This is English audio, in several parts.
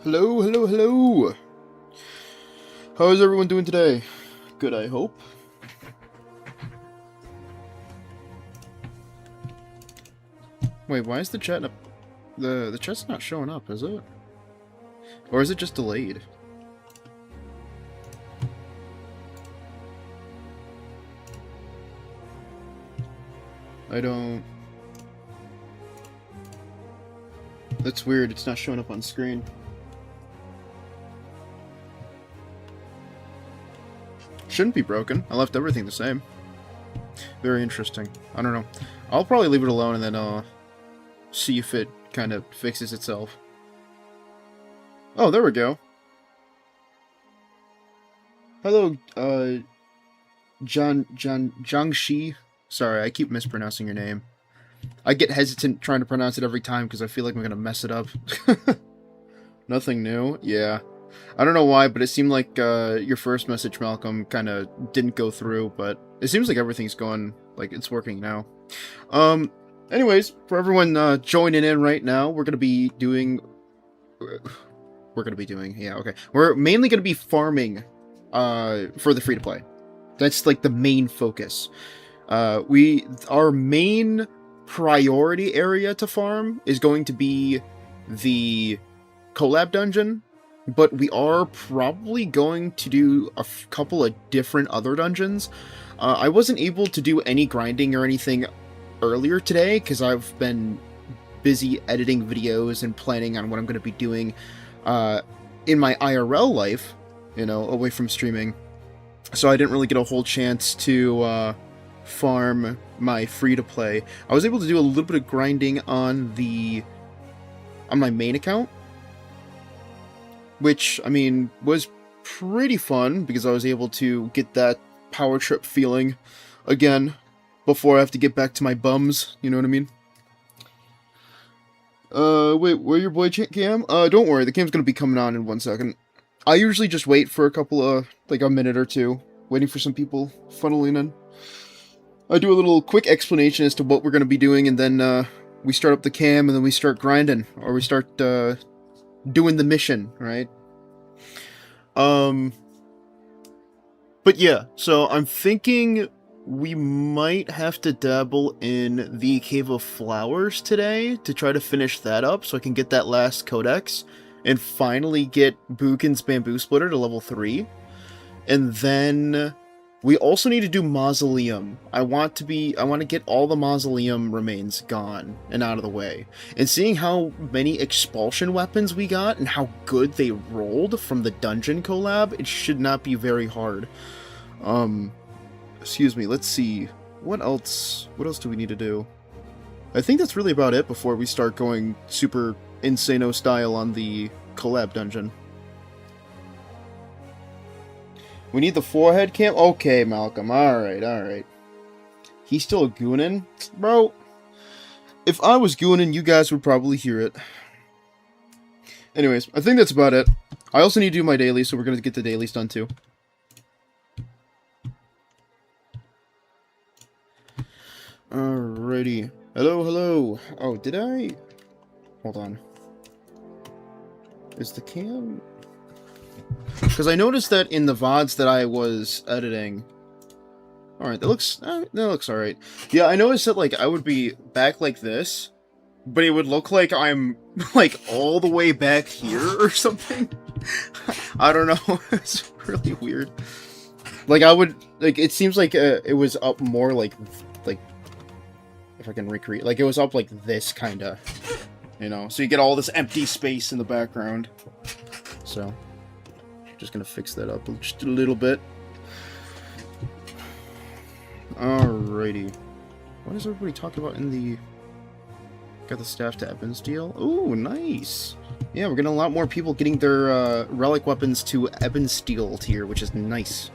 Hello, hello, hello! How is everyone doing today? Good, I hope. Wait, why is the chat the chat's not showing up, is it? Or is it just delayed? I don't... That's weird, it's not showing up on screen. Shouldn't be broken. I left everything the same. Very interesting. I don't know. I'll probably leave it alone and then see if it kind of fixes itself. Oh, there we go. Hello, Jiangxi. Sorry, I keep mispronouncing your name. I get hesitant trying to pronounce it every time because I feel like I'm gonna mess it up. Nothing new? Yeah. I don't know why, but it seemed like your first message, Malcolm, kind of didn't go through, but it seems like everything's going, like, it's working now. Anyways, for everyone joining in right now, we're gonna be doing... yeah, okay. We're mainly gonna be farming for the free-to-play. That's, like, the main focus. Our main priority area to farm is going to be the Collab Dungeon, but we are probably going to do a couple of different other dungeons. I wasn't able to do any grinding or anything earlier today because I've been busy editing videos and planning on what I'm going to be doing in my IRL life, you know, away from streaming. So I didn't really get a whole chance to farm my free-to-play. I was able to do a little bit of grinding on my main account, which, I mean, was pretty fun because I was able to get that power trip feeling again before I have to get back to my bums, you know what I mean? Wait, where your boy Cam? Don't worry, the cam's gonna be coming on in 1 second. I usually just wait for a couple of, like, a minute or two, waiting for some people funneling in. I do a little quick explanation as to what we're gonna be doing, and then, we start up the cam, and then we start grinding, or we start, doing the mission, right? But yeah, so I'm thinking we might have to dabble in the Cave of Flowers today to try to finish that up so I can get that last codex and finally get Bukin's Bamboo Splitter to level 3. And then we also need to do Mausoleum. I want to get all the Mausoleum remains gone and out of the way. And seeing how many expulsion weapons we got and how good they rolled from the dungeon collab, it should not be very hard. Excuse me, let's see. What else do we need to do? I think that's really about it before we start going super insano style on the collab dungeon. We need the forehead cam? Okay, Malcolm. Alright. He's still gooning? Bro, if I was gooning, you guys would probably hear it. Anyways, I think that's about it. I also need to do my dailies, so we're going to get the dailies done too. Alrighty. Hello. Oh, did I... Hold on. Is the cam... Because I noticed that in the VODs that I was editing... Alright, that looks alright. Yeah, I noticed that, like, I would be back like this, but it would look like I'm, like, all the way back here or something. I don't know. It's really weird. Like, it seems like it was up more like, if I can recreate, like, it was up like this, kinda. You know, so you get all this empty space in the background. So... just gonna fix that up just a little bit. Alrighty. What is everybody talking about in the... Got the staff to Ebon Steel? Ooh, nice! Yeah, we're getting a lot more people getting their relic weapons to Ebon Steel tier, which is nice.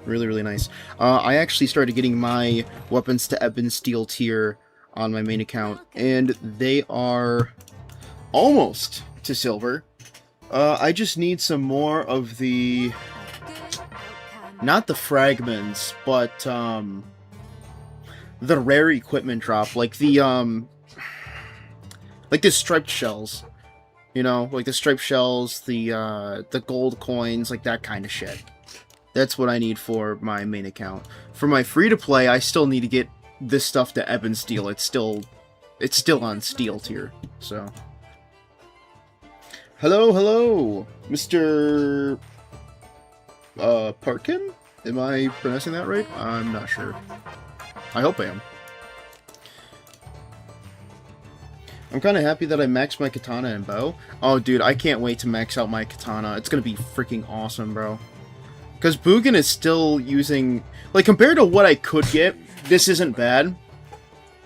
Really, really nice. I actually started getting my weapons to Ebon Steel tier on my main account, and they are almost to silver. I just need some more of the... Not the fragments, but, the rare equipment drop, like the, like the striped shells. You know, like the striped shells, the gold coins, like that kind of shit. That's what I need for my main account. For my free-to-play, I still need to get this stuff to Ebon Steel. It's still on Steel tier, so... Hello, hello, Mr. Parkin? Am I pronouncing that right? I'm not sure. I hope I am. I'm kind of happy that I maxed my katana and bow. Oh, dude, I can't wait to max out my katana. It's gonna be freaking awesome, bro. Because Bugin is still using... Like, compared to what I could get, this isn't bad.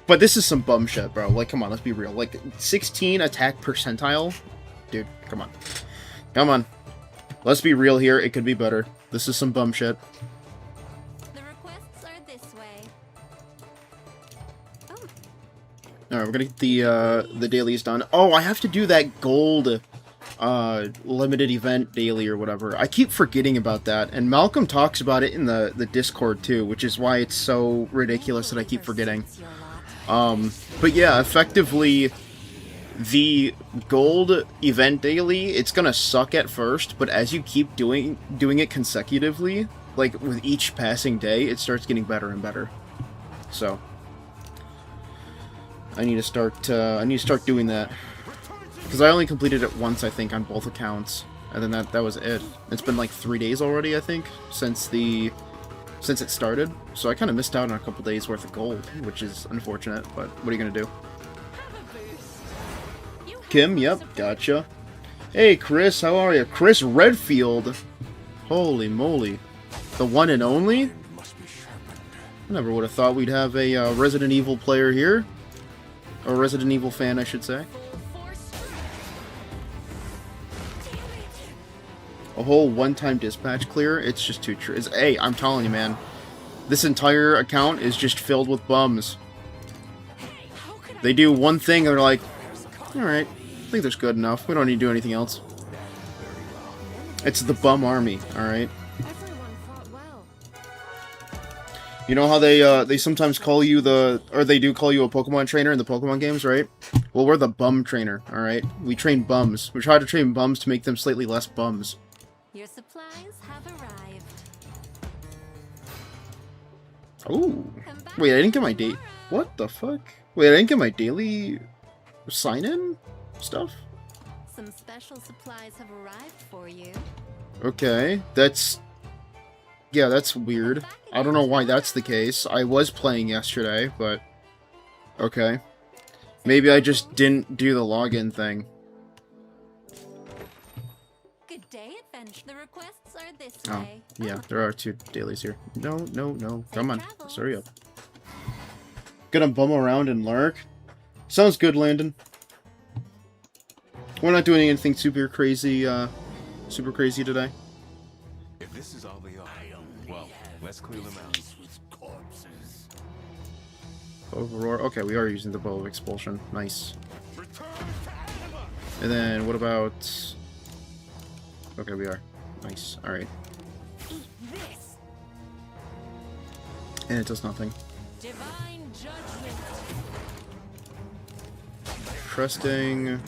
But this is some bum shit, bro. Like, come on, let's be real. Like, 16 attack percentile? Dude, come on. Come on. Let's be real here. It could be better. This is some bum shit. The requests are this way. Oh. Alright, we're gonna get the dailies done. Oh, I have to do that gold limited event daily or whatever. I keep forgetting about that, and Malcolm talks about it in the Discord too, which is why it's so ridiculous that I keep forgetting. But yeah, effectively, the gold event daily, it's gonna suck at first, but as you keep doing it consecutively, like with each passing day, it starts getting better and better. So I need to start doing that. Because I only completed it once, I think, on both accounts. And then that was it. It's been like 3 days already, I think, since it started. So I kind of missed out on a couple days worth of gold, which is unfortunate, but what are you going to do? Kim, yep, gotcha. Hey, Chris, how are you? Chris Redfield! Holy moly. The one and only? I never would have thought we'd have a Resident Evil player here. Or Resident Evil fan, I should say. A whole one-time dispatch clear? It's just too true. Hey, I'm telling you, man. This entire account is just filled with bums. They do one thing and they're like, alright, I think that's good enough. We don't need to do anything else. It's the bum army, alright? You know how they sometimes call you they do call you a Pokemon trainer in the Pokemon games, right? Well, we're the bum trainer, alright? We train bums. We try to train bums to make them slightly less bums. Your supplies have arrived. Ooh. Wait, I didn't get my date. What the fuck? Wait, I didn't get my daily sign-in stuff? Some special supplies have arrived for you. Okay, that's... Yeah, that's weird. I don't know why that's the case. I was playing yesterday, but... Okay. Maybe I just didn't do the login thing. Good day, adventure. The requests are this Oh, way. yeah, there are 2 dailies here. No, no, no. Come on. Let's hurry up. Gonna bum around and lurk? Sounds good, Landon. We're not doing anything super crazy today. If this is all they are, well, let's clear them out. Bow of Aurora. Okay, we are using the Bow of Expulsion. Nice. And then, what about... Okay, we are. Nice. Alright. And it does nothing. Divine judgment. Interesting.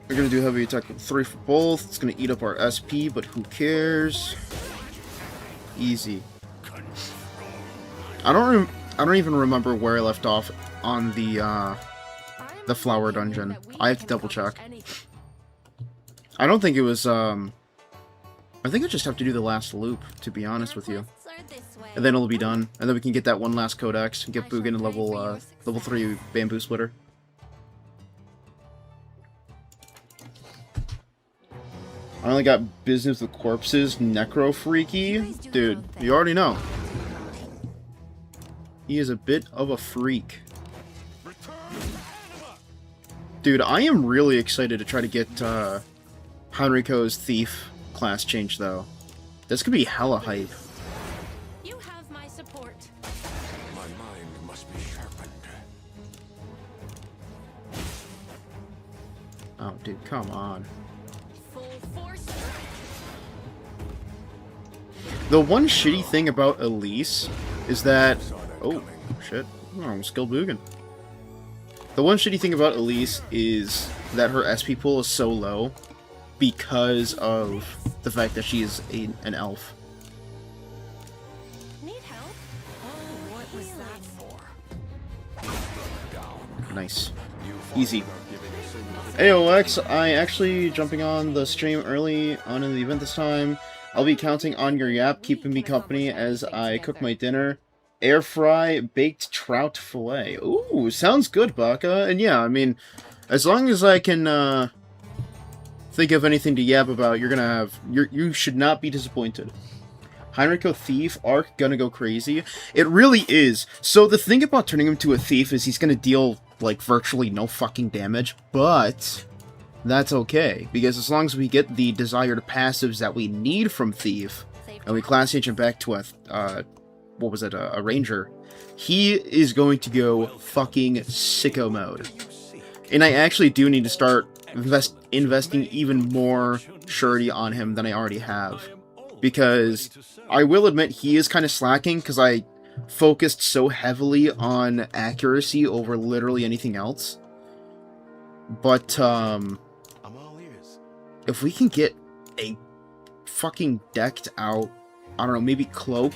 We're gonna do heavy attack with 3 for both. It's gonna eat up our SP, but who cares? Easy. I don't even remember where I left off on the flower dungeon. I have to double check. I don't think it was I think I just have to do the last loop, to be honest with you. And then it'll be done. And then we can get that one last codex and get Bugin and level 3 bamboo splitter. I only got business with corpses, necro freaky. Dude, you already know. He is a bit of a freak. Dude, I am really excited to try to get Henrico's Thief class changed, though. This could be hella hype. You have my support. My mind must be sharpened. Oh, dude, come on. Full force. The one shitty thing about Elise is that... Oh, shit. Oh, skill Bugin. The one shitty thing about Elise is that her SP pool is so low because of the fact that she is an elf. Need help? Oh, what was that for? Nice. Easy. AOX, I actually jumping on the stream early on in the event this time. I'll be counting on your yap, keeping me company as I cook my dinner. Air fry baked trout fillet. Ooh, sounds good, Baka. And yeah, I mean, as long as I can think of anything to yap about, you're gonna have you should not be disappointed. Heinricho Thief arc gonna go crazy. It really is. So the thing about turning him to a thief is he's gonna deal like virtually no fucking damage, but that's okay, because as long as we get the desired passives that we need from Thief, and we class change him back to a, what was it, a Ranger, he is going to go fucking sicko mode. And I actually do need to start investing even more surety on him than I already have, because I will admit he is kind of slacking, because I focused so heavily on accuracy over literally anything else. But, if we can get a fucking decked out, I don't know, maybe cloak,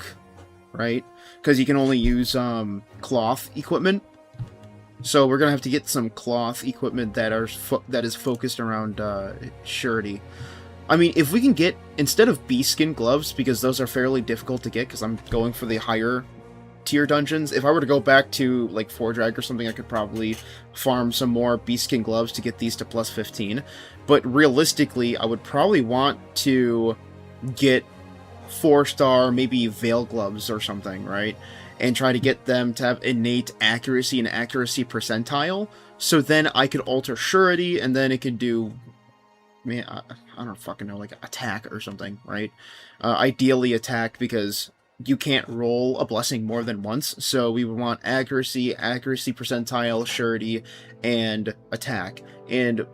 right? Because you can only use, cloth equipment. So we're gonna have to get some cloth equipment that is focused around, surety. I mean, if we can get, instead of beast skin gloves, because those are fairly difficult to get, because I'm going for the higher tier dungeons, if I were to go back to, like, Fordrag or something, I could probably farm some more beast skin gloves to get these to plus 15. But realistically, I would probably want to get 4-star, maybe Veil gloves or something, right? And try to get them to have innate accuracy and accuracy percentile, so then I could alter surety, and then it could do, man, I don't fucking know, like attack or something, right? Ideally attack, because you can't roll a blessing more than once, so we would want accuracy, accuracy percentile, surety, and attack. And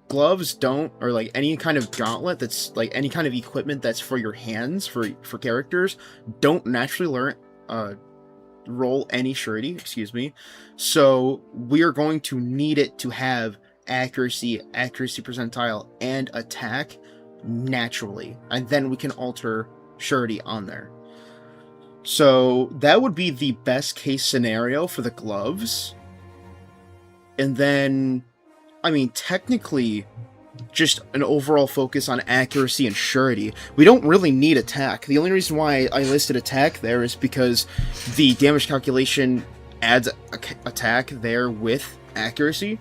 gloves don't, or like any kind of gauntlet that's like any kind of equipment that's for your hands, for characters, don't naturally roll any surety, excuse me. So we are going to need it to have accuracy, accuracy percentile, and attack naturally, and then we can alter surety on there. So that would be the best case scenario for the gloves. And then, I mean, technically, just an overall focus on accuracy and surety. We don't really need attack. The only reason why I listed attack there is because the damage calculation adds attack there with accuracy.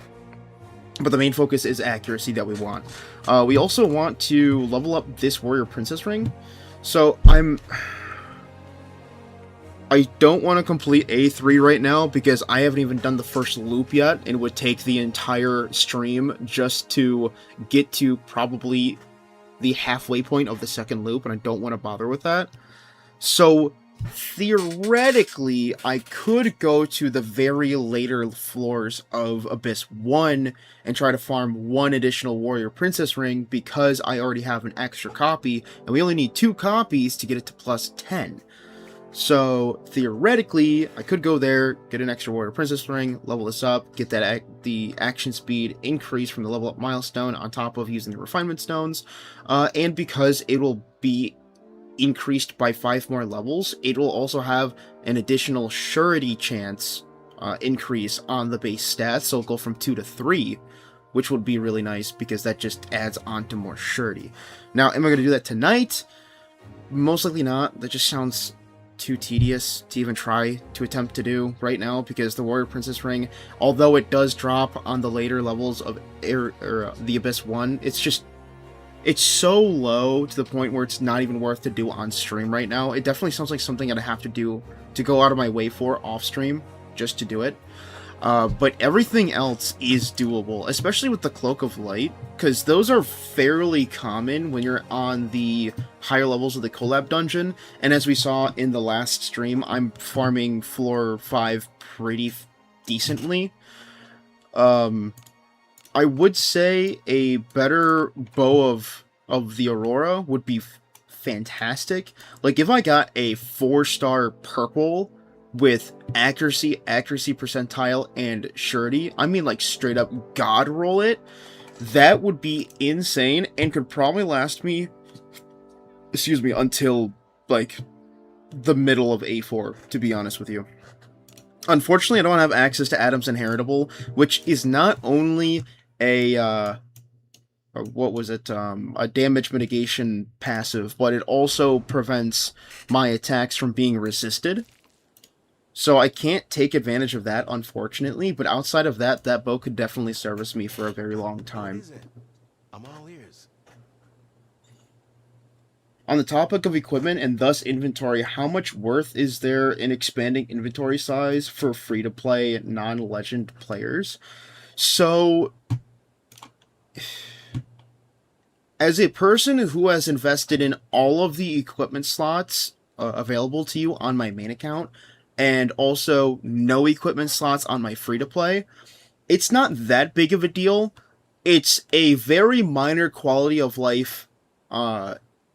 But the main focus is accuracy that we want. We also want to level up this Warrior Princess ring. So I don't want to complete A3 right now because I haven't even done the first loop yet, and it would take the entire stream just to get to probably the halfway point of the second loop, and I don't want to bother with that. So theoretically, I could go to the very later floors of Abyss 1 and try to farm one additional Warrior Princess ring because I already have an extra copy, and we only need 2 copies to get it to plus 10. So theoretically, I could go there, get an extra Warrior Princess ring, level this up, get that the action speed increase from the level up milestone on top of using the refinement stones, and because it will be increased by 5 more levels, it will also have an additional surety chance increase on the base stats, so it'll go from 2 to 3, which would be really nice because that just adds on to more surety. Now, am I going to do that tonight? Most likely not. That just sounds too tedious to even try to attempt to do right now, because the Warrior Princess ring, although it does drop on the later levels of the Abyss 1, it's so low to the point where it's not even worth to do on stream right now. It definitely sounds like something I'd have to do to go out of my way for off stream just to do it. But everything else is doable, especially with the Cloak of Light, because those are fairly common when you're on the higher levels of the Collab Dungeon, and as we saw in the last stream, I'm farming floor 5 pretty decently. I would say a better bow of the Aurora would be fantastic. Like, if I got a 4-star purple with accuracy percentile, and surety. I mean, like, straight up god roll it. That would be insane and could probably last me, until, like, the middle of A4, to be honest with you. Unfortunately, I don't have access to Adam's Inheritable, which is not only a, a damage mitigation passive, but it also prevents my attacks from being resisted. So I can't take advantage of that, unfortunately, but outside of that, that bow could definitely service me for a very long time. What is it? I'm all ears. On the topic of equipment and thus inventory, how much worth is there in expanding inventory size for free-to-play non-legend players? So, as a person who has invested in all of the equipment slots available to you on my main account, and also no equipment slots on my free-to-play, it's not that big of a deal. It's a very minor quality of life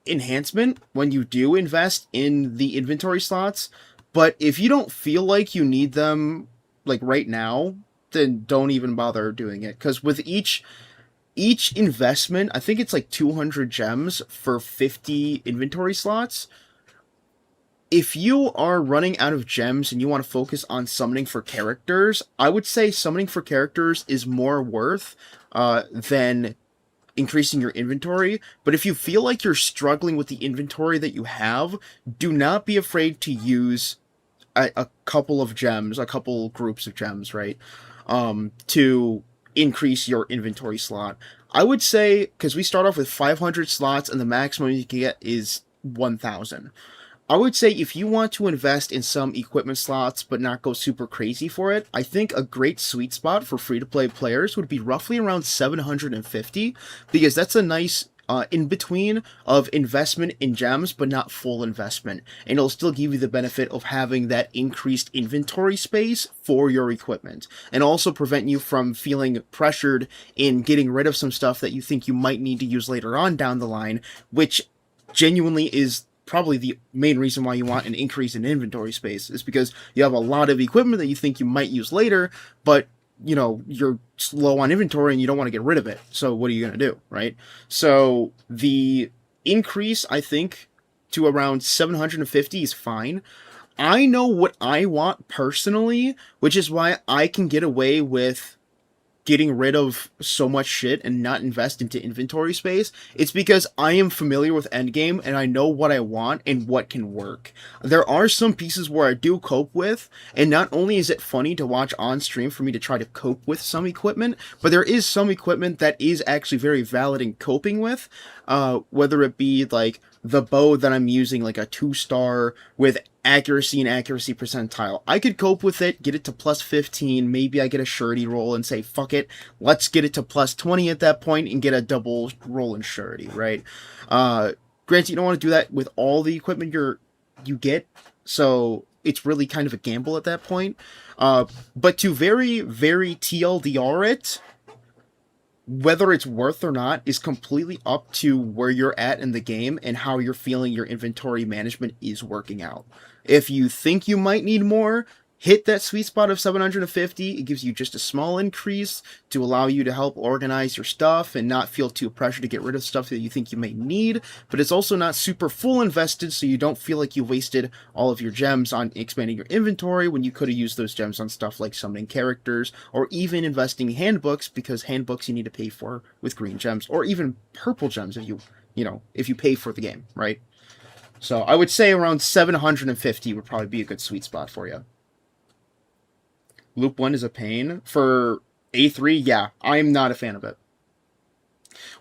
enhancement when you do invest in the inventory slots, but if you don't feel like you need them, like, right now, then don't even bother doing it, because with each investment, I think it's like 200 gems for 50 inventory slots. If you are running out of gems and you want to focus on summoning for characters, I would say summoning for characters is more worth than increasing your inventory. But if you feel like you're struggling with the inventory that you have, do not be afraid to use a couple of gems, a couple groups of gems, right? To increase your inventory slot. I would say, because we start off with 500 slots and the maximum you can get is 1,000. I would say if you want to invest in some equipment slots but not go super crazy for it, I think a great sweet spot for free-to-play players would be roughly around 750, because that's a nice in-between of investment in gems but not full investment, and it'll still give you the benefit of having that increased inventory space for your equipment, and also prevent you from feeling pressured in getting rid of some stuff that you think you might need to use later on down the line, which genuinely is probably the main reason why you want an increase in inventory space, is because you have a lot of equipment that you think you might use later, but, you know, you're low on inventory and you don't want to get rid of it. So what are you going to do, right? So the increase, I think, to around 750 is fine. I know what I want personally, which is why I can get away with getting rid of so much shit and not invest into inventory space. It's because I am familiar with endgame and I know what I want and what can work. There are some pieces where I do cope with, and not only is it funny to watch on stream for me to try to cope with some equipment, but there is some equipment that is actually very valid in coping with, whether it be like the bow that I'm using, like a 2-star with accuracy and accuracy percentile. I could cope with it, get it to plus 15, maybe I get a surety roll and say, fuck it, let's get it to plus 20 at that point and get a double roll in surety, right? Granted, you don't want to do that with all the equipment you get, so it's really kind of a gamble at that point. But to very, very TLDR it, whether it's worth or not is completely up to where you're at in the game and how you're feeling your inventory management is working out. If you think you might need more, hit that sweet spot of 750. It gives you just a small increase to allow you to help organize your stuff and not feel too pressured to get rid of stuff that you think you may need, but it's also not super full invested, so you don't feel like you wasted all of your gems on expanding your inventory when you could have used those gems on stuff like summoning characters, or even investing in handbooks, because handbooks you need to pay for with green gems, or even purple gems if you pay for the game, right? So I would say around 750 would probably be a good sweet spot for you. Loop 1 is a pain. For A3, yeah, I'm not a fan of it.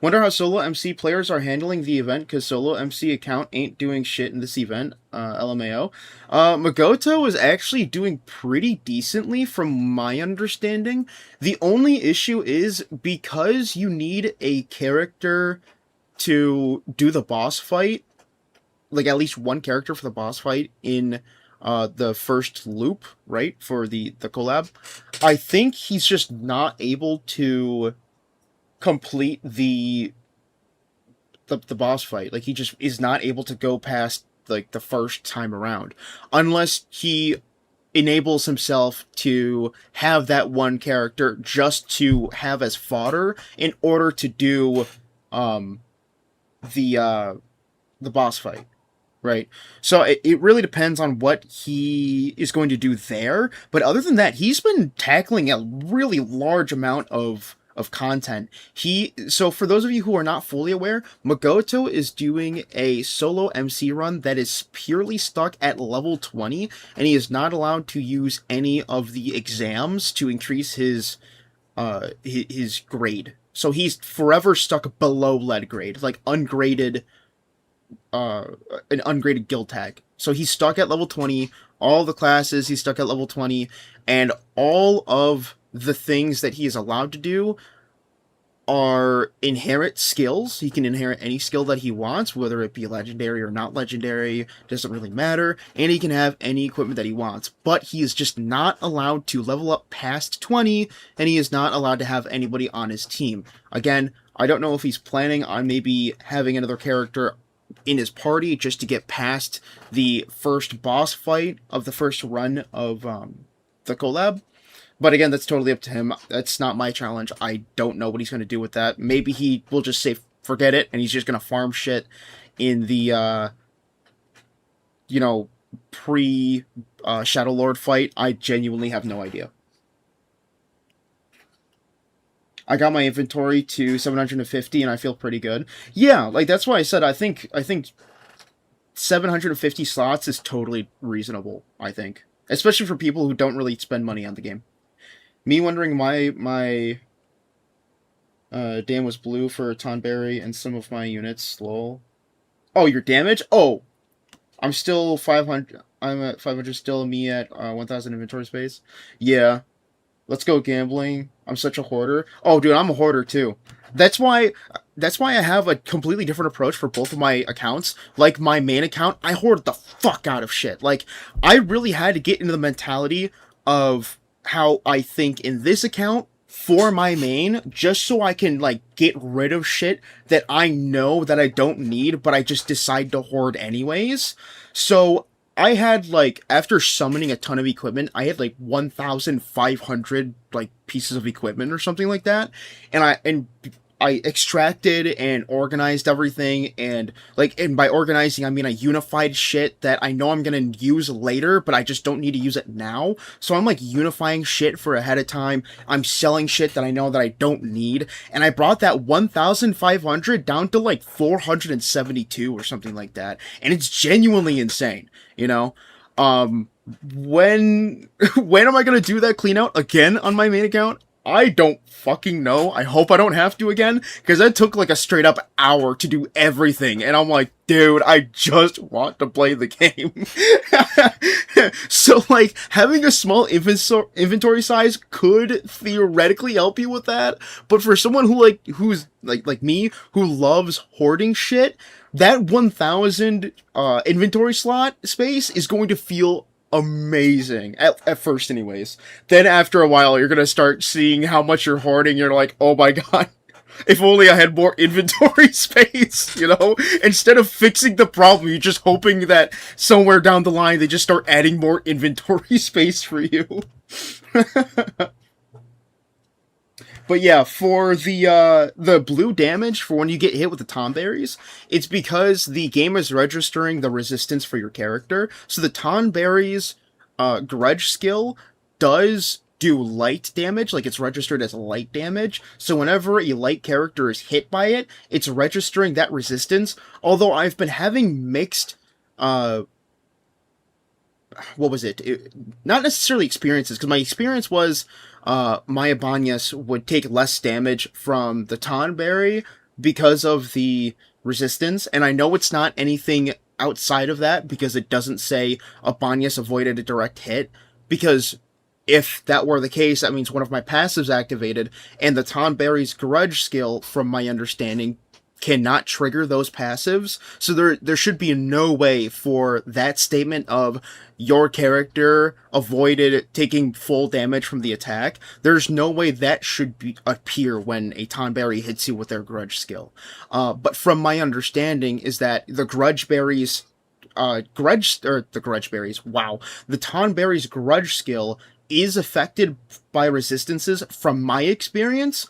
Wonder how solo MC players are handling the event, because solo MC account ain't doing shit in this event, LMAO. Magoto is actually doing pretty decently from my understanding. The only issue is, because you need a character to do the boss fight, like at least one character for the boss fight in the first loop, right, for the collab, I think he's just not able to complete the boss fight. Like, he just is not able to go past, like, the first time around, unless he enables himself to have that one character just to have as fodder in order to do the boss fight. Right. So it really depends on what he is going to do there. But other than that, he's been tackling a really large amount of content. So for those of you who are not fully aware, Magoto is doing a solo MC run that is purely stuck at level 20, and he is not allowed to use any of the exams to increase his grade. So he's forever stuck below lead grade, like ungraded an ungraded guild tag. So he's stuck at level 20, all the classes he's stuck at level 20, and all of the things that he is allowed to do are inherit skills. He can inherit any skill that he wants, whether it be legendary or not legendary, doesn't really matter, and he can have any equipment that he wants. But he is just not allowed to level up past 20, and he is not allowed to have anybody on his team. Again, I don't know if he's planning on maybe having another character in his party just to get past the first boss fight of the first run of the collab. But again, that's totally up to him. That's not my challenge. I don't know what he's going to do with that. Maybe he will just say, forget it, and he's just going to farm shit in the, pre-Shadow Lord fight. I genuinely have no idea. I got my inventory to 750, and I feel pretty good. Yeah, like, that's why I said I think 750 slots is totally reasonable, I think. Especially for people who don't really spend money on the game. Me wondering why my dam was blue for Tonberry and some of my units, lol. Oh, your damage? Oh! I'm still 500, I'm at 500 still, me at 1000 inventory space. Yeah. Let's go gambling. I'm such a hoarder. Oh, dude, I'm a hoarder too. That's why I have a completely different approach for both of my accounts. Like, my main account, I hoard the fuck out of shit. Like, I really had to get into the mentality of how I think in this account for my main, just so I can, like, get rid of shit that I know that I don't need, but I just decide to hoard anyways. So I had, like, after summoning a ton of equipment, I had, like, 1,500, like, pieces of equipment or something like that. And I extracted and organized everything, and by organizing, I mean I unified shit that I know I'm gonna use later, but I just don't need to use it now. So I'm, like, unifying shit for ahead of time. I'm selling shit that I know that I don't need, and I brought that 1,500 down to, like, 472 or something like that, and it's genuinely insane, you know? When am I gonna do that clean out again on my main account? I don't fucking know. I hope I don't have to again, because that took like a straight up hour to do everything, and I'm like, dude, I just want to play the game. So, like, having a small inventory size could theoretically help you with that, but for someone who's like me, who loves hoarding shit, that 1,000 inventory slot space is going to feel amazing at first anyways. Then after a while you're gonna start seeing how much you're hoarding. You're like, oh my god, if only I had more inventory space, you know? Instead of fixing the problem, you're just hoping that somewhere down the line they just start adding more inventory space for you. But yeah, for the blue damage for when you get hit with the Tonberries, it's because the game is registering the resistance for your character. So the Tonberries grudge skill does do light damage, like it's registered as light damage. So whenever a light character is hit by it, it's registering that resistance. Although I've been having mixed what was it? Not necessarily experiences, because my experience was my Ibanez would take less damage from the Tonberry because of the resistance, and I know it's not anything outside of that, because it doesn't say Ibanez avoided a direct hit, because if that were the case, that means one of my passives activated, and the Tonberry's grudge skill, from my understanding, cannot trigger those passives. So there should be no way for that statement of your character avoided taking full damage from the attack. There's no way that should appear when a Tonberry hits you with their grudge skill. But from my understanding is that the grudge berries the grudge berries. Wow, the Tonberry's grudge skill is affected by resistances from my experience,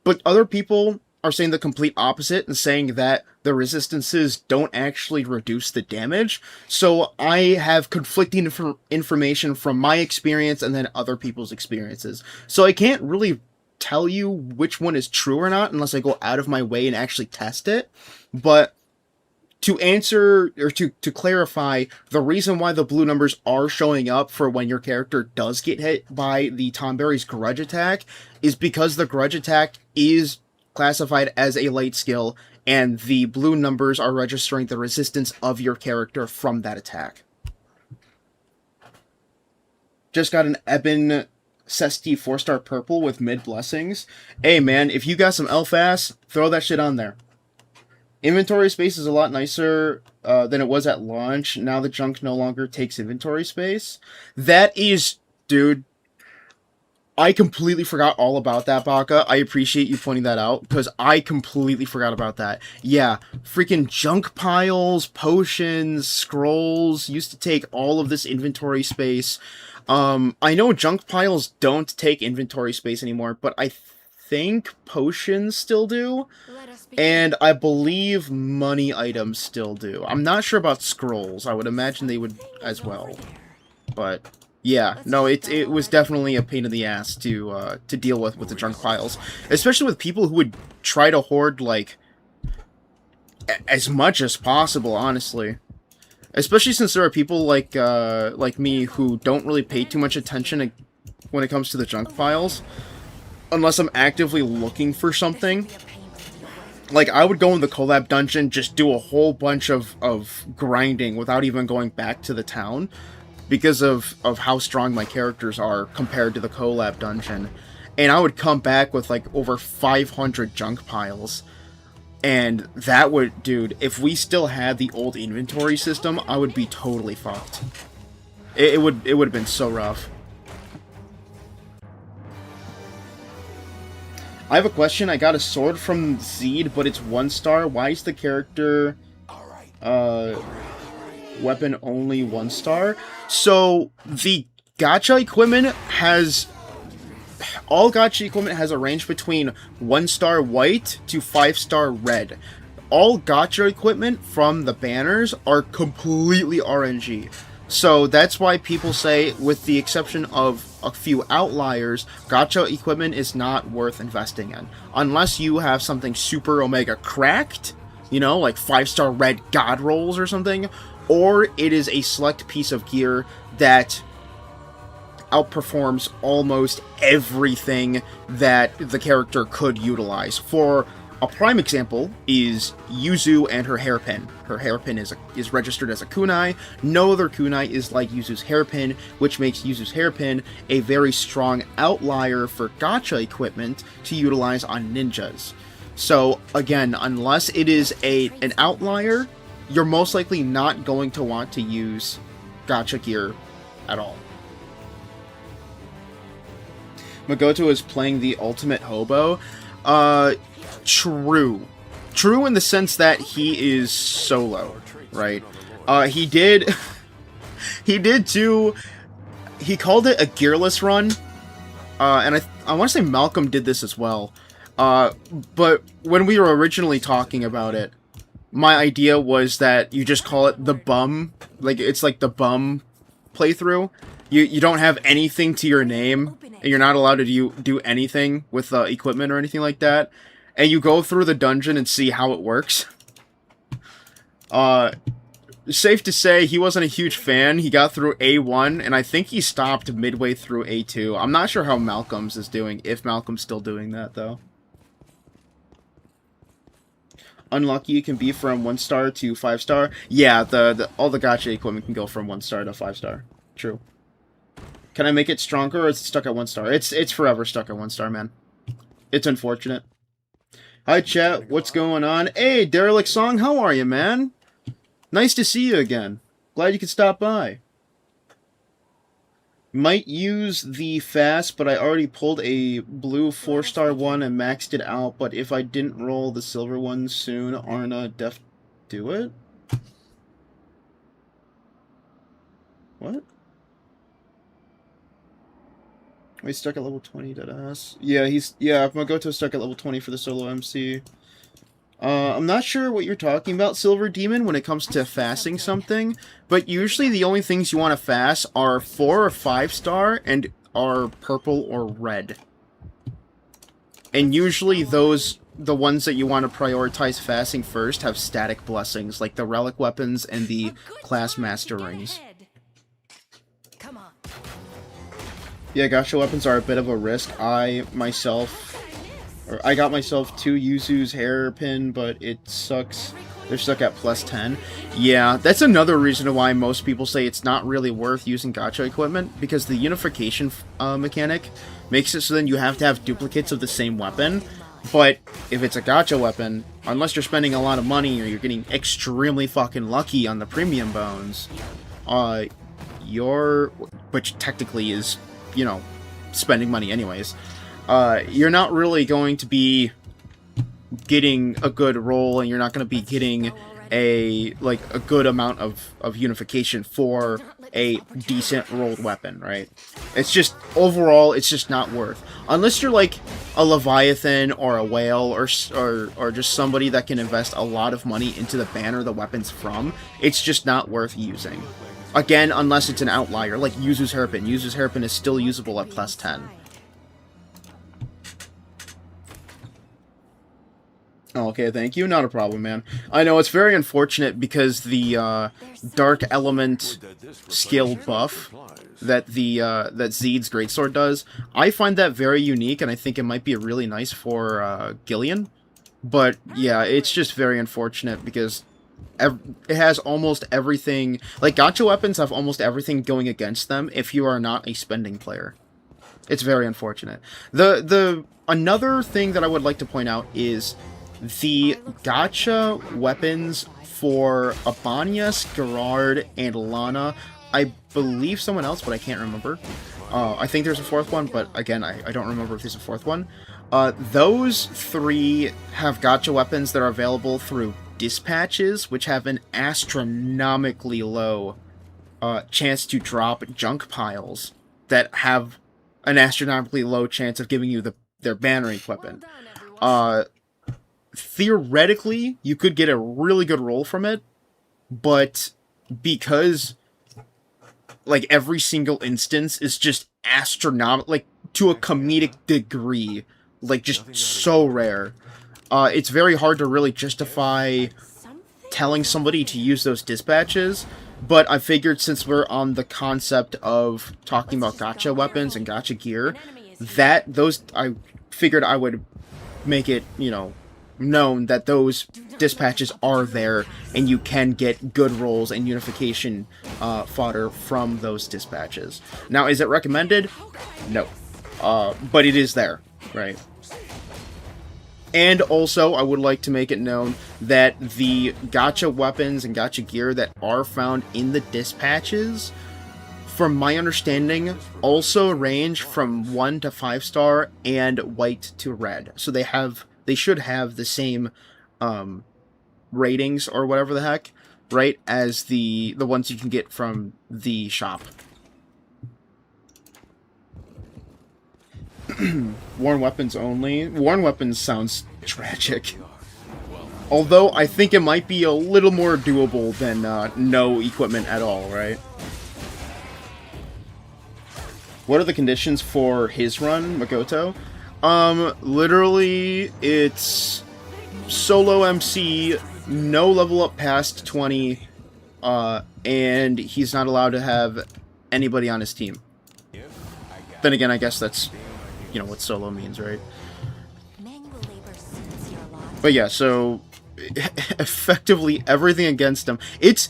but other people are saying the complete opposite and saying that the resistances don't actually reduce the damage. So I have conflicting information from my experience and then other people's experiences. So I can't really tell you which one is true or not unless I go out of my way and actually test it. But to answer, or to clarify, the reason why the blue numbers are showing up for when your character does get hit by the Tonberry's grudge attack is because the grudge attack is classified as a light skill, and the blue numbers are registering the resistance of your character from that attack. Just got an Eben Sesti 4-star purple with mid blessings. Hey man, if you got some elf ass, throw that shit on there. Inventory space is a lot nicer than it was at launch. Now the junk no longer takes inventory space. That is, dude, I completely forgot all about that, Baka. I appreciate you pointing that out, because I completely forgot about that. Yeah, freaking junk piles, potions, scrolls used to take all of this inventory space. I know junk piles don't take inventory space anymore, but I think potions still do, and I believe money items still do. I'm not sure about scrolls. I would imagine they would as well, but yeah, no, it was definitely a pain in the ass to deal with the junk piles, especially with people who would try to hoard like as much as possible, honestly. Especially since there are people like me who don't really pay too much attention when it comes to the junk piles, unless I'm actively looking for something. Like, I would go in the Collab Dungeon, just do a whole bunch of grinding without even going back to the town, because of how strong my characters are compared to the Collab Dungeon. And I would come back with, like, over 500 junk piles. And that would, dude, if we still had the old inventory system, I would be totally fucked. It would have been so rough. I have a question. I got a sword from Zeed, but it's 1-star. Why is the character weapon only 1-star? So the gacha equipment has... all gacha equipment has a range between 1-star white to 5-star red. All gacha equipment from the banners are completely RNG. So that's why people say, with the exception of a few outliers, gacha equipment is not worth investing in. Unless you have something super omega cracked, you know, like 5-star red god rolls or something, or it is a select piece of gear that outperforms almost everything that the character could utilize. For a prime example is Yuzu and her hairpin. Her hairpin is registered as a kunai. No other kunai is like Yuzu's hairpin, which makes Yuzu's hairpin a very strong outlier for gacha equipment to utilize on ninjas. So again, unless it is an outlier, you're most likely not going to want to use gacha gear at all. Magoto is playing the ultimate hobo. True. True in the sense that he is solo, right? He did too. He called it a gearless run, and I want to say Malcolm did this as well. But when we were originally talking about it, my idea was that you just call it the bum, like it's like the bum playthrough. You don't have anything to your name, and you're not allowed to do anything with equipment or anything like that. And you go through the dungeon and see how it works. Safe to say, he wasn't a huge fan. He got through A1, and I think he stopped midway through A2. I'm not sure how Malcolm's is doing, if Malcolm's still doing that, though. Unlucky can be from 1-star to 5-star. Yeah, all the gacha equipment can go from 1-star to 5-star. True. Can I make it stronger, or is it stuck at 1-star? It's forever stuck at 1-star, man. It's unfortunate. Hi, chat. What's going on? Hey, Derelict Song, how are you, man? Nice to see you again. Glad you could stop by. Might use the fast, but I already pulled a blue 4-star one and maxed it out, but if I didn't roll the silver one soon, Arna def do it? What? He's stuck at level 20, deadass. Yeah, yeah, Magoto's stuck at level 20 for the solo MC. I'm not sure what you're talking about, Silver Demon, when it comes to fasting something, but usually the only things you want to fast are 4 or 5 star and are purple or red. And usually those, the ones that you want to prioritize fasting first, have static blessings, like the relic weapons and the class master rings. Yeah, gacha weapons are a bit of a risk. I got myself 2 Yuzu's hairpin, but it sucks. They're stuck at plus 10. Yeah, that's another reason why most people say it's not really worth using gacha equipment, because the unification mechanic makes it so then you have to have duplicates of the same weapon. But if it's a gacha weapon, unless you're spending a lot of money or you're getting extremely fucking lucky on the premium bones, which technically is, you know, spending money anyways, you're not really going to be getting a good roll, and you're not going to be getting a good amount of unification for a decent rolled weapon, right? It's just, overall, it's just not worth. Unless you're like a Leviathan or a Whale or just somebody that can invest a lot of money into the banner the weapon's from, it's just not worth using. Again, unless it's an outlier, like Yuzu's hairpin. Yuzu's hairpin is still usable at plus 10. Oh, okay, thank you. Not a problem, man. I know, it's very unfortunate because the Dark Element skill buff that that Zeed's Greatsword does, I find that very unique, and I think it might be really nice for Gillian. But, yeah, it's just very unfortunate because it has almost everything. Like, gacha weapons have almost everything going against them if you are not a spending player. It's very unfortunate. Another thing that I would like to point out is the gacha weapons for Abanias, Gerard, and Lana. I believe someone else, but I can't remember. I think there's a 4th one, but again, I don't remember if there's a 4th one. Those 3 have gacha weapons that are available through dispatches, which have an astronomically low chance to drop junk piles that have an astronomically low chance of giving you their banner equipment. Theoretically, you could get a really good roll from it, but because like every single instance is just astronomical, like to a comedic degree, like just so rare, it's very hard to really justify telling somebody to use those dispatches. But I figured, since we're on the concept of talking about gacha weapons and gacha gear, I figured I would make it, you know, known that those dispatches are there, and you can get good rolls and unification fodder from those dispatches. Now, is it recommended? No. But it is there, right? And also, I would like to make it known that the gacha weapons and gacha gear that are found in the dispatches, from my understanding, also range from 1 to 5 star and white to red. So they should have the same ratings or whatever the heck, right, as the ones you can get from the shop. Worn weapons only. Worn weapons sounds tragic. Although I think it might be a little more doable than no equipment at all, right? What are the conditions for his run, Makoto? Literally, it's solo MC, no level up past 20, and he's not allowed to have anybody on his team. Then again, I guess that's, you know, what solo means, right? But yeah, so effectively everything against him. It's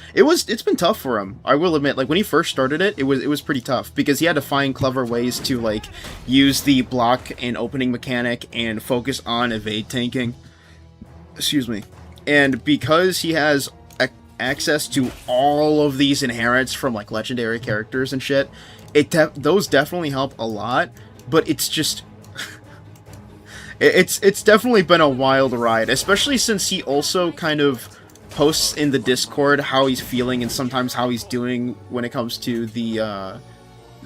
been tough for him, I will admit. Like, when he first started it was pretty tough, because he had to find clever ways to, like, use the block and opening mechanic and focus on evade tanking. Excuse me. And because he has access to all of these inherents from, like, legendary characters and shit, those definitely help a lot, but it's just it's definitely been a wild ride, especially since he also kind of posts in the Discord how he's feeling and sometimes how he's doing when it comes to the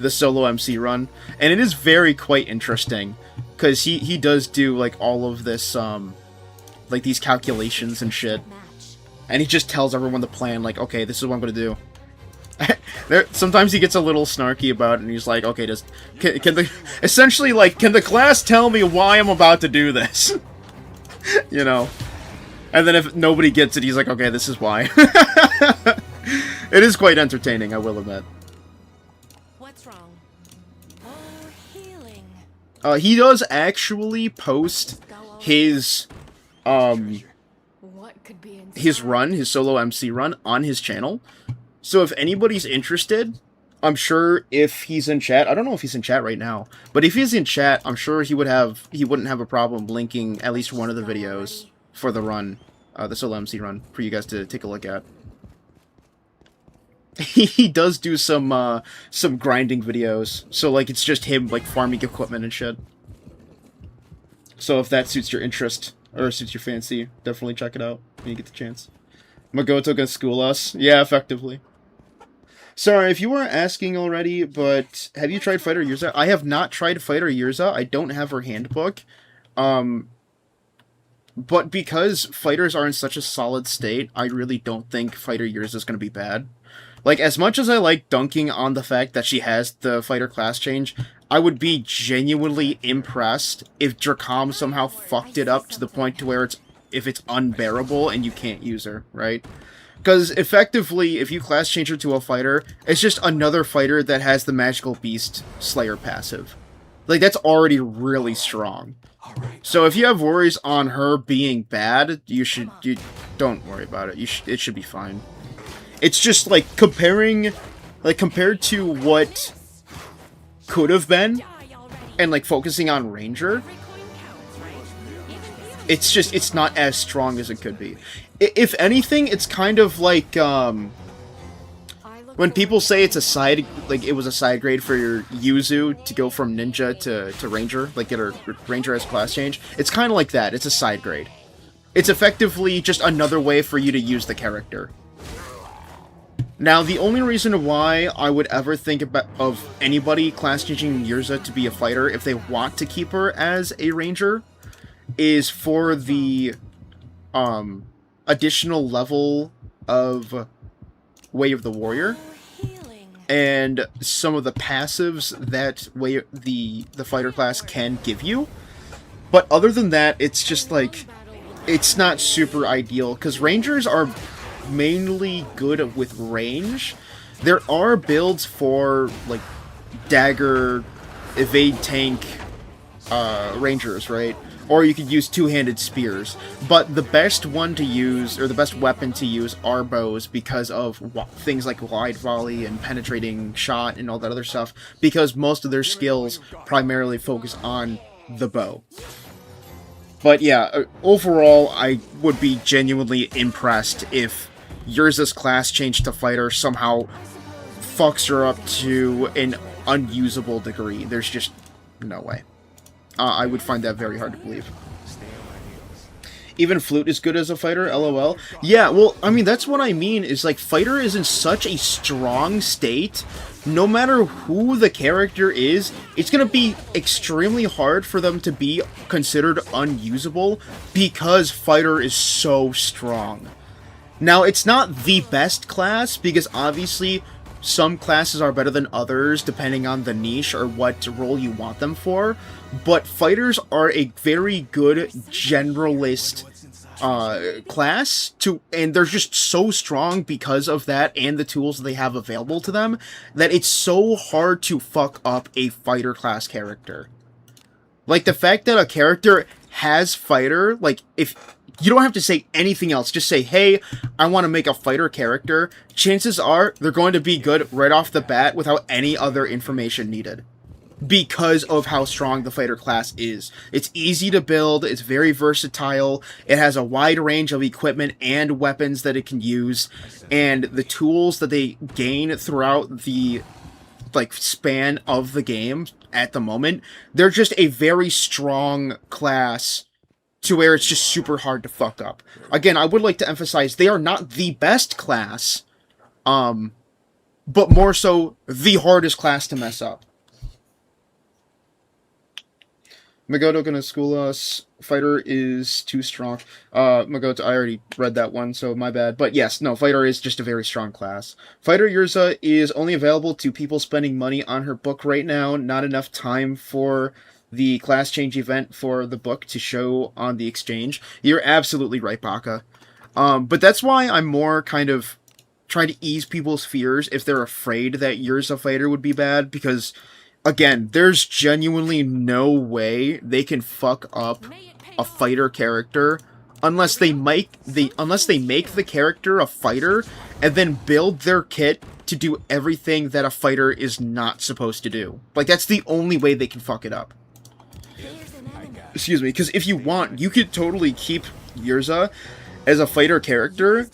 solo MC run, and it is very quite interesting because he does do like all of this like these calculations and shit, and he just tells everyone the plan, like, okay, this is what I'm gonna do. Sometimes he gets a little snarky about it, and he's like, okay, can the class tell me why I'm about to do this? You know? And then if nobody gets it, he's like, okay, this is why. It is quite entertaining, I will admit. What's wrong? Oh, healing. He does actually post his What could be inside? his solo MC run on his channel. So if anybody's interested, I'm sure if he's in chat, I don't know if he's in chat right now, but if he's in chat, I'm sure he wouldn't have a problem linking at least one of the videos for the run, the solo MC run, for you guys to take a look at. He does do some grinding videos, so like it's just him like farming equipment and shit. So if that suits your interest or suits your fancy, definitely check it out when you get the chance. Magoto gonna school us, yeah, effectively. Sorry if you weren't asking already, but have you tried Fighter Yurza? I have not tried Fighter Yurza. I don't have her handbook. But because fighters are in such a solid state, I really don't think Fighter Yurza is going to be bad. Like, as much as I like dunking on the fact that she has the fighter class change, I would be genuinely impressed if Dracom somehow fucked it up to the point to where it's unbearable and you can't use her, right? Because effectively, if you class change her to a fighter, it's just another fighter that has the Magical Beast Slayer passive. Like, that's already really strong. So if you have worries on her being bad, you don't worry about it. It should be fine. It's just like compared to what could have been, and like focusing on Ranger, it's not as strong as it could be. If anything, it's kind of like when people say it's a side, like it was a side grade for your Yuzu to go from ninja to ranger, like get her ranger as class change. It's kind of like that. It's a side grade. It's effectively just another way for you to use the character. Now, the only reason why I would ever think of anybody class changing Yurza to be a fighter if they want to keep her as a ranger is for the additional level of Way of the Warrior and some of the passives that the fighter class can give you. But other than that, it's just like, it's not super ideal because rangers are mainly good with range. There are builds for like dagger, evade tank rangers, right? Or you could use two-handed spears. But the best one to use, or the best weapon to use, are bows because of things like wide volley and penetrating shot and all that other stuff, because most of their skills primarily focus on the bow. But yeah, overall, I would be genuinely impressed if Yurza's class change to fighter somehow fucks her up to an unusable degree. There's just no way. I would find that very hard to believe. Even Flute is good as a fighter, lol. Yeah, well, I mean, that's what I mean, is like, fighter is in such a strong state, no matter who the character is, it's gonna be extremely hard for them to be considered unusable, because fighter is so strong. Now, it's not the best class, because obviously some classes are better than others, depending on the niche or what role you want them for, but fighters are a very good generalist class, and they're just so strong because of that and the tools they have available to them, that it's so hard to fuck up a fighter class character. Like, the fact that a character has fighter, like, if you don't have to say anything else, just say, hey, I want to make a fighter character, chances are they're going to be good right off the bat without any other information needed, because of how strong the fighter class is. It's easy to build, it's very versatile, it has a wide range of equipment and weapons that it can use, and the tools that they gain throughout the like span of the game at the moment, they're just a very strong class to where it's just super hard to fuck up. Again, I would like to emphasize they are not the best class, but more so the hardest class to mess up. Magoto gonna school us. Fighter is too strong. Magoto, I already read that one, so my bad. But yes, no, Fighter is just a very strong class. Fighter Yurza is only available to people spending money on her book right now. Not enough time for the class change event for the book to show on the exchange. You're absolutely right, Baka. But that's why I'm more kind of trying to ease people's fears if they're afraid that Yurza Fighter would be bad, because again, there's genuinely no way they can fuck up a fighter character unless they make the character a fighter and then build their kit to do everything that a fighter is not supposed to do. Like, that's the only way they can fuck it up. Excuse me, because if you want, you could totally keep Yurza as a fighter character,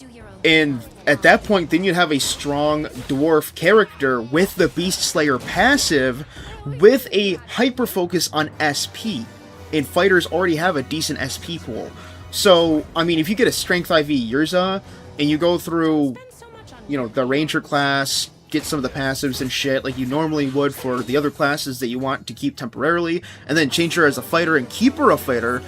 and at that point, then you'd have a strong dwarf character with the Beast Slayer passive, with a hyper focus on SP. And fighters already have a decent SP pool. So, I mean, if you get a Strength IV Yurza, and you go through, you know, the Ranger class, get some of the passives and shit like you normally would for the other classes that you want to keep temporarily, and then change her as a fighter and keep her a fighter,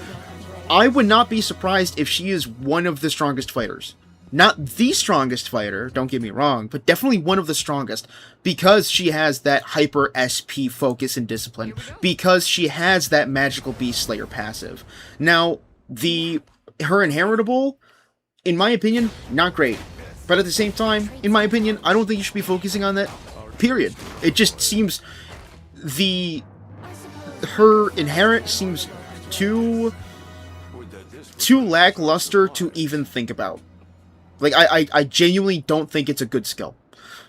I would not be surprised if she is one of the strongest fighters. Not the strongest fighter, don't get me wrong, but definitely one of the strongest, because she has that hyper SP focus and discipline, because she has that magical Beast Slayer passive. Now, her inheritable, in my opinion, not great. But at the same time, in my opinion, I don't think you should be focusing on that, period. It just seems her inherent seems too lackluster to even think about. Like, I genuinely don't think it's a good skill.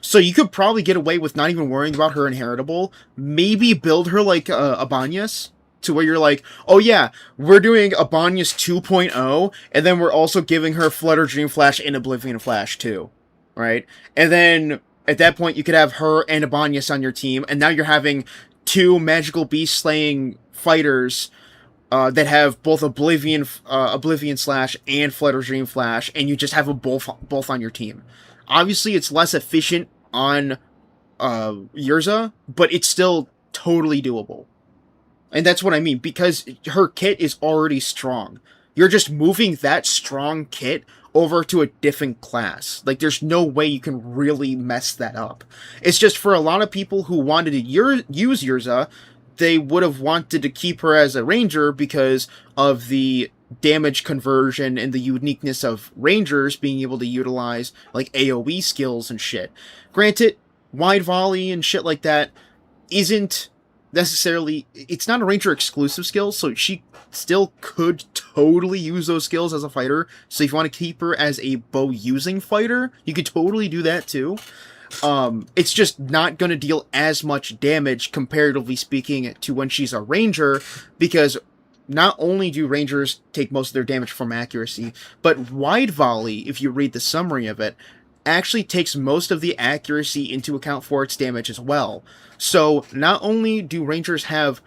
So you could probably get away with not even worrying about her inheritable. Maybe build her like Abanyas, to where you're like, oh yeah, we're doing Abanyas 2.0, and then we're also giving her Flutter Dream Flash and Oblivion Flash too, right? And then at that point you could have her and Abanyas on your team, and now you're having two magical beast slaying fighters that have both Oblivion Slash and Flutter Dream Flash, and you just have them both on your team. Obviously, it's less efficient on Yurza, but it's still totally doable. And that's what I mean, because her kit is already strong. You're just moving that strong kit over to a different class. Like, there's no way you can really mess that up. It's just for a lot of people who wanted to use Yurza, they would have wanted to keep her as a ranger because of the damage conversion and the uniqueness of rangers being able to utilize, like, AoE skills and shit. Granted, wide volley and shit like that isn't necessarily, it's not a ranger exclusive skill, so she still could totally use those skills as a fighter. So if you want to keep her as a bow using fighter, you could totally do that too. It's just not going to deal as much damage, comparatively speaking, to when she's a ranger, because not only do rangers take most of their damage from accuracy, but wide volley, if you read the summary of it, actually takes most of the accuracy into account for its damage as well. So not only do rangers have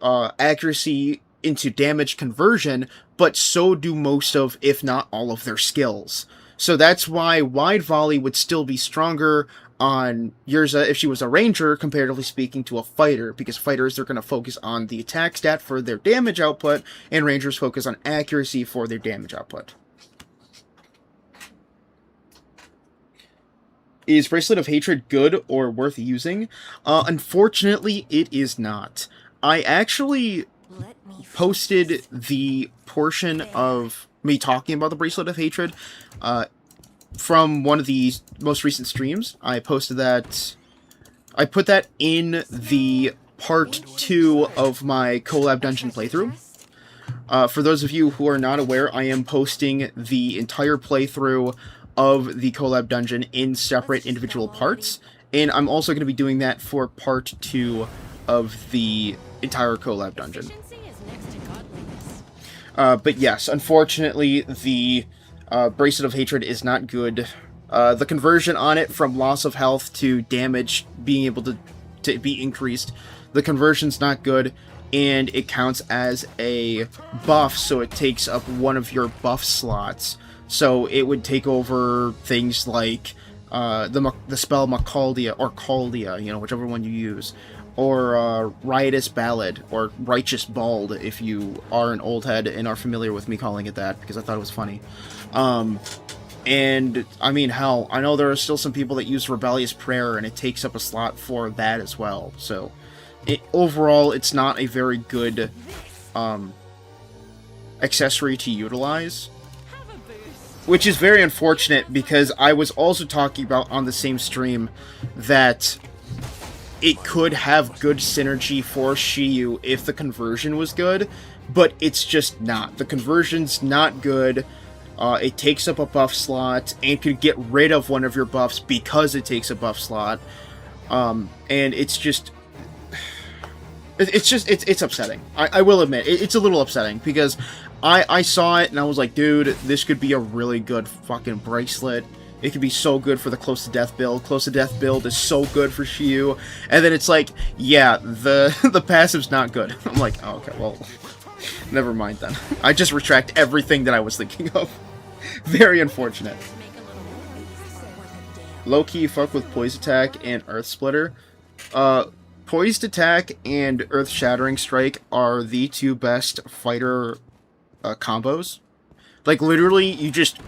accuracy into damage conversion, but so do most of, if not all of, their skills. So that's why wide volley would still be stronger on Yurza if she was a ranger, comparatively speaking, to a fighter, because fighters, they're going to focus on the attack stat for their damage output, and rangers focus on accuracy for their damage output. Is Bracelet of Hatred good or worth using? Unfortunately, it is not. I actually posted the portion of me talking about the Bracelet of Hatred from one of the most recent streams. I posted that. I put that in the part 2 of my Collab Dungeon playthrough. For those of you who are not aware, I am posting the entire playthrough of the Collab Dungeon in separate individual parts, and I'm also going to be doing that for part 2 of the entire Collab Dungeon. But yes, unfortunately, the Bracelet of Hatred is not good. The conversion on it from loss of health to damage being able to be increased, the conversion's not good, and it counts as a buff, so it takes up one of your buff slots. So it would take over things like the spell Macaldia, or Caldia, you know, whichever one you use, or Riotous Ballad, or Righteous Bald, if you are an old head and are familiar with me calling it that, because I thought it was funny. And, I mean, hell, I know there are still some people that use Rebellious Prayer, and it takes up a slot for that as well. So, overall, it's not a very good accessory to utilize. Which is very unfortunate, because I was also talking about on the same stream that it could have good synergy for Shiyu if the conversion was good, but it's just not. The conversion's not good. It takes up a buff slot, and could get rid of one of your buffs because it takes a buff slot. And it's just... It's upsetting. I will admit, it's a little upsetting, because I saw it, and I was like, dude, this could be a really good fucking bracelet. It could be so good for the Close to Death build. Close to Death build is so good for Shiyu. And then it's like, yeah, the passive's not good. I'm like, oh, okay, well, never mind then. I just retract everything that I was thinking of. Very unfortunate. Low-key fuck with Poise Attack and Earth Splitter. Poised Attack and Earth Shattering Strike are the two best fighter combos. Like, literally, you just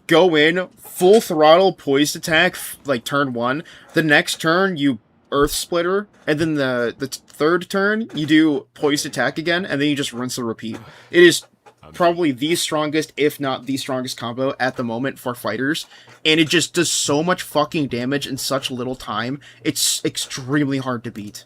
go in, full throttle Poised Attack, like, turn 1. The next turn, you Earth Splitter, and then the third turn, you do Poised Attack again, and then you just rinse and repeat. It is probably the strongest, if not the strongest combo at the moment for fighters, and it just does so much fucking damage in such little time, it's extremely hard to beat.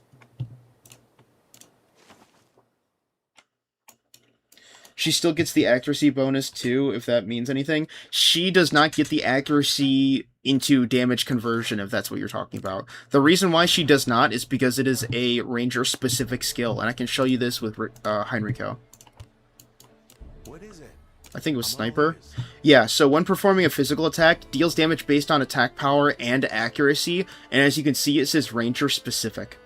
She still gets the accuracy bonus too, if that means anything. She does not get the accuracy into damage conversion, if that's what you're talking about. The reason why she does not is because it is a ranger-specific skill, and I can show you this with Heinricho. What is it? I think it was Sniper. Yeah, so when performing a physical attack, deals damage based on attack power and accuracy, and as you can see, it says ranger-specific.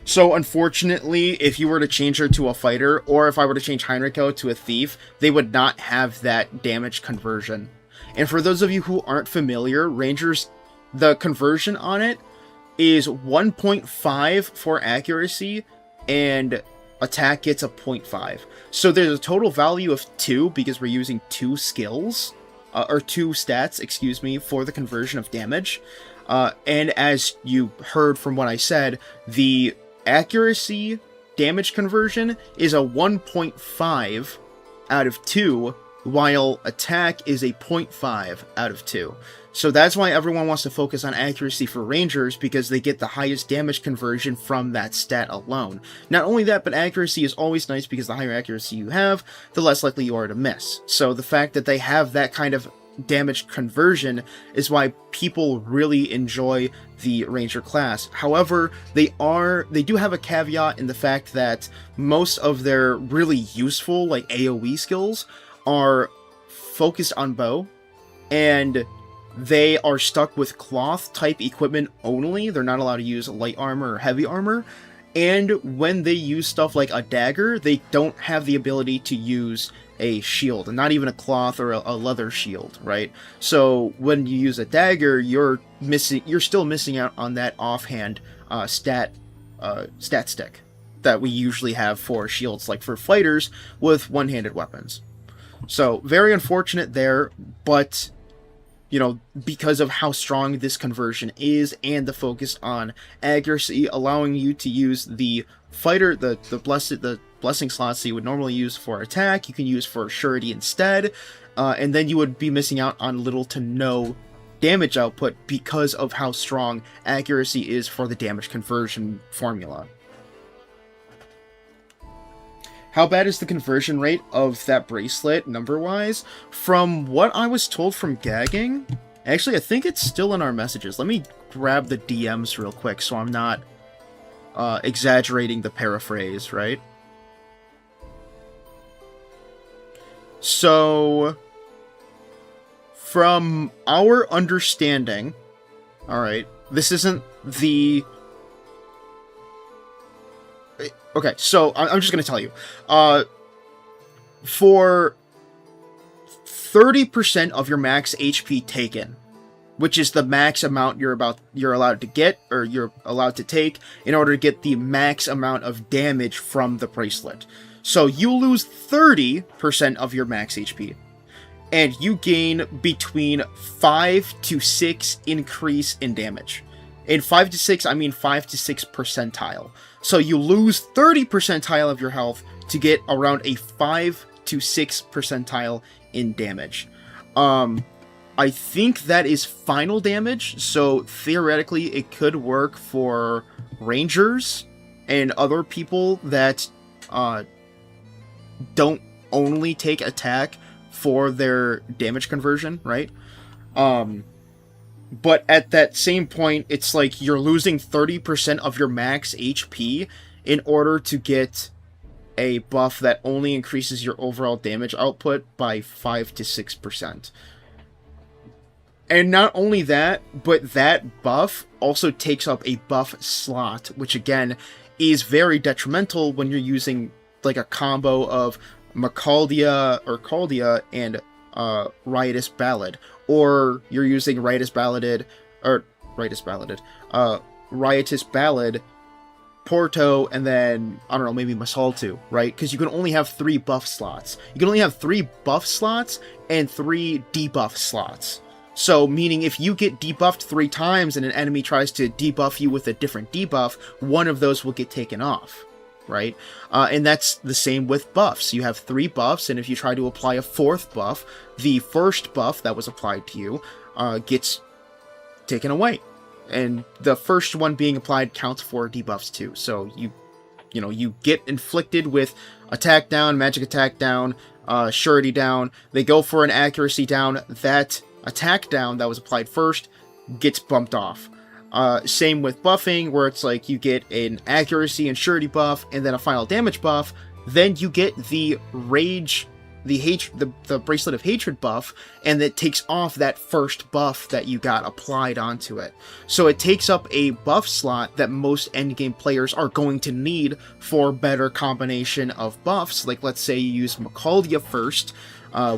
So, unfortunately, if you were to change her to a fighter, or if I were to change Heinricho to a thief, they would not have that damage conversion. And for those of you who aren't familiar, Rangers, the conversion on it is 1.5 for accuracy, and attack gets a 0.5. So there's a total value of 2, because we're using 2 skills, or 2 stats, excuse me, for the conversion of damage. And as you heard from what I said, the accuracy damage conversion is a 1.5 out of 2, while attack is a 0.5 out of 2. So that's why everyone wants to focus on accuracy for Rangers, because they get the highest damage conversion from that stat alone. Not only that, but accuracy is always nice, because the higher accuracy you have, the less likely you are to miss. So the fact that they have that kind of damage conversion is why people really enjoy the Ranger class. However, they do have a caveat in the fact that most of their really useful, like, AoE skills are focused on bow, and they are stuck with cloth type equipment only. They're not allowed to use light armor or heavy armor, and when they use stuff like a dagger, they don't have the ability to use a shield, not even a cloth or a leather shield, right? So when you use a dagger, you're still missing out on that offhand stat stick that we usually have for shields, like for fighters with one-handed weapons. So very unfortunate there, but you know, because of how strong this conversion is and the focus on accuracy, allowing you to use the fighter, the blessing slots that you would normally use for attack, you can use for surety instead, and then you would be missing out on little to no damage output because of how strong accuracy is for the damage conversion formula. How bad is the conversion rate of that bracelet, number-wise? From what I was told from Gagging, actually, I think it's still in our messages. Let me grab the DMs real quick so I'm not exaggerating the paraphrase, right? So, from our understanding, alright, this isn't the Okay, so I'm just gonna tell you. For 30% of your max HP taken, which is the max amount you're allowed to get, or you're allowed to take, in order to get the max amount of damage from the bracelet. So you lose 30% of your max HP, and you gain between 5 to 6 increase in damage. In 5 to 6, I mean 5 to 6 percentile. So you lose 30 percentile of your health to get around a 5 to 6 percentile in damage. I think that is final damage, so theoretically it could work for rangers and other people that don't only take attack for their damage conversion, right? But at that same point, it's like you're losing 30% of your max HP in order to get a buff that only increases your overall damage output by 5 to 6%. And not only that, but that buff also takes up a buff slot, which again is very detrimental when you're using like a combo of Macaldia or Caldia and Riotous Ballad, or you're using Riotous Ballad, Porto, and then, I don't know, maybe Masaltu, right? Because you can only have 3 buff slots. You can only have 3 buff slots and 3 debuff slots. So, meaning if you get debuffed 3 times and an enemy tries to debuff you with a different debuff, one of those will get taken off, right? And that's the same with buffs. You have 3 buffs, and if you try to apply a 4th buff, the first buff that was applied to you gets taken away. And the first one being applied counts for debuffs too. So you get inflicted with attack down, magic attack down, surety down. They go for an accuracy down. That attack down that was applied first gets bumped off. Same with buffing, where it's like you get an accuracy and surety buff and then a final damage buff. Then you get the rage, the Bracelet of Hatred buff, and it takes off that first buff that you got applied onto it. So it takes up a buff slot that most endgame players are going to need for better combination of buffs. Like, let's say you use Macaldia first,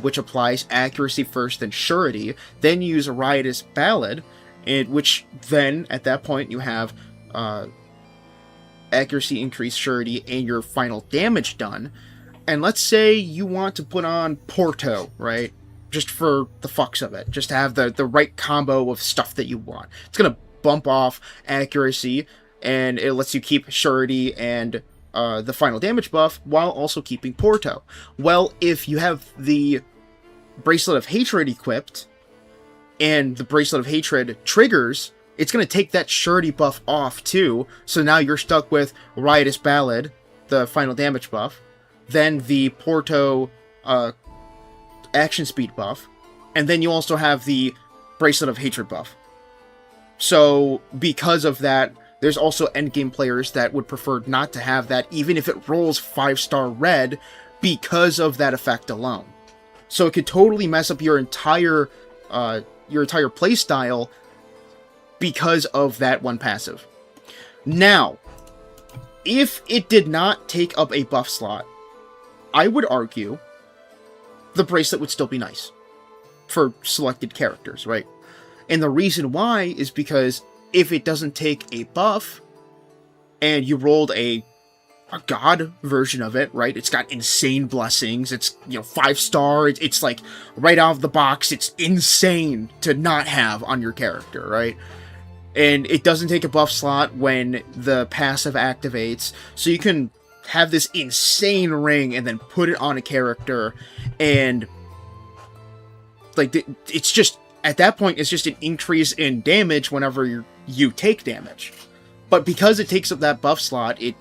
which applies accuracy first and surety. Then you use Riotous Ballad, which then, at that point, you have accuracy increase, surety, and your final damage done. And let's say you want to put on Porto, right? Just for the fucks of it. Just to have the right combo of stuff that you want. It's going to bump off accuracy, and it lets you keep surety and the final damage buff while also keeping Porto. Well, if you have the Bracelet of Hatred equipped, and the Bracelet of Hatred triggers, it's going to take that surety buff off too. So now you're stuck with Riotous Ballad, the final damage buff, then the Porto action speed buff, and then you also have the Bracelet of Hatred buff. So because of that, there's also endgame players that would prefer not to have that, even if it rolls 5-star red, because of that effect alone. So it could totally mess up your entire playstyle because of that one passive. Now, if it did not take up a buff slot, I would argue the bracelet would still be nice for selected characters, right? And the reason why is because if it doesn't take a buff and you rolled a god version of it, right? It's got insane blessings. It's, 5-star. It's like right out of the box. It's insane to not have on your character, right? And it doesn't take a buff slot when the passive activates, so you can have this insane ring and then put it on a character, and like it's just, at that point, it's just an increase in damage whenever you take damage. But because it takes up that buff slot, it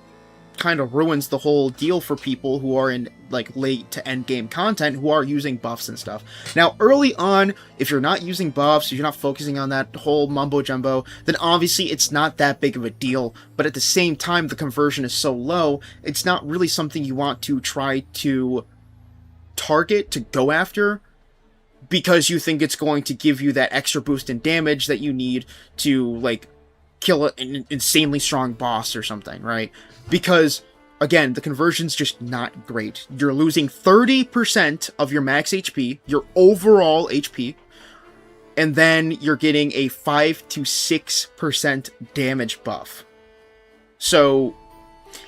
kind of ruins the whole deal for people who are in like late to end game content who are using buffs and stuff. Now, early on, if you're not using buffs, you're not focusing on that whole mumbo jumbo, then obviously it's not that big of a deal. But at the same time, the conversion is so low, it's not really something you want to try to target, to go after, because you think it's going to give you that extra boost in damage that you need to like kill an insanely strong boss or something, right? Because again, the conversion's just not great. You're losing 30% of your max HP, your overall HP, and then you're getting a 5 to 6% damage buff. So,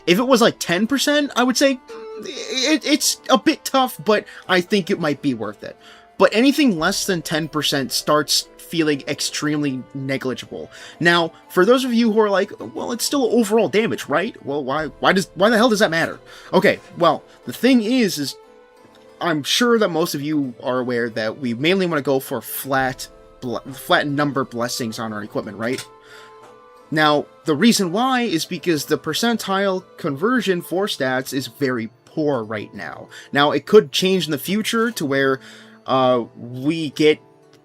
if it was like 10%, I would say it's a bit tough, but I think it might be worth it. But anything less than 10% starts feeling extremely negligible. Now, for those of you who are like, well, it's still overall damage, right? Well, why the hell does that matter? Okay, well, the thing is I'm sure that most of you are aware that we mainly want to go for flat number blessings on our equipment, right? Now, the reason why is because the percentile conversion for stats is very poor right now. Now, it could change in the future to where we get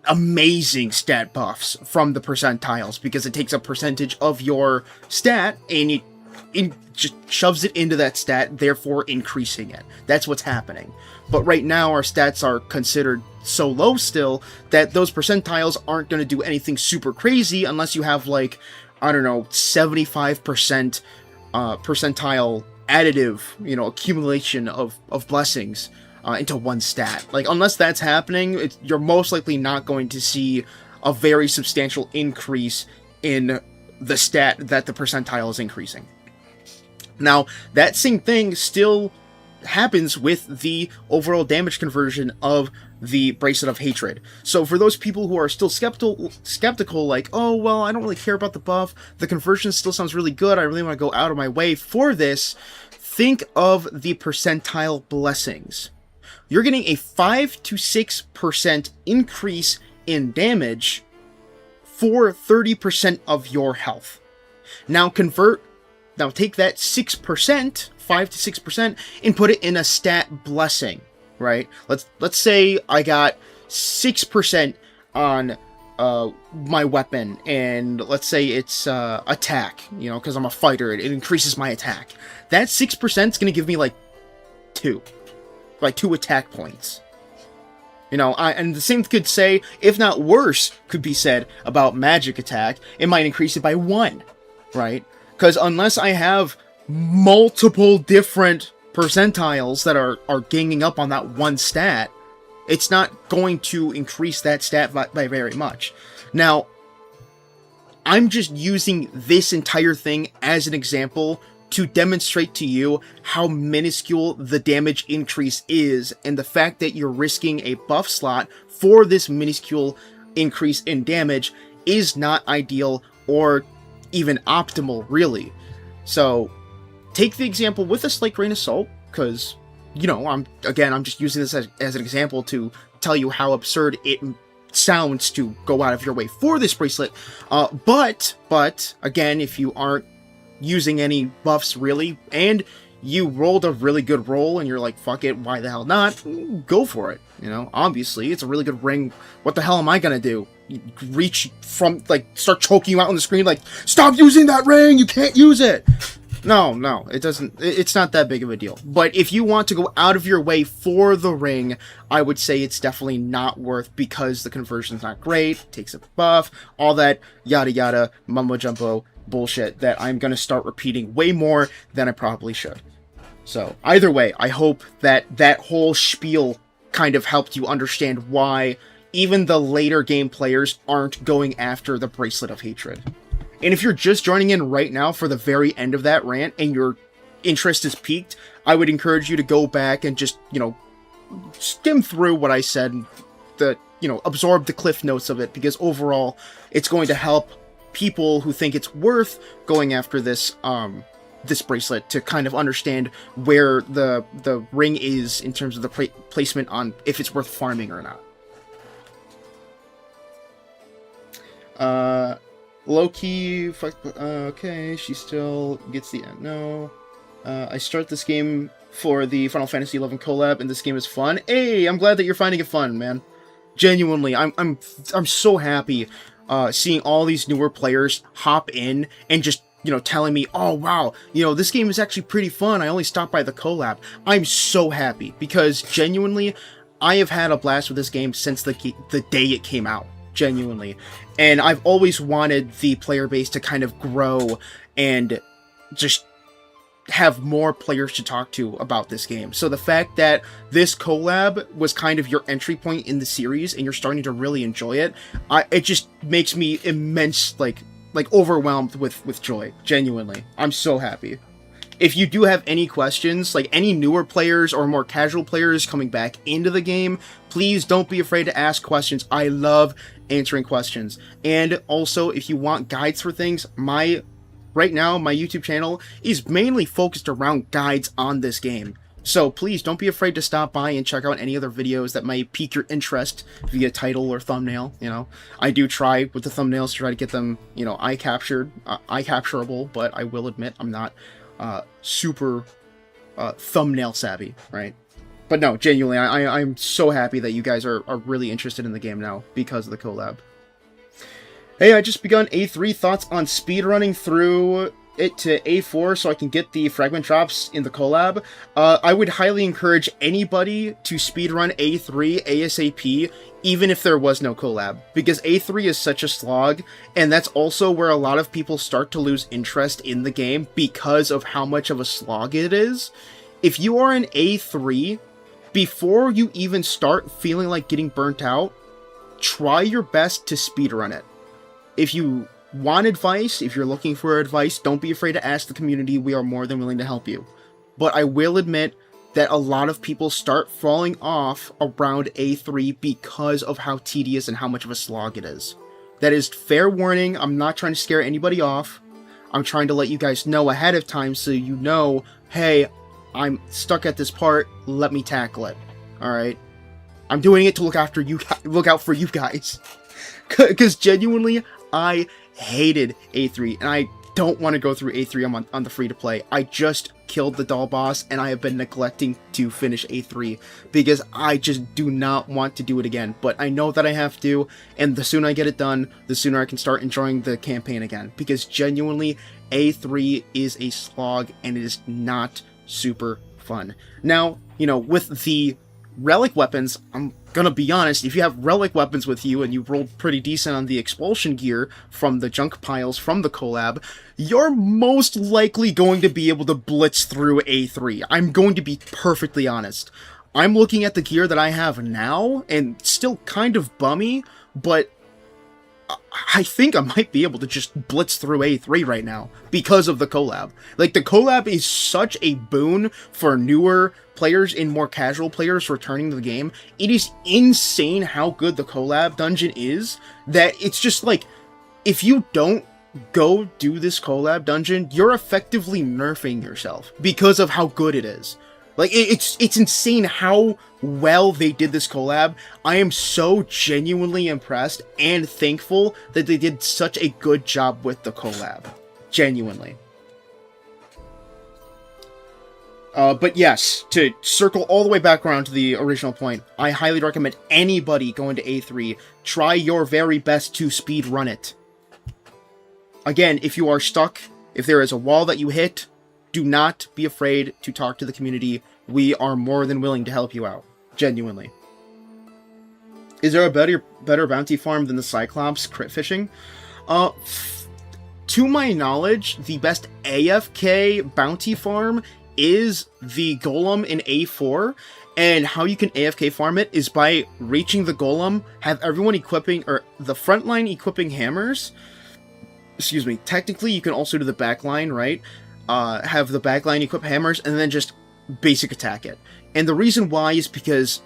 amazing stat buffs from the percentiles, because it takes a percentage of your stat and it just shoves it into that stat, therefore increasing it. That's what's happening. But right now, our stats are considered so low still that those percentiles aren't going to do anything super crazy unless you have, like, I don't know, 75% percentile additive, accumulation of blessings into one stat. Like, unless that's happening, you're most likely not going to see a very substantial increase in the stat that the percentile is increasing. Now, that same thing still happens with the overall damage conversion of the Bracelet of Hatred. So for those people who are still skeptical, like, oh, well, I don't really care about the buff, the conversion still sounds really good, I really want to go out of my way for this, think of the percentile blessings. You're getting a 5 to 6% increase in damage for 30% of your health. Now take that 6%, 5 to 6%, and put it in a stat blessing, right? Let's say I got 6% on my weapon, and let's say it's attack, because I'm a fighter, it increases my attack. That 6% is going to give me like 2 attack points. And the same could say, if not worse, could be said about magic attack. It might increase it by 1, right? Because unless I have multiple different percentiles that are ganging up on that one stat, it's not going to increase that stat by very much. Now, I'm just using this entire thing as an example to demonstrate to you how minuscule the damage increase is, and the fact that you're risking a buff slot for this minuscule increase in damage is not ideal or even optimal, really. So take the example with a slight grain of salt, because I'm just using this as an example to tell you how absurd it sounds to go out of your way for this bracelet. But again, if you aren't using any buffs really, and you rolled a really good roll and you're like, fuck it, why the hell not, go for it. Obviously it's a really good ring. What the hell am I gonna do? Reach from, start choking you out on the screen, like, stop using that ring, you can't use it. No, it doesn't. It's not that big of a deal. But if you want to go out of your way for the ring, I would say it's definitely not worth, because the conversion's not great, takes a buff, all that yada yada mumbo jumbo bullshit that I'm going to start repeating way more than I probably should. So either way, I hope that whole spiel kind of helped you understand why even the later game players aren't going after the Bracelet of Hatred. And if you're just joining in right now for the very end of that rant and your interest is piqued, I would encourage you to go back and just, skim through what I said, absorb the cliff notes of it, because overall it's going to help people who think it's worth going after this this bracelet to kind of understand where the ring is in terms of the placement on if it's worth farming or not. Low-key, okay, she still gets the end. No. I start this game for the Final Fantasy XI collab, and this game is fun. Hey, I'm glad that you're finding it fun, man. Genuinely, I'm so happy seeing all these newer players hop in and just, telling me, oh, wow, this game is actually pretty fun. I only stopped by the collab. I'm so happy, because genuinely, I have had a blast with this game since the day it came out. Genuinely. And I've always wanted the player base to kind of grow and just have more players to talk to about this game. So the fact that this collab was kind of your entry point in the series and you're starting to really enjoy it, it just makes me immense, like overwhelmed with joy. Genuinely, I'm so happy. If you do have any questions, like any newer players or more casual players coming back into the game, please don't be afraid to ask questions. I love answering questions. And also, if you want guides for things, right now, my YouTube channel is mainly focused around guides on this game. So please don't be afraid to stop by and check out any other videos that might pique your interest via title or thumbnail. You know, I do try with the thumbnails to try to get them, you know, eye capturable, but I will admit I'm not super thumbnail savvy, right? But no, genuinely, I'm so happy that you guys are really interested in the game now because of the collab. Hey, I just begun A3. Thoughts on speedrunning through it to A4 so I can get the fragment drops in the collab? I would highly encourage anybody to speedrun A3 ASAP, even if there was no collab, because A3 is such a slog, and that's also where a lot of people start to lose interest in the game because of how much of a slog it is. If you are in A3, before you even start feeling like getting burnt out, try your best to speedrun it. If you want advice, if you're looking for advice, don't be afraid to ask the community. We are more than willing to help you. But I will admit that a lot of people start falling off around A3 because of how tedious and how much of a slog it is. That is fair warning. I'm not trying to scare anybody off. I'm trying to let you guys know ahead of time so you know, hey, I'm stuck at this part, let me tackle it. Alright? I'm doing it to look out for you guys. Because genuinely, I hated A3, and I don't want to go through A3 on the free-to-play. I just killed the doll boss, and I have been neglecting to finish A3, because I just do not want to do it again. But I know that I have to, and the sooner I get it done, the sooner I can start enjoying the campaign again. Because genuinely, A3 is a slog, and it is not super fun. Now, you know, with the relic weapons, I'm gonna be honest, if you have relic weapons with you and you rolled pretty decent on the expulsion gear from the junk piles from the collab, you're most likely going to be able to blitz through A3. I'm going to be perfectly honest. I'm looking at the gear that I have now, and still kind of bummy, but I think I might be able to just blitz through A3 right now because of the collab. Like, the collab is such a boon for newer players and more casual players returning to the game. It is insane how good the collab dungeon is, that it's just like, if you don't go do this collab dungeon, you're effectively nerfing yourself because of how good it is. Like, it's insane how well they did this collab. I am so genuinely impressed and thankful that they did such a good job with the collab. Genuinely. But yes, to circle all the way back around to the original point, I highly recommend anybody going to A3, try your very best to speedrun it. Again, if you are stuck, if there is a wall that you hit, do not be afraid to talk to the community. We are more than willing to help you out. Genuinely. Is there a better bounty farm than the Cyclops crit fishing? To my knowledge, the best AFK bounty farm is the Golem in A4, and how you can AFK farm it is by reaching the Golem, have everyone equipping, or the front line equipping hammers. Excuse me. Technically, you can also do the back line, right? Have the back line equip hammers, and then just basic attack it. And the reason why is because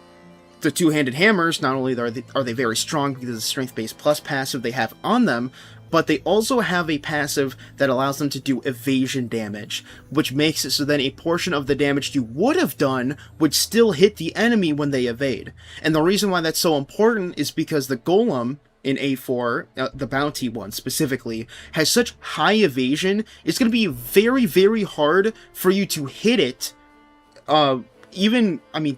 the two-handed hammers, not only are they very strong because of the strength-based plus passive they have on them, but they also have a passive that allows them to do evasion damage, which makes it so then a portion of the damage you would have done would still hit the enemy when they evade. And the reason why that's so important is because the Golem in A4, the bounty one specifically, has such high evasion, it's going to be very, very hard for you to hit it.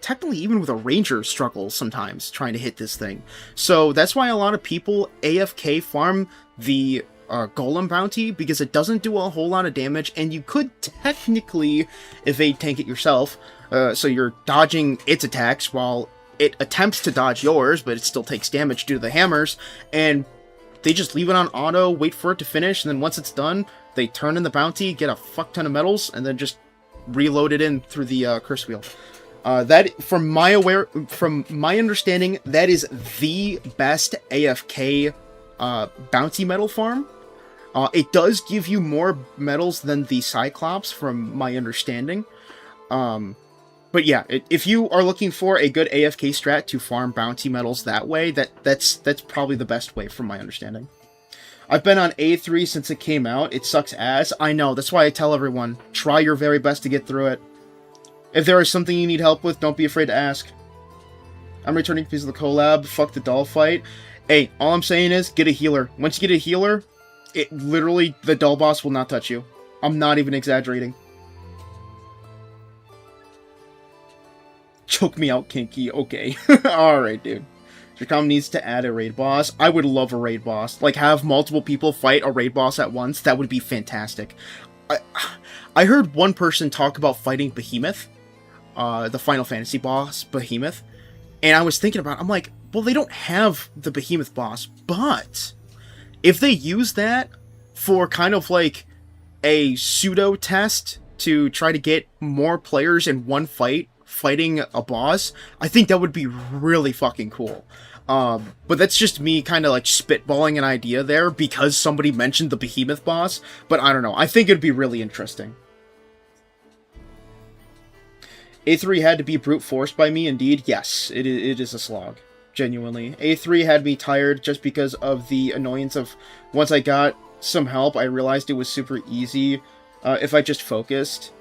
Technically even with a ranger struggles sometimes trying to hit this thing. So that's why a lot of people AFK farm the Golem bounty, because it doesn't do a whole lot of damage, and you could technically evade tank it yourself, so you're dodging its attacks while it attempts to dodge yours, but it still takes damage due to the hammers, and they just leave it on auto, wait for it to finish, and then once it's done, they turn in the bounty, get a fuck ton of medals, and then just reload it in through the curse wheel. That, from my understanding, that is the best AFK bounty medal farm. It does give you more medals than the Cyclops, from my understanding. But yeah, if you are looking for a good AFK strat to farm bounty medals that way, that's probably the best way, from my understanding. I've been on A3 since it came out. It sucks ass. I know, that's why I tell everyone, try your very best to get through it. If there is something you need help with, don't be afraid to ask. I'm returning to piece of the collab. Fuck the doll fight. Hey, all I'm saying is, get a healer. Once you get a healer, it literally, the doll boss will not touch you. I'm not even exaggerating. Choke me out, Kinky. Okay. Alright, dude. Jacom needs to add a raid boss. I would love a raid boss. Like, have multiple people fight a raid boss at once. That would be fantastic. I heard one person talk about fighting Behemoth. The Final Fantasy boss, Behemoth. And I was thinking about it, I'm like, well, they don't have the Behemoth boss, but if they use that for kind of like a pseudo test to try to get more players in one fight fighting a boss, I think that would be really fucking cool. But that's just me kind of like spitballing an idea there because somebody mentioned the Behemoth boss, but I don't know. I think it'd be really interesting. A3 had to be brute forced by me, indeed. Yes, it is a slog. Genuinely. A3 had me tired just because of the annoyance of, once I got some help, I realized it was super easy if I just focused.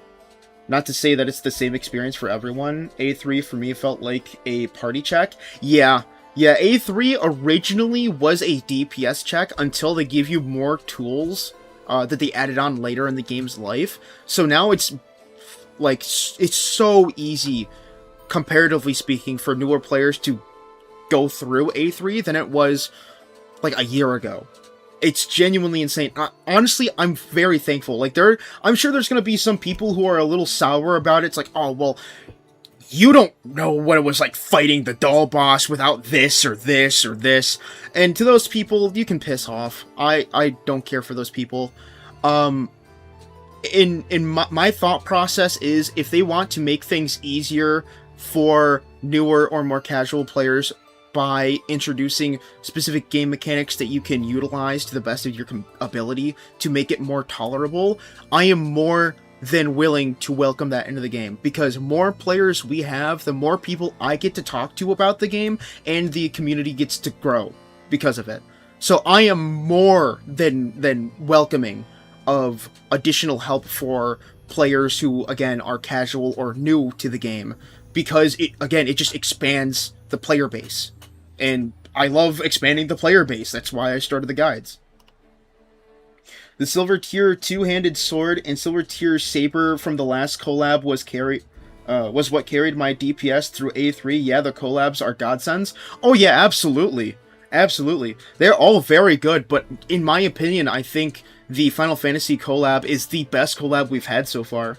Not to say that it's the same experience for everyone. A3 for me felt like a party check. Yeah, A3 originally was a DPS check until they give you more tools that they added on later in the game's life. So now it's like, it's so easy, comparatively speaking, for newer players to go through A3 than it was like a year ago. It's genuinely insane. Honestly, I'm very thankful. Like, I'm sure there's going to be some people who are a little sour about it. It's like, oh, well, you don't know what it was like fighting the doll boss without this or this or this. And to those people, you can piss off. I don't care for those people. In my thought process is, if they want to make things easier for newer or more casual players by introducing specific game mechanics that you can utilize to the best of your ability to make it more tolerable, I am more than willing to welcome that into the game, because more players we have, the more people I get to talk to about the game, and the community gets to grow because of it. So I am more than welcoming of additional help for players who, again, are casual or new to the game, because it just expands the player base. And I love expanding the player base. That's why I started the guides. The Silver Tier two-handed sword and Silver Tier saber from the last collab was what carried my DPS through A3. Yeah, the collabs are godsends. Oh yeah, absolutely. Absolutely. They're all very good, but in my opinion, I think the Final Fantasy collab is the best collab we've had so far.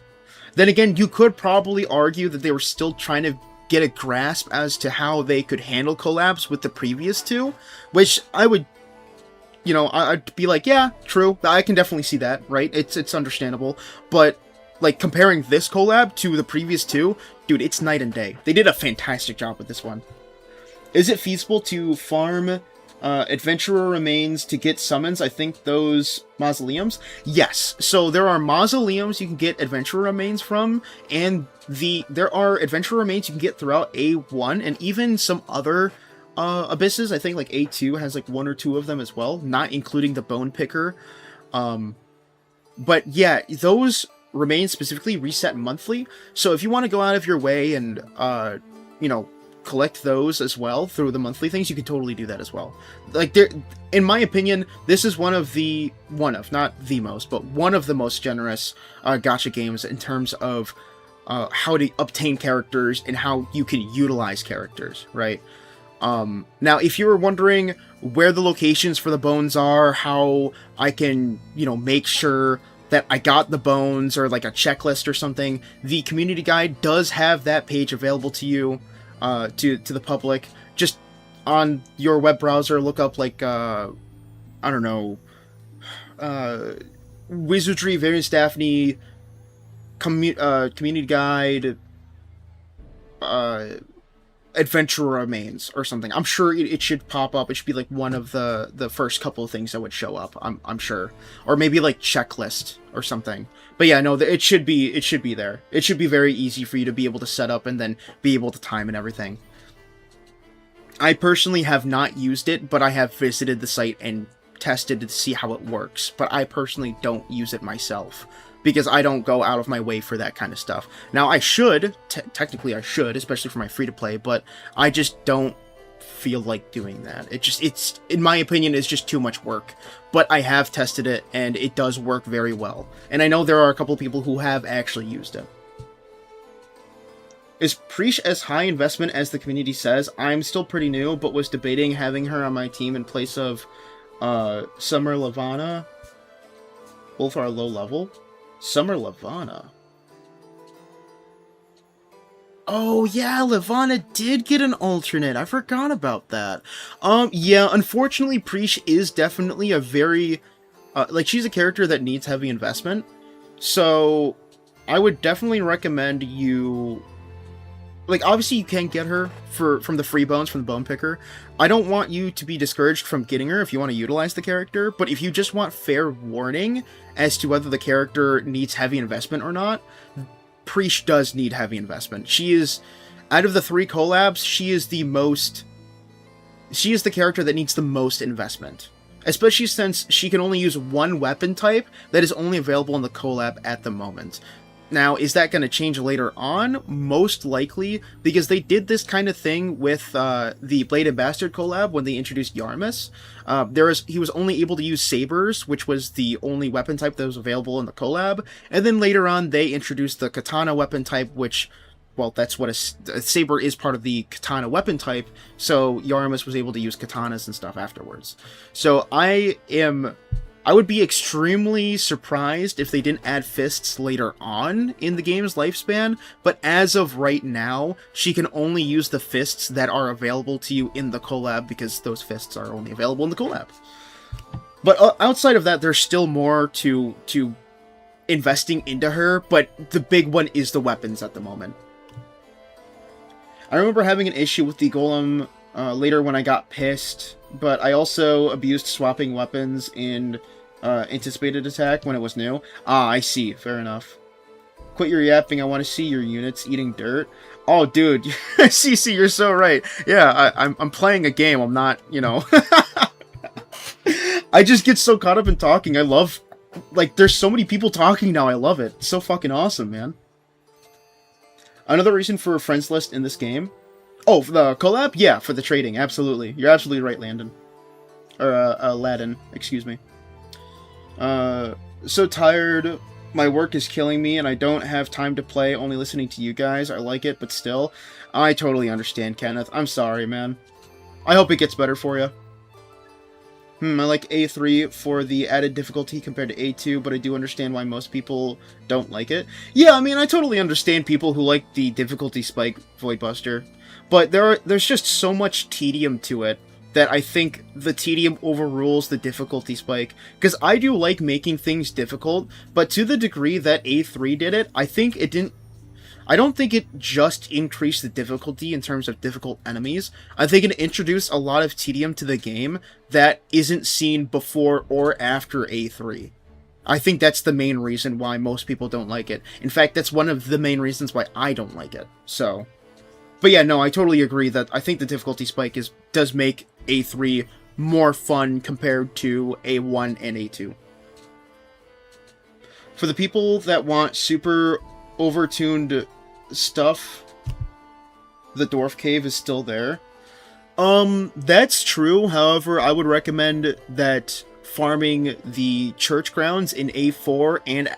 Then again, you could probably argue that they were still trying to get a grasp as to how they could handle collabs with the previous two, which I would, I'd be like, yeah, true, I can definitely see that, right? It's understandable, but like comparing this collab to the previous two, dude, it's night and day. They did a fantastic job with this one. Is it feasible to farm Adventurer Remains to get summons? I think those mausoleums? Yes. So there are mausoleums you can get Adventurer Remains from, and there are Adventurer Remains you can get throughout A1, and even some other abysses. I think like A2 has like one or two of them as well, not including the Bone Picker. But yeah, those remains specifically reset monthly, so if you want to go out of your way and, collect those as well through the monthly things, you can totally do that as well. Like, in my opinion, this is not the most, but one of the most generous gacha games in terms of how to obtain characters and how you can utilize characters, right? Now, if you were wondering where the locations for the bones are, how I can, make sure that I got the bones, or like a checklist or something, the community guide does have that page available to you, to the public. Just on your web browser, look up like, Wizardry Variants Daphne community guide, adventurer remains or something. I'm sure it should pop up. It should be like one of the first couple of things that would show up. I'm sure, or maybe like checklist or something. But yeah, no, it should be there. It should be very easy for you to be able to set up and then be able to time and everything. I personally have not used it, but I have visited the site and tested to see how it works. But I personally don't use it myself, because I don't go out of my way for that kind of stuff. Now, I should, technically I should, especially for my free-to-play, but I just don't feel like doing that. It's, in my opinion, it's just too much work. But I have tested it, and it does work very well. And I know there are a couple people who have actually used it. Is Preesh as high investment as the community says? I'm still pretty new, but was debating having her on my team in place of Summer Lavana. Both are low level. Summer Lavana. Oh yeah, Lavana did get an alternate. I forgot about that. Yeah, unfortunately, Preesh is definitely a very like, she's a character that needs heavy investment. So I would definitely recommend you, like, obviously you can get her from the free bones from the bone picker. I don't want you to be discouraged from getting her if you want to utilize the character, but if you just want fair warning as to whether the character needs heavy investment or not, Preesh does need heavy investment. She is, out of the 3 collabs, she is the character that needs the most investment. Especially since she can only use one weapon type that is only available in the collab at the moment. Now, is that going to change later on? Most likely, because they did this kind of thing with the Blade and Bastard collab when they introduced Yarmus. He was only able to use sabers, which was the only weapon type that was available in the collab, and then later on they introduced the katana weapon type, which, well, that's what a saber is, part of the katana weapon type, so Yarmus was able to use katanas and stuff afterwards. So I would be extremely surprised if they didn't add fists later on in the game's lifespan, but as of right now, she can only use the fists that are available to you in the collab, because those fists are only available in the collab. But outside of that, there's still more to investing into her, but the big one is the weapons at the moment. I remember having an issue with the golem later when I got pissed, but I also abused swapping weapons in anticipated attack when it was new. Ah, I see. Fair enough. Quit your yapping. I want to see your units eating dirt. Oh, dude. CC, you're so right. Yeah, I'm playing a game. I'm not, you know. I just get so caught up in talking. I love, like, there's so many people talking now. I love it. It's so fucking awesome, man. Another reason for a friends list in this game. Oh, for the collab? Yeah, for the trading. Absolutely. You're absolutely right, Landon. Or, Aladdin. Excuse me. So tired. My work is killing me, and I don't have time to play, only listening to you guys. I like it, but still. I totally understand, Kenneth. I'm sorry, man. I hope it gets better for you. I like A3 for the added difficulty compared to A2, but I do understand why most people don't like it. Yeah, I mean, I totally understand people who like the difficulty spike, Voidbuster. But there's just so much tedium to it that I think the tedium overrules the difficulty spike. Because I do like making things difficult, but to the degree that A3 did it, I don't think it just increased the difficulty in terms of difficult enemies. I think it introduced a lot of tedium to the game that isn't seen before or after A3. I think that's the main reason why most people don't like it. In fact, that's one of the main reasons why I don't like it. So, but yeah, no, I totally agree that I think the difficulty spike does make A3 more fun compared to A1 and A2. For the people that want super overtuned stuff, the Dwarf Cave is still there. That's true. However, I would recommend that farming the church grounds in A4 and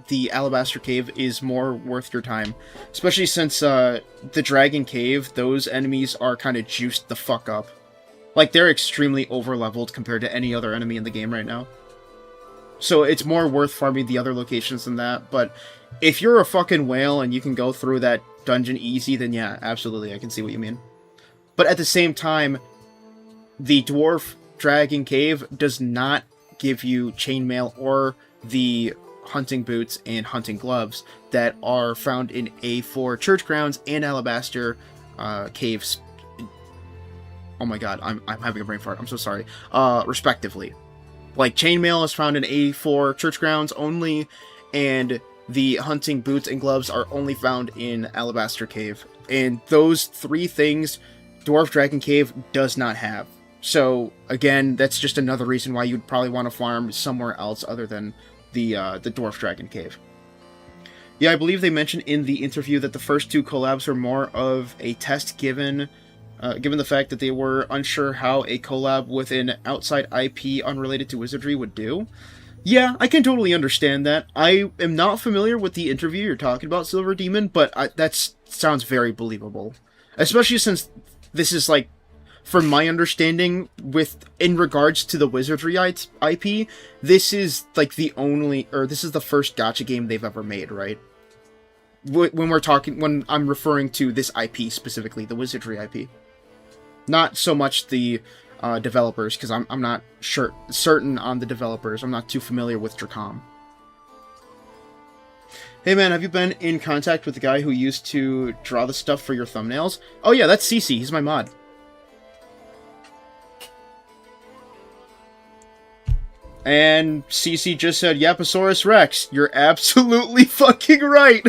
the Alabaster Cave is more worth your time. Especially since, the Dragon Cave, those enemies are kind of juiced the fuck up. Like, they're extremely over-leveled compared to any other enemy in the game right now. So it's more worth farming the other locations than that, but if you're a fucking whale and you can go through that dungeon easy, then yeah, absolutely, I can see what you mean. But at the same time, the Dwarf Dragon Cave does not give you chainmail or the hunting boots and hunting gloves that are found in A4 church grounds and alabaster caves. Oh my god, I'm having a brain fart. I'm so sorry. Respectively. Like, chainmail is found in A4 church grounds only, and the hunting boots and gloves are only found in Alabaster Cave. And those 3 things, Dwarf Dragon Cave does not have. So, again, that's just another reason why you'd probably want to farm somewhere else other than the Dwarf Dragon Cave. Yeah, I believe they mentioned in the interview that the first 2 collabs were more of a test given the fact that they were unsure how a collab with an outside IP unrelated to Wizardry would do. Yeah, I can totally understand that. I am not familiar with the interview you're talking about, Silver Demon, but that sounds very believable. Especially since this is, like, from my understanding, in regards to the Wizardry IP, this is, like, this is the first gacha game they've ever made, right? When I'm referring to this IP specifically, the Wizardry IP. Not so much the developers, because I'm not certain on the developers. I'm not too familiar with Dracom. Hey man, have you been in contact with the guy who used to draw the stuff for your thumbnails? Oh yeah, that's CC. He's my mod. And CC just said, Yaposaurus Rex. You're absolutely fucking right.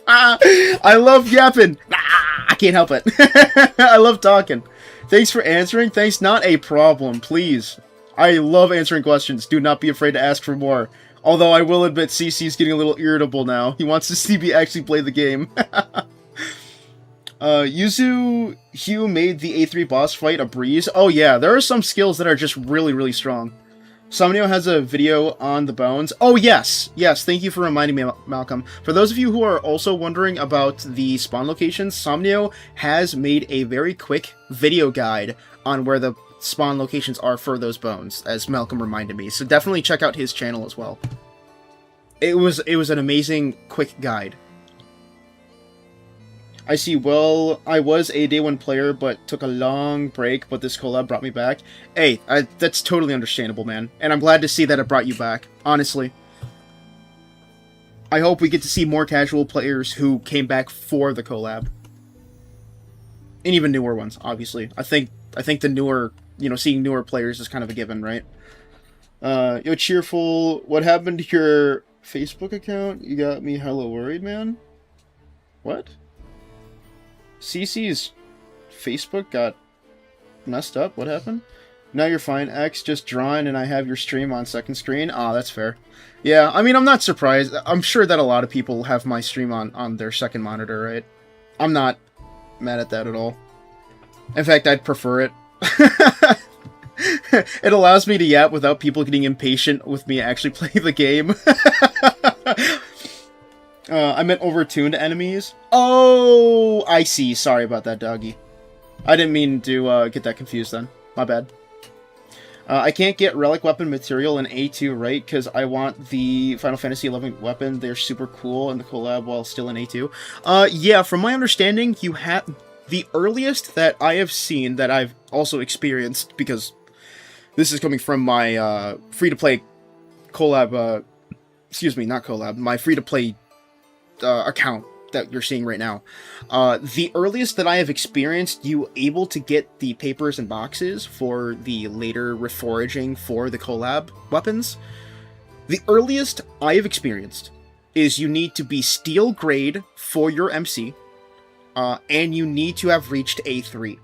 I love yapping. I can't help it. I love talking. Thanks for answering. Thanks, not a problem, please. I love answering questions. Do not be afraid to ask for more. Although I will admit CC's getting a little irritable now. He wants to see me actually play the game. Yuzu Hugh made the A3 boss fight a breeze. Oh yeah, there are some skills that are just really, really strong. Somnio has a video on the bones. Oh yes! Yes, thank you for reminding me, Malcolm. For those of you who are also wondering about the spawn locations, Somnio has made a very quick video guide on where the spawn locations are for those bones, as Malcolm reminded me. So definitely check out his channel as well. It was an amazing quick guide. I see, well, I was a day 1 player, but took a long break, but this collab brought me back. Hey, that's totally understandable, man. And I'm glad to see that it brought you back, honestly. I hope we get to see more casual players who came back for the collab. And even newer ones, obviously. I think the newer, seeing newer players is kind of a given, right? Yo, Cheerful, what happened to your Facebook account? You got me hella worried, man. What? CC's Facebook got messed up? What happened? Now you're fine, X, just drawing and I have your stream on second screen. Ah, that's fair. Yeah, I mean, I'm not surprised. I'm sure that a lot of people have my stream on their second monitor, right? I'm not mad at that at all. In fact, I'd prefer it. It allows me to yap without people getting impatient with me actually playing the game. I meant overtuned enemies. Oh, I see. Sorry about that, doggy. I didn't mean to get that confused then. My bad. I can't get relic weapon material in A2, right? Because I want the Final Fantasy XI weapon. They're super cool in the collab while still in A2. Yeah, from my understanding, you have the earliest that I have seen, that I've also experienced, because this is coming from my free-to-play collab, excuse me, not collab, my free-to-play account that you're seeing right now. The earliest that I have experienced you able to get the papers and boxes for the later reforaging for the collab weapons, the earliest I have experienced is you need to be steel grade for your MC, and you need to have reached A3.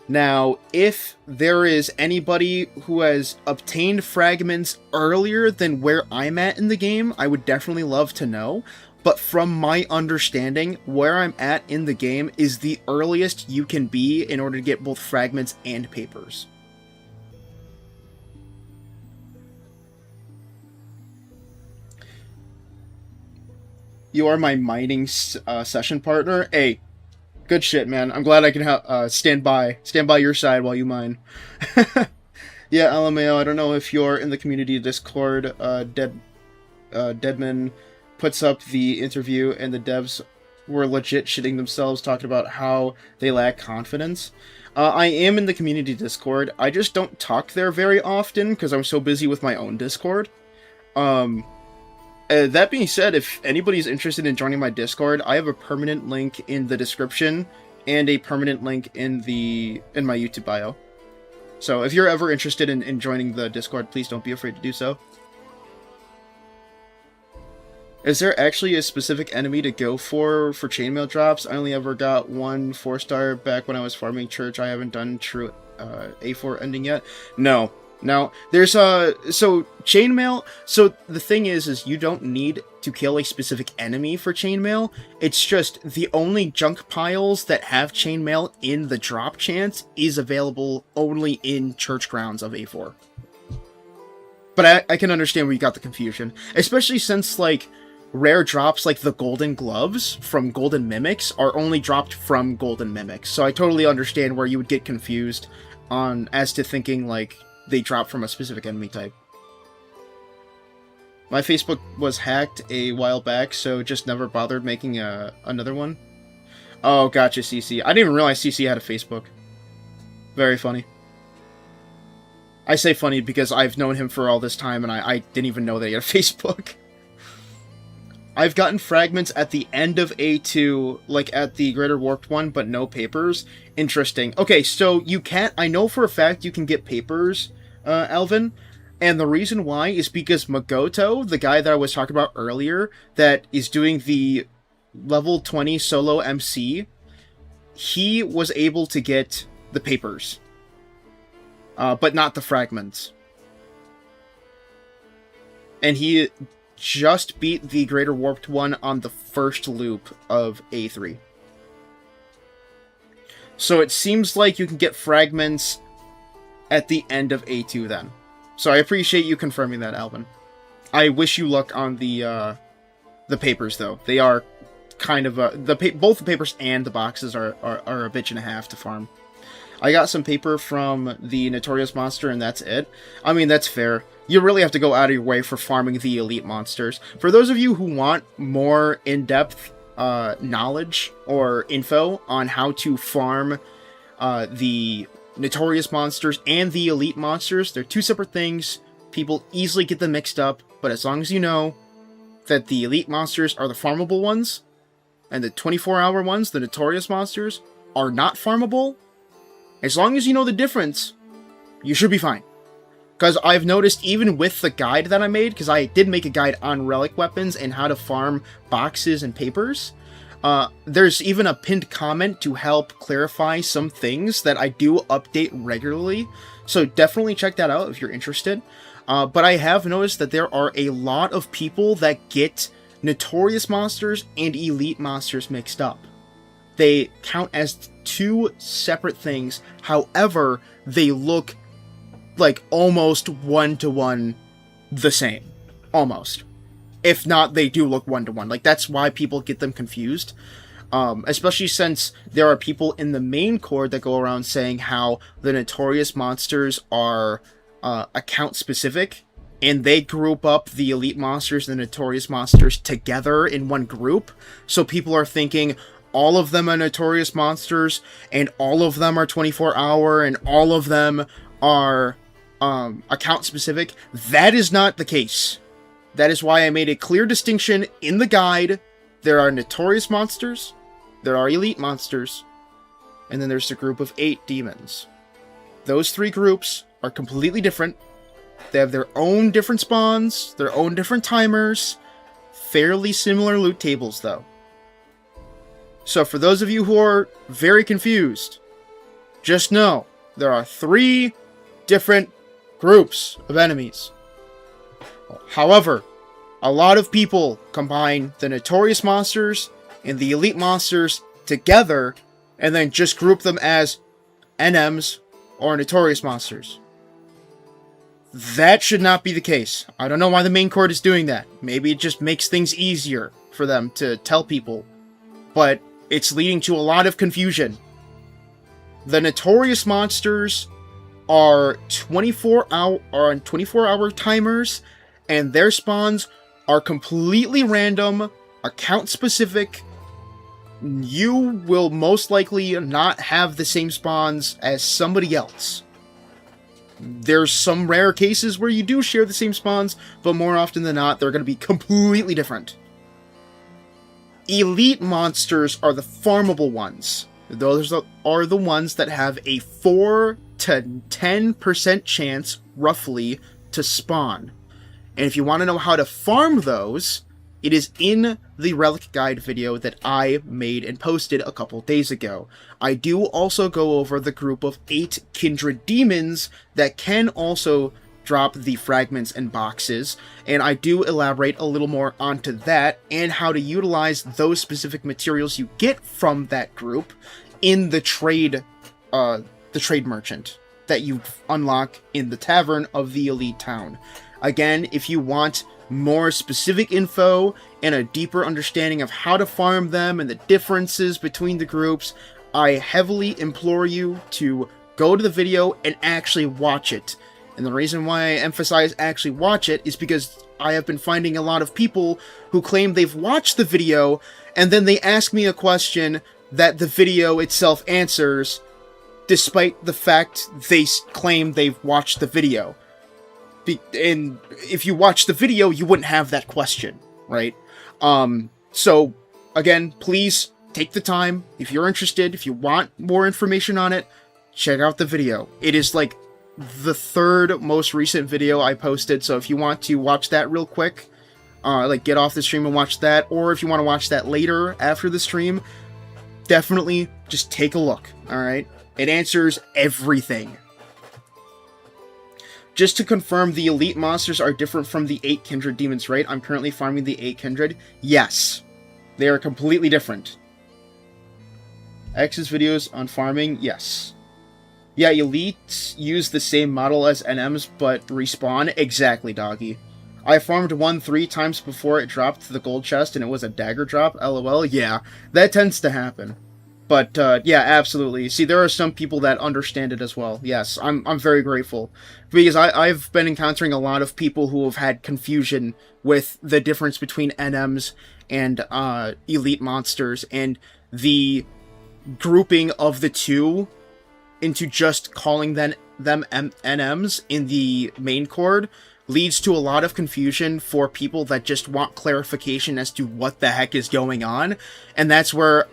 Now, if there is anybody who has obtained fragments earlier than where I'm at in the game, I would definitely love to know. But from my understanding, where I'm at in the game is the earliest you can be in order to get both fragments and papers. You are my mining session partner. Hey, good shit, man. I'm glad I can stand by your side while you mine. Yeah, LMAO, I don't know if you're in the community Discord. Deadman puts up the interview, and the devs were legit shitting themselves, talking about how they lack confidence. I am in the community Discord. I just don't talk there very often, because I'm so busy with my own Discord. That being said, if anybody's interested in joining my Discord, I have a permanent link in the description and a permanent link in my YouTube bio. So if you're ever interested in joining the Discord, please don't be afraid to do so. Is there actually a specific enemy to go for chainmail drops? I only ever got one 4-star back when I was farming church. I haven't done true A4 ending yet. No. There's so chainmail. So the thing is you don't need to kill a specific enemy for chainmail. It's just the only junk piles that have chainmail in the drop chance is available only in church grounds of A4. But I can understand where you got the confusion, especially since like rare drops like the golden gloves from golden mimics are only dropped from golden mimics. So I totally understand where you would get confused on as to thinking like they drop from a specific enemy type. My Facebook was hacked a while back, so just never bothered making another one. Oh, gotcha, CC. I didn't even realize CC had a Facebook. Very funny. I say funny because I've known him for all this time, and I didn't even know that he had a Facebook. I've gotten fragments at the end of A2, like at the Greater Warped one, but no papers. Interesting. Okay, so you can't... I know for a fact you can get papers, Alvin, and the reason why is because Magoto, the guy that I was talking about earlier, that is doing the level 20 solo MC, he was able to get the papers, but not the fragments. And he just beat the Greater Warped one on the first loop of A3. So it seems like you can get fragments at the end of A2 then. So I appreciate you confirming that, Alvin. I wish you luck on the papers, though. They are kind of both the papers and the boxes are a bitch and a half to farm. I got some paper from the Notorious Monster, and that's it. I mean, that's fair. You really have to go out of your way for farming the elite monsters. For those of you who want more in-depth knowledge or info on how to farm the Notorious monsters and the elite monsters, they're two separate things. People easily get them mixed up, but as long as you know that the elite monsters are the farmable ones, and the 24-hour ones, the Notorious monsters, are not farmable, as long as you know the difference, you should be fine. Because I've noticed even with the guide that I made, because I did make a guide on relic weapons and how to farm boxes and papers, there's even a pinned comment to help clarify some things that I do update regularly. So definitely check that out if you're interested. But I have noticed that there are a lot of people that get Notorious monsters and elite monsters mixed up. They count as two separate things. However, they look like almost one-to-one the same. Almost. If not, they do look one-to-one. Like, that's why people get them confused. Especially since there are people in the main core that go around saying how the Notorious monsters are account-specific, and they group up the elite monsters and the Notorious monsters together in one group. So people are thinking all of them are Notorious monsters, and all of them are 24-hour, and all of them are account-specific. That is not the case. That is why I made a clear distinction in the guide. There are Notorious monsters, there are elite monsters, and then there's the group of 8 demons. Those 3 groups are completely different. They have their own different spawns, their own different timers, fairly similar loot tables though. So for those of you who are very confused, just know there are 3 different groups of enemies. However, a lot of people combine the Notorious monsters and the elite monsters together and then just group them as NMs or Notorious monsters. That should not be the case. I don't know why the main court is doing that. Maybe it just makes things easier for them to tell people. But it's leading to a lot of confusion. The Notorious monsters are 24-hour timers, and their spawns are completely random, account specific. You will most likely not have the same spawns as somebody else. There's some rare cases where you do share the same spawns, but more often than not, they're going to be completely different. Elite monsters are the farmable ones. Those are the ones that have a 4 to 10% chance, roughly, to spawn. And if you want to know how to farm those, it is in the Relic Guide video that I made and posted a couple days ago. I do also go over the group of 8 Kindred Demons that can also drop the fragments and boxes, and I do elaborate a little more onto that and how to utilize those specific materials you get from that group in the trade merchant that you unlock in the Tavern of the Elite Town. Again, if you want more specific info and a deeper understanding of how to farm them and the differences between the groups, I heavily implore you to go to the video and actually watch it. And the reason why I emphasize actually watch it is because I have been finding a lot of people who claim they've watched the video, and then they ask me a question that the video itself answers, despite the fact they claim they've watched the video. And if you watch the video, you wouldn't have that question, right? So, again, please take the time. If you're interested, if you want more information on it, check out the video. It is like the 3rd most recent video I posted, so if you want to watch that real quick, like get off the stream and watch that, or if you want to watch that later after the stream, definitely just take a look, alright? It answers everything. Just to confirm, the elite monsters are different from the 8 Kindred Demons, right? I'm currently farming the 8 Kindred. Yes. They are completely different. X's videos on farming, yes. Yeah, elites use the same model as NMs, but respawn. Exactly, doggy. I farmed one 3 times before it dropped to the gold chest, and it was a dagger drop. LOL. Yeah, that tends to happen. But, yeah, absolutely. See, there are some people that understand it as well. Yes, I'm very grateful. Because I've been encountering a lot of people who have had confusion with the difference between NMs and, elite monsters, and the grouping of the two into just calling them NMs in the main chord leads to a lot of confusion for people that just want clarification as to what the heck is going on. And that's where,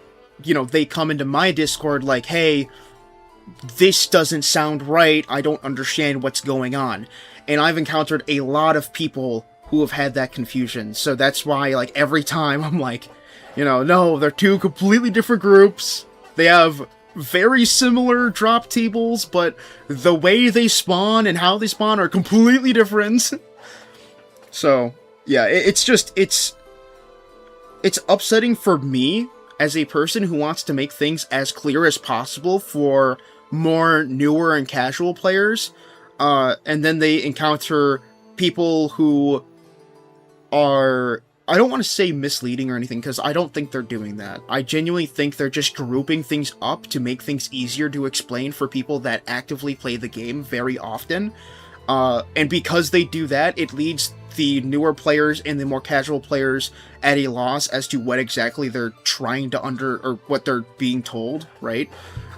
you know, they come into my Discord like, hey, this doesn't sound right, I don't understand what's going on. And I've encountered a lot of people who have had that confusion. So that's why, like, every time I'm like, you know, no, they're 2 completely different groups. They have very similar drop tables, but the way they spawn and how they spawn are completely different. So, yeah, it's upsetting for me as a person who wants to make things as clear as possible for more newer and casual players, and then they encounter people who are, I don't want to say misleading or anything, because I don't think they're doing that. I genuinely think they're just grouping things up to make things easier to explain for people that actively play the game very often. And because they do that, it leads the newer players and the more casual players at a loss as to what exactly they're trying to or what they're being told, right?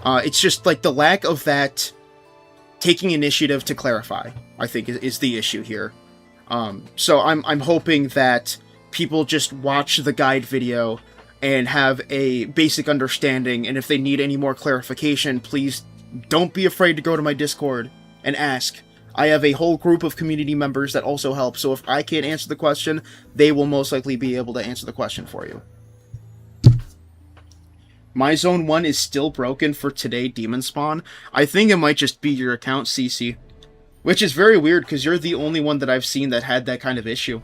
It's just like the lack of that taking initiative to clarify, I think, is the issue here. So I'm hoping that people just watch the guide video and have a basic understanding, and if they need any more clarification, please don't be afraid to go to my Discord and ask. I have a whole group of community members that also help, so if I can't answer the question, they will most likely be able to answer the question for you. My Zone 1 is still broken for today Demon Spawn. I think it might just be your account, CC. Which is very weird, because you're the only one that I've seen that had that kind of issue.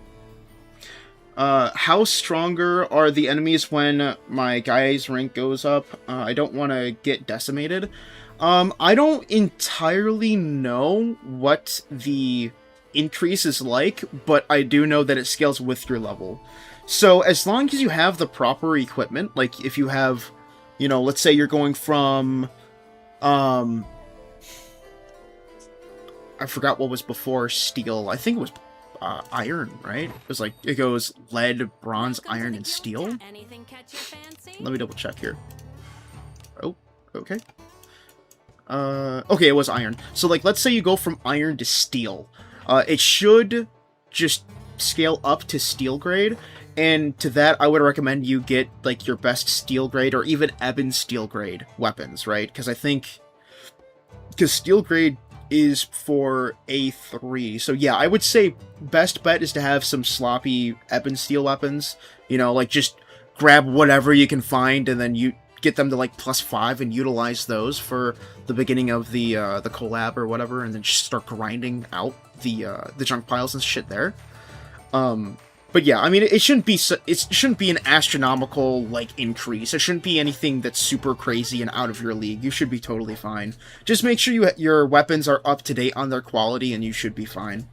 How stronger are the enemies when my guy's rank goes up? I don't want to get decimated. I don't entirely know what the increase is like, but I do know that it scales with your level. So as long as you have the proper equipment, like if you have, you know, let's say you're going from, I forgot what was before steel. I think it was iron, right? It was like, it goes lead, bronze, iron, and steel. Anything catch your fancy? Let me double check here. Oh, okay. Okay, it was iron. So, like, let's say you go from iron to steel. It should just scale up to steel grade, and to that, I would recommend you get, like, your best steel grade, or even ebon steel grade weapons, right? Because steel grade is for A3. So yeah, I would say best bet is to have some sloppy ebon steel weapons. You know, like, just grab whatever you can find, and then you get them to, like, +5 and utilize those for the beginning of the collab or whatever, and then just start grinding out the junk piles and shit there. But yeah, I mean, it shouldn't be an astronomical, like, increase. It shouldn't be anything that's super crazy and out of your league. You should be totally fine. Just make sure your weapons are up to date on their quality, and you should be fine.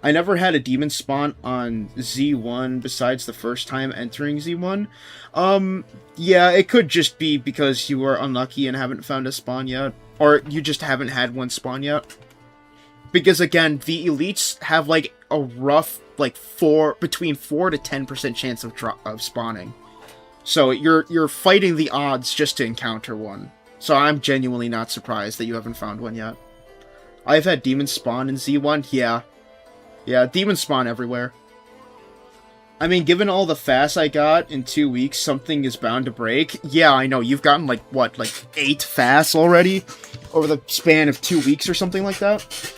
I never had a demon spawn on Z1 besides the first time entering Z1. Yeah, it could just be because you were unlucky and haven't found a spawn yet. Or you just haven't had one spawn yet. Because, again, the elites have, like, a rough, like, between 4 to 10% chance of spawning. So you're fighting the odds just to encounter one. So I'm genuinely not surprised that you haven't found one yet. I've had demons spawn in Z1, yeah. Yeah, demons spawn everywhere. I mean, given all the fasts I got in 2 weeks, something is bound to break. Yeah, I know, you've gotten, like, what, like 8 fasts already? Over the span of 2 weeks or something like that?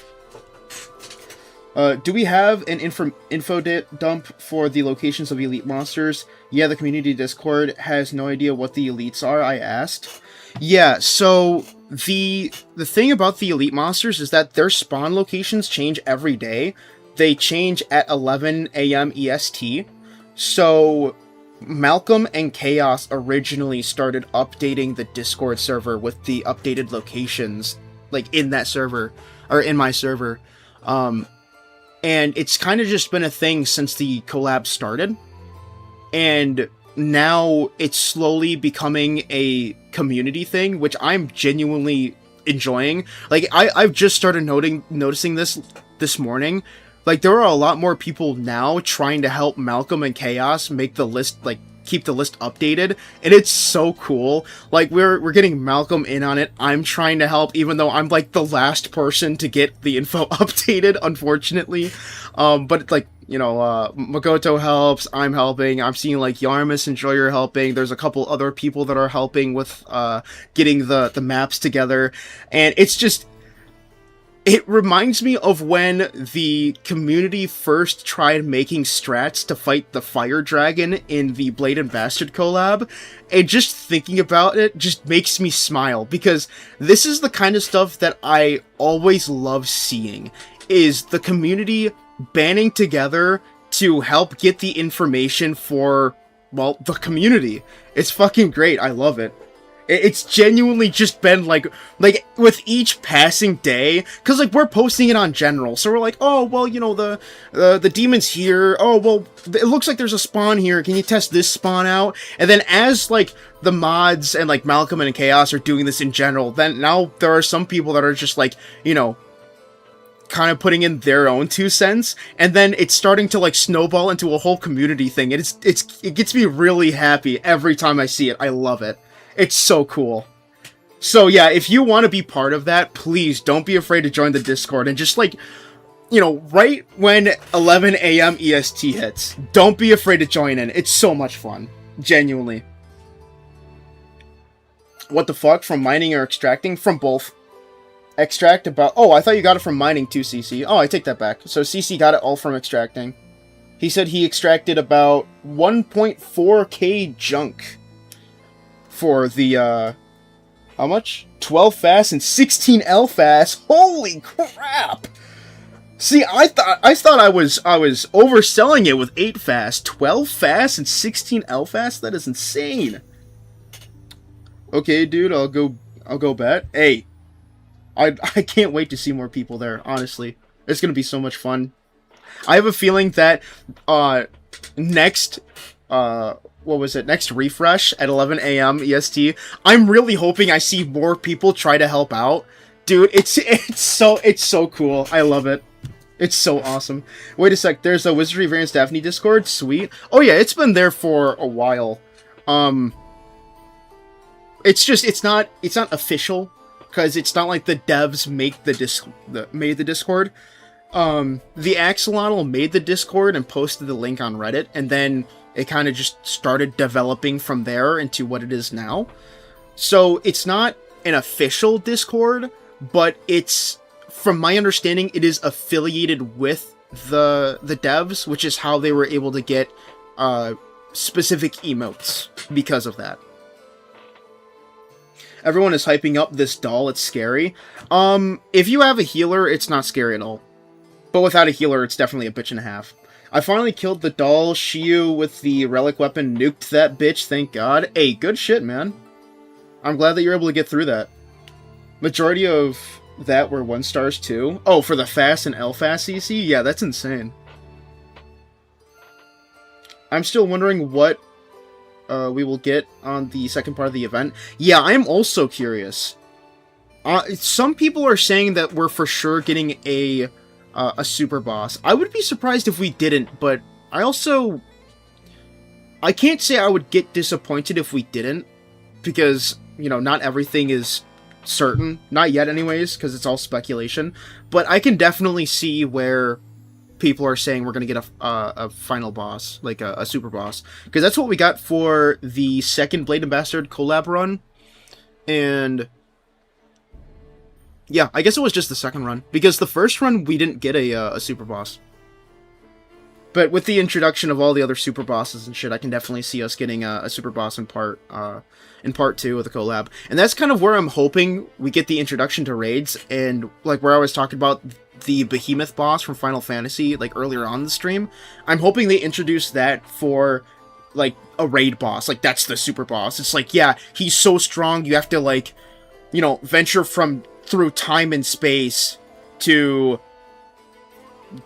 Do we have an info dump for the locations of elite monsters? Yeah, the community Discord has no idea what the elites are, I asked. Yeah, so the thing about the elite monsters is that their spawn locations change every day. They change at 11 a.m. EST. So Malcolm and Chaos originally started updating the Discord server with the updated locations, like, in that server, or in my server. And it's kind of just been a thing since the collab started. And now it's slowly becoming a community thing, which I'm genuinely enjoying. Like, I've just started noticing this morning. Like, there are a lot more people now trying to help Malcolm and Chaos make the list, like, keep the list updated, and it's so cool. Like, we're getting Malcolm in on it. I'm trying to help, even though I'm, like, the last person to get the info updated, unfortunately. But, like, you know, Makoto helps, I'm helping, I'm seeing, like, Yarmus and Joyer helping, there's a couple other people that are helping with, getting the maps together, and it's just, it reminds me of when the community first tried making strats to fight the Fire Dragon in the Blade and Bastard collab, and just thinking about it just makes me smile, because this is the kind of stuff that I always love seeing, is the community banding together to help get the information for, well, the community. It's fucking great, I love it. It's genuinely just been, like, with each passing day, because, like, we're posting it on general, so we're like, oh, well, you know, the demon's here, oh, well, it looks like there's a spawn here, can you test this spawn out? And then as, like, the mods and, like, Malcolm and Chaos are doing this in general, then now there are some people that are just, like, you know, kind of putting in their own 2 cents, and then it's starting to, like, snowball into a whole community thing, and it gets me really happy every time I see it. I love it. It's so cool. So yeah, if you want to be part of that, please don't be afraid to join the Discord, and just, like, you know, right when 11 a.m. EST hits, don't be afraid to join in. It's so much fun. Genuinely. What the fuck? From mining or extracting? From both. Extract about... Oh, I thought you got it from mining too, CC. Oh, I take that back. So CC got it all from extracting. He said he extracted about 1.4k junk for the, how much? 12 fast and 16 L fast. Holy crap! See, I thought I was overselling it with 8 fast, 12 fast, and 16 L fast. That is insane. Okay, dude, I'll go bet. Hey, I can't wait to see more people there. Honestly, it's gonna be so much fun. I have a feeling that next next refresh at 11 a.m. EST, I'm really hoping I see more people try to help out. Dude, it's so cool. I love it. It's so awesome. Wait a sec, there's a Wizardry Variants Daphne Discord? Sweet. Oh yeah, it's been there for a while. It's not official. because it's not like the devs make made the Discord. The Axolotl made the Discord and posted the link on Reddit, and then it kind of just started developing from there into what it is now. So it's not an official Discord, but it's, from my understanding, it is affiliated with the devs, which is how they were able to get specific emotes because of that. Everyone is hyping up this doll. It's scary. If you have a healer, it's not scary at all. But without a healer, it's definitely a bitch and a half. I finally killed the doll. Shiyu with the relic weapon nuked that bitch, thank God. Hey, good shit, man. I'm glad that you're able to get through that. Majority of that were 1 stars too. Oh, for the fast and L-fast CC? Yeah, that's insane. I'm still wondering what we will get on the second part of the event. Yeah, I am also curious. Some people are saying that we're for sure getting a super boss. I would be surprised if we didn't, but I can't say I would get disappointed if we didn't, because, you know, not everything is certain. Not yet anyways, because it's all speculation. But I can definitely see where people are saying we're going to get a final boss, like a super boss. Because that's what we got for the second Blade and Bastard collab run. And yeah, I guess it was just the second run, because the first run we didn't get a super boss. But with the introduction of all the other super bosses and shit, I can definitely see us getting a super boss in part 2 of the collab. And that's kind of where I'm hoping we get the introduction to raids, and like where I was talking about the Behemoth boss from Final Fantasy, like earlier on the stream. I'm hoping they introduce that for like a raid boss. Like, that's the super boss. It's like, yeah, he's so strong, you have to, like, you know, venture through time and space to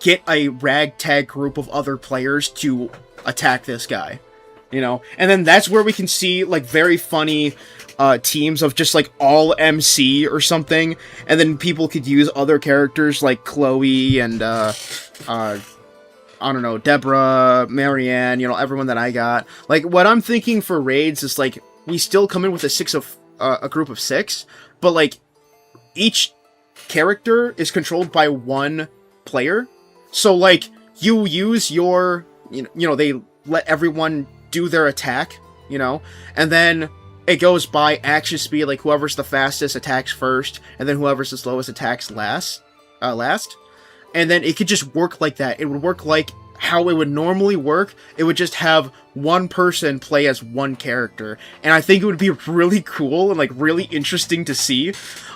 get a ragtag group of other players to attack this guy, you know? And then that's where we can see, like, very funny teams of just, like, all MC or something, and then people could use other characters like Chloe and, I don't know, Deborah, Marianne, you know, everyone that I got. Like, what I'm thinking for raids is, like, we still come in with a group of 6, but, like, each character is controlled by one player. So, like, you use your, you know, they let everyone do their attack, you know, and then it goes by action speed, like, whoever's the fastest attacks first, and then whoever's the slowest attacks last. And then it could just work like that. It would work like how it would normally work. It would just have one person play as one character. And I think it would be really cool and, like, really interesting to see.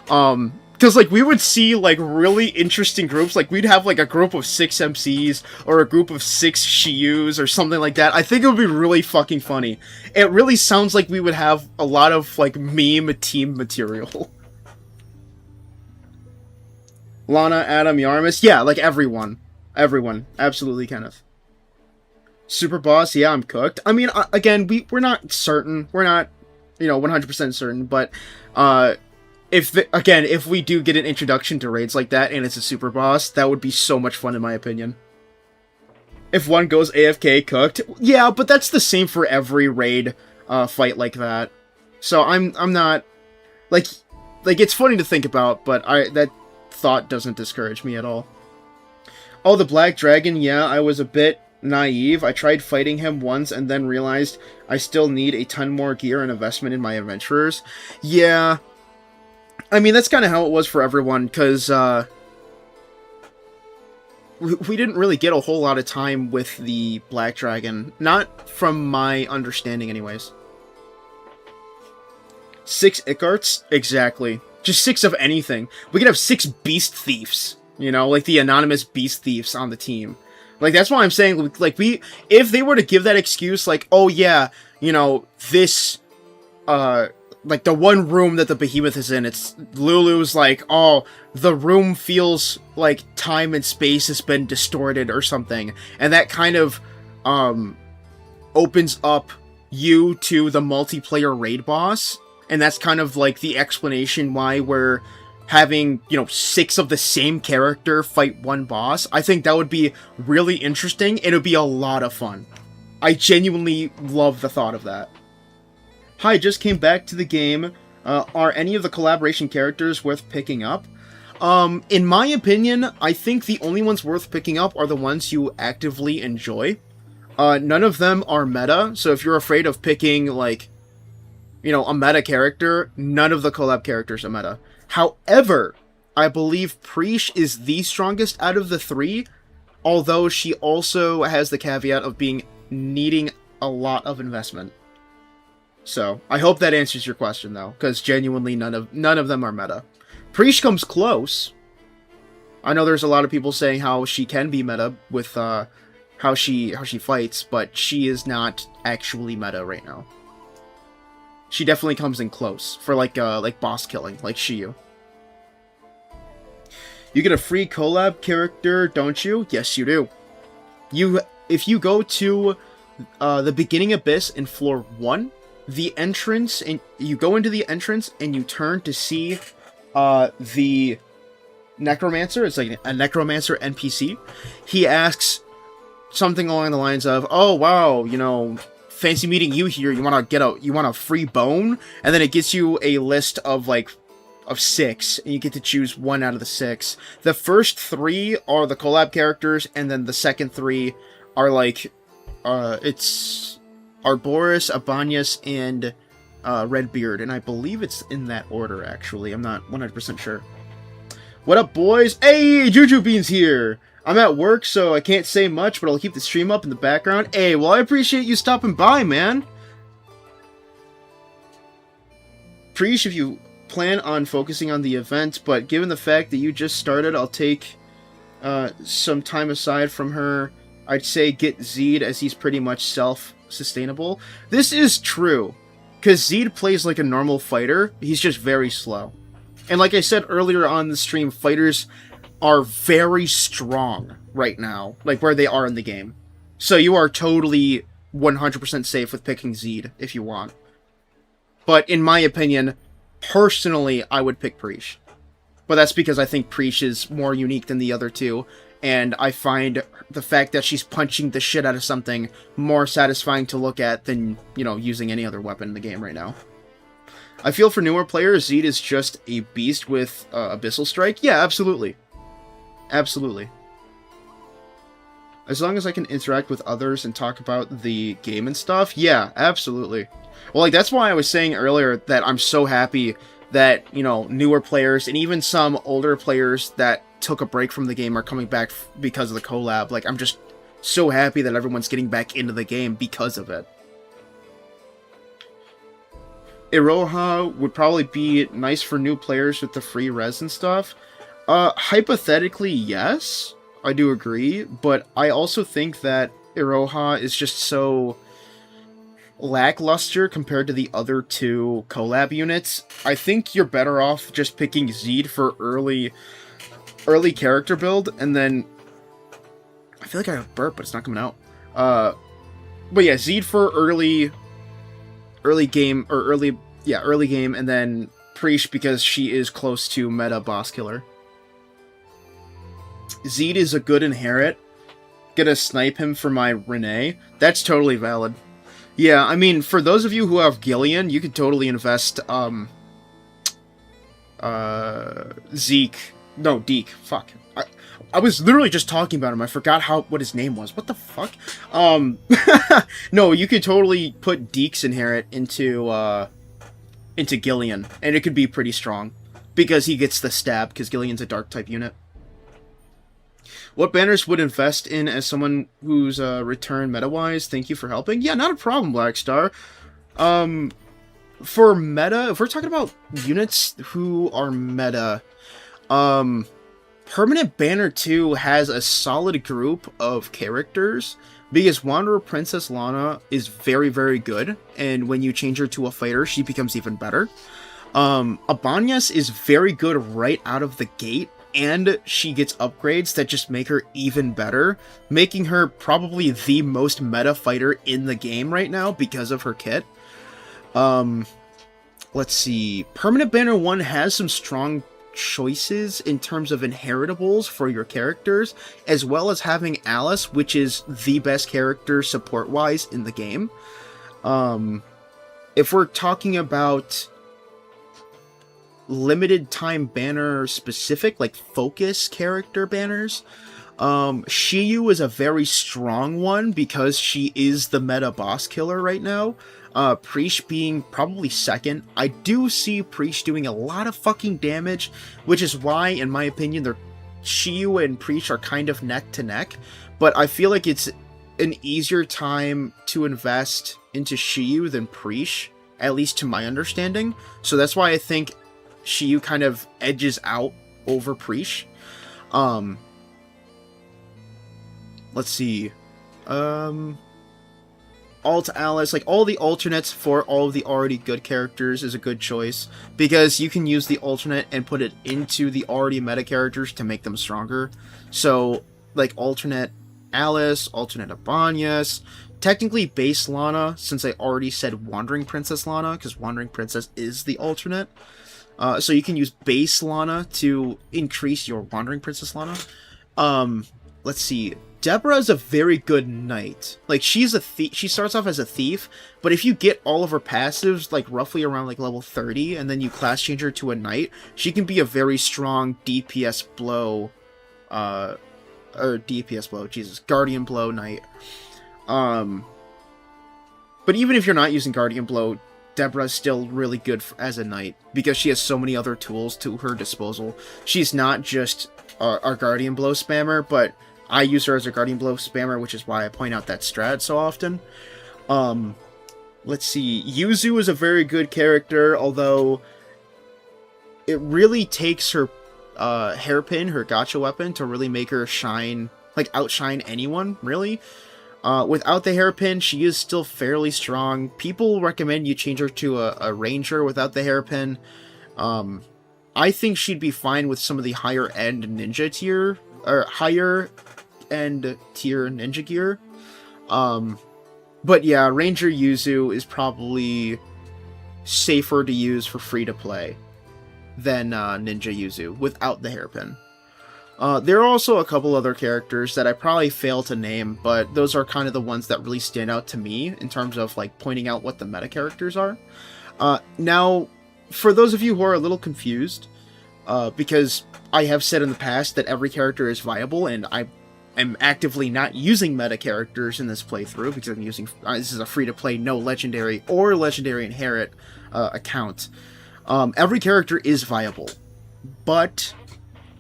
Because, like, we would see, like, really interesting groups. Like, we'd have, like, a group of 6 MCs or a group of 6 Shiyus or something like that. I think it would be really fucking funny. It really sounds like we would have a lot of, like, meme team material. Lana, Adam, Yarmus. Yeah, like, everyone. Everyone. Absolutely, Kenneth. Super boss. Yeah, I'm cooked. I mean, again, we're not certain. We're not, you know, 100% certain. But, if we do get an introduction to raids like that and it's a super boss, that would be so much fun in my opinion. If one goes AFK, cooked. Yeah, but that's the same for every raid fight like that. So I'm not, like it's funny to think about, but that thought doesn't discourage me at all. Oh, the Black Dragon, yeah, I was a bit naive. I tried fighting him once and then realized I still need a ton more gear and investment in my adventurers. Yeah, I mean, that's kind of how it was for everyone, because we didn't really get a whole lot of time with the Black Dragon. Not from my understanding, anyways. 6 Icarts? Exactly. Just 6 of anything. We could have 6 Beast Thieves, you know, like the anonymous Beast Thieves on the team. Like, that's why I'm saying, like, if they were to give that excuse, like, oh yeah, you know, this, like, the one room that the Behemoth is in, it's Lulu's like, oh, the room feels like time and space has been distorted or something. And that kind of, opens up you to the multiplayer raid boss. And that's kind of, like, the explanation why we're having, you know, 6 of the same character fight one boss. I think that would be really interesting, and it would be a lot of fun. I genuinely love the thought of that. Hi, just came back to the game. Are any of the collaboration characters worth picking up? In my opinion, I think the only ones worth picking up are the ones you actively enjoy. None of them are meta, so if you're afraid of picking, like, you know, a meta character, none of the collab characters are meta. However, I believe Preesh is the strongest out of the three, although she also has the caveat of needing a lot of investment. So, I hope that answers your question, though, because genuinely none of them are meta. Preesh comes close. I know there's a lot of people saying how she can be meta with how she fights, but she is not actually meta right now. She definitely comes in close for like boss killing, like Shiyu. You get a free collab character, don't you? Yes, you do. If you go to the beginning abyss in floor 1, the entrance, and you go into the entrance and you turn to see the necromancer. It's like a necromancer NPC. He asks something along the lines of, "Oh wow, you know, fancy meeting you here. You want a free bone?" And then it gets you a list of 6, and you get to choose one out of the 6. The first 3 are the collab characters, and then the second 3 are it's Arboris, Abanius, and Redbeard, and I believe it's in that order, actually. I'm not 100% sure. What up, boys? Hey, Juju Beans here! I'm at work, so I can't say much, but I'll keep the stream up in the background. Hey, well, I appreciate you stopping by, man! Preesh, if you plan on focusing on the event, but given the fact that you just started, I'll take some time aside from her. I'd say get Zed, as he's pretty much self-sustainable. This is true, because Zed plays like a normal fighter. He's just very slow. And like I said earlier on the stream, fighters are very strong right now, like where they are in the game. So you are totally 100% safe with picking Zed if you want. But in my opinion, personally, I would pick Preesh. But that's because I think Preesh is more unique than the other two, and I find the fact that she's punching the shit out of something more satisfying to look at than, you know, using any other weapon in the game right now. I feel for newer players, Zed is just a beast with Abyssal Strike. Yeah, absolutely. Absolutely. As long as I can interact with others and talk about the game and stuff, yeah, absolutely. Well, like, that's why I was saying earlier that I'm so happy that, you know, newer players and even some older players that took a break from the game are coming back because of the collab. Like, I'm just so happy that everyone's getting back into the game because of it. Iroha would probably be nice for new players with the free res and stuff. Hypothetically, yes, I do agree, but I also think that Iroha is just so lackluster compared to the other two collab units. I think you're better off just picking Zed for early character build, and then I feel like I have a burp, but it's not coming out. But yeah, Zed for early game, and then Preesh because she is close to meta boss killer. Zed is a good inherit. Gonna snipe him for my Renee. That's totally valid. Yeah, I mean, for those of you who have Gillian, you could totally invest, Deke. Fuck. I was literally just talking about him. I forgot what his name was. What the fuck? No, you could totally put Deke's inherit into Gillian, and it could be pretty strong. Because he gets the stab, because Gillian's a dark type unit. What banners would invest in as someone who's returned meta-wise? Thank you for helping. Yeah, not a problem, Blackstar. For meta, if we're talking about units who are meta, Permanent Banner 2 has a solid group of characters, because Wanderer Princess Lana is very, very good, and when you change her to a fighter, she becomes even better. Abanias is very good right out of the gate, and she gets upgrades that just make her even better, making her probably the most meta fighter in the game right now because of her kit. Let's see. Permanent Banner 1 has some strong choices in terms of inheritables for your characters, as well as having Alice, which is the best character support-wise in the game. If we're talking about limited time banner specific, like focus character banners, Shiyu is a very strong one because she is the meta boss killer right now. Preach being probably second. I do see Preach doing a lot of fucking damage, which is why, in my opinion, Shiyu and Preach are kind of neck to neck, but I feel like it's an easier time to invest into Shiyu than Preach, at least to my understanding. So that's why I think Shiyu kind of edges out over Preach. Let's see. Alt Alice, like all the alternates for all of the already good characters is a good choice, because you can use the alternate and put it into the already meta characters to make them stronger. So, like alternate Alice, alternate Abanyas, technically base Lana, since I already said Wandering Princess Lana, because Wandering Princess is the alternate. So you can use base Lana to increase your Wandering Princess Lana. Let's see. Deborah is a very good knight. Like, she's a thief. She starts off as a thief, but if you get all of her passives, like, roughly around, like, level 30, and then you class change her to a knight, she can be a very strong DPS blow, or DPS blow, Jesus, Guardian blow knight. But even if you're not using Guardian blow, Deborah's still really good as a knight, because she has so many other tools to her disposal. She's not just our Guardian blow spammer, but I use her as a Guardian Blow spammer, which is why I point out that strat so often. Let's see. Yuzu is a very good character, although it really takes her hairpin, her gacha weapon, to really make her shine, like outshine anyone, really. Without the hairpin, she is still fairly strong. People recommend you change her to a ranger without the hairpin. I think she'd be fine with some of the higher end ninja tier, or higher end tier ninja gear. But yeah, Ranger Yuzu is probably safer to use for free to play than Ninja Yuzu without the hairpin. There are also a couple other characters that I probably fail to name, but those are kind of the ones that really stand out to me in terms of like pointing out what the meta characters are. Now, for those of you who are a little confused, because I have said in the past that every character is viable, and I am actively not using meta characters in this playthrough because I'm using this is a free-to-play no legendary or legendary inherit account. Every character is viable, but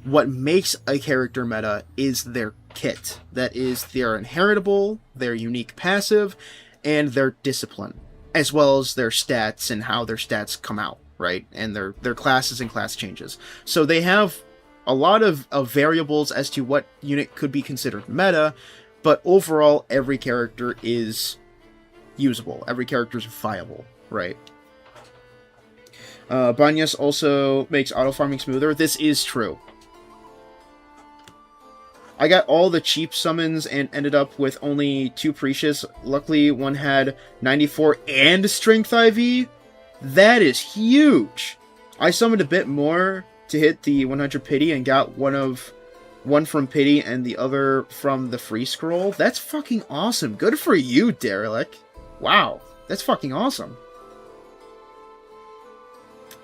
what makes a character meta is their kit. That is their inheritable, their unique passive, and their discipline, as well as their stats and how their stats come out, right? And their classes and class changes. So they have a lot of variables as to what unit could be considered meta, but overall, every character is usable. Every character is viable, right? Banyas also makes auto-farming smoother. This is true. I got all the cheap summons and ended up with only 2 Precious. Luckily, one had 94 and Strength IV. That is huge! I summoned a bit more to hit the 100 pity and got one from pity and the other from the free scroll. That's fucking awesome. Good for you, Derelic. Wow, that's fucking awesome.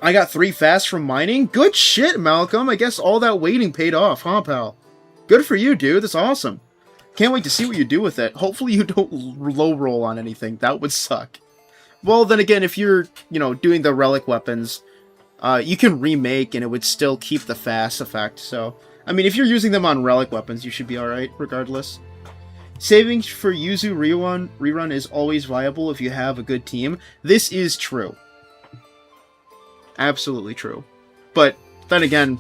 I got 3 fast from mining. Good shit, Malcolm. I guess all that waiting paid off, huh, pal? Good for you, dude. That's awesome. Can't wait to see what you do with it. Hopefully you don't low roll on anything. That would suck. Well, then again, if you're, doing the relic weapons, you can remake and it would still keep the fast effect. So, I mean, if you're using them on relic weapons, you should be alright, regardless. Saving for Yuzu rerun is always viable if you have a good team. This is true. Absolutely true. But, then again,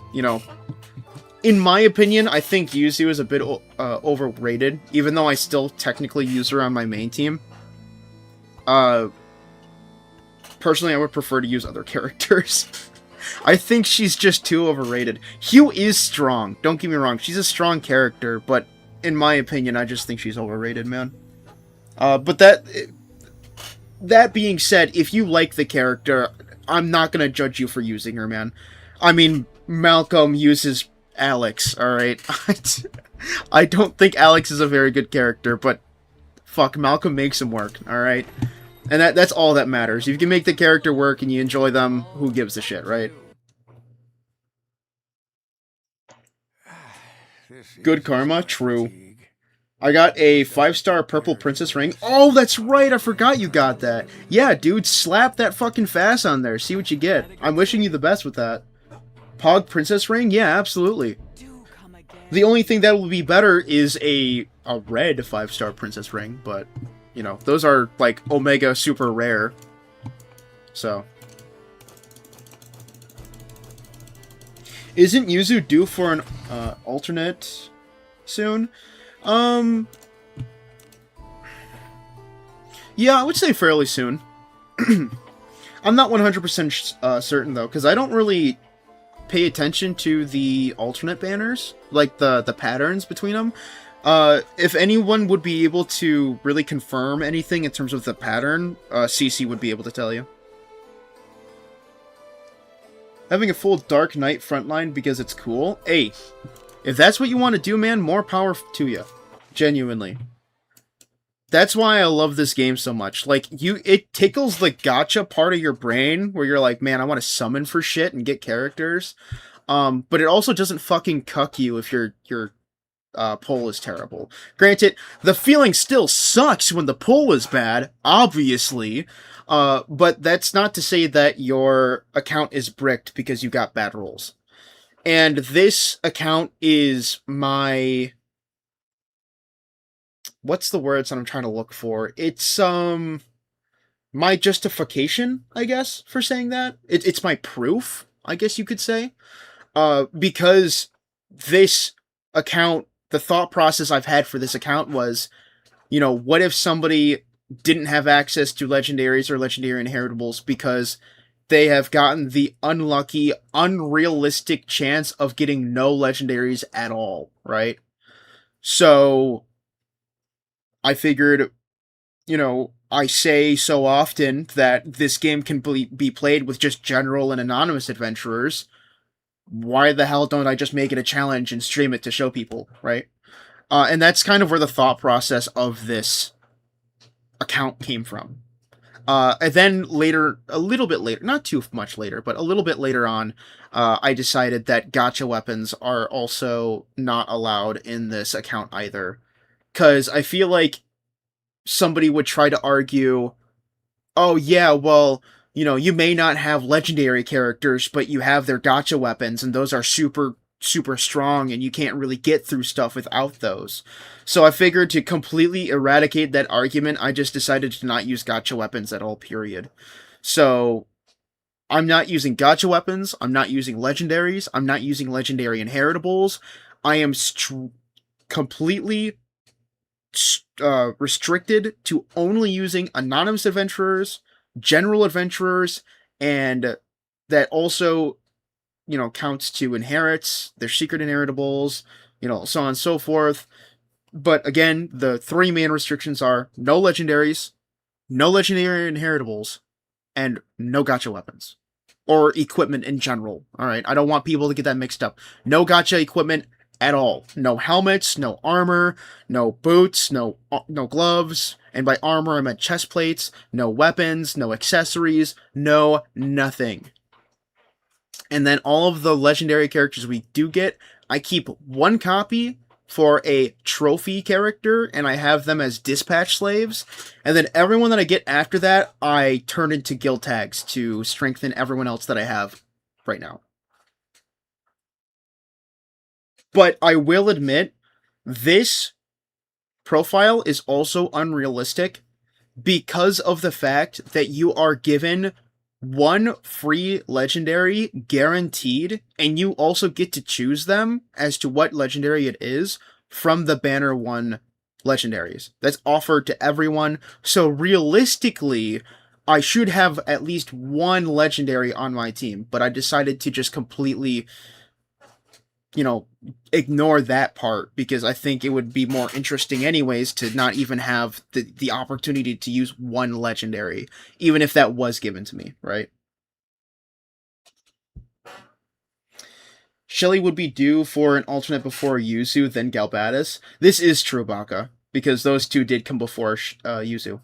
in my opinion, I think Yuzu is a bit overrated, even though I still technically use her on my main team. Personally, I would prefer to use other characters. I think she's just too overrated. Hugh is strong, don't get me wrong, she's a strong character, but in my opinion, I just think she's overrated, man. But that being said, if you like the character, I'm not gonna judge you for using her, man. I mean, Malcolm uses Alex, alright? I don't think Alex is a very good character, but fuck, Malcolm makes him work, alright? And that's all that matters. If you can make the character work and you enjoy them, who gives a shit, right? Good karma? True. I got a 5-star purple princess ring. Oh, that's right, I forgot you got that. Yeah, dude, slap that fucking fast on there. See what you get. I'm wishing you the best with that. Pog princess ring? Yeah, absolutely. The only thing that will be better is a red 5-star princess ring, but, you know, those are, like, Omega super rare. So. Isn't Yuzu due for an alternate soon? Yeah, I would say fairly soon. I'm not 100% certain, though, because I don't really pay attention to the alternate banners, like the patterns between them. If anyone would be able to really confirm anything in terms of the pattern, CC would be able to tell you. Having a full Dark Knight frontline because it's cool? Hey, if that's what you want to do, man, more power to you. Genuinely. That's why I love this game so much. Like, it tickles the gacha part of your brain, where you're like, man, I want to summon for shit and get characters. But it also doesn't fucking cuck you if your pull is terrible. Granted, the feeling still sucks when the pull is bad, obviously. But that's not to say that your account is bricked because you got bad rolls. And this account is my... What's the words that I'm trying to look for? It's, my justification, I guess, for saying that. It's my proof, I guess you could say. Because this account, the thought process I've had for this account was, you know, what if somebody didn't have access to legendaries or legendary inheritables because they have gotten the unlucky, unrealistic chance of getting no legendaries at all, right? So I figured, you know, I say so often that this game can be played with just general and anonymous adventurers. Why the hell don't I just make it a challenge and stream it to show people, right? And that's kind of where the thought process of this account came from. And then later, a little bit later, not too much later, but a little bit later on, I decided that gacha weapons are also not allowed in this account either. Because I feel like somebody would try to argue, oh yeah, well, you know, you may not have legendary characters, but you have their gacha weapons, and those are super, super strong, and you can't really get through stuff without those. So I figured to completely eradicate that argument, I just decided to not use gacha weapons at all, period. So I'm not using gacha weapons, I'm not using legendaries, I'm not using legendary inheritables. I am completely restricted to only using anonymous adventurers, general adventurers, and that also, you know, counts to inherits, their secret inheritables, you know, so on and so forth. But again, the three main restrictions are no legendaries, no legendary inheritables, and no gacha weapons. Or equipment in general, alright? I don't want people to get that mixed up. No gacha equipment at all. No helmets, no armor, no boots, no gloves, and by armor I meant chest plates, no weapons, no accessories, no nothing. And then all of the legendary characters we do get, I keep one copy for a trophy character, and I have them as dispatch slaves, and then everyone that I get after that, I turn into guild tags to strengthen everyone else that I have right now. But I will admit, this profile is also unrealistic because of the fact that you are given one free legendary guaranteed, and you also get to choose them as to what legendary it is from the Banner 1 legendaries. That's offered to everyone, so realistically, I should have at least one legendary on my team, but I decided to just completely, you know, ignore that part because I think it would be more interesting anyways to not even have the opportunity to use one legendary, even if that was given to me, right? Shelly would be due for an alternate before Yuzu, then Galbatis. This is true, Baka, because those two did come before Yuzu.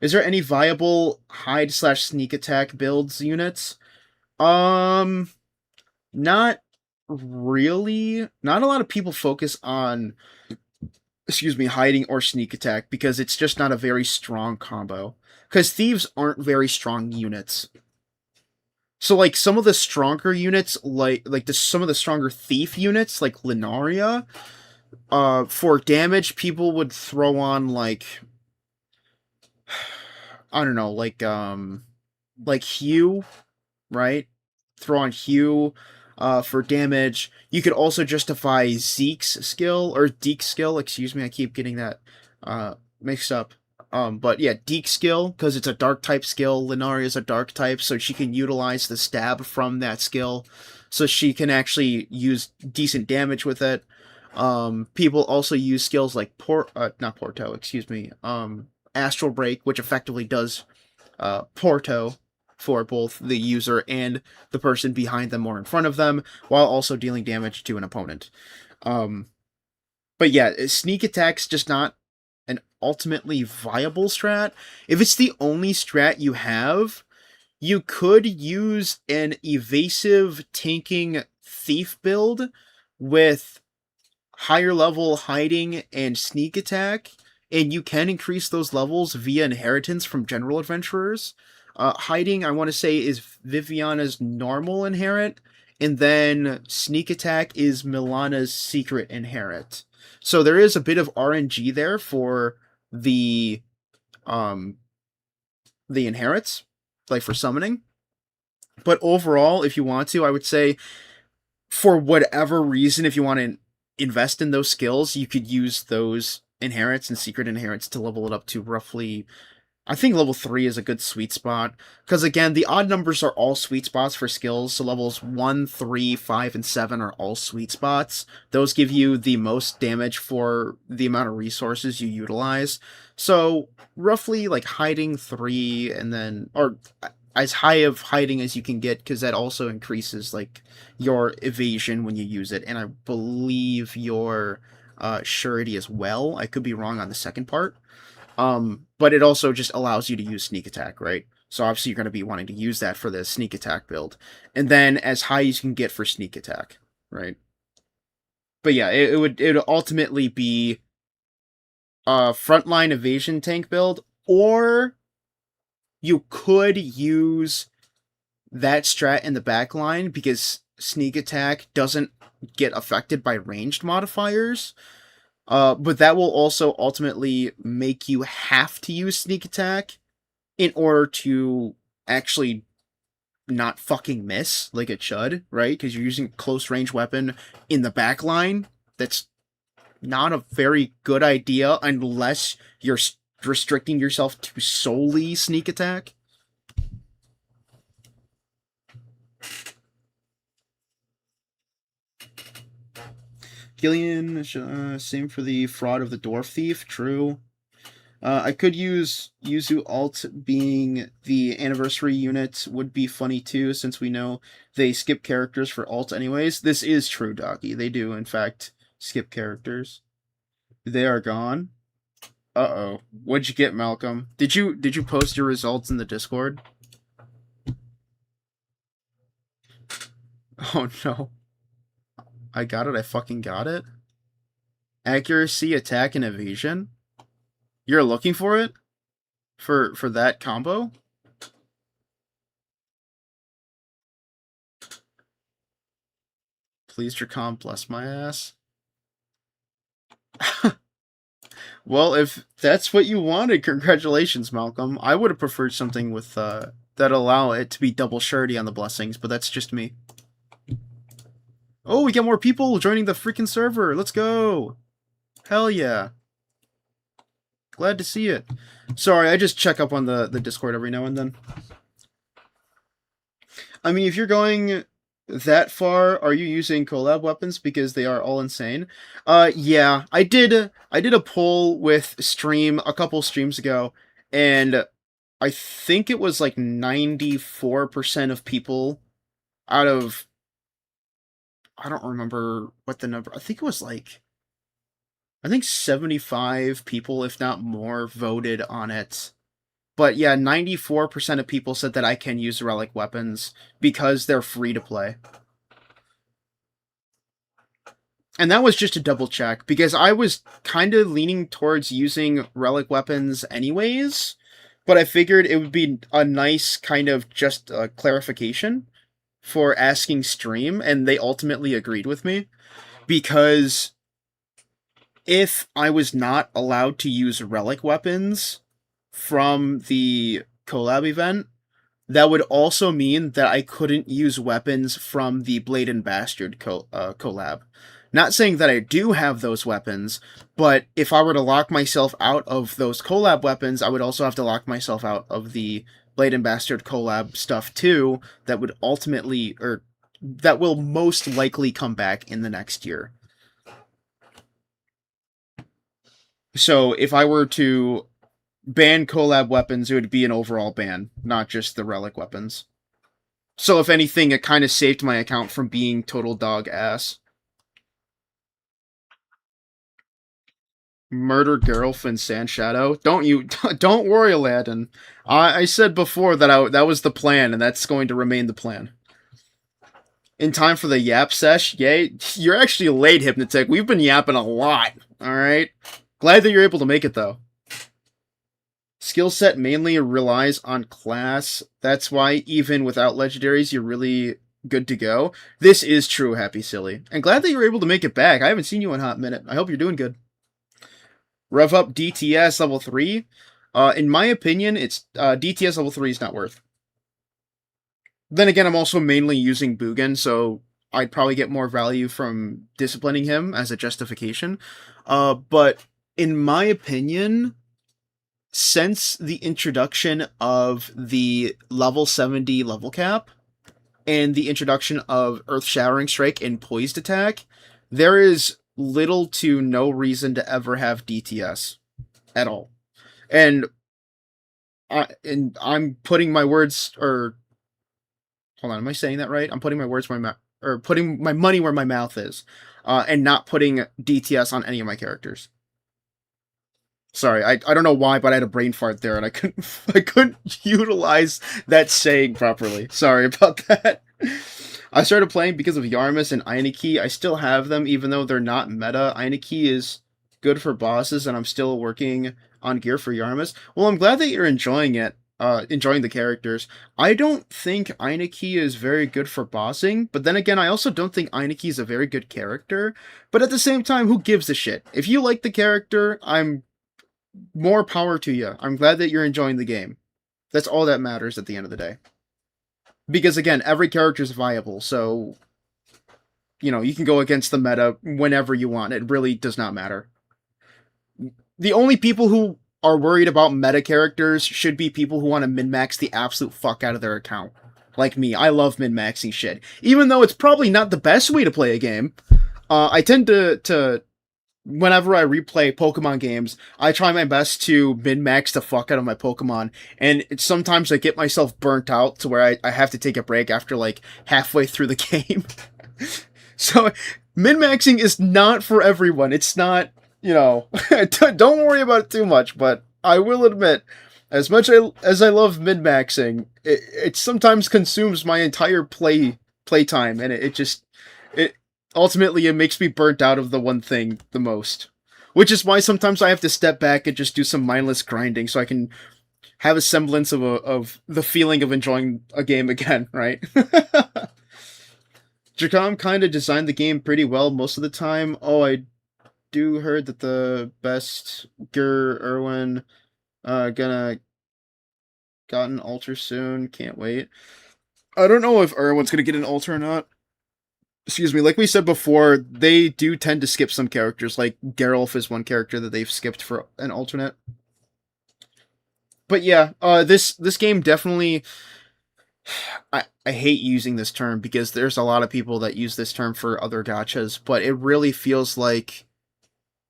Is there any viable hide/sneak attack builds units? Not not a lot of people focus on, excuse me, hiding or sneak attack because it's just not a very strong combo. Because thieves aren't very strong units. So like some of the stronger units, some of the stronger thief units, like Linaria, for damage, people would throw on like, I don't know, like Hugh, right? Throw on Hugh for damage. You could also justify Zeke's skill, or Deke's skill, excuse me, I keep getting that mixed up. But yeah, Deke's skill, because it's a dark type skill. Linaria is a dark type, so she can utilize the stab from that skill. So she can actually use decent damage with it. People also use skills like not Porto, excuse me, Astral Break, which effectively does Porto for both the user and the person behind them or in front of them, while also dealing damage to an opponent. But yeah, sneak attack's just not an ultimately viable strat. If it's the only strat you have, you could use an evasive tanking thief build with higher level hiding and sneak attack, and you can increase those levels via inheritance from general adventurers. Hiding, I want to say, is Viviana's normal inherit, and then sneak attack is Milana's secret inherit. So there is a bit of RNG there for the inherits, like for summoning. But overall, if you want to, I would say, for whatever reason, if you want to invest in those skills, you could use those inherits and secret inherits to level it up to roughly, I think level 3 is a good sweet spot. Because again, the odd numbers are all sweet spots for skills. So levels 1, 3, 5, and 7 are all sweet spots. Those give you the most damage for the amount of resources you utilize. So roughly like hiding 3 and then, or as high of hiding as you can get, because that also increases like your evasion when you use it, and I believe your surety as well. I could be wrong on the second part. But it also just allows you to use sneak attack, right? So obviously you're going to be wanting to use that for the sneak attack build, and then as high as you can get for sneak attack, right? But yeah, it would ultimately be a frontline evasion tank build, or you could use that strat in the back line because sneak attack doesn't get affected by ranged modifiers. But that will also ultimately make you have to use sneak attack in order to actually not fucking miss like it should, right? Because you're using a close range weapon in the back line. That's not a very good idea unless you're restricting yourself to solely sneak attack. Gillian, same for the Fraud of the Dwarf Thief, true. I could use Yuzu alt being the anniversary unit would be funny too, since we know they skip characters for alt anyways. This is true, Docky. They do, in fact, skip characters. They are gone. Uh-oh. What'd you get, Malcolm? Did you post your results in the Discord? Oh no. I got it, I fucking got it. Accuracy, attack, and evasion? You're looking for it? For that combo? Please, Dracon, bless my ass. Well, if that's what you wanted, congratulations, Malcolm. I would have preferred something with that allow it to be double surety on the blessings, but that's just me. Oh, we got more people joining the freaking server. Let's go. Hell yeah. Glad to see it. Sorry, I just check up on the Discord every now and then. I mean, if you're going that far, are you using collab weapons? Because they are all insane. Yeah, I did a poll with Stream a couple streams ago, and I think it was like 94% of people out of, I don't remember what the number, I think it was like, I think 75 people, if not more, voted on it. But yeah, 94% of people said that I can use relic weapons because they're free to play. And that was just a double check, because I was kind of leaning towards using relic weapons anyways, but I figured it would be a nice kind of just clarification for asking stream, and they ultimately agreed with me, because if I was not allowed to use relic weapons from the collab event, that would also mean that I couldn't use weapons from the Blade and Bastard collab. Not saying that I do have those weapons, but if I were to lock myself out of those collab weapons, I would also have to lock myself out of the Blade and Bastard collab stuff too, that would ultimately, or that will most likely come back in the next year. So if I were to ban collab weapons, it would be an overall ban, not just the relic weapons. So if anything, it kind of saved my account from being total dog ass. Murder Geralt in Sand Shadow. Don't worry, Aladdin. I said before that that was the plan, and that's going to remain the plan. In time for the yap sesh, yay! You're actually late, Hypnotic. We've been yapping a lot. All right. Glad that you're able to make it though. Skill set mainly relies on class. That's why even without legendaries, you're really good to go. This is true, Happy Silly. And glad that you were able to make it back. I haven't seen you in a hot minute. I hope you're doing good. Rev up DTS level 3. In my opinion, it's DTS level 3 is not worth. Then again, I'm also mainly using Bugin, so I'd probably get more value from disciplining him as a justification. But in my opinion, since the introduction of the level 70 level cap and the introduction of Earth Showering Strike and Poised Attack, there is little to no reason to ever have DTS at all. And I'm putting my words, or hold on, am I saying that right? I'm putting my words where my or putting my money where my mouth is, and not putting DTS on any of my characters. Sorry, I don't know why, but I had a brain fart there, and I couldn't utilize that saying properly. Sorry about that. I started playing because of Yarmus and Eineke. I still have them, even though they're not meta. Eineke is good for bosses, and I'm still working on gear for Yarmus. Well, I'm glad that you're enjoying it, enjoying the characters. I don't think Eineke is very good for bossing, but then again, I also don't think Eineke is a very good character. But at the same time, who gives a shit? If you like the character, more power to you. I'm glad that you're enjoying the game. That's all that matters at the end of the day. Because again, every character is viable, so you can go against the meta whenever you want. It really does not matter. The only people who are worried about meta characters should be people who want to min-max the absolute fuck out of their account. Like me, I love min-maxing shit. Even though it's probably not the best way to play a game, I tend to whenever I replay Pokemon games, I try my best to min-max the fuck out of my Pokemon, and sometimes I get myself burnt out to where I have to take a break after like halfway through the game. So, min-maxing is not for everyone. It's not, don't worry about it too much, but I will admit, as much as I love min-maxing, it sometimes consumes my entire playtime, and it ultimately, it makes me burnt out of the one thing the most. Which is why sometimes I have to step back and just do some mindless grinding so I can have a semblance of the feeling of enjoying a game again, right? Jacom kind of designed the game pretty well most of the time. Oh, I do heard that the best Erwin gonna got an altar soon. Can't wait. I don't know if Erwin's gonna get an altar or not. Excuse me, like we said before, they do tend to skip some characters, like Geralt is one character that they've skipped for an alternate. But yeah, this game definitely, I hate using this term because there's a lot of people that use this term for other gachas, but it really feels like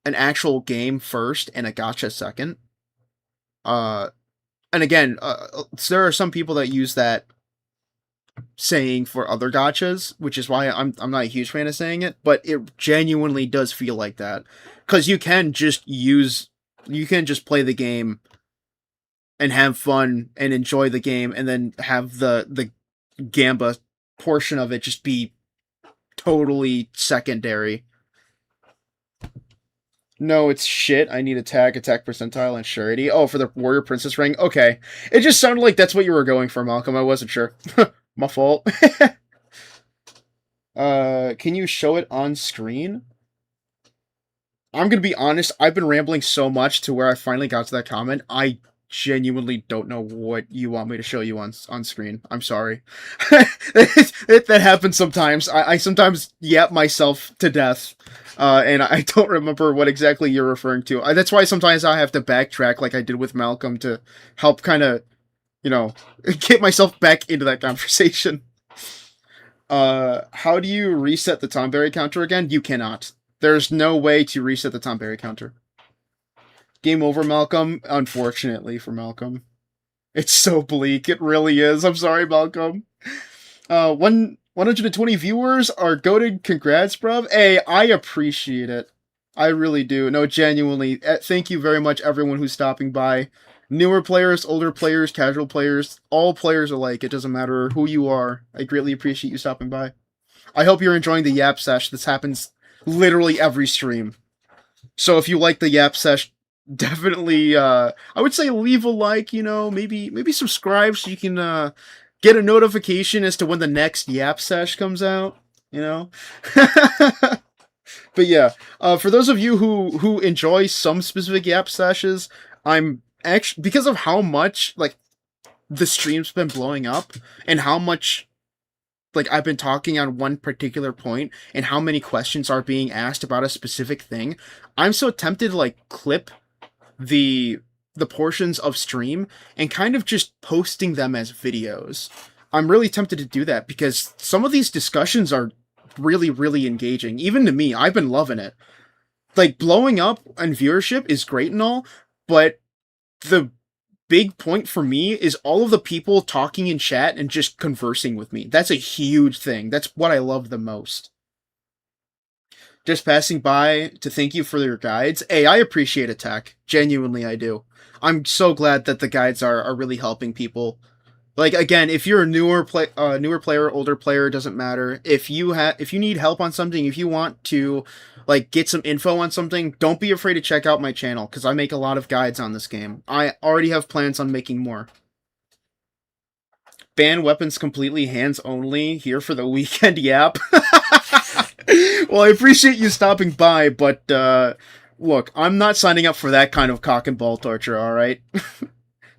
an actual game first and a gacha second. And again, there are some people that use that saying for other gachas, which is why I'm not a huge fan of saying it, but it genuinely does feel like that. Because you can just play the game and have fun and enjoy the game, and then have the Gamba portion of it just be totally secondary. No, it's shit. I need attack percentile, and surety. Oh, for the warrior princess ring. Okay, it just sounded like that's what you were going for, Malcolm. I wasn't sure. My fault. Can you show it on screen? I'm gonna be honest. I've been rambling so much to where I finally got to that comment. I genuinely don't know what you want me to show you on screen. I'm sorry. That happens sometimes. I sometimes yap myself to death, and I don't remember what exactly you're referring to. That's why sometimes I have to backtrack, like I did with Malcolm, to help kind of, you know, get myself back into that conversation. How do you reset the Tomberry counter again? You cannot. There's no way to reset the Tomberry counter. Game over, Malcolm. Unfortunately for Malcolm. It's so bleak. It really is. I'm sorry, Malcolm. 120 viewers are goated. Congrats, bruv. Hey, I appreciate it. I really do. No, genuinely. Thank you very much, everyone who's stopping by. Newer players, older players, casual players, all players alike. It doesn't matter who you are. I greatly appreciate you stopping by. I hope you're enjoying the Yap Sesh. This happens literally every stream. So if you like the Yap Sesh, definitely, I would say leave a like, maybe subscribe so you can, get a notification as to when the next Yap Sesh comes out, But yeah, for those of you who enjoy some specific Yap Seshes, I'm actually, because of how much, like, the stream's been blowing up, and how much, like, I've been talking on one particular point, and how many questions are being asked about a specific thing, I'm so tempted to, like, clip the portions of stream and kind of just posting them as videos. I'm really tempted to do that because some of these discussions are really, really engaging. Even to me, I've been loving it. Like, blowing up and viewership is great and all, but the big point for me is all of the people talking in chat and just conversing with me. That's a huge thing. That's what I love the most. Just passing by to thank you for your guides. Hey, I appreciate it, Tech. Genuinely, I do. I'm so glad that the guides are really helping people. Like, again, if you're a newer player, older player, doesn't matter. If you need help on something, if you want to, like, get some info on something, don't be afraid to check out my channel, because I make a lot of guides on this game. I already have plans on making more. Ban weapons completely, hands only, here for the weekend yap. Well, I appreciate you stopping by, but, look, I'm not signing up for that kind of cock and ball torture, alright?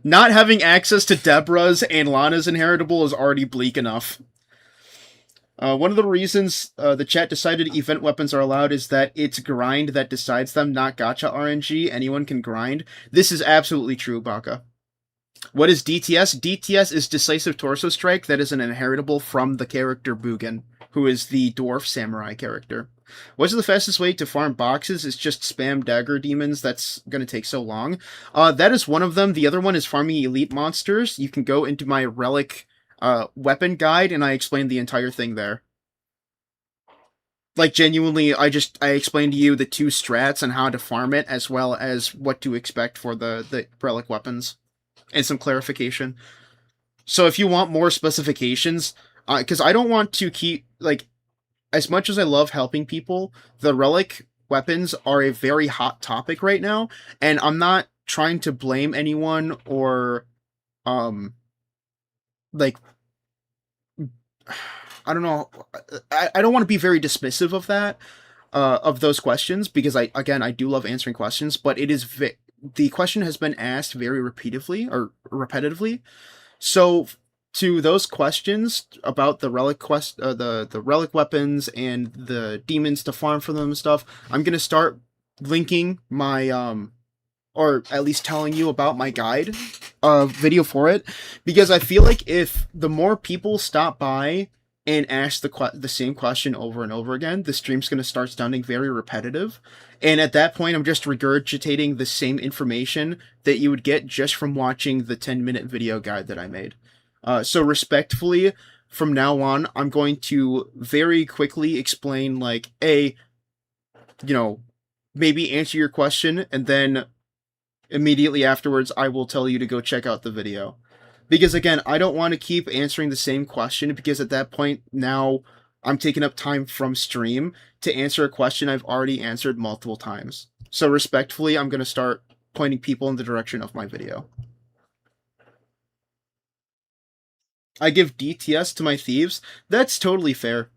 Not having access to Deborah's and Lana's inheritable is already bleak enough. One of the reasons the chat decided event weapons are allowed is that it's grind that decides them, not gacha RNG. Anyone can grind. This is absolutely true, Baka. What is DTS? DTS is Decisive Torso Strike. That is an inheritable from the character Bugen, who is the dwarf samurai character. What's the fastest way to farm boxes? It's just spam dagger demons. That's going to take so long. That is one of them. The other one is farming elite monsters. You can go into my relic weapon guide, and I explained the entire thing there. Like, genuinely, I explained to you the two strats and how to farm it, as well as what to expect for the relic weapons. And some clarification. So if you want more specifications, because I don't want to keep, like, as much as I love helping people, the relic weapons are a very hot topic right now, and I'm not trying to blame anyone or, like, I don't know, I don't want to be very dismissive of that, of those questions, because I do love answering questions, but it is the question has been asked very repetitively. So to those questions about the relic the relic weapons and the demons to farm for them and stuff, I'm gonna start linking my or at least telling you about my guide video for it, because I feel like if the more people stop by and ask the same question over and over again, the stream's going to start sounding very repetitive. And at that point, I'm just regurgitating the same information that you would get just from watching the 10-minute video guide that I made. So respectfully, from now on, I'm going to very quickly explain, like, maybe answer your question, and then immediately afterwards, I will tell you to go check out the video. Because, again, I don't want to keep answering the same question, because at that point, now I'm taking up time from stream to answer a question I've already answered multiple times. So respectfully, I'm going to start pointing people in the direction of my video. I give DTS to my thieves. That's totally fair.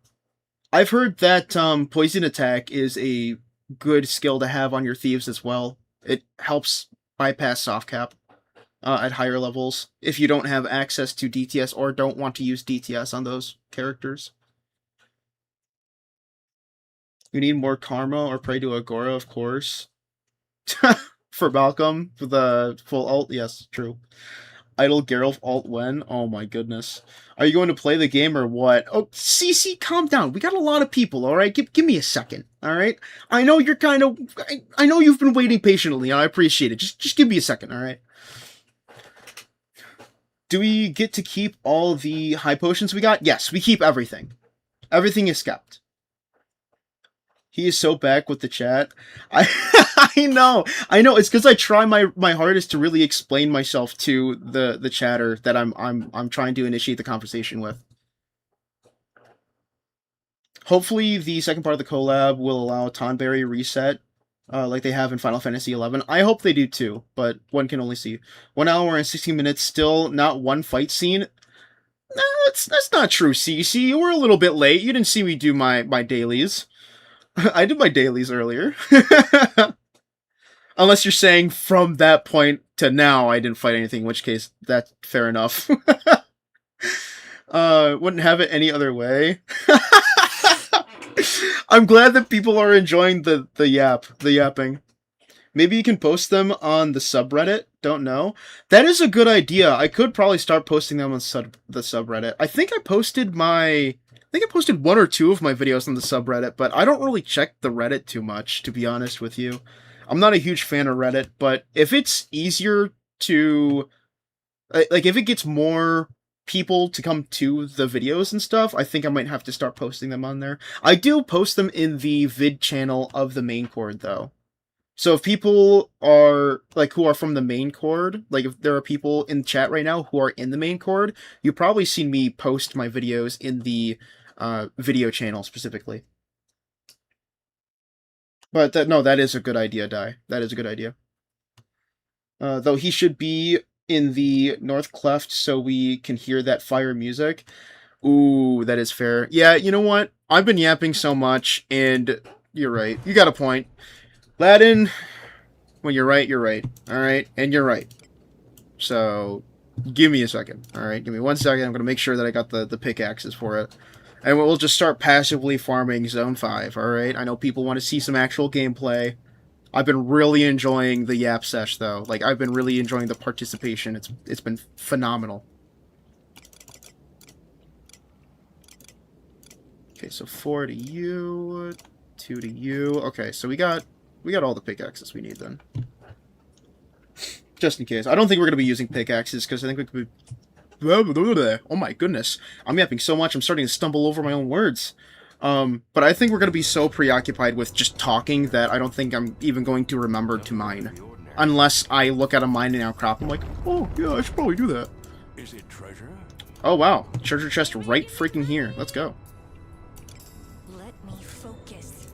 I've heard that poison attack is a good skill to have on your thieves as well. It helps bypass soft cap at higher levels if you don't have access to DTS or don't want to use DTS on those characters. You need more karma or pray to Agora, of course. For Malcolm, for the full ult, yes, true. Idle Geralt alt when? Oh my goodness. Are you going to play the game or what? Oh, CC, calm down. We got a lot of people, alright? Give me a second, alright? I know you're kind of... I know you've been waiting patiently, and I appreciate it. Just give me a second, alright? Do we get to keep all the high potions we got? Yes, we keep everything. Everything is kept. He is so back with the chat. I know. It's because I try my hardest to really explain myself to the chatter that I'm trying to initiate the conversation with. Hopefully, the second part of the collab will allow Tonberry reset, like they have in Final Fantasy XI. I hope they do too, but one can only see. 1 hour and 16 minutes, still not one fight scene. That's not true, CC. You were a little bit late. You didn't see me do my dailies. I did my dailies earlier. Unless you're saying from that point to now I didn't fight anything, in which case, that's fair enough. Wouldn't have it any other way. I'm glad that people are enjoying the yapping. Maybe you can post them on the subreddit. Don't know. That is a good idea. I could probably start posting them on the subreddit. I think I posted 1 or 2 of my videos on the subreddit, but I don't really check the Reddit too much, to be honest with you. I'm not a huge fan of Reddit, but if it's easier to... like, if it gets more people to come to the videos and stuff, I think I might have to start posting them on there. I do post them in the vid channel of the main chord, though. So if people are, like, who are from the main chord, like, if there are people in chat right now who are in the main chord, you've probably seen me post my videos in the video channel specifically. But that is a good idea, Dai. That is a good idea. Though he should be in the north cleft so we can hear that fire music. Ooh, that is fair. Yeah, you know what? I've been yapping so much, and you're right. You got a point. Ladin, when you're right, you're right. Alright? And you're right. So, give me a second. Alright? Give me 1 second. I'm going to make sure that I got the pickaxes for it. And we'll just start passively farming Zone 5, alright? I know people want to see some actual gameplay. I've been really enjoying the Yap Sesh, though. Like, I've been really enjoying the participation. It's been phenomenal. Okay, so 4 to you, 2 to you. Okay, so we got all the pickaxes we need, then. Just in case. I don't think we're going to be using pickaxes, because I think we could be... Oh my goodness. I'm yapping so much, I'm starting to stumble over my own words. But I think we're going to be so preoccupied with just talking that I don't think I'm even going to remember to mine. Unless I look at a mining outcrop, I'm like, oh, yeah, I should probably do that. Is it treasure? Oh, wow. Treasure chest right freaking here. Let's go. Let me focus.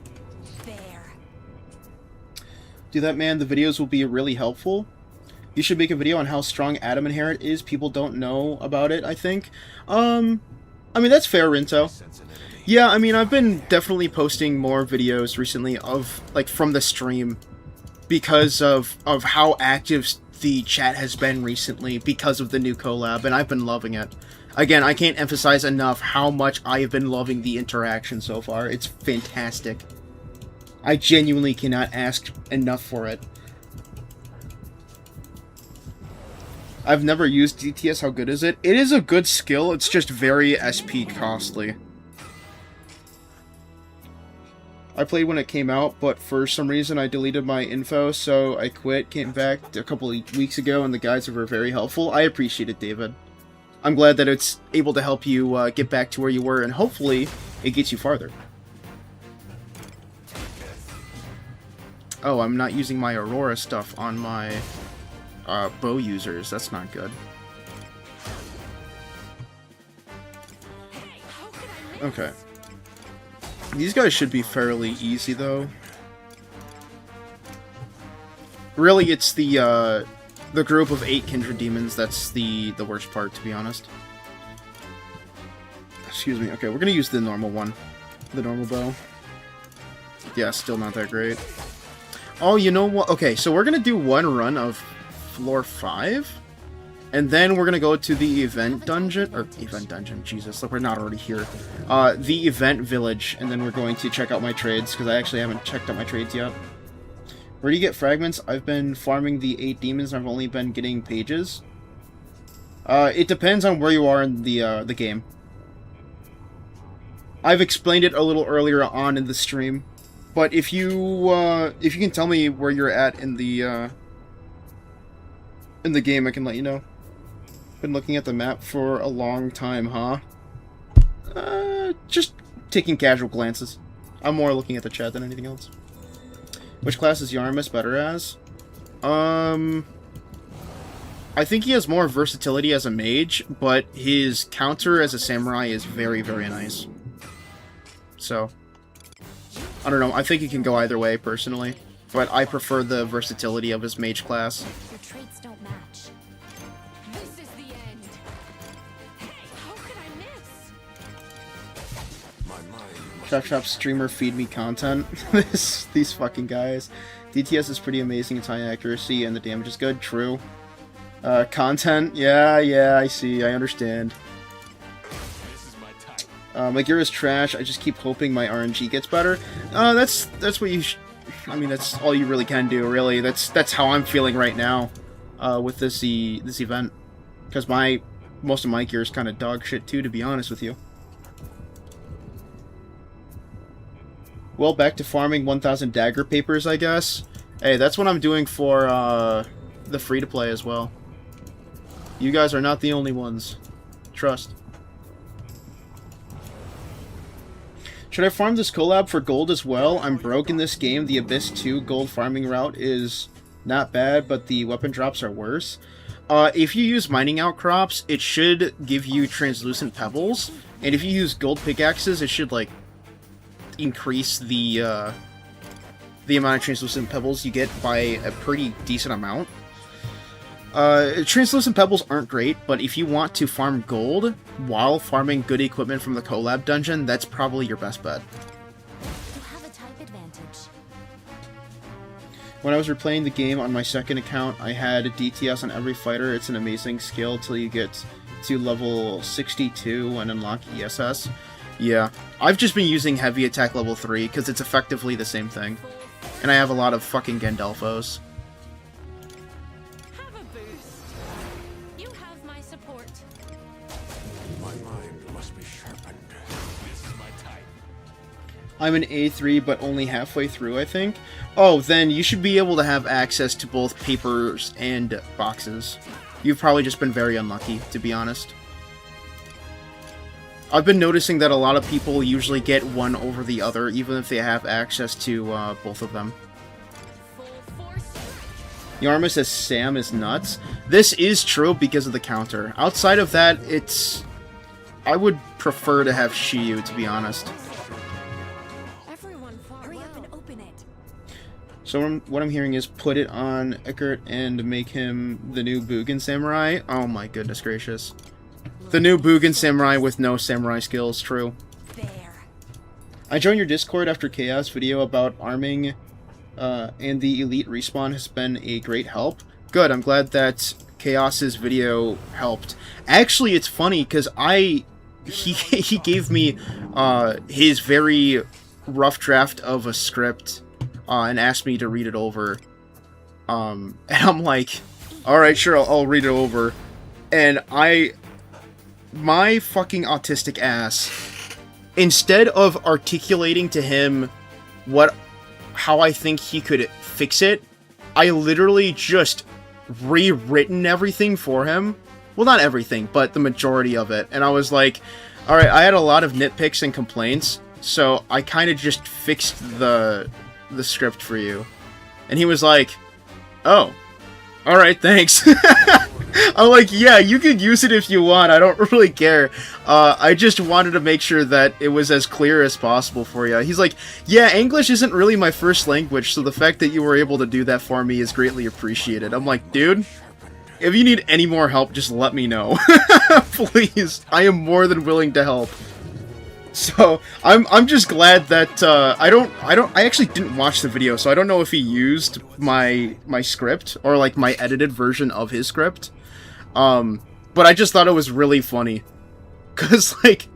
There. Do that, man. The videos will be really helpful. You should make a video on how strong Adam Inherit is. People don't know about it, I think. I mean, that's fair, Rinto. Yeah, I mean, I've been definitely posting more videos recently of, like, from the stream because of how active the chat has been recently because of the new collab, and I've been loving it. Again, I can't emphasize enough how much I have been loving the interaction so far. It's fantastic. I genuinely cannot ask enough for it. I've never used DTS. How good is it? It is a good skill. It's just very SP costly. I played when it came out, but for some reason I deleted my info, so I quit, came back a couple of weeks ago, and the guys were very helpful. I appreciate it, David. I'm glad that it's able to help you get back to where you were, and hopefully it gets you farther. Oh, I'm not using my Aurora stuff on my bow users. That's not good. Okay. These guys should be fairly easy, though. Really, it's the group of 8 kindred demons that's the worst part, to be honest. Excuse me. Okay, we're gonna use the normal one. The normal bow. Yeah, still not that great. Oh, you know what? Okay, so we're gonna do one run of floor 5. And then we're gonna go to the event dungeon, Jesus, look, we're not already here. The event village, and then we're going to check out my trades, because I actually haven't checked out my trades yet. Where do you get fragments? I've been farming the 8 demons, and I've only been getting pages. It depends on where you are in the game. I've explained it a little earlier on in the stream, but if you can tell me where you're at in the game, I can let you know. Been looking at the map for a long time, huh? Just taking casual glances. I'm more looking at the chat than anything else. Which class is Yarmus better as? I think he has more versatility as a mage, but his counter as a samurai is very, very nice. So, I don't know, I think he can go either way, personally. But I prefer the versatility of his mage class. Your traits don't match. This is the end. Hey, how could I miss? My mind. Chop Chop streamer feed me content. These fucking guys. DTS is pretty amazing, it's high accuracy, and the damage is good, true. Content, yeah, I see, I understand. This is my type. My gear is trash, I just keep hoping my RNG gets better. That's what you I mean, that's all you really can do, really. That's how I'm feeling right now, with this event. Because most of my gear is kind of dog shit too, to be honest with you. Well, back to farming 1,000 dagger papers, I guess. Hey, that's what I'm doing for, the free-to-play as well. You guys are not the only ones. Trust. Should I farm this collab for gold as well? I'm broke in this game. The Abyss 2 gold farming route is not bad, but the weapon drops are worse. If you use mining outcrops, it should give you translucent pebbles. And if you use gold pickaxes, it should, like, increase the amount of translucent pebbles you get by a pretty decent amount. Translucent pebbles aren't great, but if you want to farm gold while farming good equipment from the Collab Dungeon, that's probably your best bet. You have a type advantage. When I was replaying the game on my second account, I had a DTS on every fighter. It's an amazing skill till you get to level 62 and unlock ESS. Yeah, I've just been using heavy attack level 3 because it's effectively the same thing. And I have a lot of fucking Gandalfos. Have a boost. You have my support. My mind must be sharpened. This is my type. I'm an A3, but only halfway through, I think. Oh, then you should be able to have access to both papers and boxes. You've probably just been very unlucky, to be honest. I've been noticing that a lot of people usually get one over the other, even if they have access to both of them. Yarmus as Sam is nuts. This is true because of the counter. Outside of that, I would prefer to have Shiyu, to be honest. Everyone, hurry up and open it. So what I'm hearing is put it on Eckert and make him the new Bugen Samurai. Oh my goodness gracious. The new Bugen Samurai with no samurai skills, true. There. I joined your Discord after Chaos video about arming, and the Elite respawn has been a great help. Good, I'm glad that Chaos's video helped. Actually, it's funny, because he gave me, his very rough draft of a script, and asked me to read it over. And I'm like, alright, sure, I'll read it over. And my fucking autistic ass, instead of articulating to him how I think he could fix it, I literally just rewritten everything for him. Well, not everything, but the majority of it. And I was like, alright, I had a lot of nitpicks and complaints, so I kind of just fixed the script for you. And he was like, oh, alright, thanks. I'm like, yeah, you can use it if you want. I don't really care. I just wanted to make sure that it was as clear as possible for you. He's like, yeah, English isn't really my first language, so the fact that you were able to do that for me is greatly appreciated. I'm like, dude, if you need any more help, just let me know. Please. I am more than willing to help. So, I'm just glad that, I actually didn't watch the video, so I don't know if he used my script, or, like, my edited version of his script. But I just thought it was really funny. Cause, like,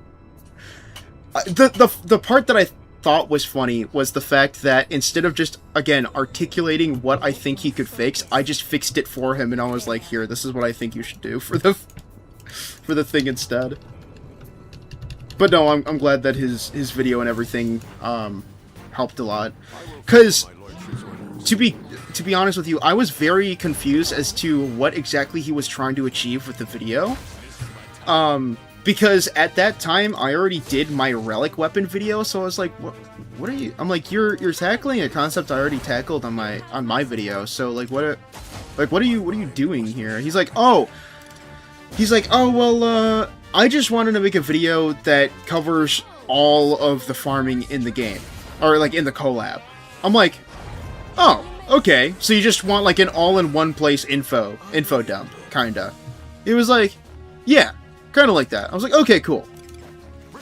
the part that I thought was funny was the fact that instead of just, again, articulating what I think he could fix, I just fixed it for him, and I was like, here, this is what I think you should do for the thing instead. But no, I'm glad that his video and everything helped a lot. Cause to be honest with you, I was very confused as to what exactly he was trying to achieve with the video. Because at that time I already did my relic weapon video, so I was like, what are you? I'm like, you're tackling a concept I already tackled on my video. So like what are you doing here? He's like, oh well, I just wanted to make a video that covers all of the farming in the game. Or, like, in the collab. I'm like, oh, okay. So you just want, like, an all-in-one-place info dump, kinda. It was like, yeah, kinda like that. I was like, okay, cool.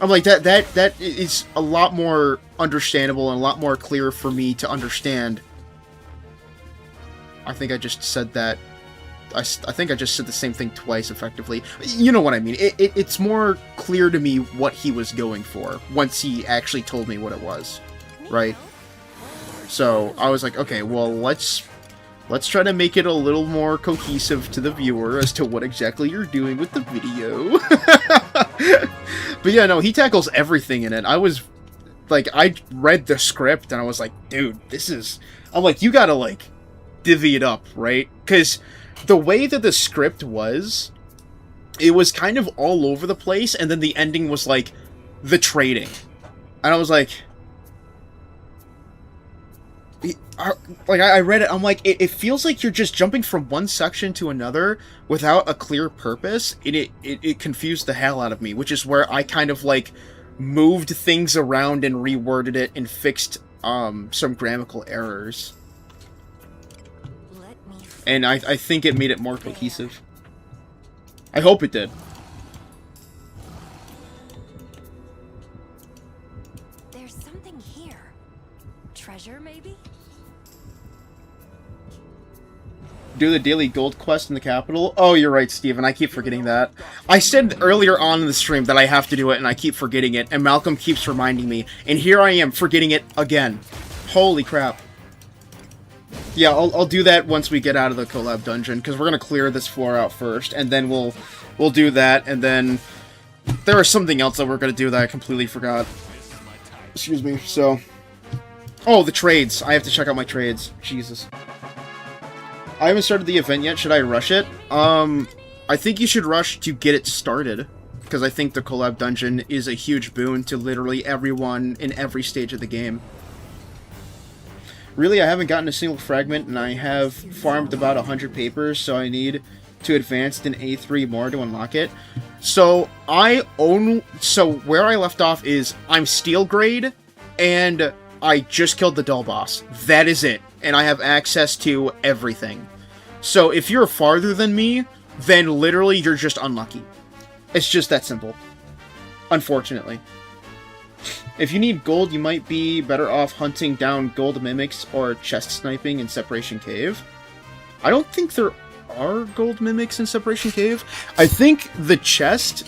I'm like, that is a lot more understandable and a lot more clear for me to understand. I think I just said that. I think I just said the same thing twice, effectively. You know what I mean. It's more clear to me what he was going for once he actually told me what it was, right? So I was like, okay, well, let's try to make it a little more cohesive to the viewer as to what exactly you're doing with the video. But yeah, no, he tackles everything in it. I was like, I read the script and I was like, dude, I'm like, you gotta, like, divvy it up, right? Because the way that the script was, it was kind of all over the place, and then the ending was like, the trading. And I was like, I read it, I'm like, it feels like you're just jumping from one section to another without a clear purpose, and it confused the hell out of me, which is where I kind of, like, moved things around and reworded it and fixed, some grammatical errors. And I think it made it more cohesive. I hope it did. There's something here. Treasure, maybe? Do the daily gold quest in the capital? Oh, you're right, Steven. I keep forgetting that. I said earlier on in the stream that I have to do it, and I keep forgetting it, and Malcolm keeps reminding me. And here I am, forgetting it again. Holy crap. Yeah, I'll do that once we get out of the collab dungeon, because we're going to clear this floor out first, and then we'll do that, and then there was something else that we're going to do that I completely forgot. Excuse me, so... Oh, the trades. I have to check out my trades. Jesus. I haven't started the event yet. Should I rush it? I think you should rush to get it started, because I think the collab dungeon is a huge boon to literally everyone in every stage of the game. Really, I haven't gotten a single fragment, and I have farmed about 100 papers, so I need to advance in A3 more to unlock it. So, where I left off is, I'm steel grade, and I just killed the dull boss. That is it. And I have access to everything. So, if you're farther than me, then literally you're just unlucky. It's just that simple. Unfortunately. If you need gold, you might be better off hunting down gold mimics or chest sniping in Separation Cave. I don't think there are gold mimics in Separation Cave. I think the chest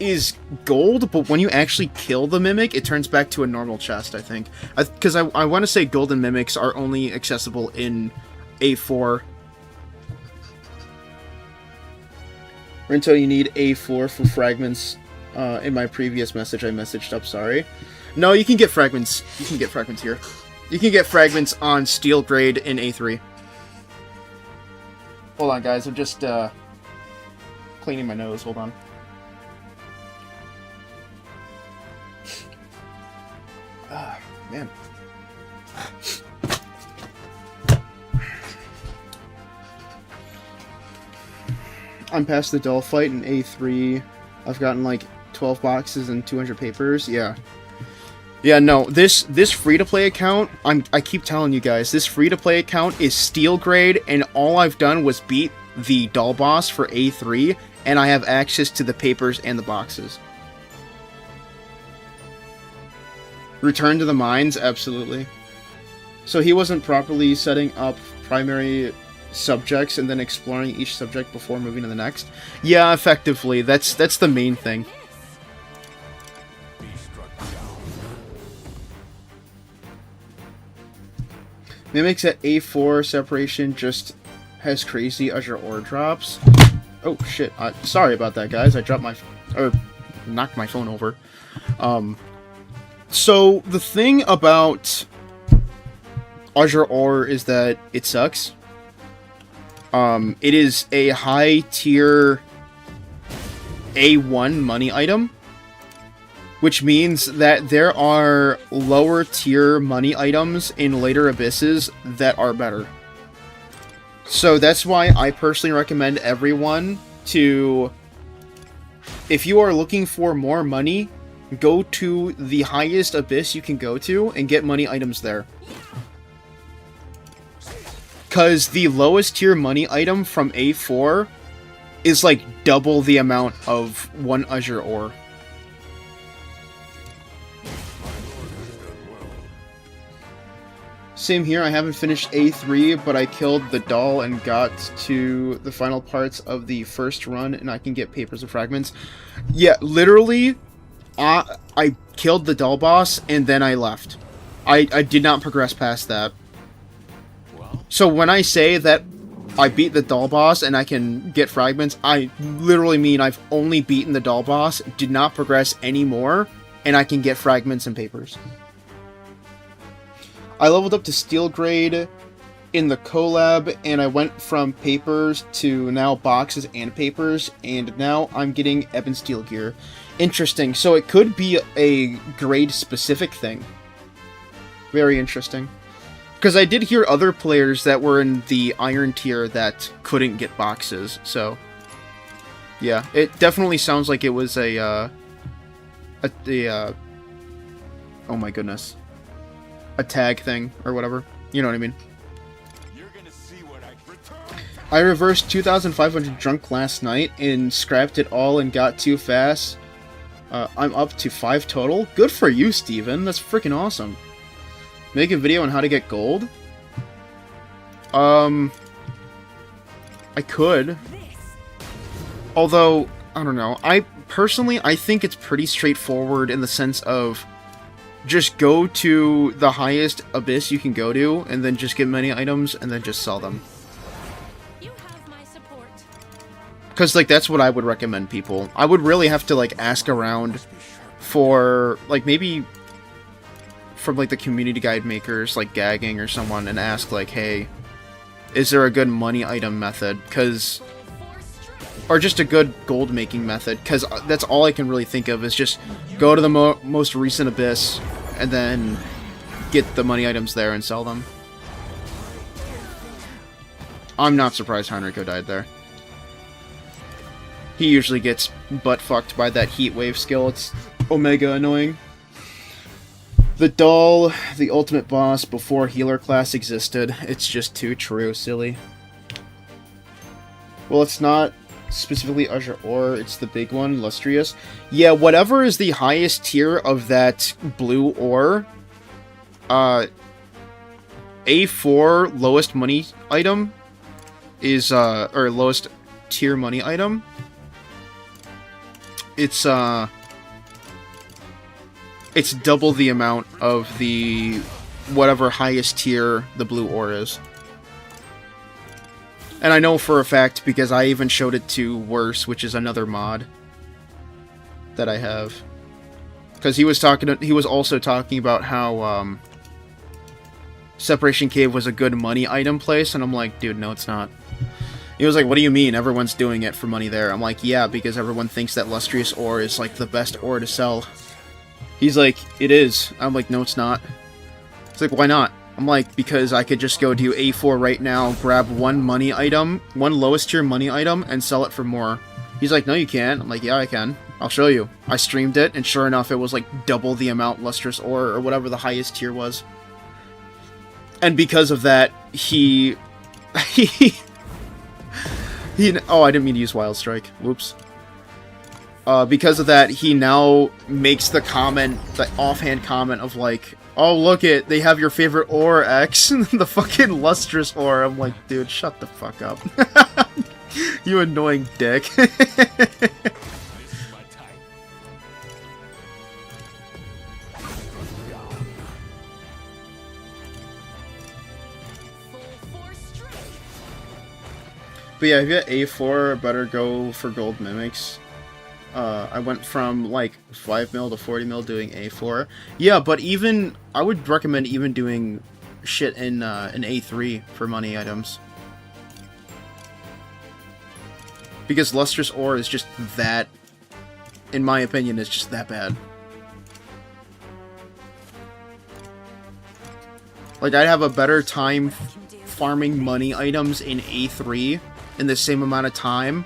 is gold, but when you actually kill the mimic, it turns back to a normal chest, I think. Because I want to say golden mimics are only accessible in A4. Rinto, you need A4 for fragments. In my previous message, I messaged up, sorry. No, you can get fragments. You can get fragments here. You can get fragments on steel grade in A3. Hold on, guys. I'm just, cleaning my nose. Hold on. Man. I'm past the dull fight in A3. I've gotten like 12 boxes and 200 papers. Yeah. Yeah, no, this free-to-play account, I keep telling you guys, this free-to-play account is steel grade, and all I've done was beat the doll boss for A3, and I have access to the papers and the boxes. Return to the mines? Absolutely. So he wasn't properly setting up primary subjects and then exploring each subject before moving to the next? Yeah, effectively. That's the main thing. Be struck down. Mimics at A4 separation just has crazy Azure ore drops. Oh shit! Sorry about that, guys. I dropped my knocked my phone over. So the thing about Azure ore is that it sucks. It is a high tier A1 money item, which means that there are lower tier money items in later abysses that are better. So that's why I personally recommend everyone to, if you are looking for more money, go to the highest abyss you can go to and get money items there. Because the lowest tier money item from A4 is like double the amount of one Azure ore. Same here, I haven't finished A3, but I killed the doll and got to the final parts of the first run, and I can get papers and fragments. Yeah, literally, I killed the doll boss, and then I left. I did not progress past that. So when I say that I beat the doll boss and I can get fragments, I literally mean I've only beaten the doll boss, did not progress anymore, and I can get fragments and papers. I leveled up to steel grade in the collab, and I went from papers to now boxes and papers, and now I'm getting ebon steel gear. Interesting. So it could be a grade-specific thing. Very interesting. Because I did hear other players that were in the iron tier that couldn't get boxes, so... yeah, it definitely sounds like it was oh my goodness. A tag thing, or whatever. You know what I mean. You're gonna see what I reversed 2,500 drunk last night and scrapped it all and got too fast. I'm up to 5 total. Good for you, Steven. That's freaking awesome. Make a video on how to get gold? I could. Although, I don't know. I think it's pretty straightforward in the sense of just go to the highest abyss you can go to, and then just get many items, and then just sell them. You have my support. Because, like, that's what I would recommend people. I would really have to, like, ask around for, like, maybe from, like, the community guide makers, like Gagging or someone, and ask, like, hey, is there a good money item method? Because... or just a good gold making method, because that's all I can really think of, is just go to the most recent abyss, and then get the money items there and sell them. I'm not surprised Heinrico died there. He usually gets butt-fucked by that heat wave skill. It's omega annoying. The doll, the ultimate boss before healer class existed. It's just too true, silly. Well, it's not specifically Azure Ore, it's the big one, Lustrious. Yeah, whatever is the highest tier of that blue ore, A4 lowest money item is, or lowest tier money item, it's double the amount of the whatever highest tier the blue ore is. And I know for a fact because I even showed it to Worse, which is another mod that I have. Because he was also talking about how Separation Cave was a good money item place, and I'm like, dude, no, it's not. He was like, what do you mean? Everyone's doing it for money there. I'm like, yeah, because everyone thinks that Lustrious Ore is like the best ore to sell. He's like, it is. I'm like, no, it's not. It's like, why not? I'm I'm like, because I could just go do A4 right now, grab one money item, one lowest tier money item, and sell it for more. He's like, no you can't. I'm like, yeah I can. I'll show you. I streamed it, and sure enough, it was like double the amount Lustrous Ore, or whatever the highest tier was. And because of that, he... oh, I didn't mean to use Wild Strike. Whoops. Because of that, he now makes the comment, the offhand comment of like, oh, look it, they have your favorite ore, X. The fucking Lustrous Ore. I'm like, dude, shut the fuck up. You annoying dick. But yeah, if you get A4, better go for gold mimics. I went from like 5 mil to 40 mil doing A4. Yeah, but even I would recommend even doing shit in an A3 for money items. Because Lustrous Ore is just that, in my opinion, is just that bad. Like, I'd have a better time farming money items in A3 in the same amount of time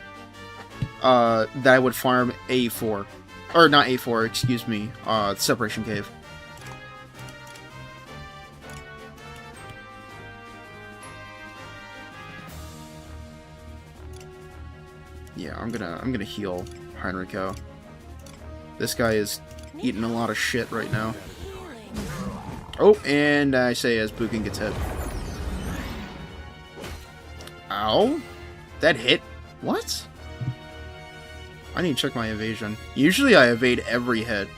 that I would farm A4. Or not A4, excuse me, Separation Cave. Yeah, I'm gonna heal Heinricho. This guy is eating a lot of shit right now. Oh, and I say as Bukin gets hit. Ow? That hit? What? I need to check my evasion. Usually I evade every hit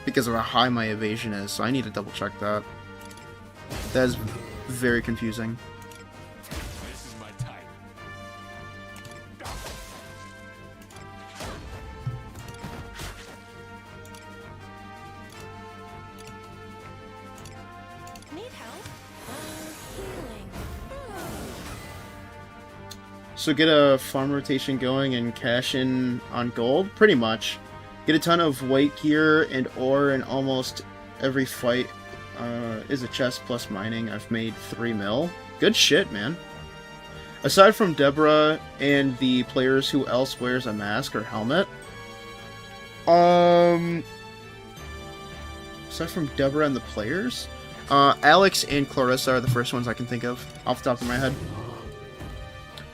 because of how high my evasion is, so I need to double check that. That is very confusing. This is my type. Need help? Healing. So get a farm rotation going and cash in on gold? Pretty much. Get a ton of white gear and ore in almost every fight is a chest plus mining. I've made 3 mil. Good shit, man. Aside from Deborah and the players, who else wears a mask or helmet? Aside from Deborah and the players? Alex and Clarissa are the first ones I can think of, off the top of my head.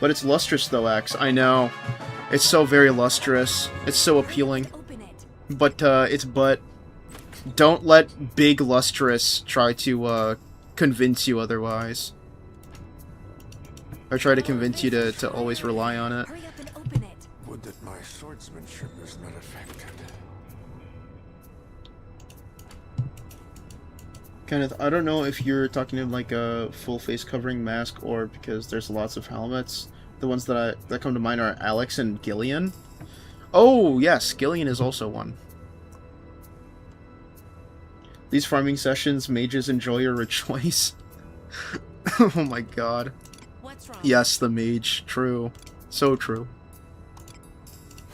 But it's lustrous though, X. I know. It's so very lustrous. It's so appealing. Open it. But, don't let big lustrous try to, convince you otherwise. Or try to convince you to always rely on it. Hurry up and open it. Would that my swordsmanship is not affected. Kenneth, I don't know if you're talking in like a full face covering mask or because there's lots of helmets. The ones that come to mind are Alex and Gillian. Oh, yes, Gillian is also one. These farming sessions, mages enjoy or rejoice. Oh my god. What's wrong? Yes, the mage. True. So true.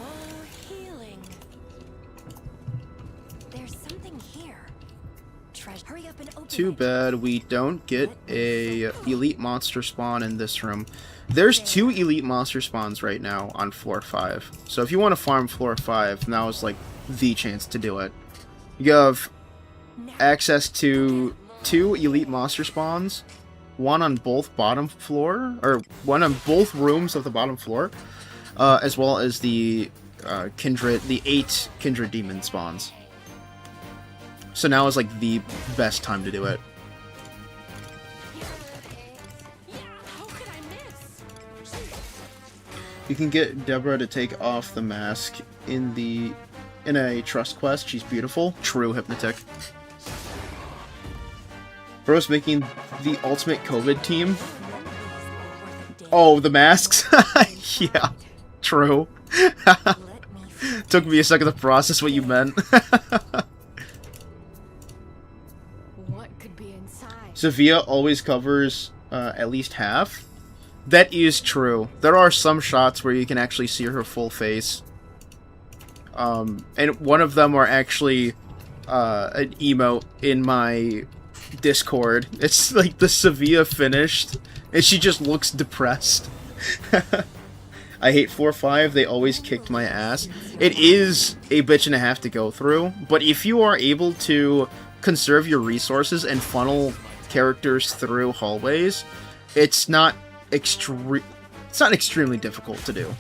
Oh, healing. There's something here. Treasure. Hurry up and open Too it. bad we don't get a elite monster spawn in this room. There's 2 elite monster spawns right now on floor 5. So if you want to farm floor 5, now is like the chance to do it. You have access to 2 elite monster spawns, one on both bottom floor, or one on both rooms of the bottom floor, as well as the kindred, the 8 kindred demon spawns. So now is like the best time to do it. Yeah, how could I miss? You can get Deborah to take off the mask in a trust quest. She's beautiful. True, Hypnotic. Bro's making the ultimate COVID team. Oh, the masks? Yeah, true. Let me Took me a second to process what you meant. What could be inside? Sophia always covers at least half. That is true. There are some shots where you can actually see her full face. And one of them are actually an emote in my Discord. It's like the Sevilla finished, and she just looks depressed. I hate 4-5, they always kicked my ass. It is a bitch and a half to go through, but if you are able to conserve your resources and funnel characters through hallways, it's not extremely difficult to do.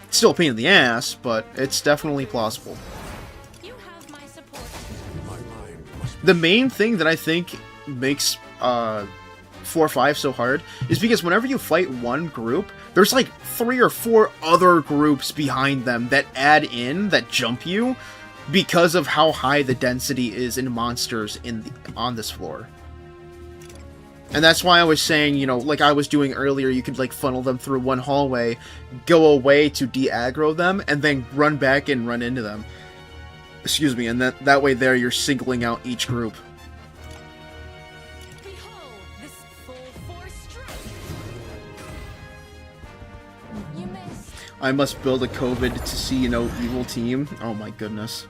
It's still a pain in the ass, but it's definitely plausible. You have my support. My mind must be The main thing that I think makes 4-5 so hard is because whenever you fight one group, there's like 3 or 4 other groups behind them that add in, that jump you, because of how high the density is in monsters on this floor. And that's why I was saying, you know, like I was doing earlier, you could like funnel them through one hallway, go away to de-aggro them, and then run back and run into them. Excuse me, and that way there you're singling out each group. Behold, this full force strike. You missed. I must build a COVID to see no evil team. Oh my goodness.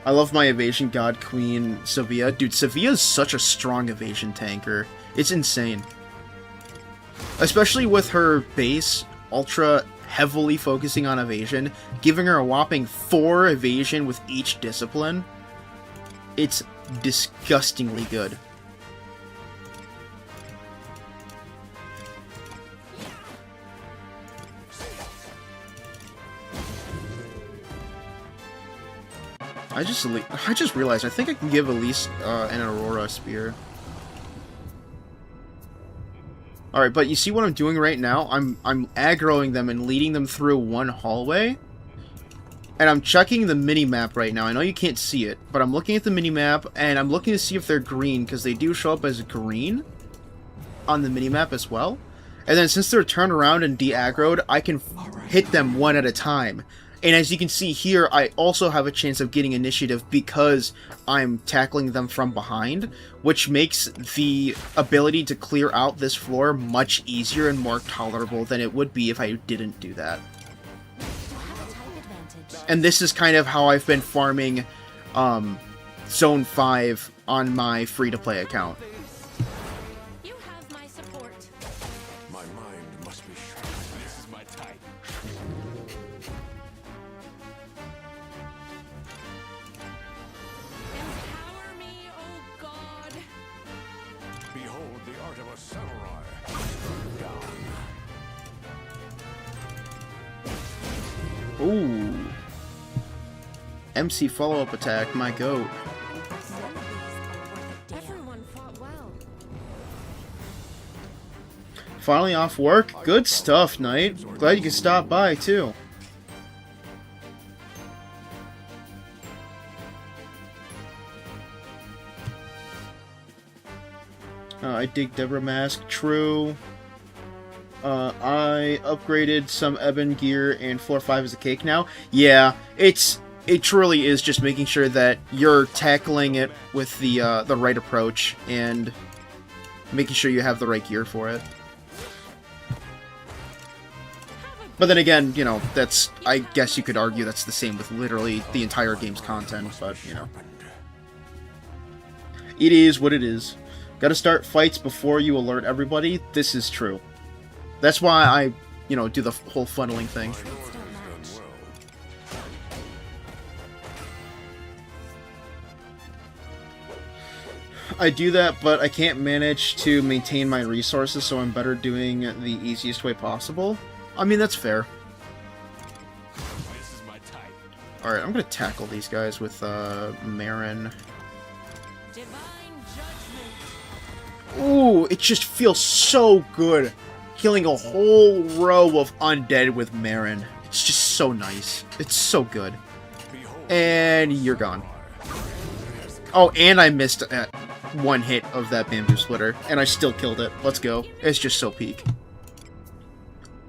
I love my evasion god queen, Sevilla. Dude, Sevilla's such a strong evasion tanker. It's insane. Especially with her base, ultra heavily focusing on evasion, giving her a whopping 4 evasion with each discipline. It's disgustingly good. I just realized I think I can give Elise an Aurora Spear. Alright, but you see what I'm doing right now? I'm aggroing them and leading them through one hallway. And I'm checking the mini-map right now. I know you can't see it, but I'm looking at the mini-map, and I'm looking to see if they're green, because they do show up as green on the mini-map as well. And then since they're turned around and de-aggroed, I can hit them one at a time. And as you can see here, I also have a chance of getting initiative because I'm tackling them from behind, which makes the ability to clear out this floor much easier and more tolerable than it would be if I didn't do that. And this is kind of how I've been farming Zone 5 on my free-to-play account. You have my support. my mind must be sharp. This is my type. Empower me, oh God. Behold the art of a samurai. Struck down. Ooh. MC follow-up attack, my goat. Everyone fought well. Finally off work? Good stuff, Knight. Glad you could stop by, too. I dig Deborah Mask, true. I upgraded some Ebon gear and floor 5 is a cake now. Yeah, it truly is just making sure that you're tackling it with the right approach and making sure you have the right gear for it. But then again, you know, that's, I guess you could argue that's the same with literally the entire game's content, but, you know. It is what it is. Gotta start fights before you alert everybody. This is true. That's why I, you know, do the whole funneling thing. My lord has done well. I do that, but I can't manage to maintain my resources, so I'm better doing the easiest way possible. I mean, that's fair. This is my type. Alright, I'm gonna tackle these guys with, Marin. Divine judgment. Ooh, it just feels so good. Killing a whole row of undead with Marin. It's just so nice. It's so good. Behold And you're gone. Oh, and I missed one hit of that bamboo splitter, and I still killed it. Let's go. It's just so peak.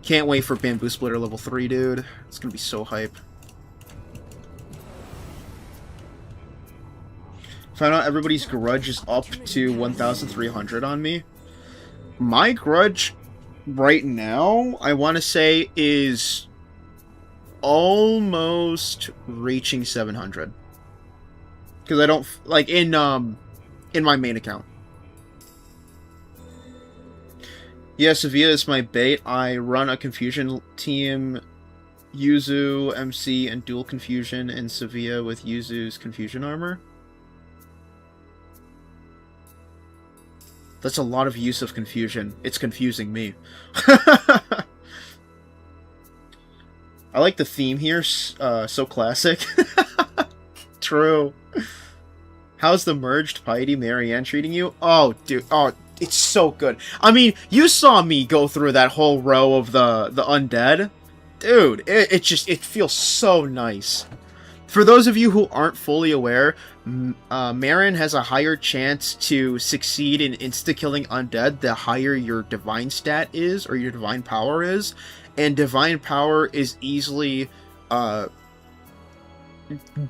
Can't wait for bamboo splitter level 3, dude. It's gonna be so hype. Found out everybody's grudge is up to 1,300 on me. My grudge right now, I want to say, is almost reaching 700. Because I don't like in my main account. Yeah, Sevilla is my bait. I run a confusion team, Yuzu, MC, and dual confusion in Sevilla with Yuzu's confusion armor. That's a lot of use of confusion. It's confusing me. I like the theme here. So classic. True. How's the merged Piety Marianne treating you? Oh, dude. Oh, it's so good. I mean, you saw me go through that whole row of the undead. Dude, it feels so nice. For those of you who aren't fully aware, Marin has a higher chance to succeed in insta-killing undead the higher your divine stat is, or your divine power is. And divine power is easily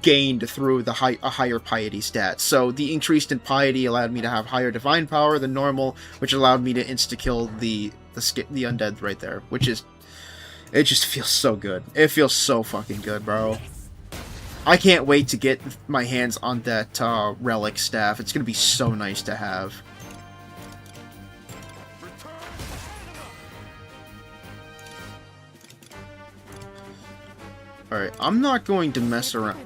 gained through a higher piety stat. So the increase in piety allowed me to have higher divine power than normal, which allowed me to insta-kill the undead right there, which is... It just feels so good. It feels so fucking good, bro. I can't wait to get my hands on that relic staff. It's gonna be so nice to have. Alright, I'm not going to mess around.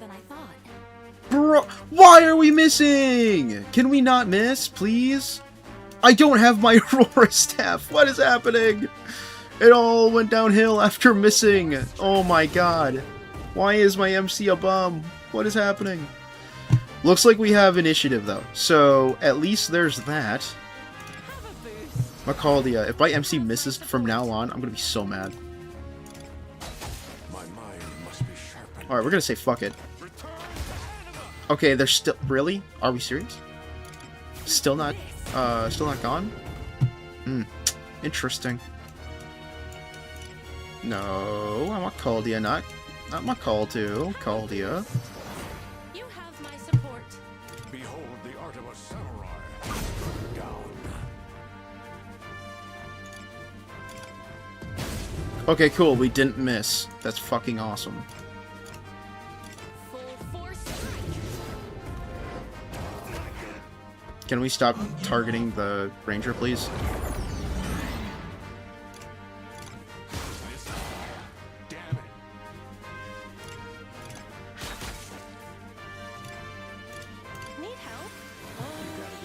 Bro, why are we missing? Can we not miss, please? I don't have my Aurora staff. What is happening? It all went downhill after missing. Oh my god. Why is my MC a bum? What is happening? Looks like we have initiative, though. So, at least there's that. Macaldia, if my MC misses from now on, I'm gonna be so mad. Alright, we're gonna say fuck it. Okay, they're still... Really? Are we serious? Still not gone? Interesting. No, I'm a Caldia, not my call to Caldia. You have my support. Behold the art of a samurai. Down. Okay, cool. We didn't miss. That's fucking awesome. Full force. Can we stop targeting the ranger, please? Need help?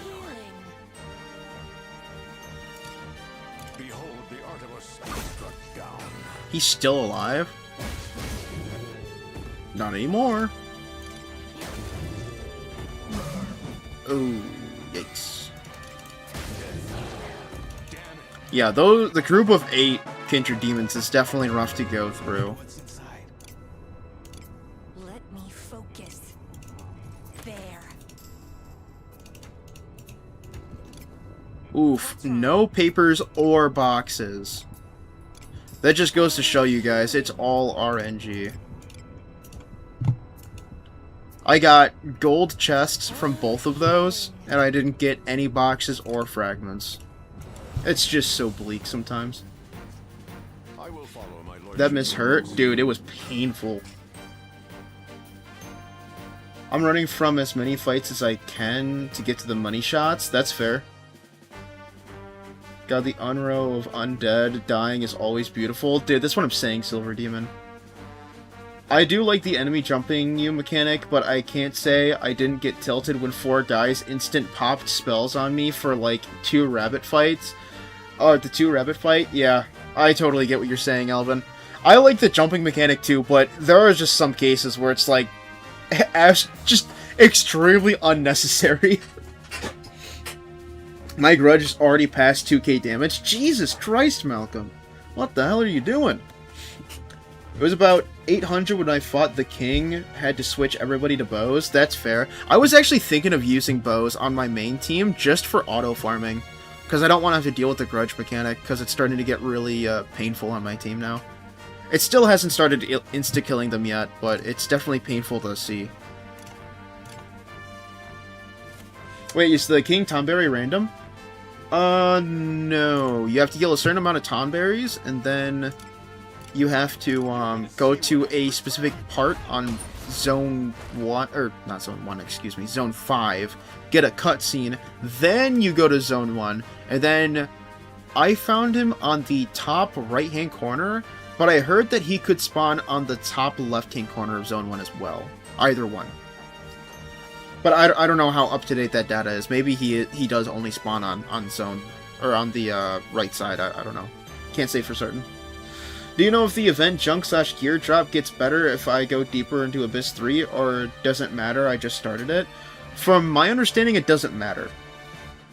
Healing. Behold the art of a struck down. He's still alive? Not anymore. Oh, yikes. Yeah, the group of 8 Kindred Demons is definitely rough to go through. Let me focus. There. Oof, no papers or boxes. That just goes to show you guys, it's all RNG. I got gold chests from both of those, and I didn't get any boxes or fragments. It's just so bleak sometimes. I will follow my lord. That miss hurt? Dude, it was painful. I'm running from as many fights as I can to get to the money shots. That's fair. God, the unrow of undead dying is always beautiful. Dude, that's what I'm saying, Silver Demon. I do like the enemy jumping you mechanic, but I can't say I didn't get tilted when 4 guys instant popped spells on me for like 2 rabbit fights. Oh, the 2 rabbit fight? Yeah, I totally get what you're saying, Alvin. I like the jumping mechanic too, but there are just some cases where it's like, just extremely unnecessary. My grudge is already past 2k damage. Jesus Christ, Malcolm. What the hell are you doing? It was about 800 when I fought the king, had to switch everybody to bows. That's fair. I was actually thinking of using bows on my main team just for auto farming, because I don't want to have to deal with the grudge mechanic, because it's starting to get really painful on my team now. It still hasn't started insta-killing them yet, but it's definitely painful to see. Wait, is the king Tomberry random? No. You have to kill a certain amount of Tomberries, and then you have to go to a specific part on Zone 1, or not Zone 1, excuse me, Zone 5, get a cutscene, then you go to Zone 1, and then I found him on the top right-hand corner, but I heard that he could spawn on the top left-hand corner of Zone 1 as well. Either one. But I don't know how up-to-date that data is. Maybe he does only spawn on Zone, or on the right side, I don't know. Can't say for certain. Do you know if the event junk/gear drop gets better if I go deeper into Abyss 3, or doesn't matter, I just started it? From my understanding, it doesn't matter.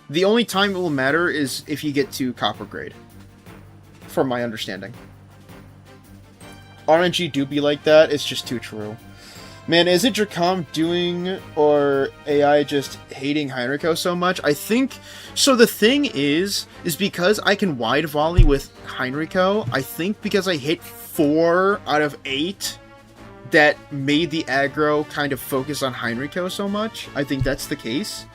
The only time it will matter is if you get to Copper Grade. From my understanding. RNG do be like that, it's just too true. Man, is it Dracom doing, or AI just hating Heinricho so much? I think, so the thing is because I can wide volley with Heinricho, I think because I hit 4 out of 8, that made the aggro kind of focus on Heinricho so much. I think that's the case.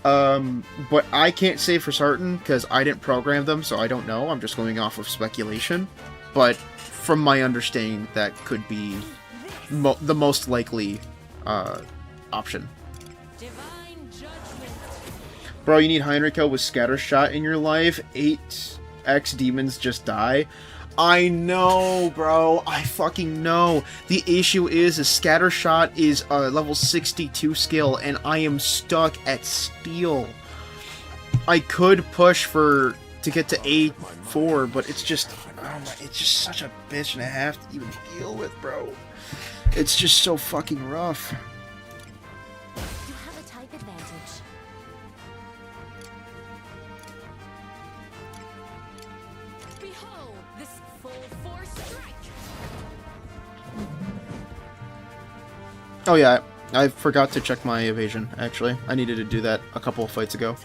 But I can't say for certain, because I didn't program them, so I don't know. I'm just going off of speculation. But from my understanding, that could be the most likely option. Divine judgment. Bro, you need Heinricho with Scattershot in your life. 8x demons just die. I know, bro. I fucking know. The issue is Scattershot is a level 62 skill, and I am stuck at Steel. I could push to get to A4, but it's just, it's just such a bitch and a half to even deal with, bro. It's just so fucking rough. You have a type advantage. Behold this full force strike. Oh yeah, I forgot to check my evasion, actually. I needed to do that a couple of fights ago.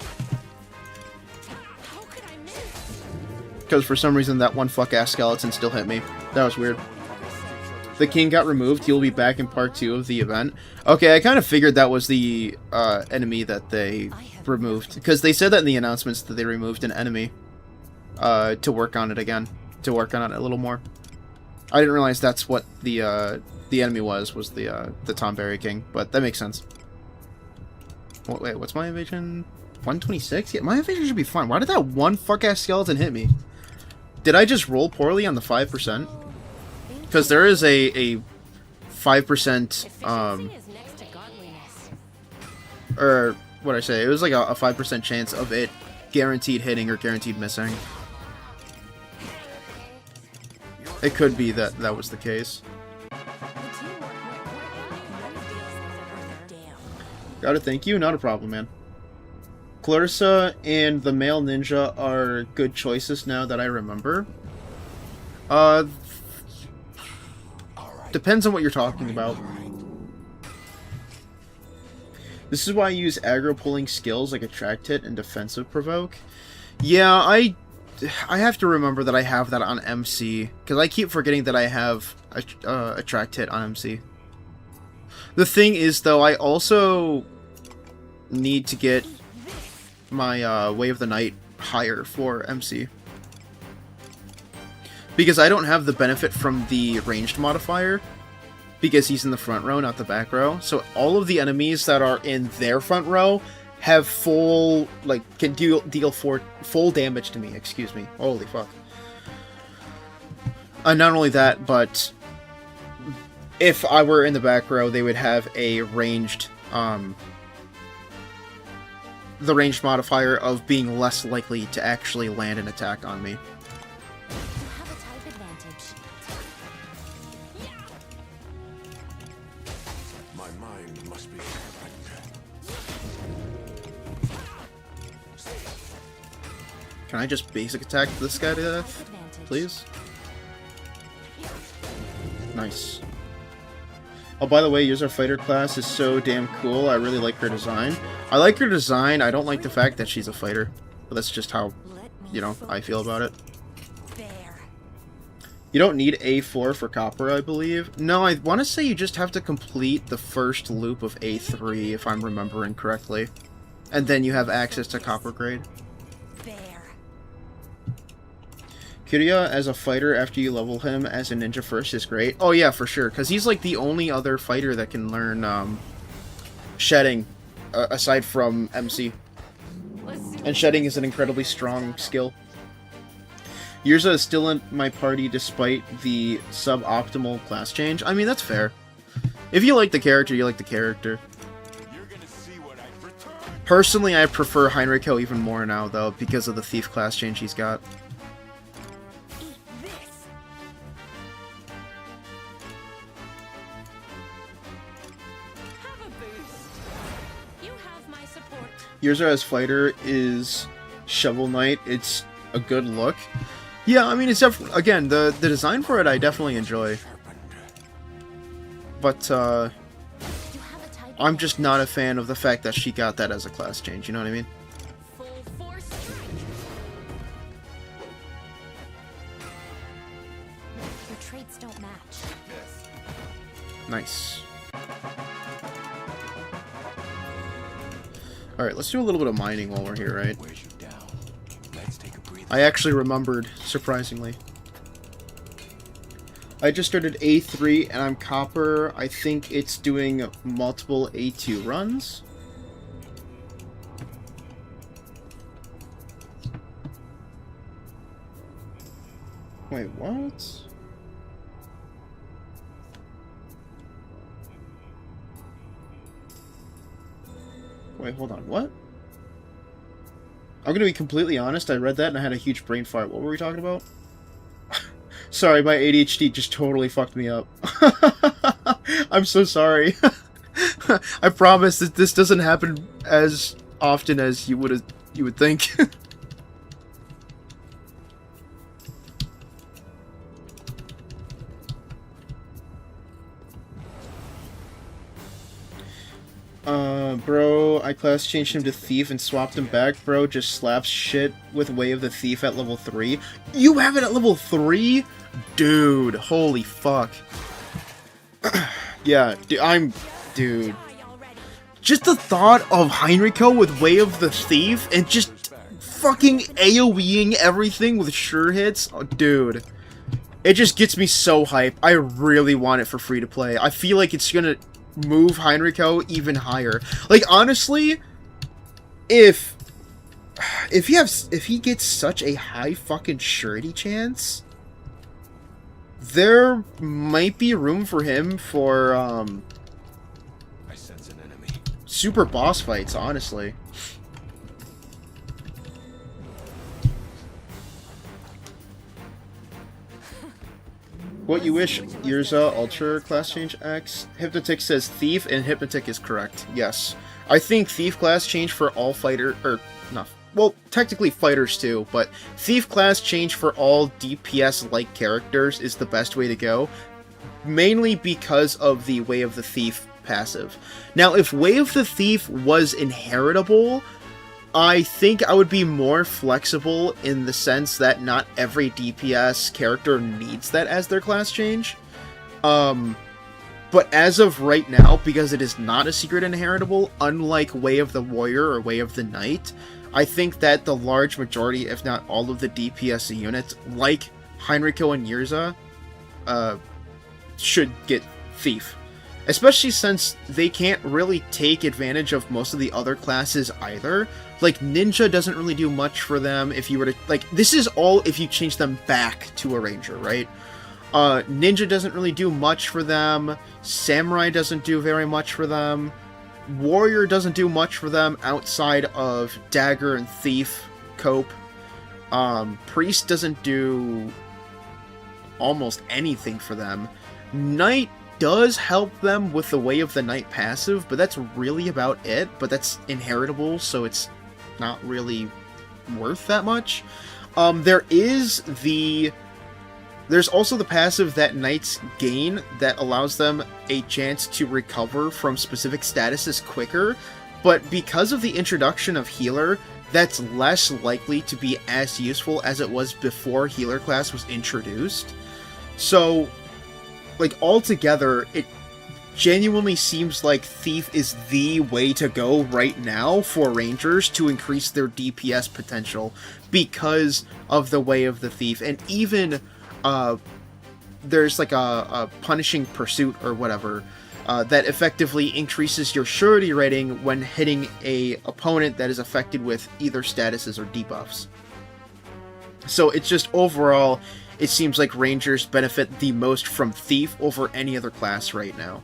How could I miss? Because for some reason that one fuck-ass skeleton still hit me. That was weird. The king got removed. He will be back in part 2 of the event. Okay, I kind of figured that was the enemy that they removed. Because they said that in the announcements that they removed an enemy to work on it again. To work on it a little more. I didn't realize that's what the enemy was the Tom Berry King. But that makes sense. Wait, what's my evasion? 126? Yeah, my evasion should be fine. Why did that one fuck-ass skeleton hit me? Did I just roll poorly on the 5%? Because there is a 5%, Efficiency is next to godliness. or what I say, it was like a 5% chance of it guaranteed hitting or guaranteed missing. It could be that that was the case. Gotta thank you, not a problem, man. Clarissa and the male ninja are good choices now that I remember. Depends on what you're talking about. This is why I use aggro pulling skills like Attract Hit and Defensive Provoke. Yeah, I have to remember that I have that on MC, because I keep forgetting that I have Attract Hit on MC. The thing is, though, I also need to get my Way of the Night higher for MC. Because I don't have the benefit from the ranged modifier, because he's in the front row, not the back row. So all of the enemies that are in their front row have full, like, can deal full damage to me, excuse me. Holy fuck. Not only that, but if I were in the back row, they would have a ranged, the ranged modifier of being less likely to actually land an attack on me. My mind must be sharpened. Can I just basic attack this guy to death, please? Nice. Oh, by the way, user fighter class is so damn cool. I really like her design. I like her design. I don't like the fact that she's a fighter. But that's just how, you know, I feel about it. You don't need A4 for copper, I believe. No, I want to say you just have to complete the first loop of A3, if I'm remembering correctly. And then you have access to copper grade. Kiryu as a fighter after you level him as a ninja first is great. Oh yeah, for sure, because he's like the only other fighter that can learn shedding, aside from MC. Let's see And what shedding is an incredibly strong skill. Yurza is still in my party despite the suboptimal class change. I mean, that's fair. If you like the character, you like the character. You're gonna see what I've returned. Personally, I prefer Heinricho even more now, though, because of the thief class change he's got. eat this. Have a boost. You have my support. Yurza as fighter is Shovel Knight. It's a good look. Yeah, I mean, it's definitely, again, the design for it I definitely enjoy. But, You have a type I'm just not a fan of the fact that she got that as a class change, you know what I mean? full force strike. Your traits don't match. Nice. Alright, let's do a little bit of mining while we're here, right? Wears you down. Let's take a breather. I actually remembered, surprisingly. I just started A3 and I'm copper. I think it's doing multiple A2 runs. Wait, what? Wait, hold on, what? I'm gonna be completely honest, I read that and I had a huge brain fart. What were we talking about? Sorry, my ADHD just totally fucked me up. I'm so sorry. I promise that this doesn't happen as often as you would think. Bro, I class changed him to Thief and swapped him back. Bro just slaps shit with Way of the Thief at level 3. You have it at level 3? Dude, holy fuck. Yeah, dude. Die already. Just the thought of Heinricho with Way of the Thief and just fucking AoEing everything with sure hits. Oh, dude. It just gets me so hype. I really want it for free to play. I feel like it's gonna move Heinricho even higher. Like, honestly, if he gets such a high fucking surety chance, there might be room for him for I sense an enemy. super boss fights, honestly. What you wish, Yurza, Ultra Class Change X? Hypnotic says Thief, and Hypnotic is correct. Yes. I think Thief Class Change for all fighter, or, not, well, technically fighters too, but Thief Class Change for all DPS-like characters is the best way to go. Mainly because of the Way of the Thief passive. Now, if Way of the Thief was inheritable, I think I would be more flexible in the sense that not every DPS character needs that as their class change. But as of right now, because it is not a secret inheritable, unlike Way of the Warrior or Way of the Knight, I think that the large majority, if not all of the DPS units, like Heinricho and Yurza, should get Thief. Especially since they can't really take advantage of most of the other classes either. Like, Ninja doesn't really do much for them if you were to... Like, this is all if you change them back to a Ranger, right? Ninja doesn't really do much for them. Samurai doesn't do very much for them. Warrior doesn't do much for them outside of Dagger and Thief cope. Priest doesn't do almost anything for them. Knight does help them with the Way of the Knight passive, but that's really about it. But that's inheritable, so it's not really worth that much. There's also the passive that Knights gain that allows them a chance to recover from specific statuses quicker, but because of the introduction of Healer, that's less likely to be as useful as it was before Healer class was introduced. So, like, altogether, genuinely seems like Thief is the way to go right now for Rangers to increase their DPS potential because of the Way of the Thief. And even there's like a punishing pursuit or whatever that effectively increases your surety rating when hitting a opponent that is affected with either statuses or debuffs. So it's just overall, it seems like Rangers benefit the most from Thief over any other class right now.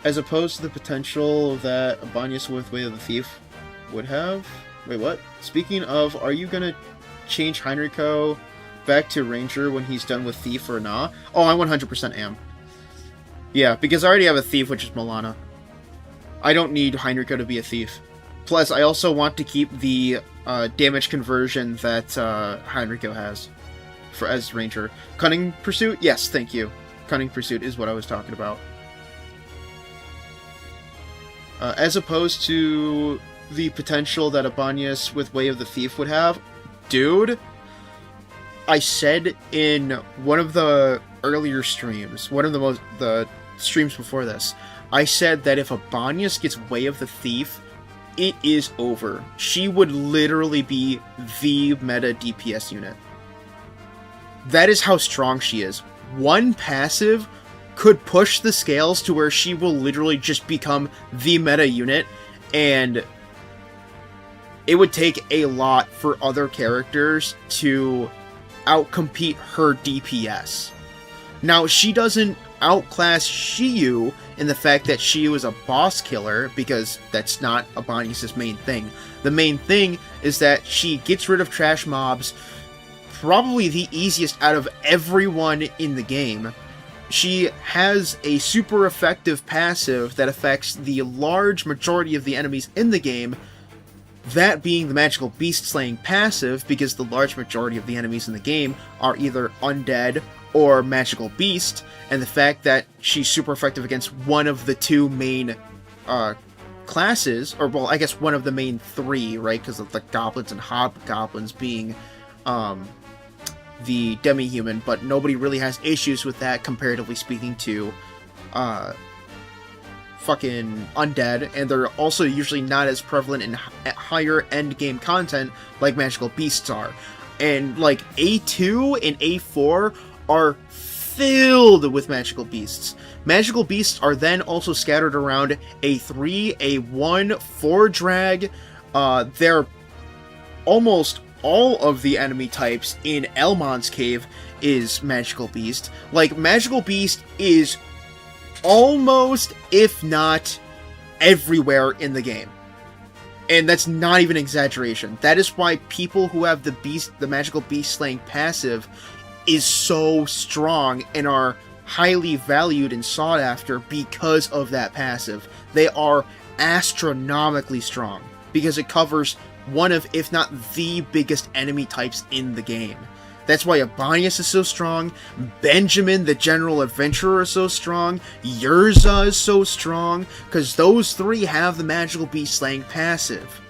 As opposed to the potential that Abanius with Way of the Thief would have. Wait, what? Speaking of, are you gonna change Heinricho back to Ranger when he's done with Thief or not? Oh, I 100% am. Yeah, because I already have a Thief, which is Milana. I don't need Heinricho to be a Thief. Plus, I also want to keep the damage conversion that Heinricho has as Ranger. Cunning Pursuit? Yes, thank you. Cunning Pursuit is what I was talking about. As opposed to the potential that Abanius with Way of the Thief would have, dude, I said in one of the earlier streams, one of the streams before this, I said that if Abanius gets Way of the Thief, it is over. She would literally be the meta DPS unit. That is how strong she is. One passive could push the scales to where she will literally just become the meta unit, and it would take a lot for other characters to outcompete her DPS. Now, she doesn't outclass Shiyu in the fact that Shiyu is a boss killer, because that's not Abanius' main thing. The main thing is that she gets rid of trash mobs, probably the easiest out of everyone in the game. She has a super effective passive that affects the large majority of the enemies in the game, that being the Magical Beast Slaying passive, because the large majority of the enemies in the game are either undead or Magical Beast, and the fact that she's super effective against one of the two main classes, or well, I guess one of the main three, right, because of the Goblins and Hobgoblins being the demi-human, but nobody really has issues with that, comparatively speaking, to fucking undead, and they're also usually not as prevalent in higher end game content like Magical Beasts are. And like A2 and A4 are filled with Magical Beasts. Magical Beasts are then also scattered around A3, A1, 4 drag. They're almost all of the enemy types in Elmond's Cave is Magical Beast. Like, Magical Beast is almost, if not everywhere in the game. And that's not even exaggeration. That is why people who have the Magical Beast Slaying passive is so strong and are highly valued and sought after because of that passive. They are astronomically strong because it covers one of, if not the biggest enemy types in the game. That's why Abanius is so strong, Benjamin the General Adventurer is so strong, Yurza is so strong, because those three have the Magical Beast Slaying passive.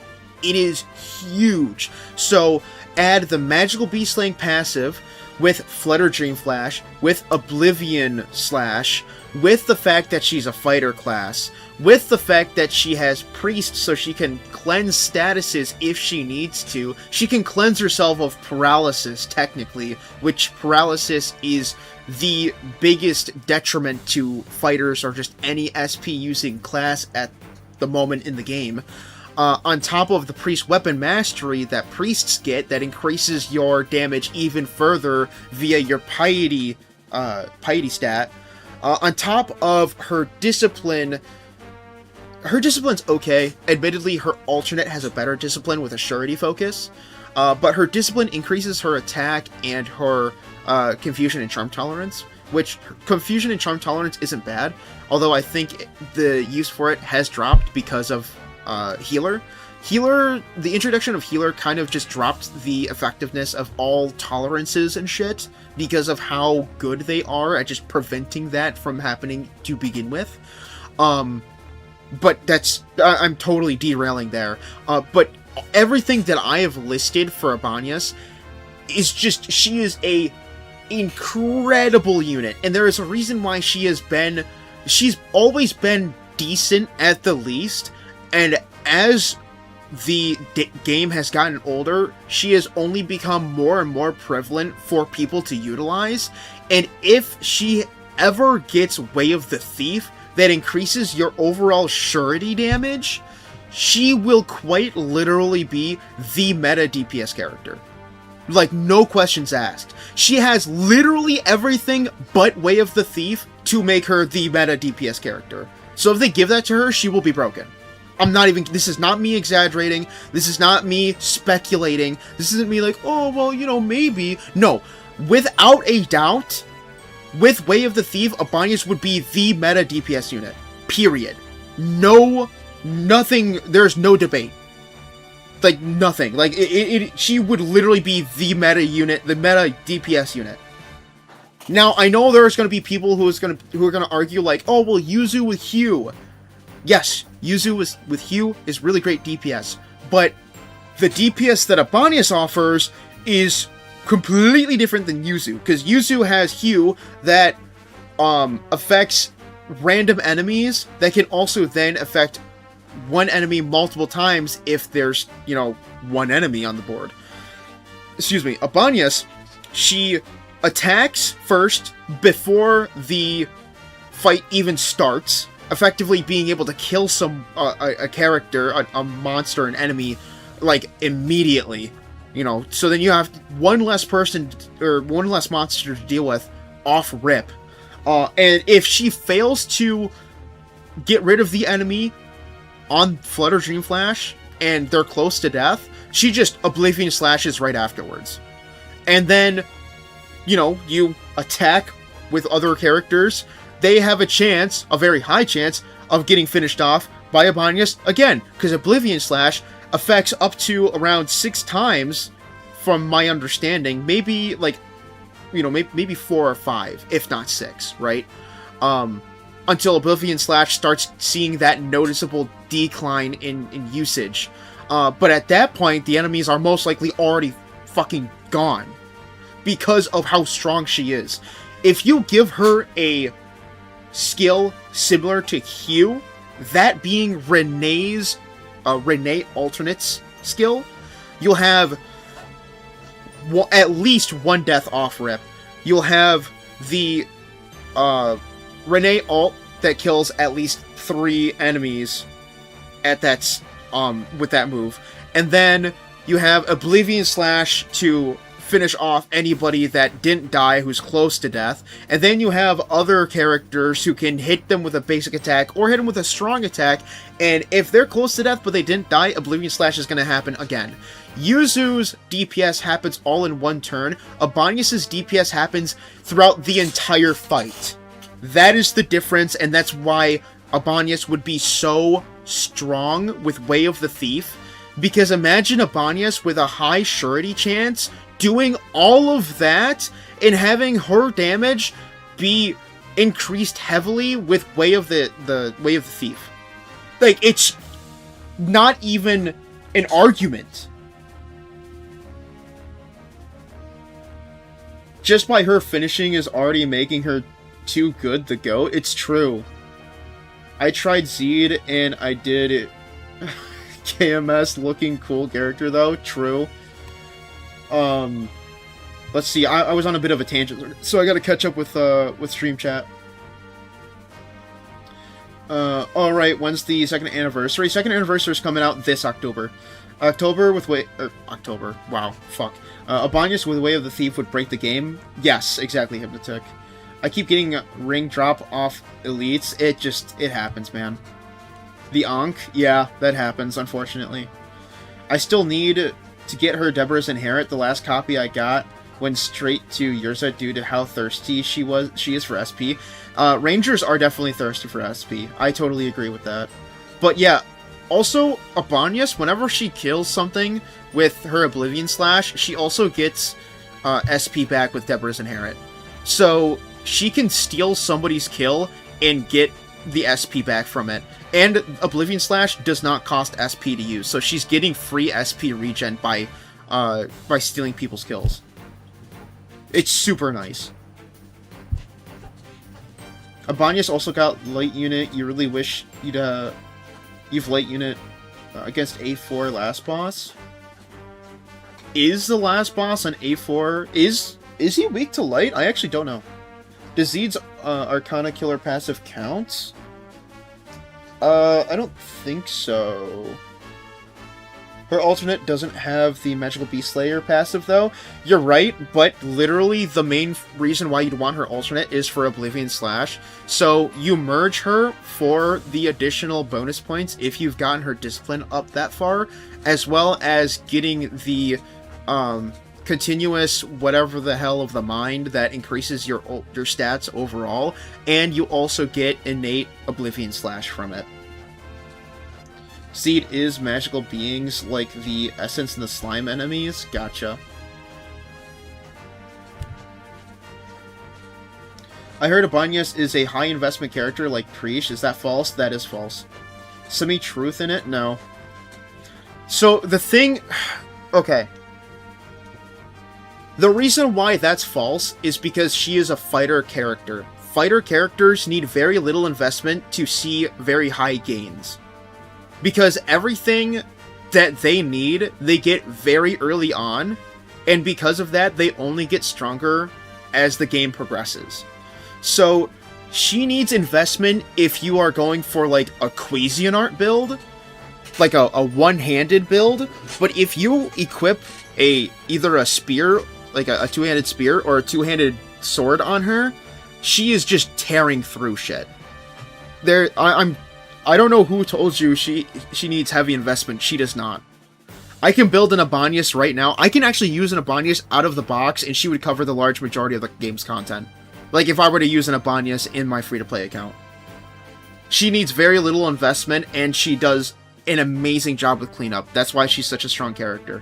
It is huge. So add the Magical Beast Slaying passive with Flutter Dream Flash, with Oblivion Slash, with the fact that she's a fighter class, with the fact that she has Priest so she can cleanse statuses if she needs to. She can cleanse herself of Paralysis, technically, which Paralysis is the biggest detriment to fighters or just any SP-using class at the moment in the game. On top of the Priest Weapon Mastery that Priests get that increases your damage even further via your Piety stat. On top of her Discipline, her Discipline's okay. Admittedly, her alternate has a better Discipline with a Surety focus, but her Discipline increases her attack and her Confusion and Charm Tolerance, which Confusion and Charm Tolerance isn't bad, although I think the use for it has dropped because of Healer. The introduction of Healer kind of just dropped the effectiveness of all tolerances and shit because of how good they are at just preventing that from happening to begin with. But I'm totally derailing there. But everything that I have listed for Abanius is just, she is a incredible unit, and there is a reason why she's always been decent at the least, and as the game has gotten older, she has only become more and more prevalent for people to utilize, and if she ever gets Way of the Thief that increases your overall surety damage, she will quite literally be the meta DPS character. Like, no questions asked. She has literally everything but Way of the Thief to make her the meta DPS character. So if they give that to her, she will be broken. This is not me exaggerating. This is not me speculating. This isn't me like, oh, well, you know, maybe. No, without a doubt, with Way of the Thief, Abanius would be the meta DPS unit. Period. Nothing, there's no debate. Like, nothing. Like, she would literally be the meta unit, the meta DPS unit. Now, I know there's going to be people who are going to argue, like, oh, well, Yuzu with Hugh. Yes, Yuzu with Hugh is really great DPS, but the DPS that Abanius offers is completely different than Yuzu, because Yuzu has Hugh that affects random enemies that can also then affect one enemy multiple times if there's, you know, one enemy on the board. Excuse me. Abanius, she attacks first before the fight even starts, effectively being able to kill a character, a monster, an enemy, like, immediately. You know, so then you have one less person, or one less monster to deal with off rip. And if she fails to get rid of the enemy on Flutter Dream Flash, and they're close to death, she just Oblivion Slashes right afterwards. And then, you know, you attack with other characters, they have a chance, a very high chance, of getting finished off by Abanius again, because Oblivion Slash affects up to around 6 times, from my understanding, maybe, like, you know, maybe 4 or 5, if not 6, right? Until Oblivion Slash starts seeing that noticeable decline in usage. But at that point, the enemies are most likely already fucking gone, because of how strong she is. If you give her a skill similar to Hugh, that being Renee's Renee Alternate's skill, you'll have at least one death off rip. You'll have the Renee ult that kills at least 3 enemies at that with that move, and then you have Oblivion Slash to finish off anybody that didn't die who's close to death, and then you have other characters who can hit them with a basic attack or hit them with a strong attack, and if they're close to death but they didn't die, Oblivion Slash is going to happen again. Yuzu's DPS happens all in one turn. Abanius' DPS happens throughout the entire fight. That is the difference, and that's why Abanius would be so strong with Way of the Thief, because imagine Abanius with a high surety chance doing all of that and having her damage be increased heavily with Way of the Thief. Like, it's not even an argument. Just by her finishing is already making her too good to go. It's true. I tried Zeed and I did it. KMS looking cool character though. True. Let's see. I was on a bit of a tangent, so I got to catch up with stream chat. All right. When's the second anniversary? Second anniversary is coming out this October. October. Wow. Fuck. Abanius with Way of the Thief would break the game. Yes, exactly. Hypnotic. I keep getting ring drop off elites. It happens, man. The Ankh, yeah, that happens, unfortunately. I still need to get her Deborah's Inherit. The last copy I got went straight to Yurza due to how thirsty she is for SP. Rangers are definitely thirsty for SP. I totally agree with that. But yeah, also, Abanius, whenever she kills something with her Oblivion Slash, she also gets SP back with Deborah's Inherit. So she can steal somebody's kill and get the SP back from it. And Oblivion Slash does not cost SP to use, so she's getting free SP regen by stealing people's kills. It's super nice. Abanius also got light unit. You really wish you've light unit against A4 last boss. Is the last boss on A4 is he weak to light? I actually don't know. Does Zeed's Arcana Killer passive count? I don't think so. Her alternate doesn't have the Magical Beast Slayer passive, though. You're right, but literally the main reason why you'd want her alternate is for Oblivion Slash. So you merge her for the additional bonus points if you've gotten her Discipline up that far, as well as getting the continuous whatever the hell of the mind that increases your stats overall, and you also get innate Oblivion Slash from it. Seed is magical beings like the essence and the slime enemies. Gotcha. I heard Abanias is a high investment character like Preach. Is that false? That is false. Semi-truth in it? No. So the thing... Okay. The reason why that's false is because she is a fighter character. Fighter characters need very little investment to see very high gains. Because everything that they need, they get very early on, and because of that, they only get stronger as the game progresses. So, she needs investment if you are going for, like, a Cuisinart build, like a one-handed build, but if you equip either a spear, like a two-handed spear, or a two-handed sword on her, she is just tearing through shit. I don't know who told you she needs heavy investment. She does not. I can build an Abanias right now. I can actually use an Abanias out of the box, and she would cover the large majority of the game's content. Like, if I were to use an Abanias in my free-to-play account. She needs very little investment, and she does an amazing job with cleanup. That's why she's such a strong character.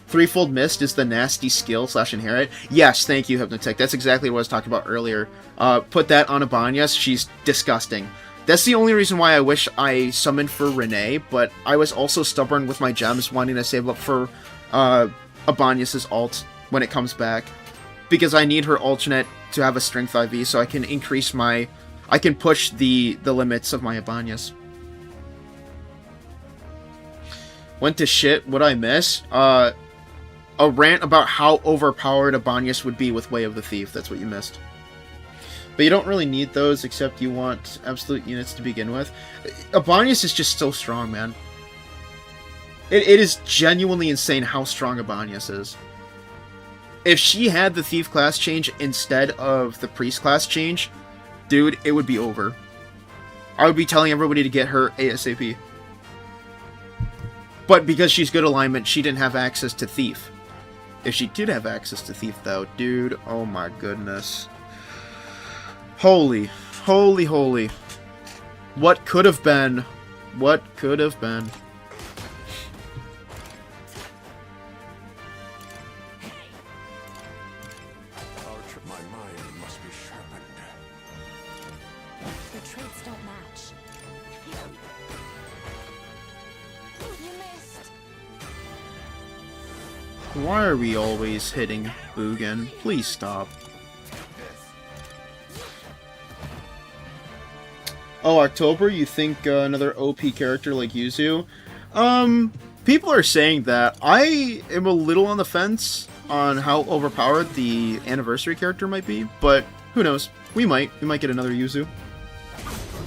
Threefold Mist is the nasty skill / inherit. Yes, thank you, Hypnotech. That's exactly what I was talking about earlier. Put that on Abanias. She's disgusting. That's the only reason why I wish I summoned for Renee, but I was also stubborn with my gems, wanting to save up for Abanias' ult when it comes back. Because I need her alternate to have a strength IV, so I can increase my... I can push the limits of my Abanias. Went to shit, what'd I miss? A rant about how overpowered Abanias would be with Way of the Thief, that's what you missed. But you don't really need those, except you want absolute units to begin with. Abanias is just so strong, man. It is genuinely insane how strong Abanias is. If she had the Thief class change instead of the Priest class change, dude, it would be over. I would be telling everybody to get her ASAP. But because she's good alignment, she didn't have access to Thief. If she did have access to Thief, though, dude, oh my goodness. Holy, holy, holy. What could have been? What could have been? My mind must be sharpened. The traits don't match. You missed. Why are we always hitting Boogan? Please stop. Oh, October? You think another OP character like Yuzu? People are saying that. I am a little on the fence on how overpowered the anniversary character might be, but who knows? We might get another Yuzu.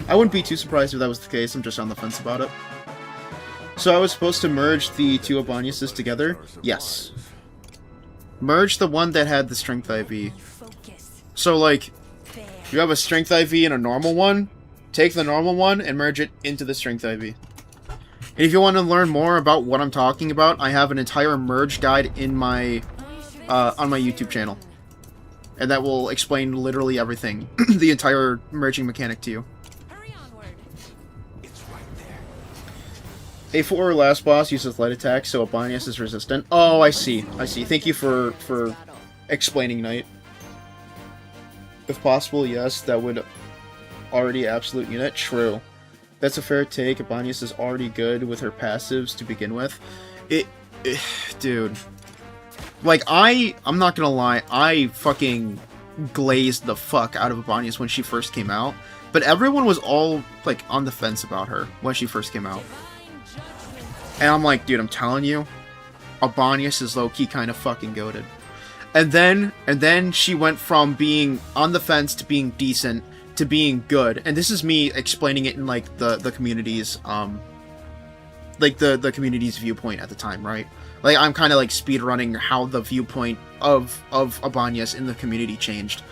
I wouldn't be too surprised if that was the case. I'm just on the fence about it. So I was supposed to merge the two Abaniases together? Yes. Merge the one that had the Strength IV. So, like, you have a Strength IV and a normal one, take the normal one and merge it into the Strength IV. And if you want to learn more about what I'm talking about, I have an entire merge guide in my on my YouTube channel. And that will explain literally everything, the entire merging mechanic to you. Hurry onward. It's right there. A4 last boss uses light attack, so Abanias is resistant. Oh, I see. I see. Thank you for explaining, Knight. If possible, yes, that would already absolute unit. True. That's a fair take. Abanias is already good with her passives to begin with. Dude. Like, I'm not gonna lie, I fucking glazed the fuck out of Abanias when she first came out. But everyone was all, like, on the fence about her when she first came out. And I'm like, dude, I'm telling you, Abanias is low-key kind of fucking goated. And then she went from being on the fence to being decent to being good. And this is me explaining it in, like, the community's, like, the community's viewpoint at the time, right? Like, I'm kind of, like, speedrunning how the viewpoint of Abanias in the community changed.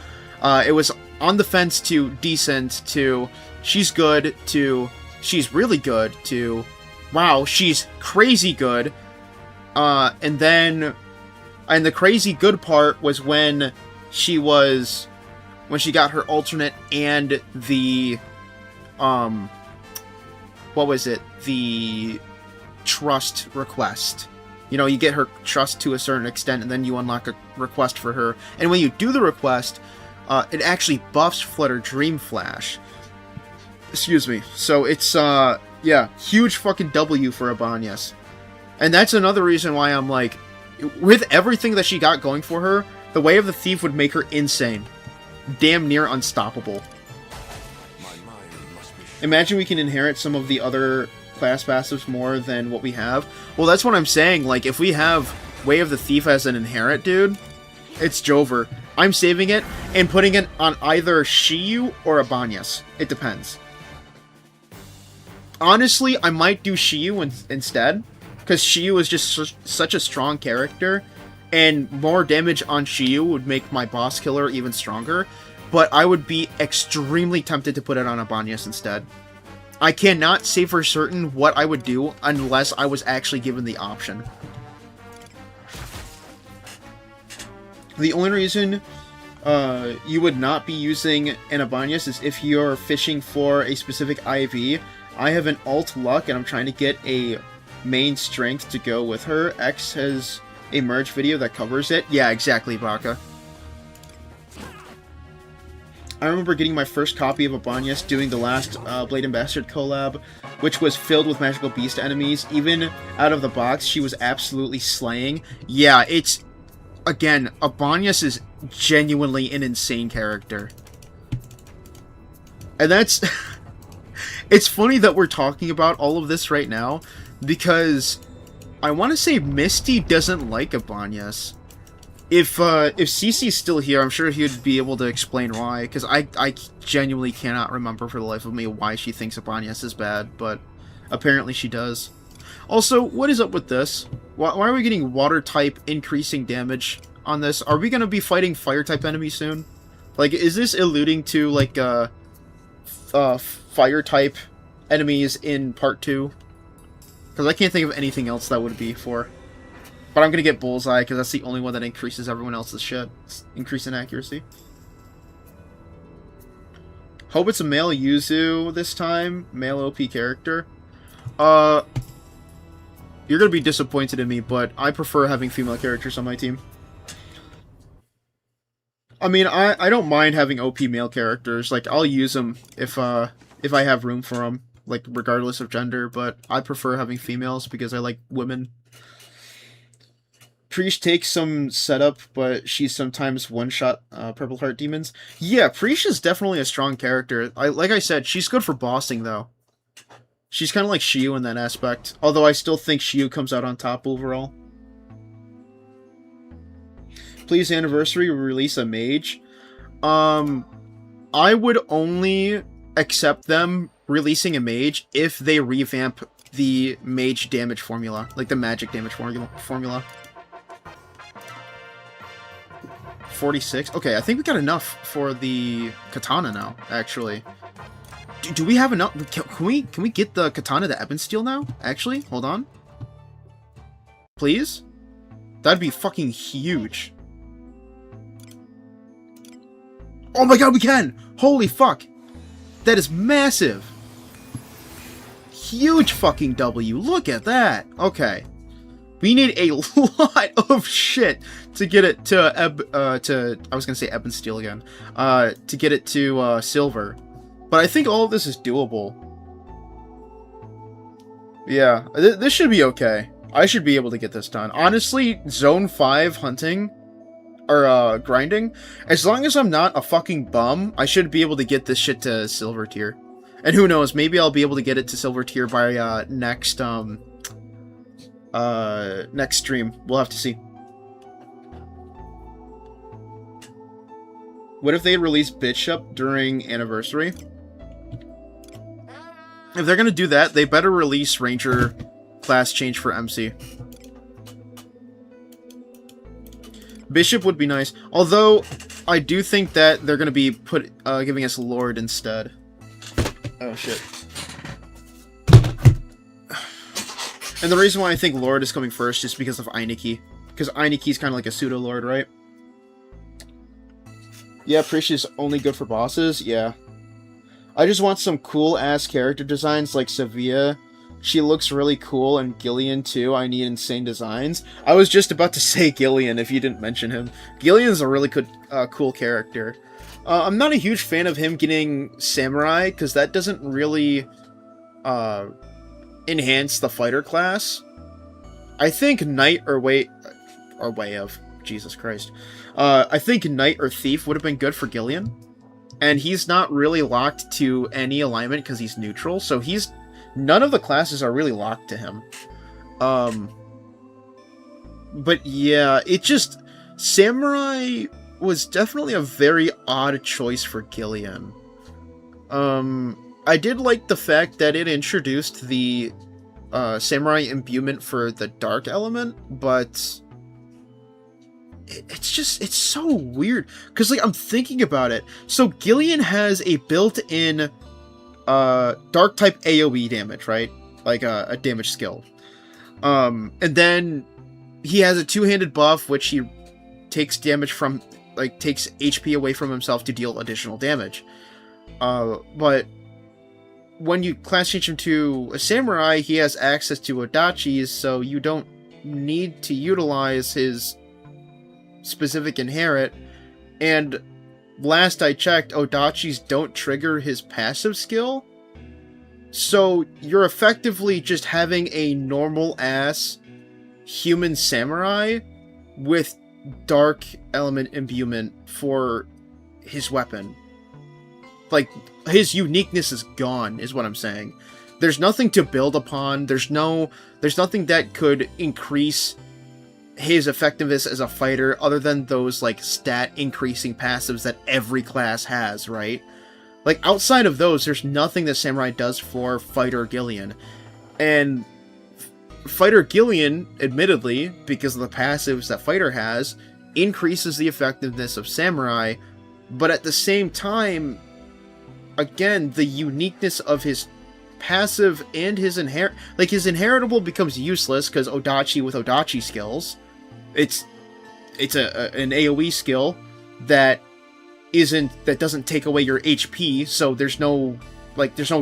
It was on the fence to decent to she's good to she's really good to wow, she's crazy good. And the crazy good part was when she got her alternate and the what was it? The trust request. You know, you get her trust to a certain extent, and then you unlock a request for her. And when you do the request, it actually buffs Flutter Dream Flash. Excuse me. So it's, yeah, huge fucking W for Abanias. And that's another reason why I'm like, with everything that she got going for her, the Way of the Thief would make her insane. Damn near unstoppable. Imagine we can inherit some of the other class passives more than what we have. Well, that's what I'm saying. Like, if we have Way of the Thief as an inherit, dude, it's Jover. I'm saving it and putting it on either Shiyu or Abanias. It depends. Honestly, I might do Shiyu instead, because Shiyu is just such a strong character, and more damage on Shiyu would make my boss killer even stronger, but I would be extremely tempted to put it on Abanias instead. I cannot say for certain what I would do unless I was actually given the option. The only reason you would not be using an Abanias is if you're fishing for a specific IV. I have an alt luck and I'm trying to get a main strength to go with her. X has a merge video that covers it. Yeah, exactly, Baka. I remember getting my first copy of Abanias doing the last Blade and Bastard collab, which was filled with magical beast enemies. Even out of the box, she was absolutely slaying. Yeah, it's... Again, Abanias is genuinely an insane character. And that's... It's funny that we're talking about all of this right now, because I want to say Misty doesn't like Abanias. If CC's still here, I'm sure he'd be able to explain why, because I genuinely cannot remember for the life of me why she thinks Abanias is bad, but apparently she does. Also, what is up with this? Why are we getting water-type increasing damage on this? Are we going to be fighting fire-type enemies soon? Like, is this alluding to, like, fire-type enemies in Part 2? Because I can't think of anything else that would be for. But I'm going to get Bullseye, because that's the only one that increases everyone else's shit. Increase in accuracy. Hope it's a male Yuzu this time. Male OP character. You're going to be disappointed in me, but I prefer having female characters on my team. I mean, I don't mind having OP male characters. Like, I'll use them if I have room for them. Like, regardless of gender, but I prefer having females because I like women. Preesh takes some setup, but she's sometimes one-shot Purple Heart Demons. Yeah, Preesh is definitely a strong character. Like I said, she's good for bossing, though. She's kind of like Shiyu in that aspect. Although I still think Shiyu comes out on top overall. Please, Anniversary, release a mage. I would only accept them releasing a mage if they revamp the mage damage formula. Like the magic damage formula. 46. Okay, I think we got enough for the katana now, actually. Do we have enough? Can we get the katana to Ebon Steel now? Actually, hold on. Please? That'd be fucking huge. Oh my god, we can! Holy fuck! That is massive! Huge fucking W. Look at that! Okay. We need a lot of shit to get it to I was gonna say Ebon Steel again. To get it to silver. But I think all of this is doable. Yeah, this should be okay. I should be able to get this done. Honestly, Zone 5 hunting, or grinding, as long as I'm not a fucking bum, I should be able to get this shit to silver tier. And who knows, maybe I'll be able to get it to silver tier by next stream. We'll have to see. What if they release Bishop during Anniversary? If they're gonna do that, they better release Ranger class change for MC. Bishop would be nice, although I do think that they're gonna be giving us Lord instead. Oh shit. And the reason why I think Lord is coming first is because of Einike. Because Eineke's kind of like a pseudo-Lord, right? Yeah, Priscia's only good for bosses? Yeah. I just want some cool-ass character designs like Sevilla. She looks really cool, and Gillian too. I need insane designs. I was just about to say Gillian if you didn't mention him. Gillian's a really good, cool character. I'm not a huge fan of him getting Samurai, because that doesn't really enhance the fighter class. I think Knight or Way of... Jesus Christ. I think Knight or Thief would have been good for Gillian. And he's not really locked to any alignment because he's neutral, so he's... None of the classes are really locked to him. But yeah, it just... Samurai was definitely a very odd choice for Gillian. I did like the fact that it introduced the Samurai imbuement for the dark element, but... It's so weird. Because, like, I'm thinking about it. So, Gillian has a built-in dark-type AoE damage, right? Like, a damage skill. And then he has a two-handed buff, which he takes damage from... Like, takes HP away from himself to deal additional damage. But when you class change him to a Samurai, he has access to Odachis, so you don't need to utilize his specific inherit, and last I checked, Odachis don't trigger his passive skill, so you're effectively just having a normal-ass human samurai with dark element imbuement for his weapon. Like, his uniqueness is gone, is what I'm saying. There's nothing to build upon, there's nothing that could increase his effectiveness as a fighter other than those, like, stat increasing passives that every class has, right? Like, outside of those, there's nothing that Samurai does for Fighter Gillian. And Fighter Gillian, admittedly, because of the passives that Fighter has, increases the effectiveness of Samurai, but at the same time, again, the uniqueness of his passive and his his inheritable becomes useless because Odachi with Odachi skills. It's an AoE skill that doesn't take away your HP, so there's no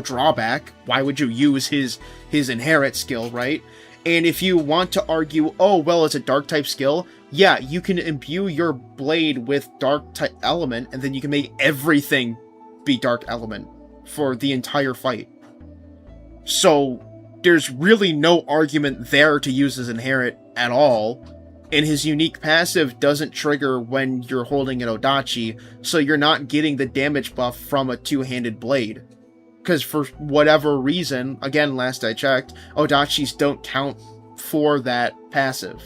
drawback. Why would you use his inherit skill, right? And if you want to argue, oh well, it's a dark type skill, yeah, you can imbue your blade with dark type element, and then you can make everything be dark element for the entire fight. So there's really no argument there to use his inherit at all. And his unique passive doesn't trigger when you're holding an Odachi, so you're not getting the damage buff from a two-handed blade. Because for whatever reason, again, last I checked, Odachis don't count for that passive.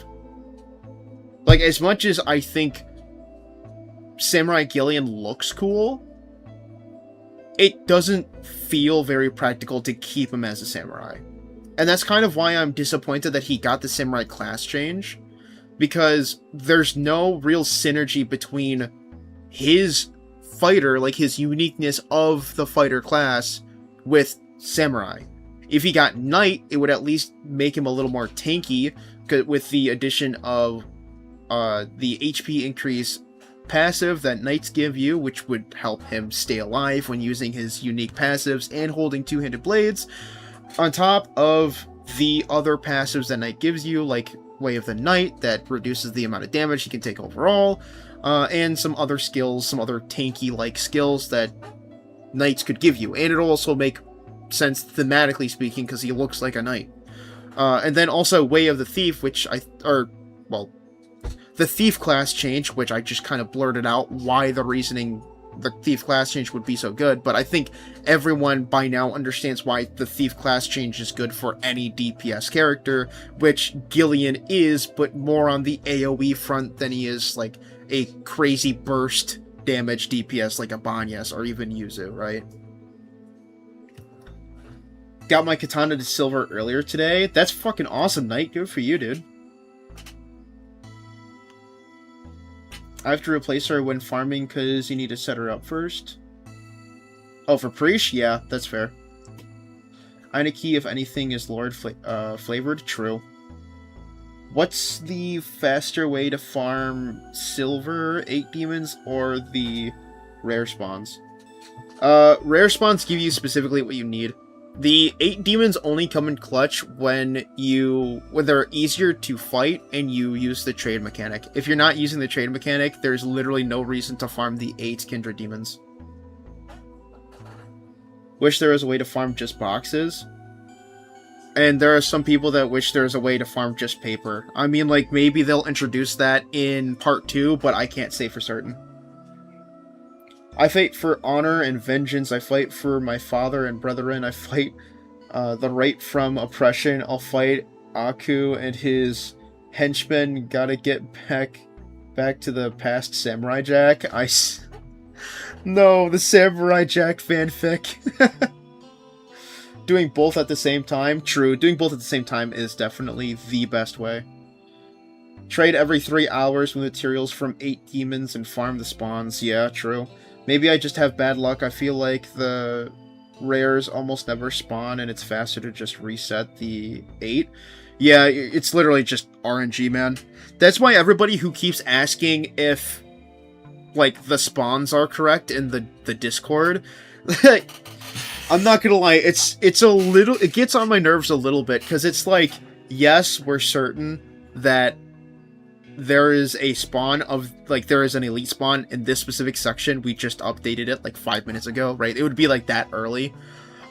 Like, as much as I think Samurai Gillian looks cool, it doesn't feel very practical to keep him as a samurai. And that's kind of why I'm disappointed that he got the samurai class change. Because there's no real synergy between his fighter, like his uniqueness of the fighter class, with samurai. If he got knight, it would at least make him a little more tanky, with the addition of the HP increase passive that knights give you, which would help him stay alive when using his unique passives and holding two-handed blades, on top of the other passives that knight gives you, like Way of the Knight, that reduces the amount of damage he can take overall, and some other skills, some other tanky-like skills that knights could give you. And it'll also make sense thematically speaking, because he looks like a knight. And then also Way of the Thief, the Thief class change, which I just kind of blurted out why the reasoning the Thief class change would be so good, but I think everyone by now understands why the Thief class change is good for any DPS character, which Gillian is, but more on the AoE front than he is like a crazy burst damage DPS like a Banyas or even Yuzu, right? Got my katana to silver earlier today. That's fucking awesome, Knight. Good for you, dude. I have to replace her when farming because you need to set her up first. Oh, for Preach? Yeah, that's fair. Einaki, if anything, is Lord flavored. True. What's the faster way to farm silver 8 demons or the rare spawns? Rare spawns give you specifically what you need. The 8 demons only come in clutch when they're easier to fight and you use the trade mechanic. If you're not using the trade mechanic, there's literally no reason to farm the 8 Kindred demons. Wish there was a way to farm just boxes. And there are some people that wish there was a way to farm just paper. I mean, like, maybe they'll introduce that in part 2, but I can't say for certain. I fight for honor and vengeance. I fight for my father and brethren. I fight the right from oppression. I'll fight Aku and his henchmen. Gotta get back to the past Samurai Jack. No, the Samurai Jack fanfic. Doing both at the same time. True, doing both at the same time is definitely the best way. Trade every 3 hours with materials from 8 demons and farm the spawns. Yeah, true. Maybe I just have bad luck. I feel like the rares almost never spawn and it's faster to just reset the 8. Yeah, it's literally just RNG, man. That's why everybody who keeps asking if, like, the spawns are correct in the Discord, I'm not gonna lie, it's a little, it gets on my nerves a little bit, because it's like, yes, we're certain that there is a spawn of, like, there is an elite spawn in this specific section. We just updated it like 5 minutes ago, right? It would be like that early.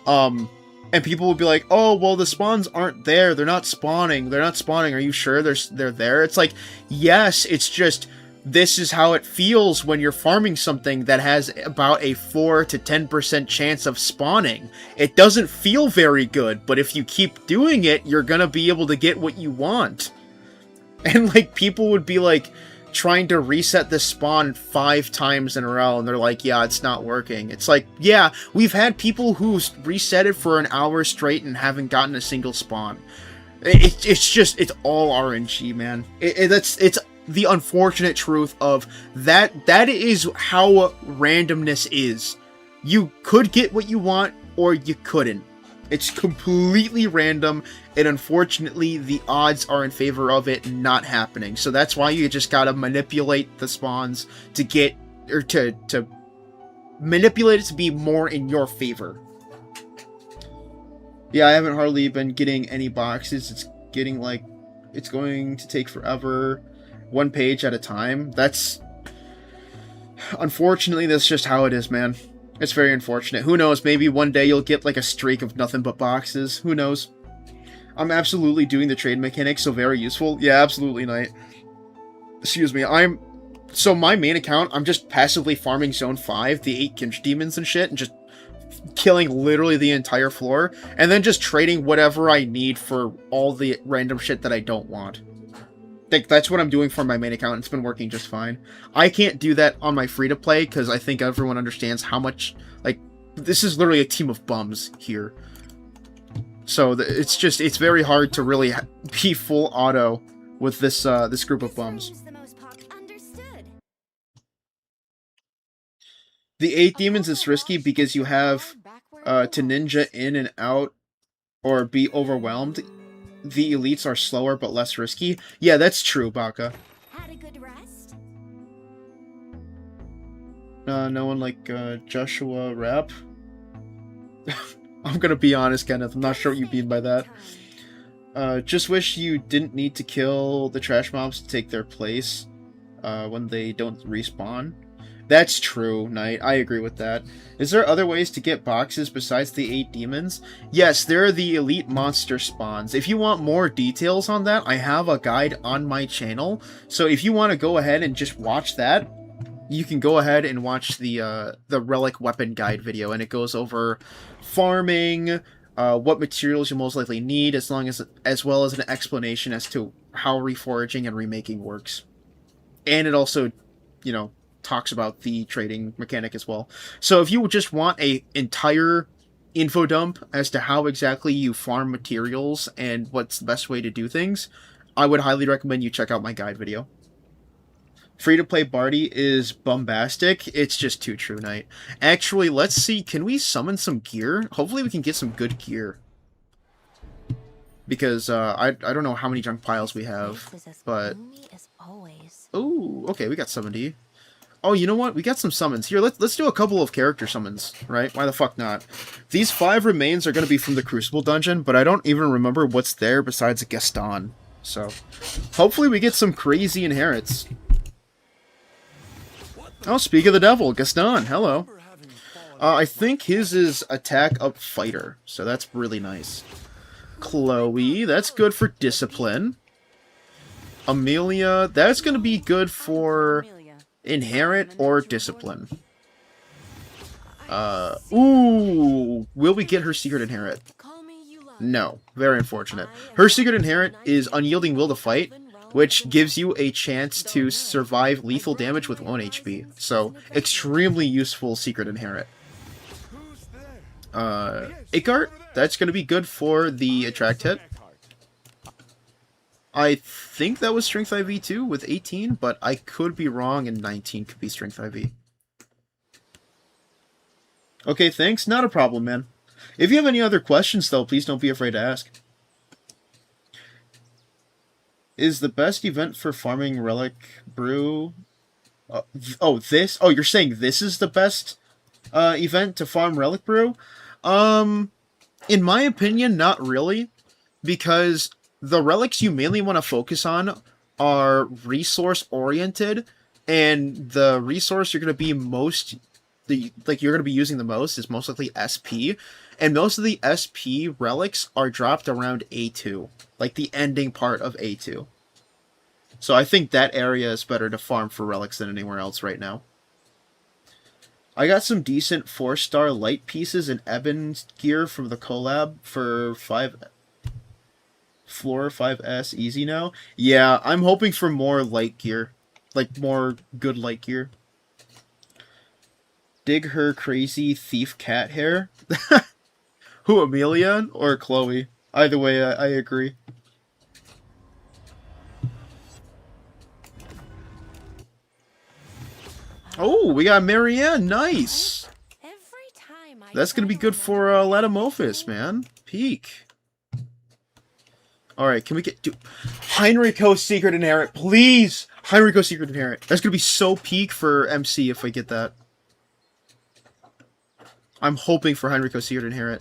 And people would be like, oh, well, the spawns aren't there. They're not spawning. They're not spawning. Are you sure they're there? It's like, yes, it's just, this is how it feels when you're farming something that has about a 4 to 10% chance of spawning. It doesn't feel very good, but if you keep doing it, you're gonna be able to get what you want. And, like, people would be, like, trying to reset the spawn 5 times in a row, and they're like, yeah, it's not working. It's like, yeah, we've had people who reset it for an hour straight and haven't gotten a single spawn. It's all RNG, man. It's the unfortunate truth of that. That is how randomness is. You could get what you want, or you couldn't. It's completely random, and unfortunately, the odds are in favor of it not happening. So that's why you just gotta manipulate the spawns to get, or to manipulate it to be more in your favor. Yeah, I haven't hardly been getting any boxes. It's getting like, it's going to take forever. 1 page at a time. Unfortunately, that's just how it is, man. It's very unfortunate. Who knows, maybe one day you'll get like a streak of nothing but boxes. Who knows? I'm absolutely doing the trade mechanics, so very useful. Yeah, absolutely, Knight. Excuse me, so my main account, I'm just passively farming Zone 5, the 8 Kinch demons and shit, and just killing literally the entire floor, and then just trading whatever I need for all the random shit that I don't want. Like, that's what I'm doing for my main account. It's been working just fine. I can't do that on my free-to-play, because I think everyone understands how much, like, this is literally a team of bums here. So, it's very hard to really be full auto with this, this group of bums. The 8 demons is risky because you have, to ninja in and out, or be overwhelmed. The elites are slower but less risky. Yeah, that's true, Baka. Had a good rest? No one like Joshua Rapp. I'm gonna be honest, Kenneth. I'm not sure what you mean by that. Just wish you didn't need to kill the trash mobs to take their place when they don't respawn. That's true, Knight. I agree with that. Is there other ways to get boxes besides the 8 demons? Yes, there are the elite monster spawns. If you want more details on that, I have a guide on my channel. So if you want to go ahead and just watch that, you can go ahead and watch the relic weapon guide video, and it goes over farming, what materials you most likely need, as well as an explanation as to how reforaging and remaking works. And it also, you know, talks about the trading mechanic as well. So if you just want a entire info dump as to how exactly you farm materials and what's the best way to do things, I would highly recommend you check out my guide video. Free-to-play Barty is bombastic. It's just too true, Knight. Actually, let's see. Can we summon some gear? Hopefully we can get some good gear. Because I don't know how many junk piles we have. But... oh, okay, we got 70. Oh, you know what? We got some summons. Here, let's do a couple of character summons, right? Why the fuck not? These 5 remains are going to be from the Crucible dungeon, but I don't even remember what's there besides a Gaston. So, hopefully we get some crazy inherits. Oh, speak of the devil, Gaston, hello. I think his is attack up fighter, so that's really nice. Chloe, that's good for discipline. Amelia, that's going to be good for inherit or discipline. Ooh, will we get her secret inherit? No, very unfortunate. Her secret inherit is unyielding will to fight, which gives you a chance to survive lethal damage with 1 HP. So, extremely useful secret inherit. Ikart, that's going to be good for the attract hit. I think that was Strength IV too, with 18, but I could be wrong, and 19 could be Strength IV. Okay, thanks. Not a problem, man. If you have any other questions, though, please don't be afraid to ask. Is the best event for farming Relic Brew... oh, this? Oh, you're saying this is the best event to farm Relic Brew? In my opinion, not really. Because the relics you mainly want to focus on are resource-oriented. And the resource you're going to be you're going to be using the most is most likely SP. And most of the SP relics are dropped around A2. Like the ending part of A2. So I think that area is better to farm for relics than anywhere else right now. I got some decent 4-star light pieces in Ebon gear from the collab for 5S easy now. Yeah, I'm hoping for more light gear. Like more good light gear. Dig her crazy thief cat hair. Who, Amelia or Chloe? Either way, I agree. Oh, we got Marianne. Nice. That's going to be good for Latamophis, man. Peak. Alright, can we get... dude, Heinricho's Secret Inherit, please! Heinricho's Secret Inherit. That's going to be so peak for MC if I get that. I'm hoping for Heinricho's Secret Inherit.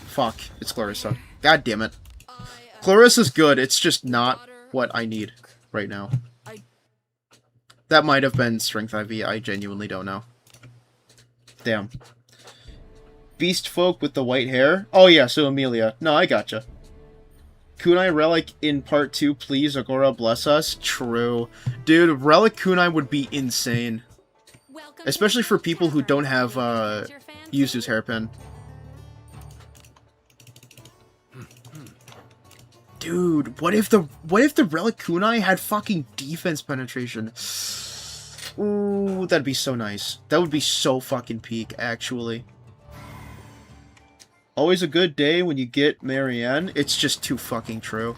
Fuck, it's Clarissa. God damn it. Clarissa's good, it's just not what I need right now. That might have been Strength IV, I genuinely don't know. Damn. Beast folk with the white hair? Oh yeah, so Amelia. No, I gotcha. Kunai Relic in part 2, please, Agora bless us. True. Dude, Relic Kunai would be insane. Especially for people who don't have Yuzu's hairpin. Dude, what if the Relic Kunai had fucking defense penetration? Ooh, that'd be so nice. That would be so fucking peak, actually. Always a good day when you get Marianne. It's just too fucking true.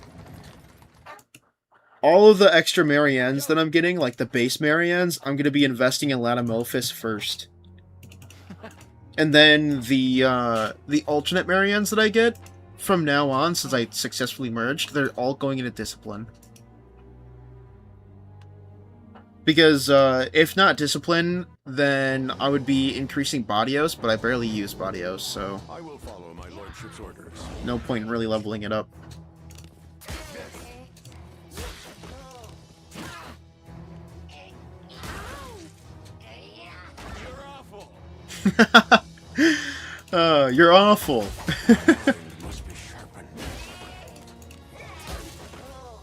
All of the extra Mariannes that I'm getting, like the base Mariannes, I'm going to be investing in Latamophis first. And then the alternate Mariannes that I get, from now on, since I successfully merged, they're all going into Discipline. Because, if not Discipline, then I would be increasing Badios, but I barely use Badios, so... I will follow my lordship's orders. No point in really leveling it up. You're awful. Mind must be sharpened. Very well.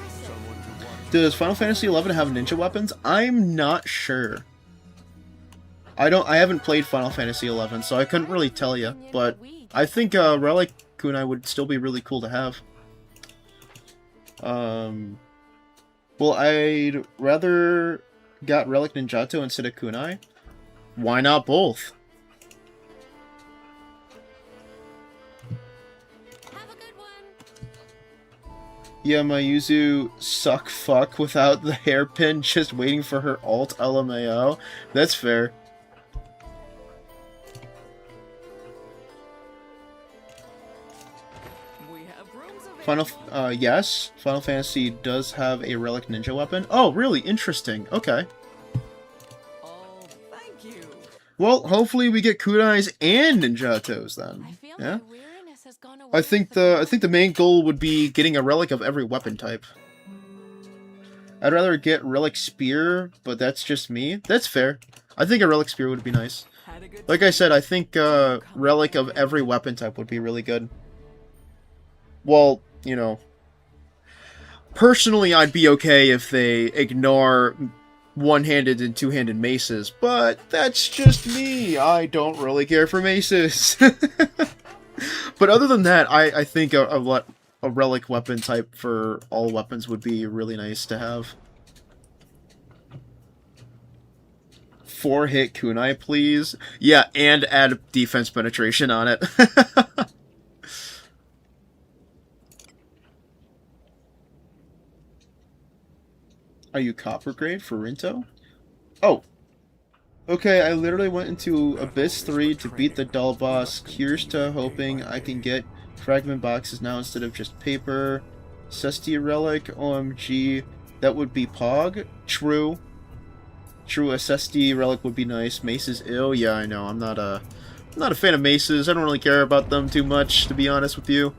Someone to watch. Does Final Fantasy XI have ninja weapons? I'm not sure. I haven't played Final Fantasy XI, so I couldn't really tell you. But I think Relic Kunai would still be really cool to have. Well, I'd rather got Relic Ninjato instead of Kunai. Why not both? Have a good one. Yeah, my Yuzu suck fuck without the hairpin, just waiting for her alt LMAO. That's fair. We have rooms available. Yes, Final Fantasy does have a Relic Ninja weapon. Oh, really? Interesting. Okay. Oh, thank you. Well, hopefully we get Kunais and Ninjatos then. I feel Yeah. my weariness has gone away. I think the main goal would be getting a relic of every weapon type. I'd rather get Relic Spear, but that's just me. That's fair. I think a Relic Spear would be nice. Had a good Like I said, I think Relic of every weapon type would be really good. Well, you know, personally I'd be okay if they ignore one-handed and two-handed maces, but that's just me. I don't really care for maces. But other than that, I think a relic weapon type for all weapons would be really nice to have. 4-hit kunai, please. Yeah, and add defense penetration on it. Are you copper grade for Rinto? Oh. Okay, I literally went into Abyss 3 to beat the doll boss. Here's to hoping I can get fragment boxes now instead of just paper. Cestia Relic, OMG. That would be Pog. True. True, a Cestia Relic would be nice. Mace is ill. Yeah, I know. I'm not a fan of maces. I don't really care about them too much, to be honest with you.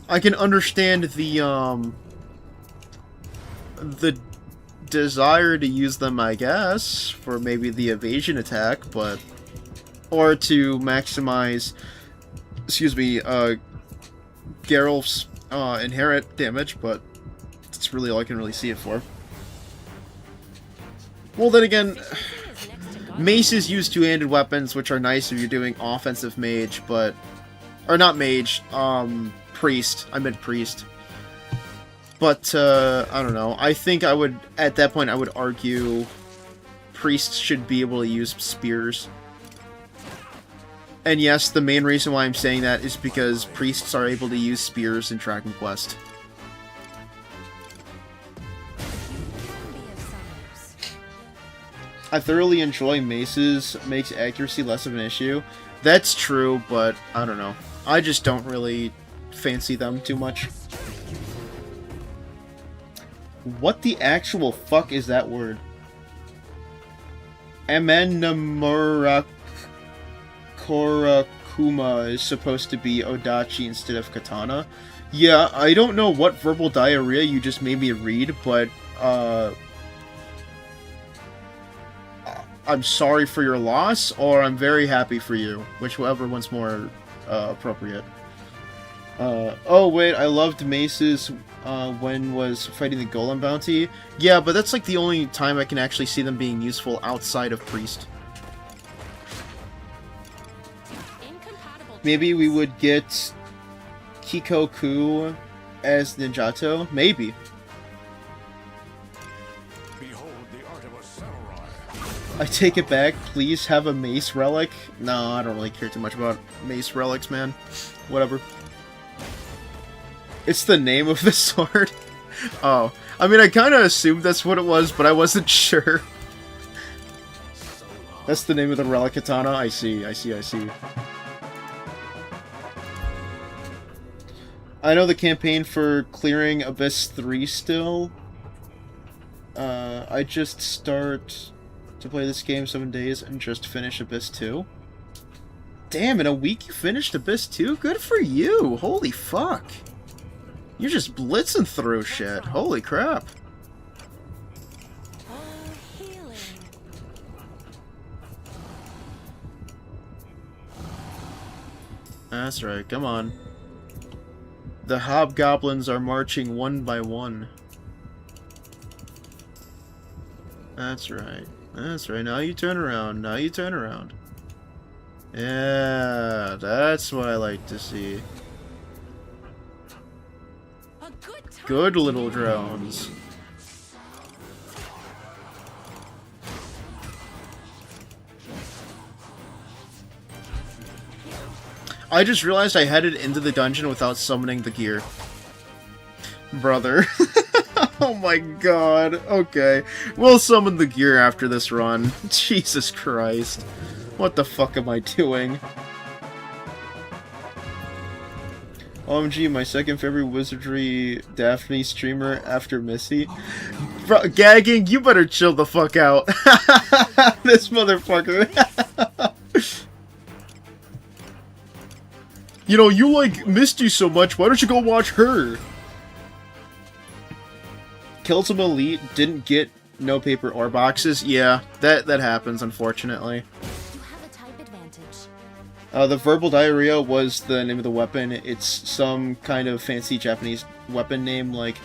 I can understand the desire to use them, I guess, for maybe the evasion attack, but... Or to maximize, excuse me, Geralf's inherent damage, but it's really all I can really see it for. Well, then again, maces use two-handed weapons, which are nice if you're doing offensive mage, but... Or not mage, priest. I meant priest. But, I don't know. I think I would, at that point, I would argue priests should be able to use spears. And yes, the main reason why I'm saying that is because priests are able to use spears in Dragon Quest. I thoroughly enjoy maces, makes accuracy less of an issue. That's true, but I don't know. I just don't really fancy them too much. What the actual fuck is that word? Amenamurakuma is supposed to be Odachi instead of Katana. Yeah, I don't know what verbal diarrhea you just made me read, but, I'm sorry for your loss, or I'm very happy for you, whichever one's more, appropriate. Oh wait, I loved maces when was fighting the Golem bounty. Yeah, but that's like the only time I can actually see them being useful outside of Priest. Maybe we would get Kikoku as Ninjato? Maybe. Behold the art of a samurai. I take it back, please have a mace relic? No, I don't really care too much about mace relics, man. Whatever. It's the name of the sword? Oh. I mean, I kind of assumed that's what it was, but I wasn't sure. That's the name of the relic katana? I see. I know the campaign for clearing Abyss 3 still. I just start to play this game 7 days and just finish Abyss 2. Damn, in a week you finished Abyss 2? Good for you! Holy fuck! You're just blitzing through shit. Holy crap. That's right, come on. The hobgoblins are marching one by one. That's right. That's right. Now you turn around. Now you turn around. Yeah, that's what I like to see. A good time. Good little drones. I just realized I headed into the dungeon without summoning the gear. Brother. Oh my god. Okay. We'll summon the gear after this run. Jesus Christ. What the fuck am I doing? OMG, my second favorite Wizardry Daphne streamer after Missy. Bro, gagging, you better chill the fuck out. This motherfucker. You know, you like Misty so much, why don't you go watch her? Killed some elite, didn't get no paper or boxes. Yeah, that happens, unfortunately. You have a type advantage. The verbal diarrhea was the name of the weapon. It's some kind of fancy Japanese weapon name, like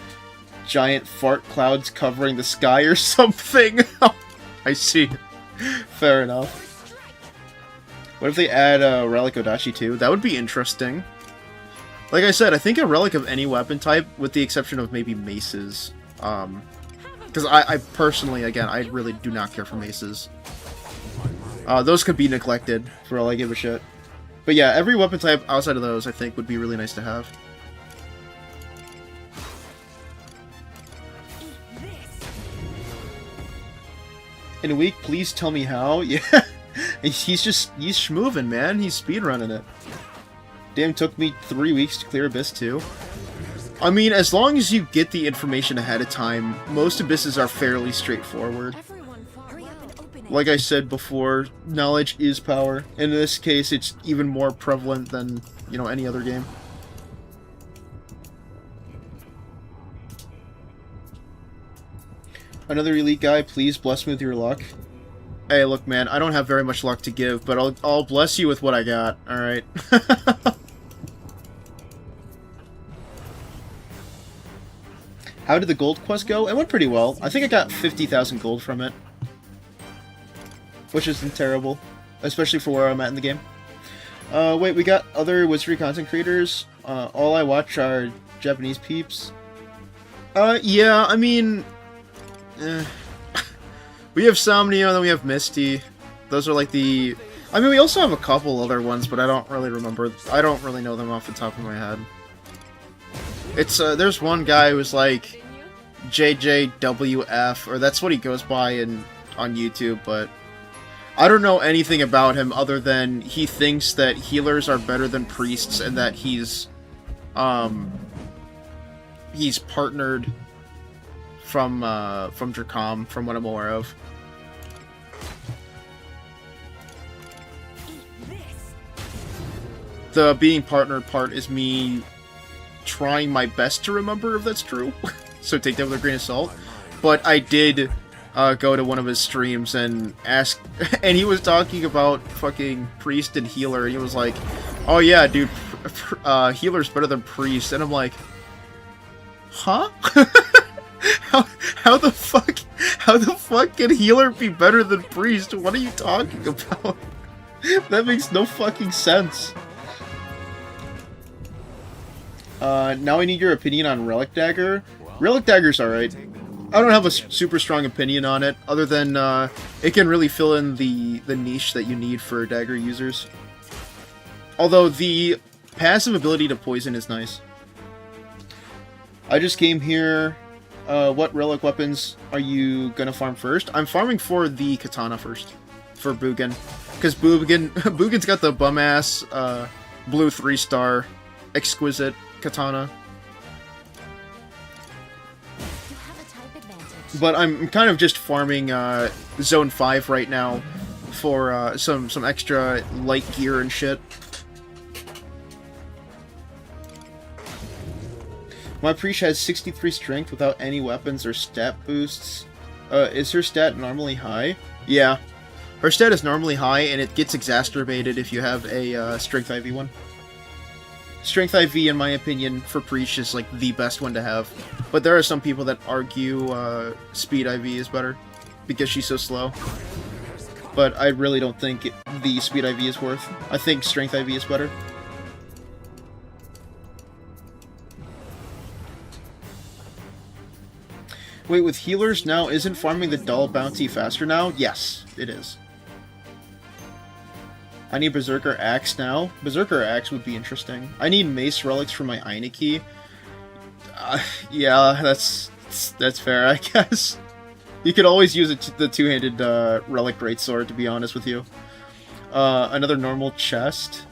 giant fart clouds covering the sky or something. I see. Fair enough. What if they add a Relic Odachi too? That would be interesting. Like I said, I think a relic of any weapon type, with the exception of maybe maces. Because I personally, again, I really do not care for maces. Those could be neglected, for all I give a shit. But yeah, every weapon type outside of those, I think, would be really nice to have. Eat this. In a week, please tell me how. Yeah, he's schmoovin', man. He's speedrunning it. Damn, took me 3 weeks to clear Abyss 2. I mean, as long as you get the information ahead of time, most abysses are fairly straightforward. Everyone, hurry up and open it. Like I said before, knowledge is power. In this case, it's even more prevalent than, you know, any other game. Another elite guy, please bless me with your luck. Hey, look, man, I don't have very much luck to give, but I'll bless you with what I got, alright? How did the gold quest go? It went pretty well. I think I got 50,000 gold from it. Which isn't terrible. Especially for where I'm at in the game. Wait, we got other Wizardry content creators. All I watch are Japanese peeps. Yeah, I mean... We have Somnia, and then we have Misty. Those are like the... I mean, we also have a couple other ones, but I don't really remember. I don't really know them off the top of my head. It's, there's one guy who's like JJWF, or that's what he goes by on YouTube, but I don't know anything about him other than he thinks that healers are better than priests and that he's partnered from Dracom, from what I'm aware of. Eat this. The being partnered part is me trying my best to remember if that's true, so take that with a grain of salt. But I did go to one of his streams and ask, and he was talking about fucking priest and healer, and he was like, "Oh yeah, dude, healer's better than priest," and I'm like, "Huh? How the fuck can healer be better than priest? What are you talking about? That makes no fucking sense." Now I need your opinion on Relic Dagger. Relic Dagger's alright. I don't have a super strong opinion on it, other than, it can really fill in the niche that you need for dagger users. Although the passive ability to poison is nice. I just came here. What relic weapons are you gonna farm first? I'm farming for the katana first. For Bugin. Because Bugin's got the bum-ass, blue 3-star, exquisite katana. You have a type advantage. But I'm kind of just farming Zone 5 right now for some extra light gear and shit. My Preach has 63 strength without any weapons or stat boosts. Is her stat normally high? Yeah. Her stat is normally high, and it gets exacerbated if you have a strength IV one. Strength IV, in my opinion, for Preach is like the best one to have. But there are some people that argue Speed IV is better because she's so slow. But I really don't think the Speed IV is worth. I think Strength IV is better. Wait, with healers now, isn't farming the doll bounty faster now? Yes, it is. I need Berserker Axe now. Berserker Axe would be interesting. I need Mace Relics for my Eineke. Yeah, that's fair, I guess. You could always use the two-handed Relic Greatsword, to be honest with you. Another normal chest.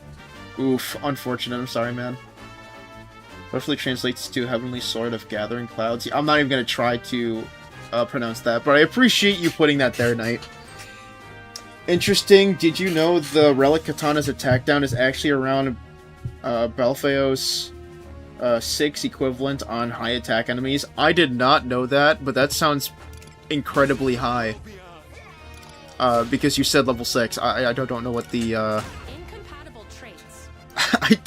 Oof, unfortunate, I'm sorry, man. Roughly translates to Heavenly Sword of Gathering Clouds. I'm not even going to try to pronounce that, but I appreciate you putting that there, Knight. Interesting. Did you know the Relic Katana's attack down is actually around Balfeos 6 equivalent on high attack enemies? I did not know that, but that sounds incredibly high. Because you said level 6. I don't know what the... Incompatible traits.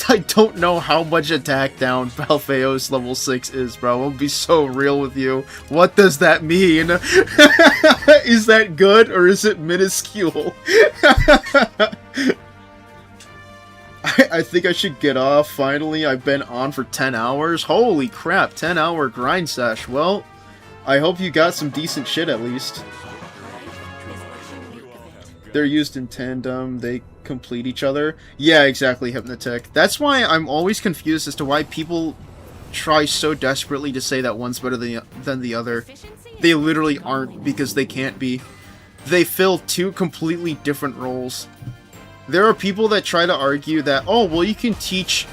I don't know how much attack down Balfeos level 6 is, bro. I'll be so real with you. What does that mean? Is that good, or is it minuscule? I think I should get off, finally. I've been on for 10 hours. Holy crap, 10-hour grind sesh. Well, I hope you got some decent shit at least. They're used in tandem, they complete each other. Yeah, exactly, Hypnotic. That's why I'm always confused as to why people try so desperately to say that one's better than the other. They literally aren't, because they can't be. They fill two completely different roles. There are people that try to argue that, oh, well, you can teach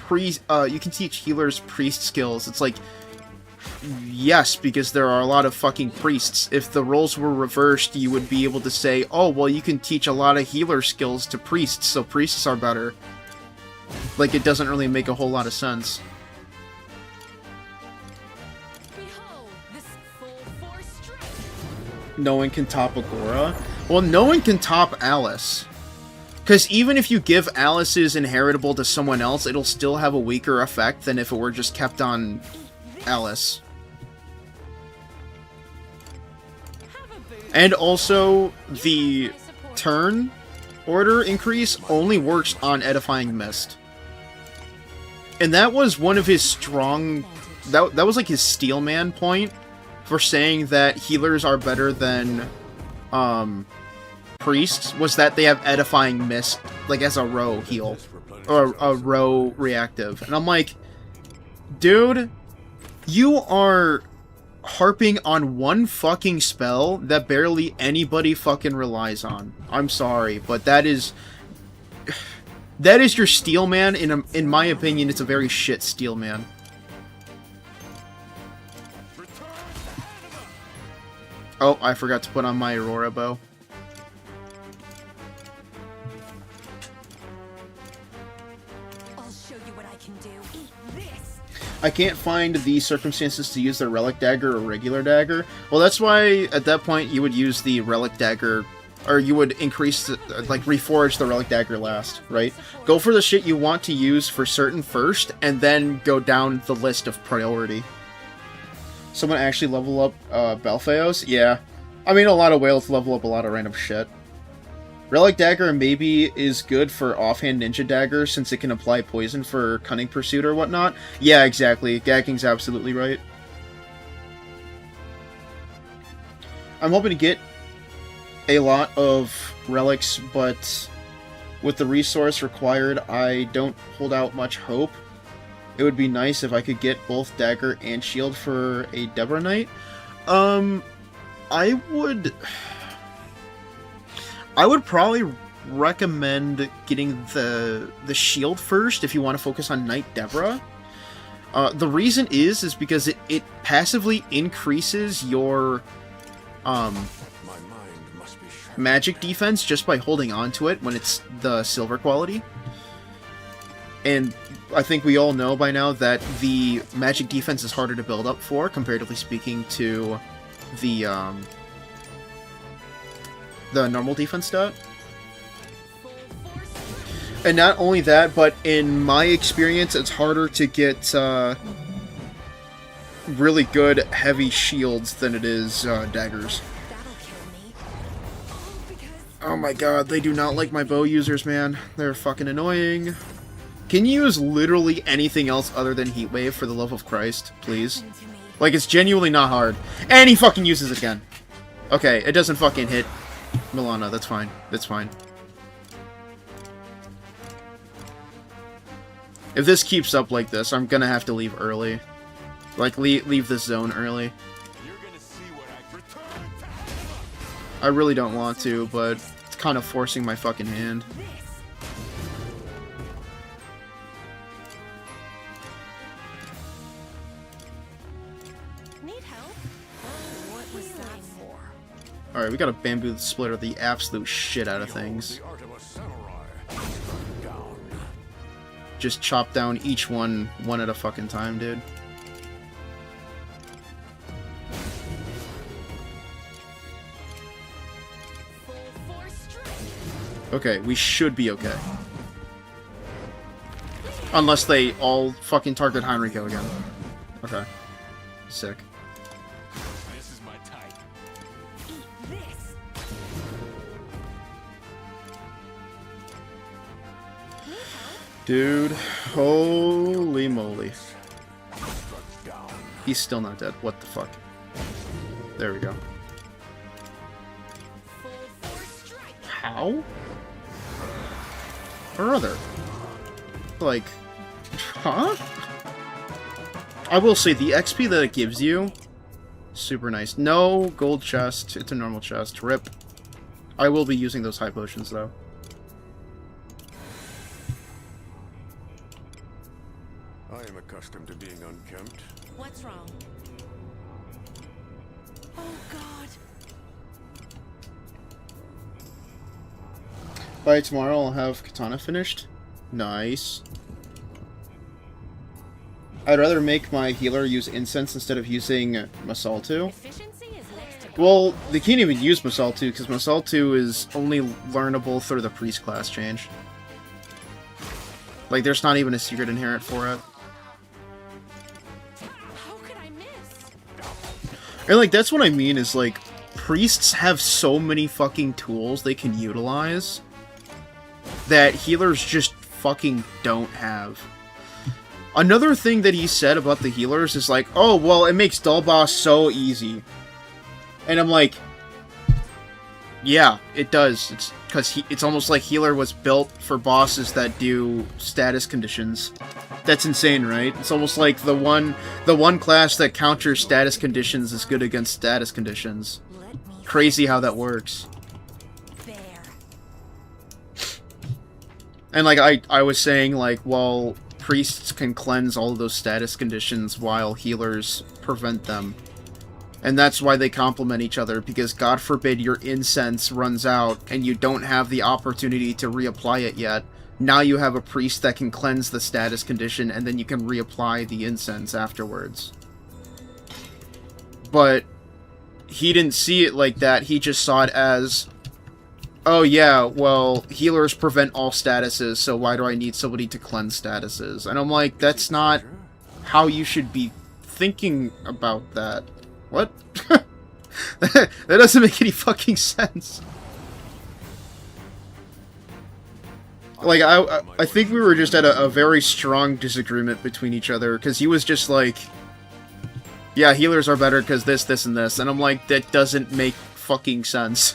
healers priest skills. It's like, yes, because there are a lot of fucking priests. If the roles were reversed, you would be able to say, oh, well, you can teach a lot of healer skills to priests, so priests are better. Like, it doesn't really make a whole lot of sense. Behold, this full force strength. No one can top Agora? Well, no one can top Alice. Because even if you give Alice's inheritable to someone else, it'll still have a weaker effect than if it were just kept on Alice. And also, the turn order increase only works on Edifying Mist. And that was one of his strong... That was like his Steelman point for saying that healers are better than priests, was that they have Edifying Mist, like, as a row heal. Or a row reactive. And I'm like, dude, you are harping on one fucking spell that barely anybody fucking relies on. I'm sorry, but that is your Steelman. In my opinion, it's a very shit Steelman. Oh, I forgot to put on my Aurora bow. I'll show you what I can do. Eat this. I can't find the circumstances to use the Relic Dagger or regular dagger. Well, that's why, at that point, you would use the Relic Dagger, or you would increase, like, reforge the Relic Dagger last, right? Go for the shit you want to use for certain first, and then go down the list of priority. Someone actually level up Balfeos? Yeah. I mean, a lot of whales level up a lot of random shit. Relic Dagger maybe is good for offhand Ninja Dagger, since it can apply poison for Cunning Pursuit or whatnot. Yeah, exactly. Gagging's absolutely right. I'm hoping to get a lot of relics, but with the resource required, I don't hold out much hope. It would be nice if I could get both Dagger and Shield for a Deborah Knight. I would probably recommend getting the Shield first if you want to focus on Knight Deborah. The reason is because it passively increases your magic defense just by holding on to it when it's the silver quality. And I think we all know by now that the magic defense is harder to build up for, comparatively speaking, to the normal defense stat. And not only that, but in my experience, it's harder to get really good heavy shields than it is daggers. That'll kill me. Oh, because Oh my god, they do not like my bow users, man. They're fucking annoying. Can you use literally anything else other than Heat Wave for the love of Christ, please? happened to me. Like, it's genuinely not hard. And he fucking uses it again. Okay, it doesn't fucking hit Milana, that's fine. That's fine. If this keeps up like this, I'm gonna have to leave early. Like, leave this zone early. You're gonna see what I return. I really don't want to, but it's kind of forcing my fucking hand. This. Need help? What was that for? Alright, we gotta bamboo splitter the absolute shit out of things. The art of a samurai. Struck down. Just chop down each one at a fucking time, dude. Full force strike. Okay, we should be okay. Unless they all fucking target Heinricho again. Okay. Sick. This is my type. Eat this. Dude, holy moly. Struck down. He's still not dead. What the fuck? There we go. Full force strike. How? Or other? Like, huh? I will say, the XP that it gives you, super nice. No gold chest. It's a normal chest. RIP. I will be using those high potions, though. I am accustomed to being unkempt. What's wrong? Oh God. By tomorrow, I'll have Katana finished. Nice. I'd rather make my healer use incense instead of using Masaltu. Efficiency is next to Well, they can't even use Masaltu because Masaltu is only learnable through the priest class change. Like, there's not even a secret inherent for it. How could I miss? And, like, that's what I mean is, like, priests have so many fucking tools they can utilize that healers just fucking don't have. Another thing that he said about the healers is like, oh, well, it makes Dull Boss so easy. And I'm like, yeah, it does. It's because it's almost like healer was built for bosses that do status conditions. That's insane, right? It's almost like the one class that counters status conditions is good against status conditions. Let me Crazy how that works. there. And like I was saying, like, well, priests can cleanse all of those status conditions while healers prevent them. And that's why they complement each other, because God forbid your incense runs out and you don't have the opportunity to reapply it yet. Now you have a priest that can cleanse the status condition and then you can reapply the incense afterwards. But he didn't see it like that, he just saw it as, oh yeah, well, healers prevent all statuses, so why do I need somebody to cleanse statuses? And I'm like, that's not how you should be thinking about that. What? That doesn't make any fucking sense. Like, I think we were just at a very strong disagreement between each other, because he was just like, yeah, healers are better because this, this, and this. And I'm like, that doesn't make fucking sense.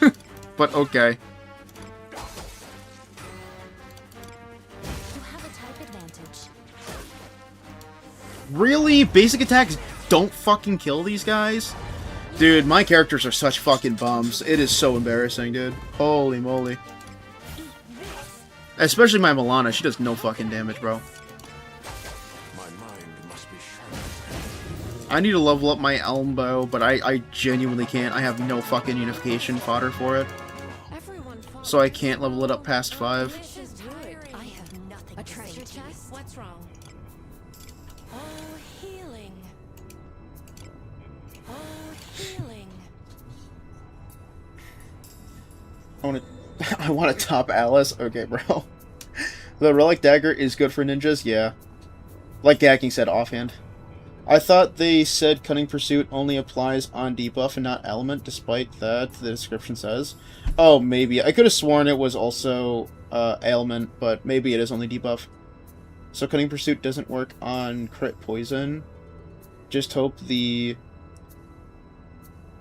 But okay. You have a type advantage. Really? Basic attacks don't fucking kill these guys? Dude, my characters are such fucking bums. It is so embarrassing, dude. Holy moly. Eat this. Especially my Milana, she does no fucking damage, bro. My mind must be sharpened. I need to level up my Elmbow, but I genuinely can't. I have no fucking unification fodder for it. Everyone follows. So I can't level it up past 5. This is tiring. I have nothing. A train chest? What's wrong? Oh, healing. Oh, healing. I want to top Alice? Okay, bro. The Relic Dagger is good for ninjas, yeah. Like Gacking said offhand. I thought they said Cunning Pursuit only applies on debuff and not element, despite that the description says. Oh, maybe. I could have sworn it was also ailment, but maybe it is only debuff. So Cunning Pursuit doesn't work on crit poison. Just hope the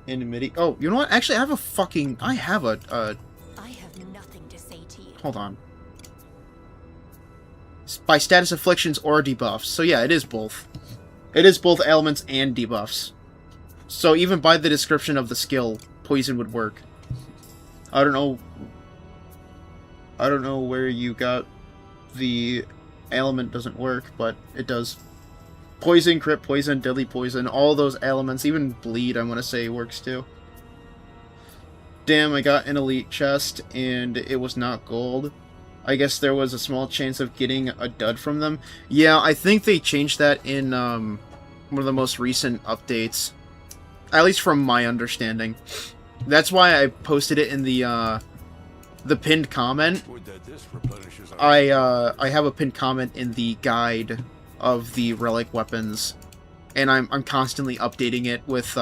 enmity... Oh, you know what? Actually, I have a fucking... I have a... I have nothing to say to you. Hold on. By status afflictions or debuffs. So yeah, it is both. It is both elements and debuffs. So even by the description of the skill, poison would work. I don't know where you got the element doesn't work, but it does. Poison, crit poison, deadly poison, all those elements, even bleed, I want to say, works too. Damn, I got an elite chest, and it was not gold. I guess there was a small chance of getting a dud from them. Yeah, I think they changed that in one of the most recent updates. At least from my understanding. That's why I posted it in the pinned comment. I have a pinned comment in the guide of the relic weapons, and I'm constantly updating it with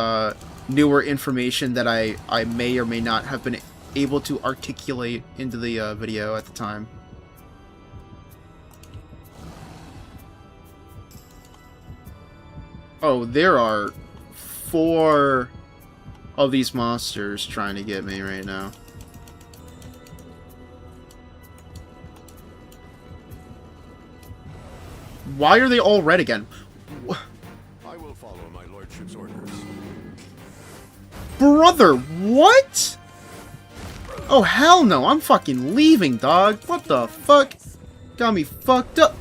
newer information that I may or may not have been able to articulate into the video at the time. Oh, there are 4 of these monsters trying to get me right now. Why are they all red again? I will follow my lordship's orders. Brother, what? Oh, hell no. I'm fucking leaving, dog. What the fuck? Got me fucked up.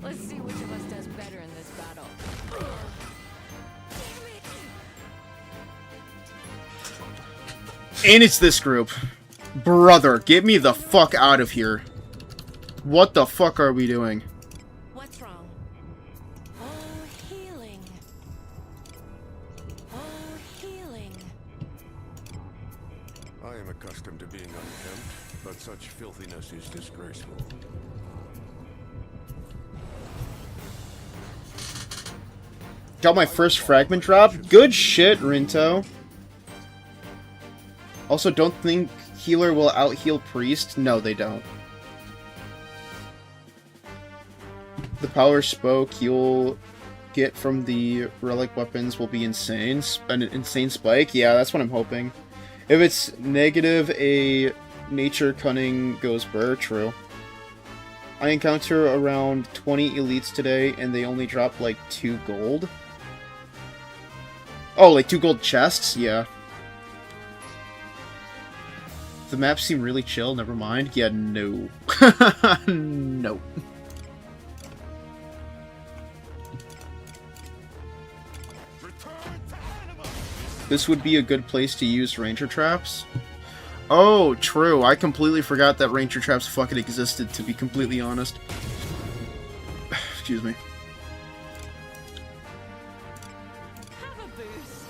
Let's see which of us does better in this battle. And it's this group. Brother, get me the fuck out of here. What the fuck are we doing? What's wrong? Oh, healing. Oh, healing. I am accustomed to being unkempt, but such filthiness is disgraceful. Got my first fragment drop. Good shit, Rinto. Also, don't think healer will out-heal priest. No, they don't. The power spoke you'll get from the relic weapons will be insane. An insane spike? Yeah, that's what I'm hoping. If it's negative, a nature cunning goes burr. True. I encounter around 20 elites today, and they only drop like 2 gold. Oh, like 2 gold chests? Yeah. The maps seem really chill, never mind. Yeah, no. No. This would be a good place to use ranger traps. Oh, true. I completely forgot that ranger traps fucking existed, to be completely honest. Excuse me. Have a boost.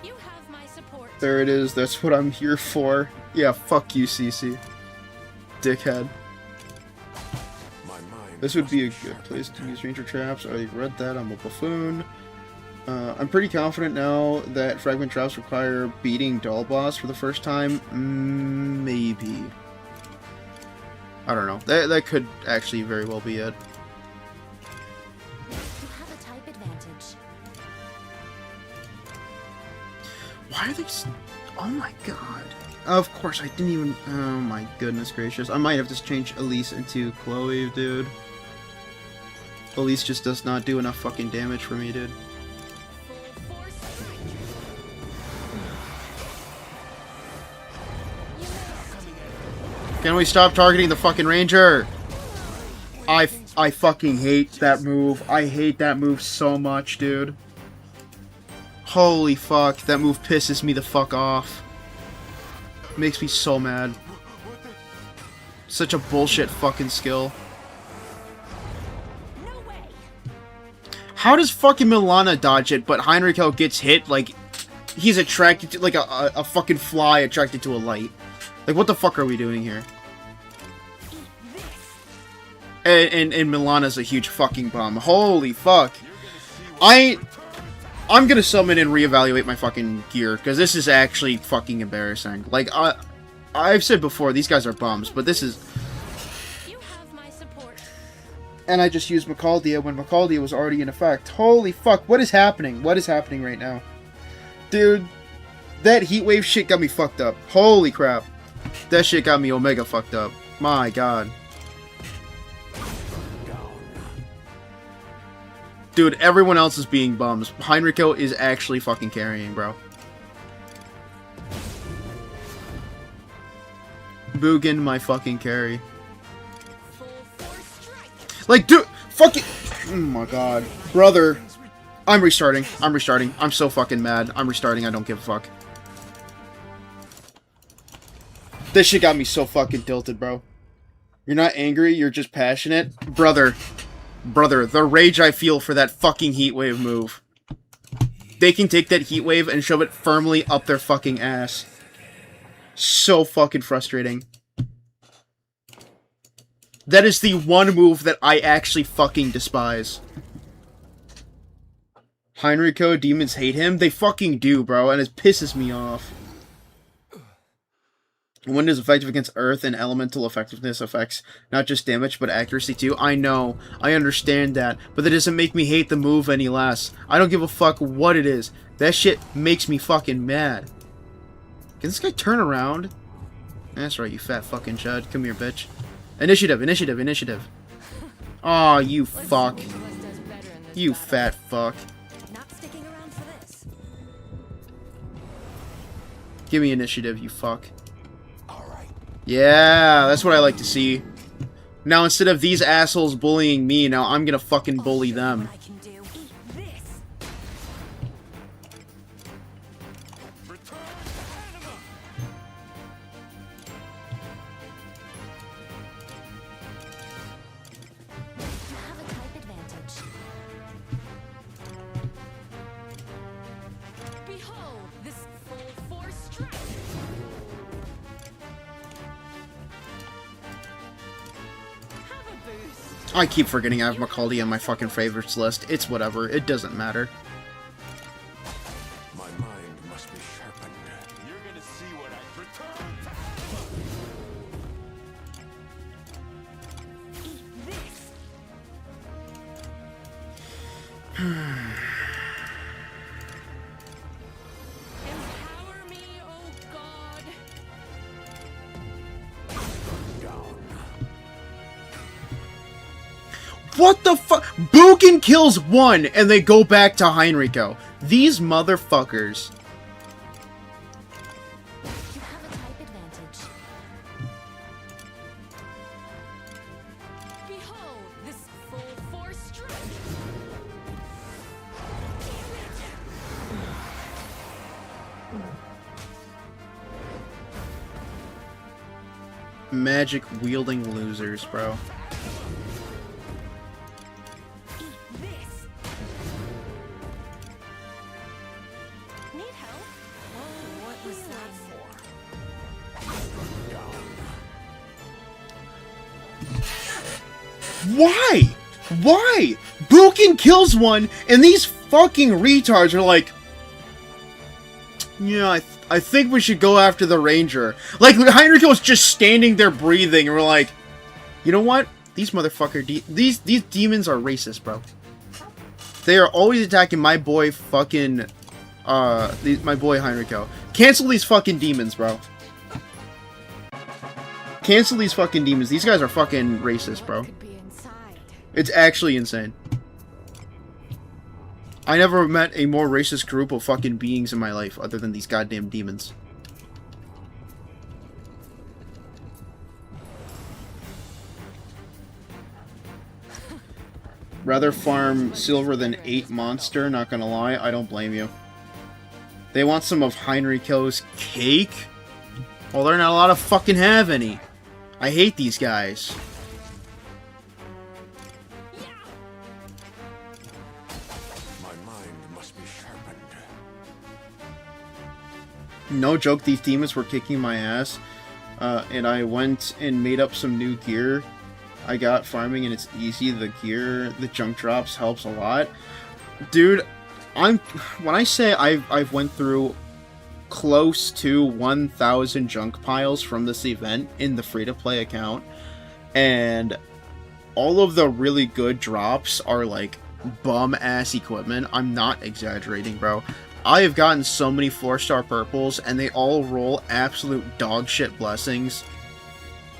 You have my support. There it is. That's what I'm here for. Yeah, fuck you, CC. Dickhead. This would be a good place to use ranger traps. I already read that. I'm a buffoon. I'm pretty confident now that fragment traps require beating Doll Boss for the first time. Maybe. I don't know. That could actually very well be it. You have a type advantage. Why are they... Oh my god. Of course, I didn't even... Oh my goodness gracious. I might have to change Elise into Chloe, dude. Elise just does not do enough fucking damage for me, dude. Full force strike. Can we stop targeting the fucking ranger? I fucking hate that move. I hate that move so much, dude. Holy fuck, that move pisses me the fuck off. Makes me so mad. Such a bullshit fucking skill. No way. How does fucking Milana dodge it, but Heinricho gets hit like he's attracted to, like a fucking fly attracted to a light? Like, what the fuck are we doing here? And Milana's a huge fucking bum. Holy fuck. I'm gonna summon and reevaluate my fucking gear, because this is actually fucking embarrassing. Like, I've said before, these guys are bums, but this is... You have my support. And I just used Macaldia when Macaldia was already in effect. Holy fuck, what is happening? What is happening right now? Dude, that heatwave shit got me fucked up. Holy crap. That shit got me omega fucked up. My god. Dude, everyone else is being bums. Heinricho is actually fucking carrying, bro. Boogan, my fucking carry. Full force strike. Like, dude, fucking... Oh my god. Brother. I'm restarting. I'm restarting. I'm so fucking mad. I'm restarting. I don't give a fuck. This shit got me so fucking tilted, bro. You're not angry, you're just passionate. Brother, the rage I feel for that fucking heatwave move. They can take that heatwave and shove it firmly up their fucking ass. So fucking frustrating. That is the one move that I actually fucking despise. Heinricho, demons hate him? They fucking do, bro, and it pisses me off. Wind is effective against earth, and elemental effectiveness affects not just damage, but accuracy too. I know, I understand that, but that doesn't make me hate the move any less. I don't give a fuck what it is. That shit makes me fucking mad. Can this guy turn around? That's right, you fat fucking chud. Come here, bitch. Initiative, initiative, initiative. Aw, oh, you fuck. You fat fuck. Not sticking around for this. Give me initiative, you fuck. Yeah, that's what I like to see. Now, instead of these assholes bullying me, now I'm gonna fucking bully them. I can do this. You have a type advantage. Behold this full force strike. I keep forgetting I have Macaldi on my fucking favorites list. It's whatever. It doesn't matter. My mind must be sharpened. You're gonna see what I return. Eat this. Empower me, oh God. What the fuck? Bukin kills one, and they go back to Heinricho. These motherfuckers. You have a type advantage. Behold this full force strike. Magic wielding losers, bro. Eat this. Need help? Oh, what was that for? Why? Why? Bukin kills one, and these fucking retards are like, yeah, I think we should go after the ranger. Like, Heinrich was just standing there breathing, and we're like, you know what? These motherfucker, these demons are racist, bro. They are always attacking my boy fucking, my boy Heinricho. Cancel these fucking demons, bro. Cancel these fucking demons. These guys are fucking racist, bro. Could be inside. It's actually insane. I never met a more racist group of fucking beings in my life other than these goddamn demons. Rather farm silver than 8 monster, not gonna lie, I don't blame you. They want some of Heinricho's cake? Well, they're not allowed to fucking have any. I hate these guys. My mind must be sharpened. No joke, these demons were kicking my ass. and I went and made up some new gear. I got farming and it's easy. The gear, the junk drops helps a lot. Dude, when I say I've went through close to 1,000 junk piles from this event in the free-to-play account, and all of the really good drops are like bum-ass equipment. I'm not exaggerating, bro. I have gotten so many 4-star purples, and they all roll absolute dog shit blessings.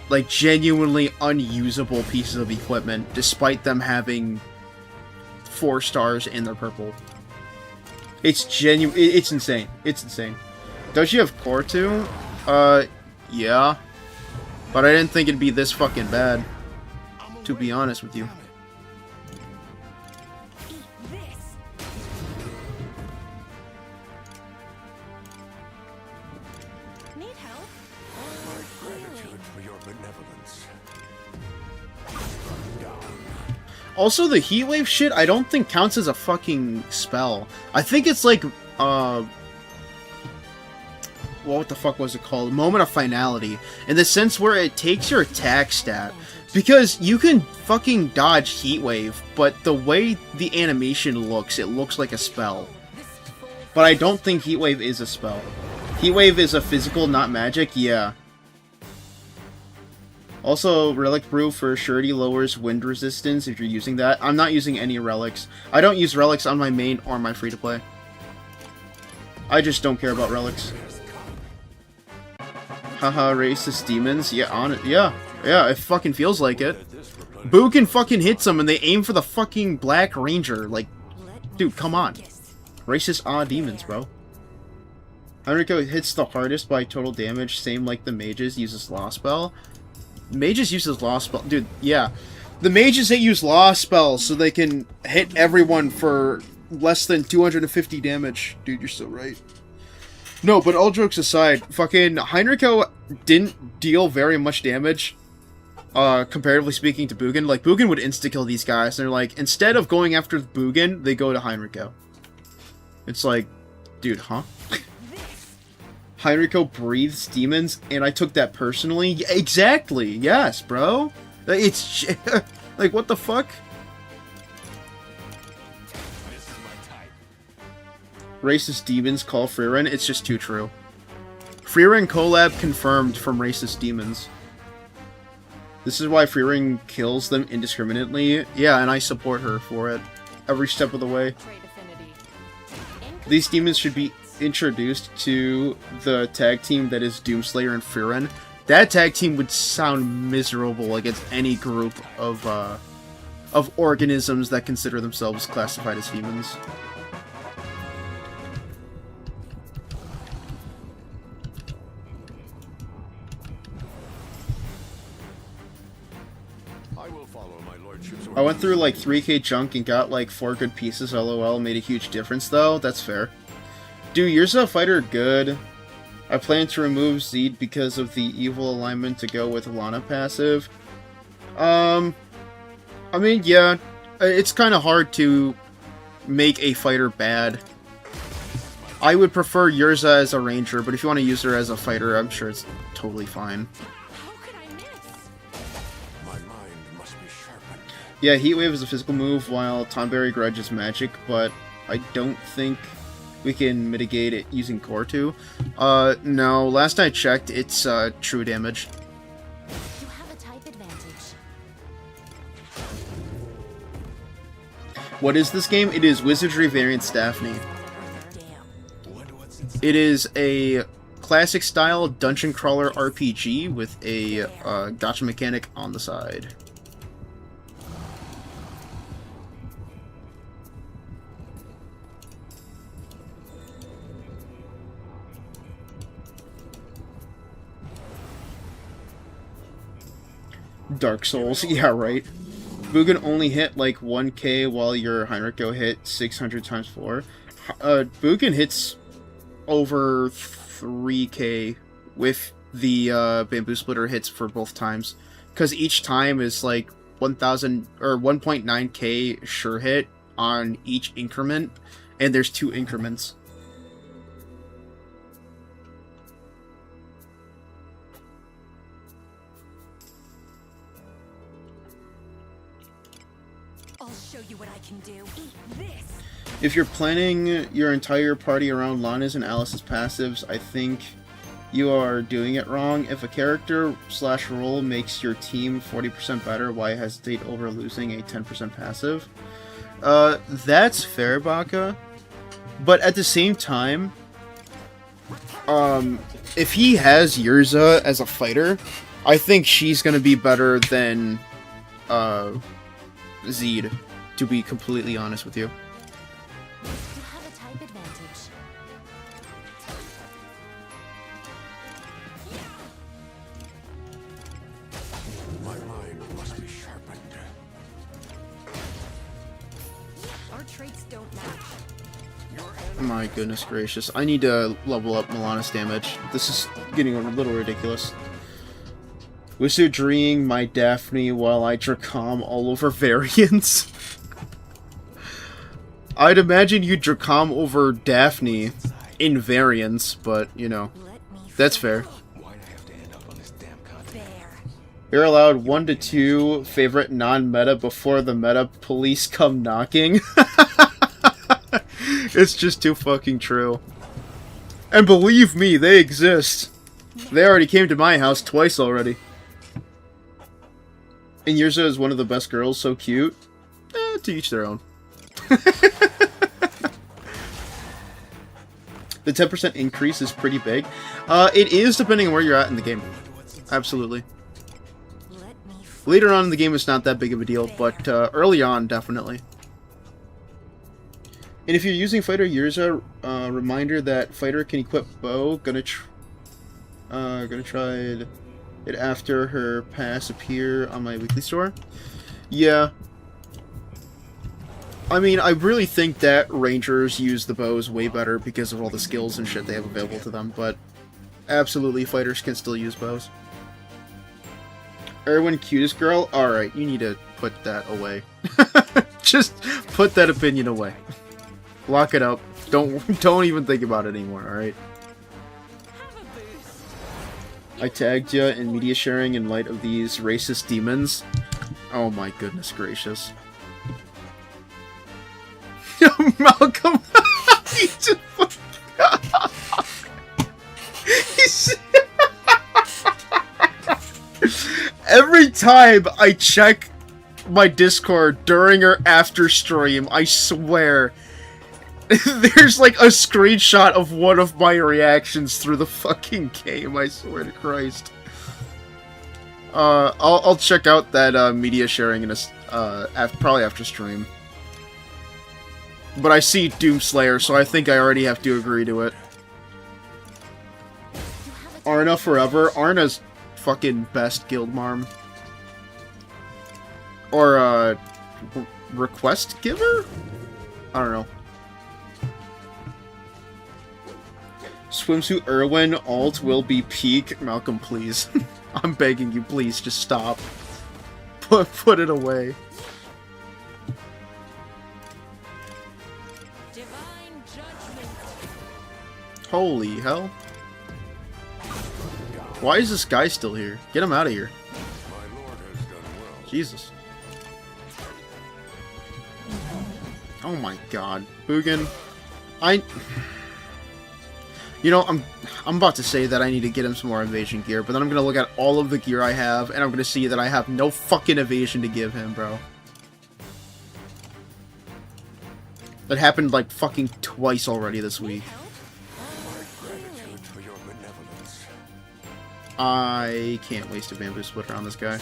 Like, genuinely unusable pieces of equipment, despite them having 4 stars in their purple. It's it's insane. It's insane. Does she have core too? Yeah. But I didn't think it'd be this fucking bad, to be honest with you. Eat this. Need help? My gratitude for your benevolence. Also, the heat wave shit, I don't think counts as a fucking spell. I think it's like, what the fuck was it called? Moment of Finality. In the sense where it takes your attack stat. Because you can fucking dodge heat wave, but the way the animation looks, it looks like a spell. But I don't think heat wave is a spell. Heat wave is a physical, not magic, yeah. Also, Relic Brew for surety lowers wind resistance if you're using that. I'm not using any relics. I don't use relics on my main or my free-to-play. I just don't care about relics. Haha, racist demons. Yeah, on it. Yeah, it fucking feels like it. Bookin fucking hits them and they aim for the fucking Black Ranger. Like, dude, come on. Racist demons, bro. Henrico hits the hardest by total damage, same like the mages, uses Law Spell. Mages uses Law Spell. Dude, yeah. The mages, they use Law Spells so they can hit everyone for less than 250 damage. Dude, you're so right. No, but all jokes aside, fucking Heinricho didn't deal very much damage, comparatively speaking to Bugin. Like, Bugin would insta-kill these guys, and they're like, instead of going after Bugin, they go to Heinricho. It's like, dude, huh? Heinricho breathes demons, and I took that personally. Yeah, exactly, yes, bro. It's, like, what the fuck? Racist demons call Freeran. It's just too true. Freeran collab confirmed from racist demons. This is why Freeran kills them indiscriminately. Yeah, and I support her for it. Every step of the way. These demons should be introduced to the tag team that is Doomslayer and Freeran. That tag team would sound miserable against any group of organisms that consider themselves classified as humans. I went through like 3k junk and got like 4 good pieces, lol, made a huge difference though, that's fair. Dude, Urza fighter good. I plan to remove Zed because of the evil alignment to go with Lana passive. I mean, yeah, it's kind of hard to make a fighter bad. I would prefer Urza as a ranger, but if you want to use her as a fighter, I'm sure it's totally fine. Yeah, Heatwave is a physical move, while Tonberry Grudge is magic, but I don't think we can mitigate it using Core 2. No, last I checked, it's true damage. You have a type advantage. What is this game? It is Wizardry Variants Daphne. It is a classic-style dungeon crawler RPG with a gacha mechanic on the side. Dark Souls, yeah, right. Bugin only hit like 1k while your Heinricho hit 600 times 4. Bugin hits over 3k with the Bamboo Splitter hits for both times. Because each time is like 1,000 or 1.9k sure hit on each increment, and there's 2 increments. If you're planning your entire party around Lana's and Alice's passives, I think you are doing it wrong. If a character / role makes your team 40% better, why hesitate over losing a 10% passive? That's fair, Baka. But at the same time, if he has Yurza as a fighter, I think she's gonna be better than Zed, to be completely honest with you. You have a type advantage. My mind must be sharpened. Our traits don't match. My goodness gracious. I need to level up Milana's damage. This is getting a little ridiculous. Wizardrying my Daphne while I Dracom all over variants. I'd imagine you Dracom over Daphne in variants, but, you know, that's fair. Why'd I have to end up on this damn continent? Fair. You're allowed 1 to 2 favorite non-meta before the meta police come knocking. It's just too fucking true. And believe me, they exist. They already came to my house twice already. And Yurza is one of the best girls, so cute. To each their own. The 10% increase is pretty big. It is depending on where you're at in the game. Absolutely. Later on in the game, it's not that big of a deal, but early on, definitely. And if you're using Fighter Yurza, reminder that Fighter can equip Bow. Gonna try it after her pass appear on my weekly store. Yeah. I mean, I really think that Rangers use the bows way better because of all the skills and shit they have available to them, but absolutely, fighters can still use bows. Erwin, cutest girl? Alright, you need to put that away. Just put that opinion away. Lock it up. Don't even think about it anymore, alright? I tagged you in media sharing in light of these racist demons. Oh my goodness gracious. Malcolm! He just Every time I check my Discord during or after stream, I swear, there's like a screenshot of one of my reactions through the fucking game, I swear to Christ. I'll check out that media sharing in probably after stream. But I see Doomslayer, so I think I already have to agree to it. Arna forever. Arna's fucking best guild marm. Or, request giver? I don't know. Swimsuit Irwin, alt will be peak. Malcolm, please. I'm begging you, please, just stop. Put it away. Divine judgment. Holy hell. Why is this guy still here? Get him out of here. My lord has done well. Jesus. Oh my god. Bugin. You know, I'm about to say that I need to get him some more evasion gear, but then I'm gonna look at all of the gear I have, and I'm gonna see that I have no fucking evasion to give him, bro. That happened like fucking twice already this week. Gratitude for your benevolence. I can't waste a bamboo splitter on this guy.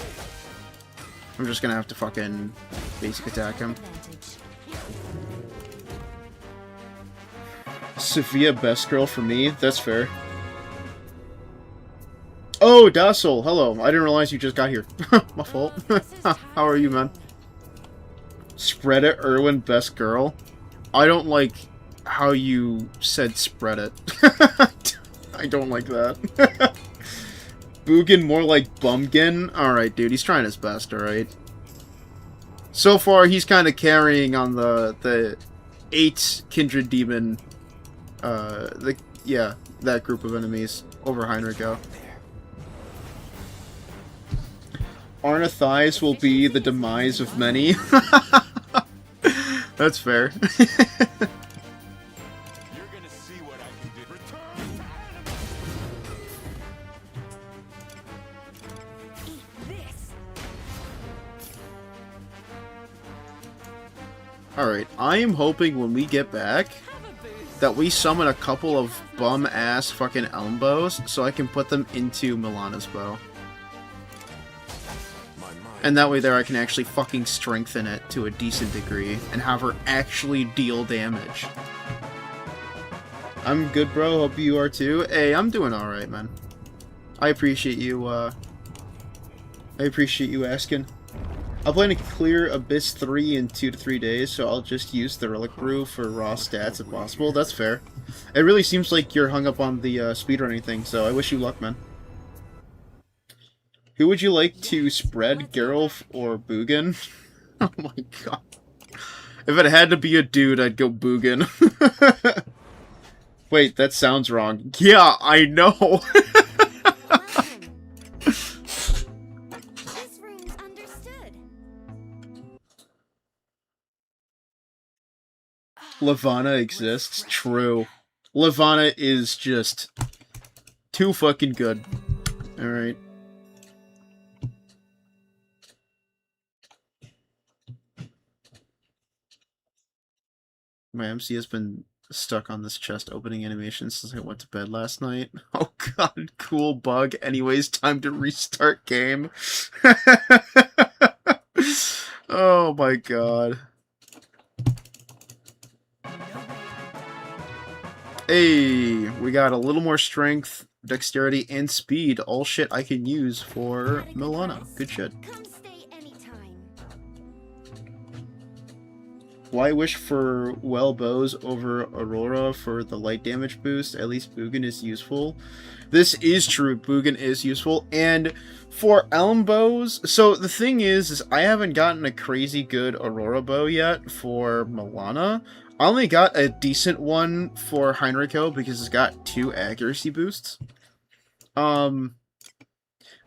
I'm just gonna have to fucking basic attack him. Advantage. Sophia, best girl for me? That's fair. Oh, Docile, hello. I didn't realize you just got here. My fault. How are you, man? Spread it, Irwin, best girl. I don't like how you said spread it. I don't like that. Bugin, more like Bumgin? Alright, dude, he's trying his best, alright? So far, he's kind of carrying on the 8 Kindred Demon, that group of enemies over Heinricho. Arna Thighs will be the demise of many. That's fair. You're gonna see what I can do. Return to Eat this. Alright, I am hoping when we get back Have a boost. that we summon a couple of bum-ass fucking elm bows so I can put them into Milana's bow. my mind. And that way there I can actually fucking strengthen it to a decent degree and have her actually deal damage. I'm good, bro. Hope you are too. Hey, I'm doing alright, man. I appreciate you, asking. I plan to clear Abyss 3 in 2 to 3 days, so I'll just use the Relic Brew for raw stats if possible. That's fair. It really seems like you're hung up on the speedrunning thing, so I wish you luck, man. Who would you like to spread, Geralt or Bugin? Oh my god. If it had to be a dude, I'd go Bugin. Wait, that sounds wrong. Yeah, I know! Welcome. This room's understood. Levana exists? True. Levana is just too fucking good. Alright. My MC has been stuck on this chest opening animation since I went to bed last night. Oh god, cool bug. Anyways, time to restart game. Oh my god. Hey, we got a little more strength, dexterity, and speed. All shit I can use for Milana. Good shit. Come stay anytime. Why wish for well bows over Aurora for the light damage boost? At least Bugin is useful. This is true. Bugin is useful. And for elm bows, so the thing is I haven't gotten a crazy good Aurora bow yet for Milana. I only got a decent one for Heinricho because it's got 2 accuracy boosts. The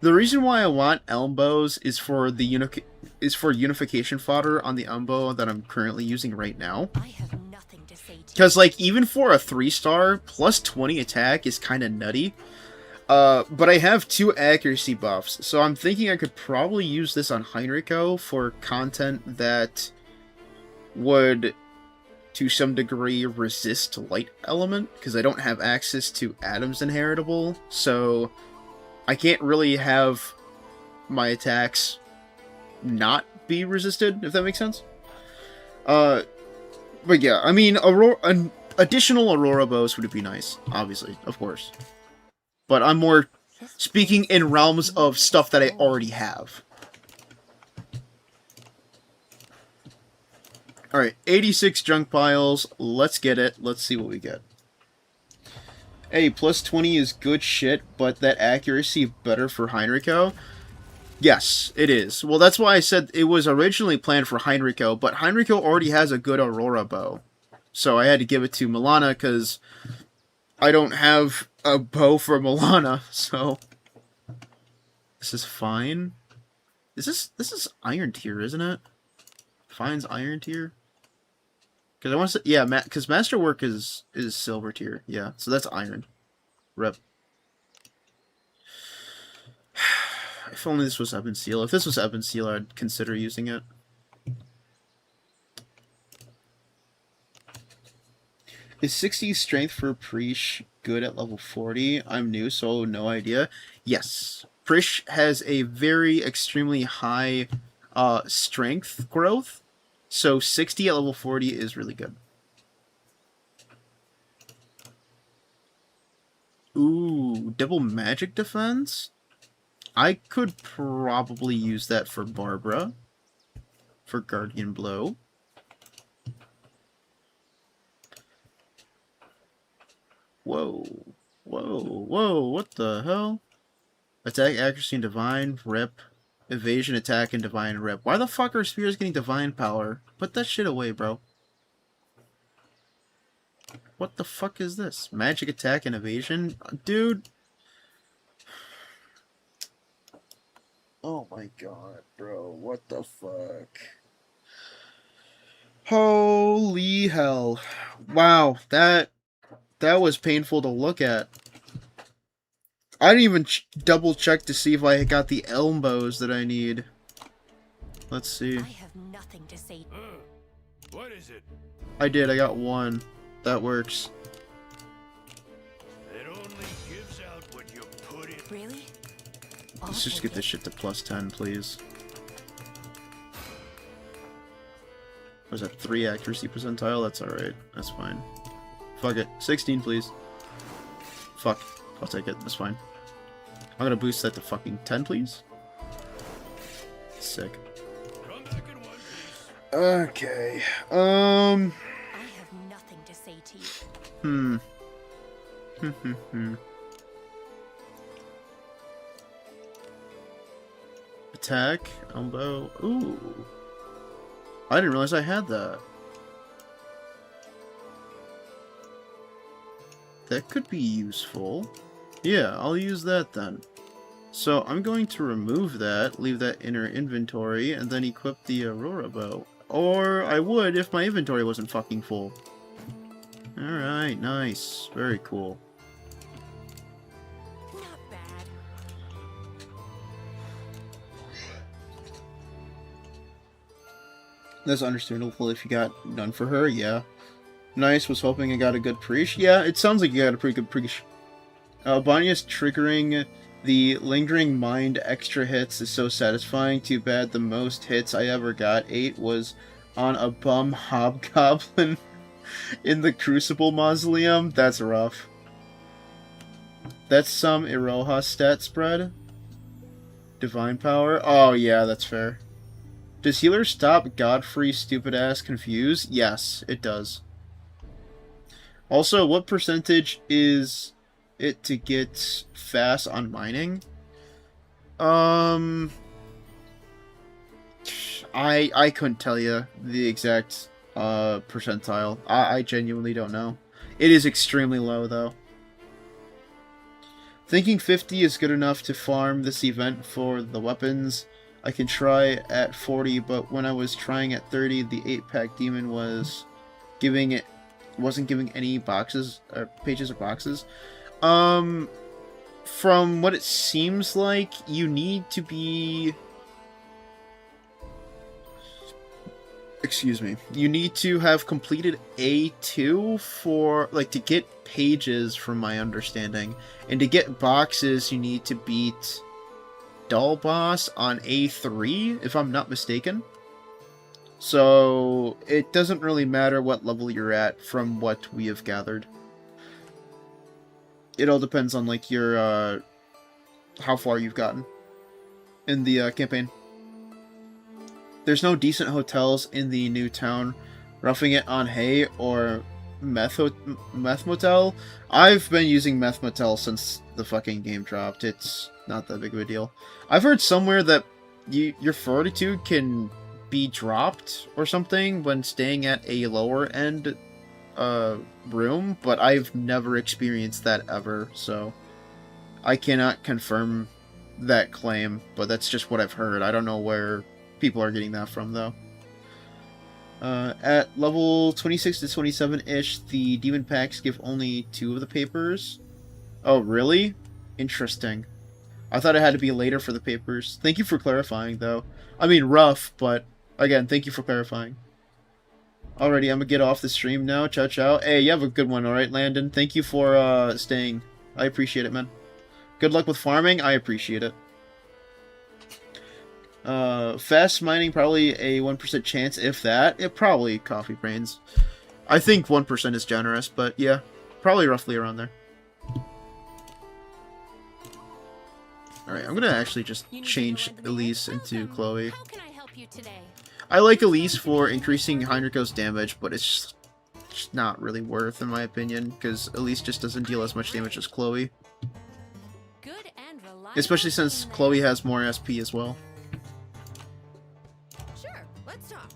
reason why I want elm bows is for the unification fodder on the elm bow that I'm currently using right now. I have nothing to say to you. Because, like, even for a 3-star, plus 20 attack is kind of nutty. But I have 2 accuracy buffs, so I'm thinking I could probably use this on Heinricho for content that would, to some degree, resist light element, because I don't have access to Adam's Inheritable, so I can't really have my attacks not be resisted, if that makes sense. But yeah, I mean, an additional Aurora bows would be nice, obviously, of course. But I'm more speaking in realms of stuff that I already have. Alright, 86 junk piles. Let's get it. Let's see what we get. Hey, plus 20 is good shit, but that accuracy better for Heinricho? Yes, it is. Well, that's why I said it was originally planned for Heinricho, but Heinricho already has a good Aurora bow. So I had to give it to Milana, because I don't have a bow for Milana, so... This is fine. This is Iron Tier, isn't it? Fine's Iron Tier? Because I want to say, yeah, because Masterwork is Silver Tier. Yeah, so that's Iron. Rep. If only this was Ebon Seal. If this was Ebon Seal, I'd consider using it. Is 60 strength for Prish good at level 40? I'm new, so no idea. Yes. Prish has a very extremely high strength growth, so 60 at level 40 is really good. Ooh, double magic defense? I could probably use that for Barbara. For Guardian Blow. Whoa. Whoa. Whoa. What the hell? Attack, accuracy, and divine, rip. Evasion, attack, and divine, rip. Why the fuck are spears getting divine power? Put that shit away, bro. What the fuck is this? Magic attack and evasion? Dude. Oh my god, bro. What the fuck? Holy hell. Wow, that was painful to look at. I didn't even double check to see if I got the elbows that I need. Let's see. I have nothing to say. What is it? I did, I got one. That works. It only gives out what you put in. Really? Let's just get this shit to plus 10, please. Was that 3 accuracy percentile? That's alright. That's fine. Fuck it. 16, please. Fuck. I'll take it. That's fine. I'm gonna boost that to fucking 10, please. Sick. Come back in one piece. Okay. I have nothing to say to you. Attack. Elbow. Ooh. I didn't realize I had that. That could be useful. Yeah, I'll use that then. So I'm going to remove that, leave that in our inventory, and then equip the Aurora Bow. Or I would if my inventory wasn't fucking full. Alright, nice. Very cool. Not bad. That's understandable if you got none for her, yeah. Nice, was hoping I got a good preach. Yeah, it sounds like you got a pretty good preach. Bonius triggering the Lingering Mind extra hits is so satisfying. Too bad the most hits I ever got, 8, was on a bum hobgoblin in the Crucible Mausoleum. That's rough. That's some Iroha stat spread. Divine Power. Oh yeah, that's fair. Does Healer stop Godfrey stupid ass confuse? Yes, it does. Also, what percentage is it to get fast on mining? I couldn't tell you the exact percentile. I genuinely don't know. It is extremely low though. Thinking 50 is good enough to farm this event for the weapons. I can try at 40, but when I was trying at 30, the 8-pack demon wasn't giving any boxes or pages or boxes. From what it seems like, you need to be, excuse me, you need to have completed A2 for, like, to get pages from my understanding, and to get boxes you need to beat Doll Boss on A3, if I'm not mistaken. So it doesn't really matter what level you're at from what we have gathered. It all depends on, like, your how far you've gotten in the campaign. There's no decent hotels in the new town. Roughing it on Hay or Meth Motel. I've been using Meth Motel since the fucking game dropped. It's not that big of a deal. I've heard somewhere that your fortitude can be dropped or something when staying at a lower end room, but I've never experienced that ever, so I cannot confirm that claim, but that's just what I've heard. I don't know where people are getting that from, though. At level 26 to 27-ish, the demon packs give only 2 of the papers. Oh, really? Interesting. I thought it had to be later for the papers. Thank you for clarifying, though. I mean, rough, but again, thank you for clarifying. Alrighty, I'm gonna get off the stream now. Ciao, ciao. Hey, you have a good one, alright, Landon? Thank you for staying. I appreciate it, man. Good luck with farming. I appreciate it. Fast mining, probably a 1% chance, if that. It probably coffee brains. I think 1% is generous, but yeah, probably roughly around there. Alright, I'm gonna actually just change Elise into Chloe. How can I help you today? I like Elise for increasing Heinricho's damage, but it's just not really worth, in my opinion, because Elise just doesn't deal as much damage as Chloe. Good and reliable. Especially since teammate. Chloe has more SP as well. Sure, let's talk.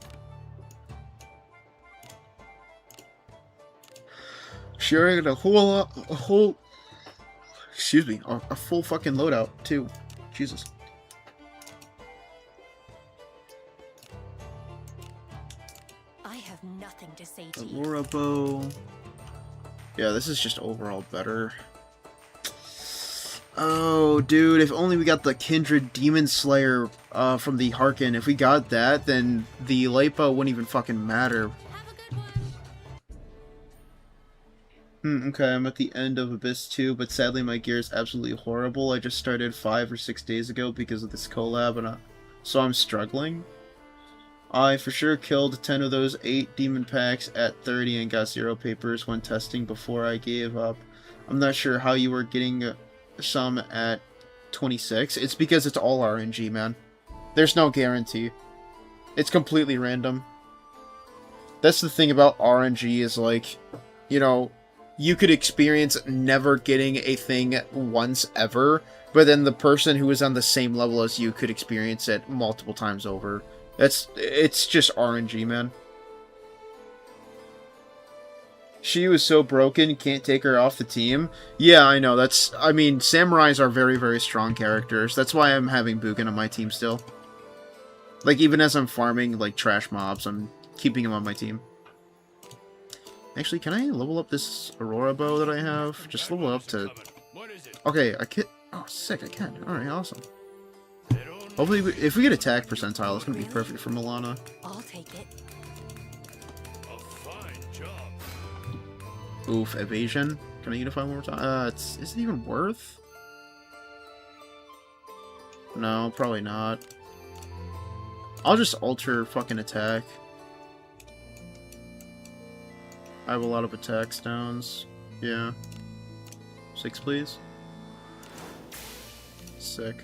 Sharing a excuse me, a full fucking loadout, too. Jesus. I have Aurora Bow. Yeah, this is just overall better. Oh, dude, if only we got the Kindred Demon Slayer from the Harkin. If we got that, then the light bow wouldn't even fucking matter. Have a good one. Okay, I'm at the end of Abyss 2, but sadly my gear is absolutely horrible. I just started 5 or 6 days ago because of this collab, and so I'm struggling. I for sure killed 10 of those 8 demon packs at 30 and got 0 papers when testing before I gave up. I'm not sure how you were getting some at 26. It's because it's all RNG, man. There's no guarantee. It's completely random. That's the thing about RNG is, like, you know, you could experience never getting a thing once ever, but then the person who is on the same level as you could experience it multiple times over. It's just RNG, man. She was so broken, can't take her off the team. Yeah, I know, I mean, samurais are very, very strong characters. That's why I'm having Bugen on my team still. Like, even as I'm farming, like, trash mobs, I'm keeping him on my team. Actually, can I level up this Aurora Bow that I have? Just level up to... Okay, I can... Oh, sick, I can. Alright, awesome. Hopefully, if we get attack percentile, it's gonna be perfect for Milana. I'll take it. A fine job. Oof, evasion. Can I unify one more time? Is it even worth? No, probably not. I'll just alter fucking attack. I have a lot of attack stones. Yeah. 6, please. Sick.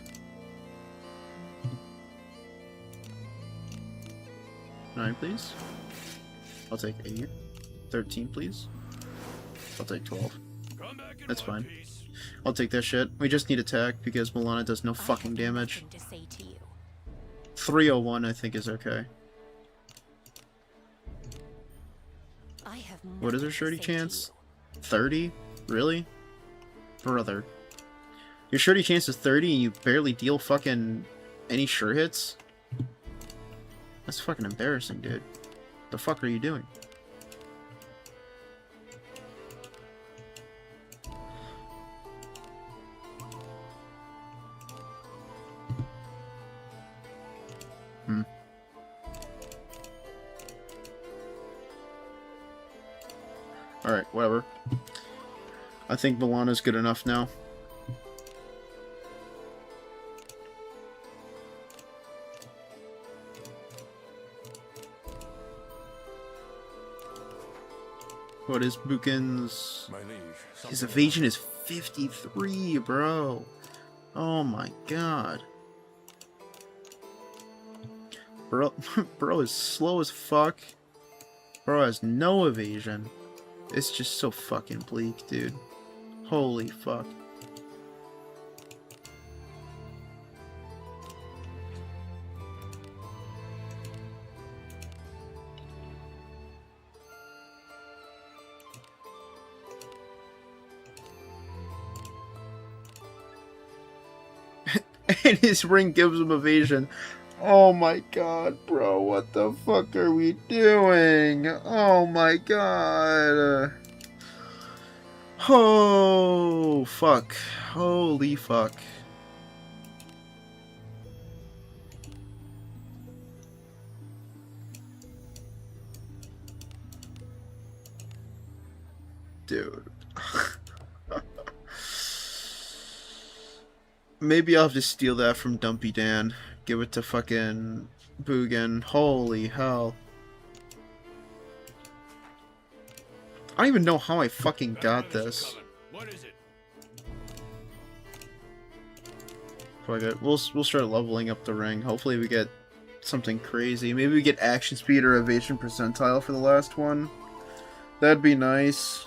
9, please. I'll take 8. 13, please. I'll take 12. That's fine. I'll take that shit. We just need attack because Milana does no fucking damage. 301, I think, is okay. What is her shirty chance? 30? Really? Brother. Your shirty chance is 30 and you barely deal fucking any sure hits? That's fucking embarrassing, dude. The fuck are you doing? Alright, whatever. I think Milana's good enough now. What is Buchan's? My liege, His evasion is 53, bro. Oh my god. Bro, bro is slow as fuck. Bro has no evasion. It's just so fucking bleak, dude. Holy fuck. And his ring gives him evasion. Oh my god, bro, what the fuck are we doing? Oh my god. Oh, fuck. Holy fuck. Dude. Maybe I'll have to steal that from Dumpy Dan. Give it to fucking Bugan. Holy hell. I don't even know how I fucking got this. What is it? Fuck it. We'll start leveling up the ring. Hopefully we get something crazy. Maybe we get action speed or evasion percentile for the last one. That'd be nice.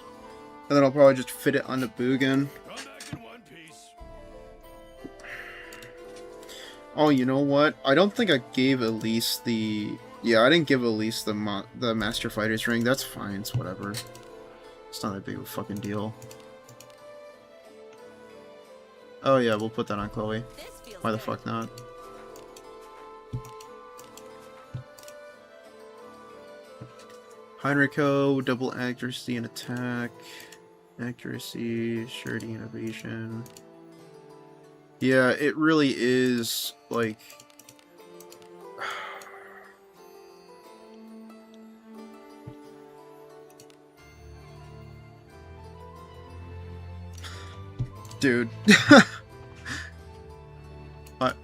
And then I'll probably just fit it onto Bugan. Come back in one piece. Oh, you know what? I don't think I gave Elise the... Yeah, I didn't give Elise the Master Fighter's ring. That's fine. It's whatever. It's not that big of a fucking deal. Oh yeah, we'll put that on Chloe. Why the fuck not? Heinricho, double accuracy and attack. Accuracy, surety, innovation. Yeah, it really is, like... Dude.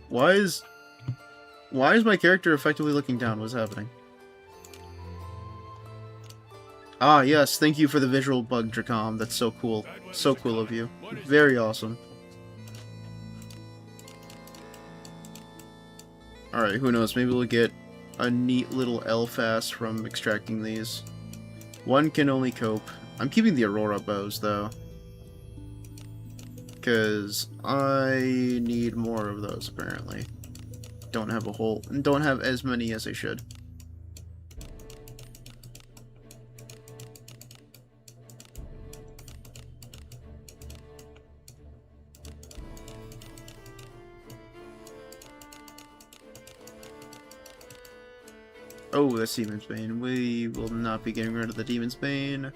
Why is my character effectively looking down? What's happening? Ah, yes, thank you for the visual bug, Dracom. That's so cool. So cool of you. Very awesome. Alright, who knows? Maybe we'll get a neat little L-fast from extracting these. One can only cope. I'm keeping the Aurora bows, though. Because I need more of those, apparently. Don't have as many as I should. Oh, that's Demon's Bane. We will not be getting rid of the Demon's Bane.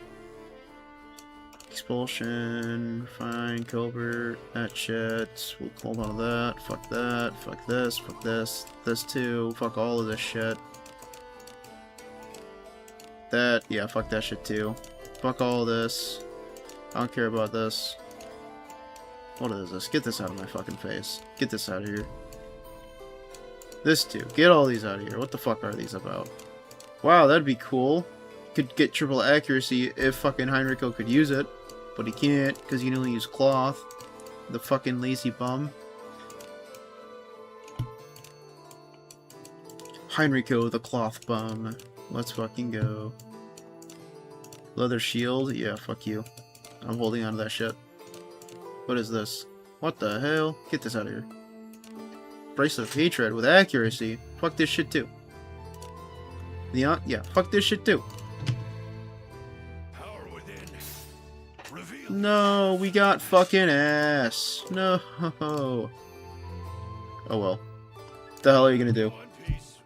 Expulsion, fine, covert, that shit. We'll hold on to that. Fuck that. Fuck this. Fuck this. This too. Fuck all of this shit. That, yeah, fuck that shit too. Fuck all of this. I don't care about this. What is this? Get this out of my fucking face. Get this out of here. This too. Get all these out of here. What the fuck are these about? Wow, that'd be cool. Could get triple accuracy if fucking Heinricho could use it. But he can't, because he can only use cloth. The fucking lazy bum. Heinricho, the cloth bum. Let's fucking go. Leather shield? Yeah, fuck you. I'm holding on to that shit. What is this? What the hell? Get this out of here. Bracelet of Hatred with accuracy. Fuck this shit too. Yeah, fuck this shit too. Power within. Reveal. No, we got fucking ass. No. Oh well. What the hell are you gonna do? One piece.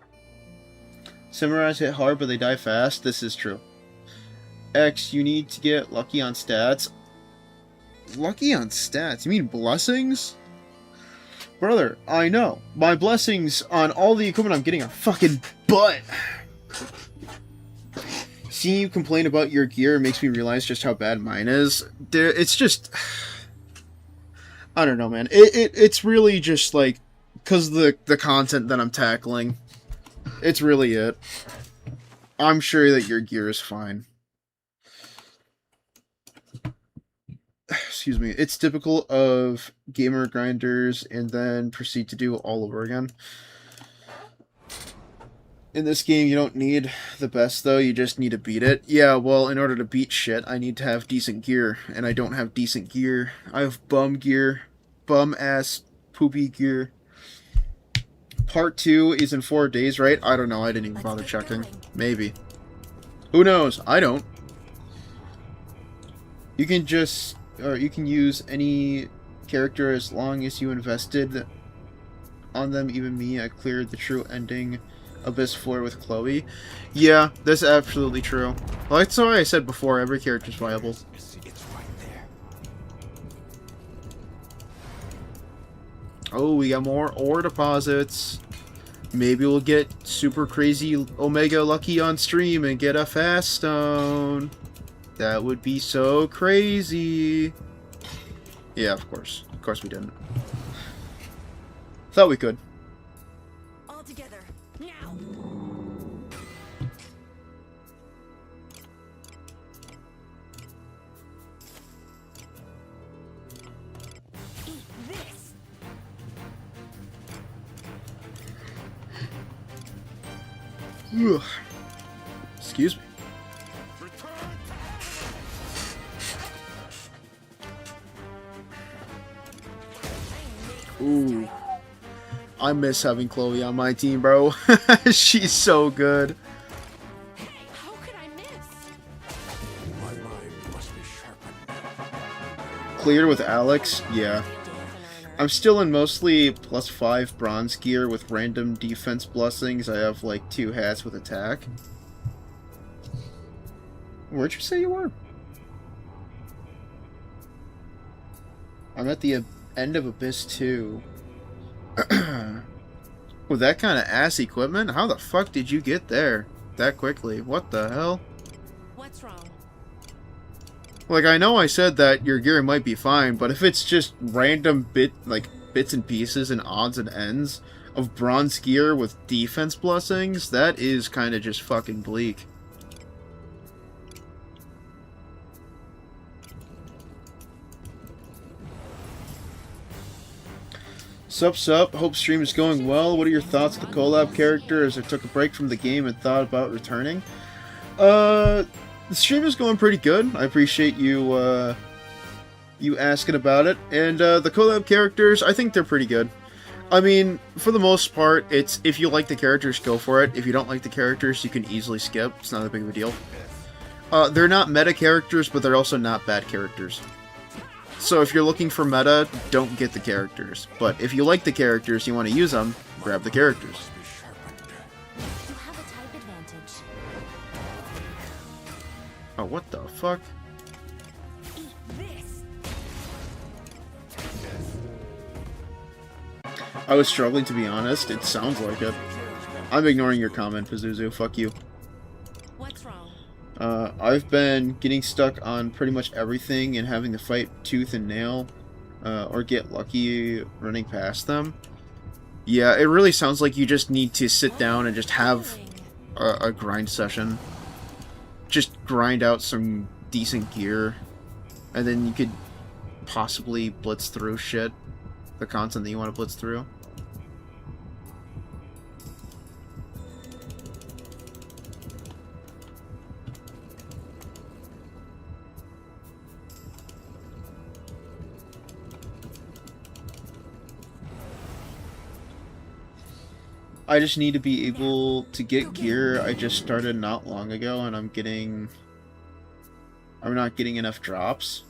Samurais hit hard, but they die fast. This is true. X, you need to get lucky on stats. Lucky on stats? You mean blessings? Brother, I know. My blessings on all the equipment I'm getting are fucking butt. Seeing you complain about your gear makes me realize just how bad mine is. It's just... I don't know, man. It's really just, like, because of the content that I'm tackling. It's really it. I'm sure that your gear is fine. Excuse me. It's typical of gamer grinders and then proceed to do it all over again. In this game, you don't need the best, though. You just need to beat it. Yeah, well, in order to beat shit, I need to have decent gear. And I don't have decent gear. I have bum gear. Bum-ass, poopy gear. Part 2 is in 4 days, right? I don't know. I didn't even bother checking. Maybe. Who knows? I don't. You can just... or you can use any character as long as you invested on them. Even me, I cleared the true ending Abyss floor with Chloe. Yeah, that's absolutely true. Well, that's why I said before, every character's viable. It's right there. Oh, we got more ore deposits. Maybe we'll get super crazy Omega lucky on stream and get a fast stone. That would be so crazy. Yeah, of course. Of course we didn't. Thought we could. All together, now! Eat this! Ugh. Excuse me. Return. Ooh. I miss having Chloe on my team, bro. She's so good. Hey, how could I miss? My mind must be sharpened. Cleared with Alex? Yeah. I'm still in mostly +5 bronze gear with random defense blessings. I have like 2 hats with attack. Where'd you say you were? I'm at the end of Abyss 2. With that kind of ass equipment? How the fuck did you get there that quickly? What the hell? What's wrong? Like, I know I said that your gear might be fine, but if it's just random bits and pieces and odds and ends of bronze gear with defense blessings, that is kind of just fucking bleak. Sup, hope stream is going well. What are your thoughts on the collab character as I took a break from the game and thought about returning? The stream is going pretty good. I appreciate you, you asking about it. And, the collab characters, I think they're pretty good. I mean, for the most part, it's, if you like the characters, go for it. If you don't like the characters, you can easily skip. It's not that big of a deal. They're not meta characters, but they're also not bad characters. So if you're looking for meta, don't get the characters. But if you like the characters, you want to use them, grab the characters. You have a type advantage. Oh, what the fuck? Eat this. I was struggling, to be honest. It sounds like it. I'm ignoring your comment, Pazuzu. Fuck you. What's wrong? I've been getting stuck on pretty much everything and having to fight tooth and nail, or get lucky running past them. Yeah, it really sounds like you just need to sit down and just have a grind session. Just grind out some decent gear, and then you could possibly blitz through shit. The content that you want to blitz through. I just need to be able to get gear. I just started not long ago, and I'm not getting enough drops.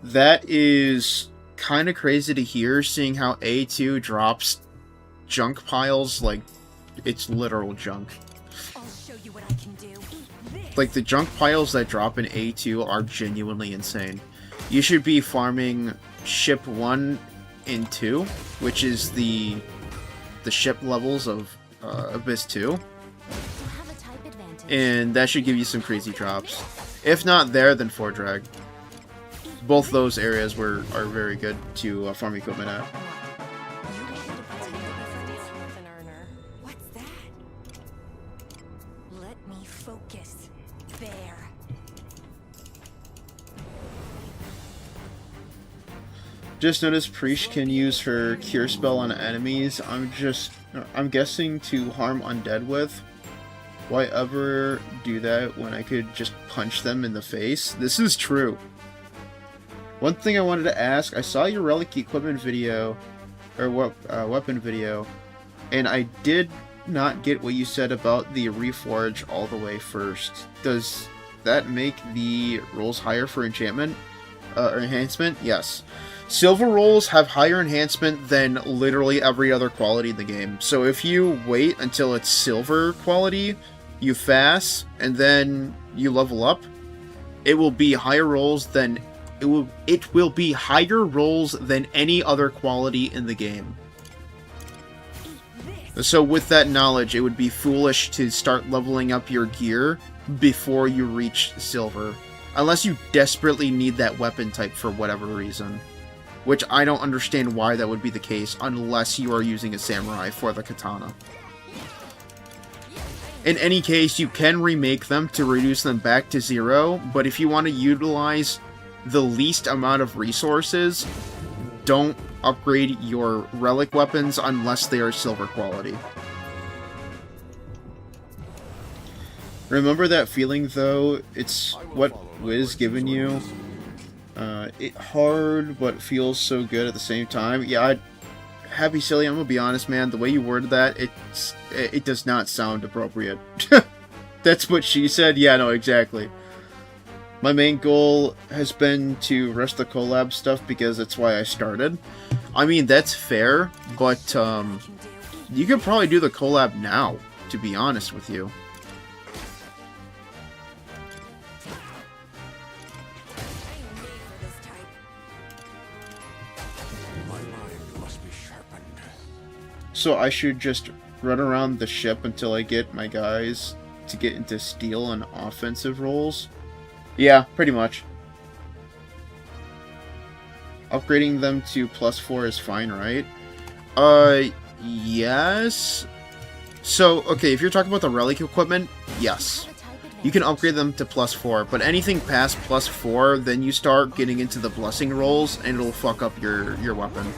That is kind of crazy to hear, seeing how A2 drops junk piles like it's literal junk. I'll show you what I can do. Eat this. Like, the junk piles that drop in A2 are genuinely insane. You should be farming ship 1 and 2, which is the ship levels of Abyss 2, You have a type advantage. and that should give you some crazy drops. If not there, then 4 drag. Both those areas are very good to farm equipment at. You want me to pretend to be with an earner. What's that? Let me focus. There. Just noticed Preach can use her cure spell on enemies. I'm guessing to harm undead with. Why ever do that when I could just punch them in the face? This is true. One thing I wanted to ask, I saw your relic equipment video, or weapon video, and I did not get what you said about the reforge all the way first. Does that make the rolls higher for enchantment? Or enhancement? Yes. Silver rolls have higher enhancement than literally every other quality in the game. So if you wait until it's silver quality, you fast, and then you level up, it will be higher rolls than it will be higher rolls than any other quality in the game. So with that knowledge, it would be foolish to start leveling up your gear before you reach silver. Unless you desperately need that weapon type for whatever reason. Which I don't understand why that would be the case unless you are using a samurai for the katana. In any case, you can remake them to reduce them back to 0, but if you want to utilize the least amount of resources, don't upgrade your relic weapons unless they are silver quality. Remember that feeling, though? It's what Wiz given you. It hard, but feels so good at the same time. Yeah, Happy Silly, I'm gonna be honest, man. The way you worded that, it does not sound appropriate. That's what she said? Yeah, no, exactly. My main goal has been to rush the collab stuff because that's why I started. I mean, that's fair, but you could probably do the collab now, to be honest with you. So I should just run around the ship until I get my guys to get into steal and offensive roles? Yeah, pretty much. Upgrading them to +4 is fine, right? Yes. So, okay, if you're talking about the relic equipment, yes. You can upgrade them to +4, but anything past +4, then you start getting into the blessing rolls, and it'll fuck up your weapon.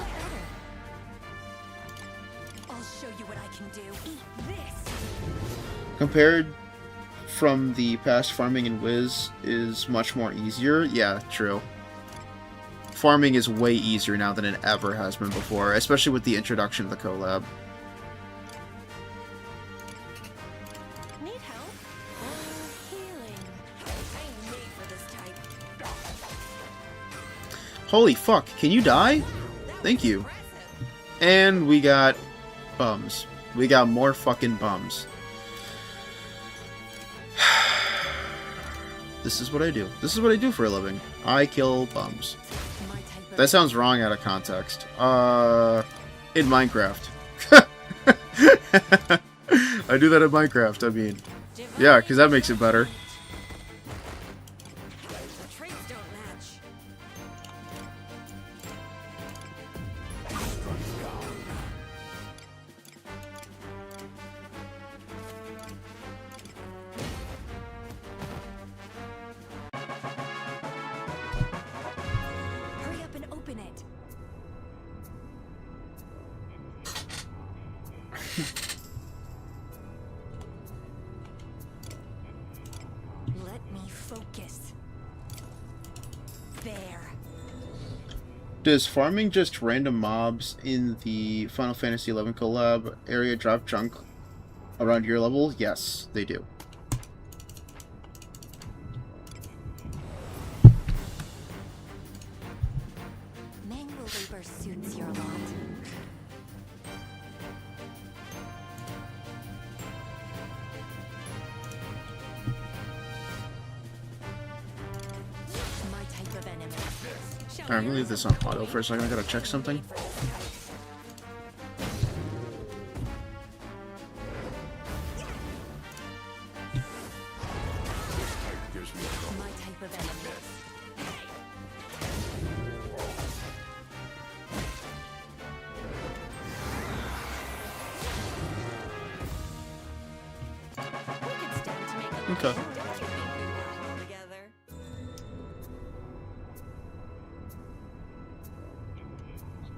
I'll show you what I can do. Eat this. Compared from the past, farming in Wiz is much more easier. Yeah, true. Farming is way easier now than it ever has been before, especially with the introduction of the collab. Need help? Healing. I'm made for this type. Holy fuck, can you die? Thank you. And we got bums. We got more fucking bums. This is what I do. This is what I do for a living. I kill bums. That sounds wrong out of context. In Minecraft. I do that in Minecraft, I mean. Yeah, because that makes it better. The traits don't match. Hurry up and open it. Let me focus. There. Does farming just random mobs in the Final Fantasy XI collab area drop junk around your level? Yes, they do. Manual labor suits your lot. My type of enemy. Alright, I'm gonna leave this on auto for a second. I gotta check something. Gives me trouble. My type of enemy. We could stand to make a Okay. living. Don't you think we work well together?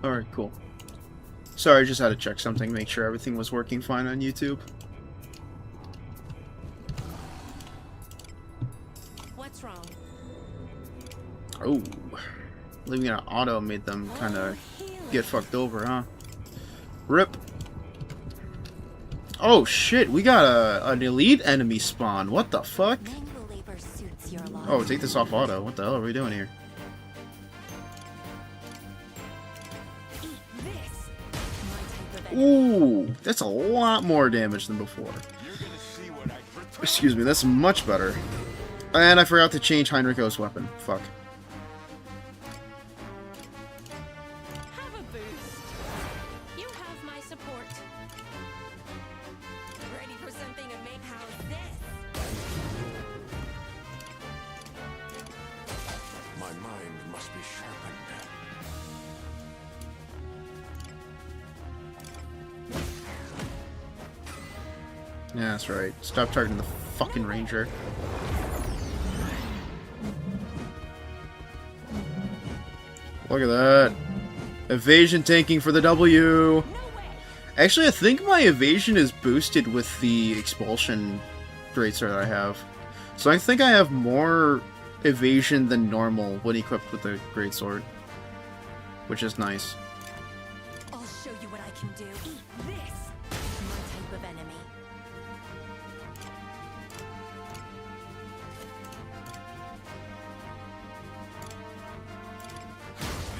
Alright, cool. Sorry, I just had to check something, make sure everything was working fine on YouTube. What's wrong? Oh. Leaving it on auto made them kind of get fucked over, huh? Rip. Oh shit, we got an elite enemy spawn. What the fuck? Manual labor suits your lot. Oh, take this off auto. What the hell are we doing here? Eat this. My type of enemy. Ooh, that's a lot more damage than before. You're gonna see what I prepare. Excuse me, that's much better. And I forgot to change Heinricho's weapon. Fuck. Have a boost. You have my support. Ready for something to make how's this? My mind must be sharpened. Yeah, that's right. Stop targeting the fucking ranger. Look at that. Evasion tanking for the W. No way. Actually, I think my evasion is boosted with the expulsion greatsword that I have. So I think I have more evasion than normal when equipped with the greatsword, which is nice. I'll show you what I can do. Eat this. My type of enemy.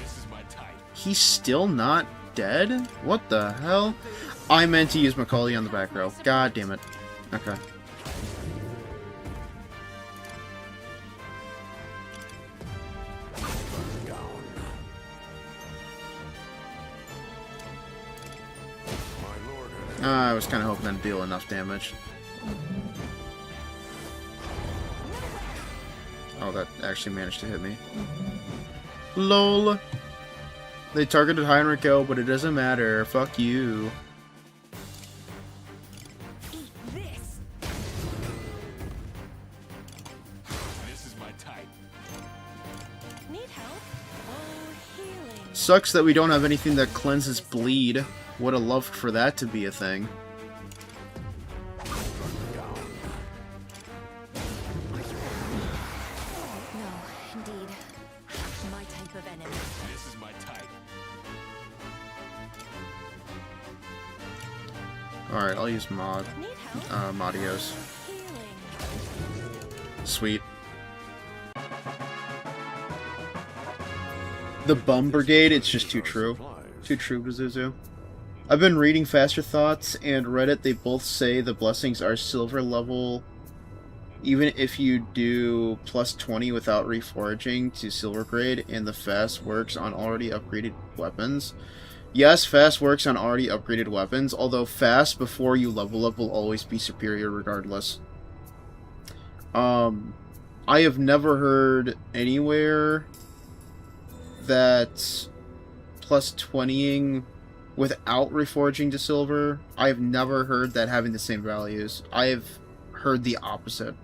This is my type. He's still not dead? What the hell? I meant to use Macaulay on the back row. God damn it. Okay. Down. My I was kind of hoping that'd deal enough damage. Oh, that actually managed to hit me. LOL. They targeted Heinrich L, but it doesn't matter. Fuck you. Eat this. This is my type. Need help? Oh, healing. Sucks that we don't have anything that cleanses bleed. Would have loved for that to be a thing. No, indeed. My type of enemy. This is my type. Alright, I'll use Mod. Need help? Modios. Healing. Sweet. The Bum Brigade, it's just too true. Too true, Pazuzu. I've been reading Faster Thoughts and Reddit. They both say the blessings are silver level, even if you do plus 20 without reforging to silver grade, and the fast works on already upgraded weapons. Yes, fast works on already upgraded weapons, although fast before you level up will always be superior regardless. I have never heard anywhere that plus 20ing without reforging to silver, I have never heard that having the same values. I have heard the opposite.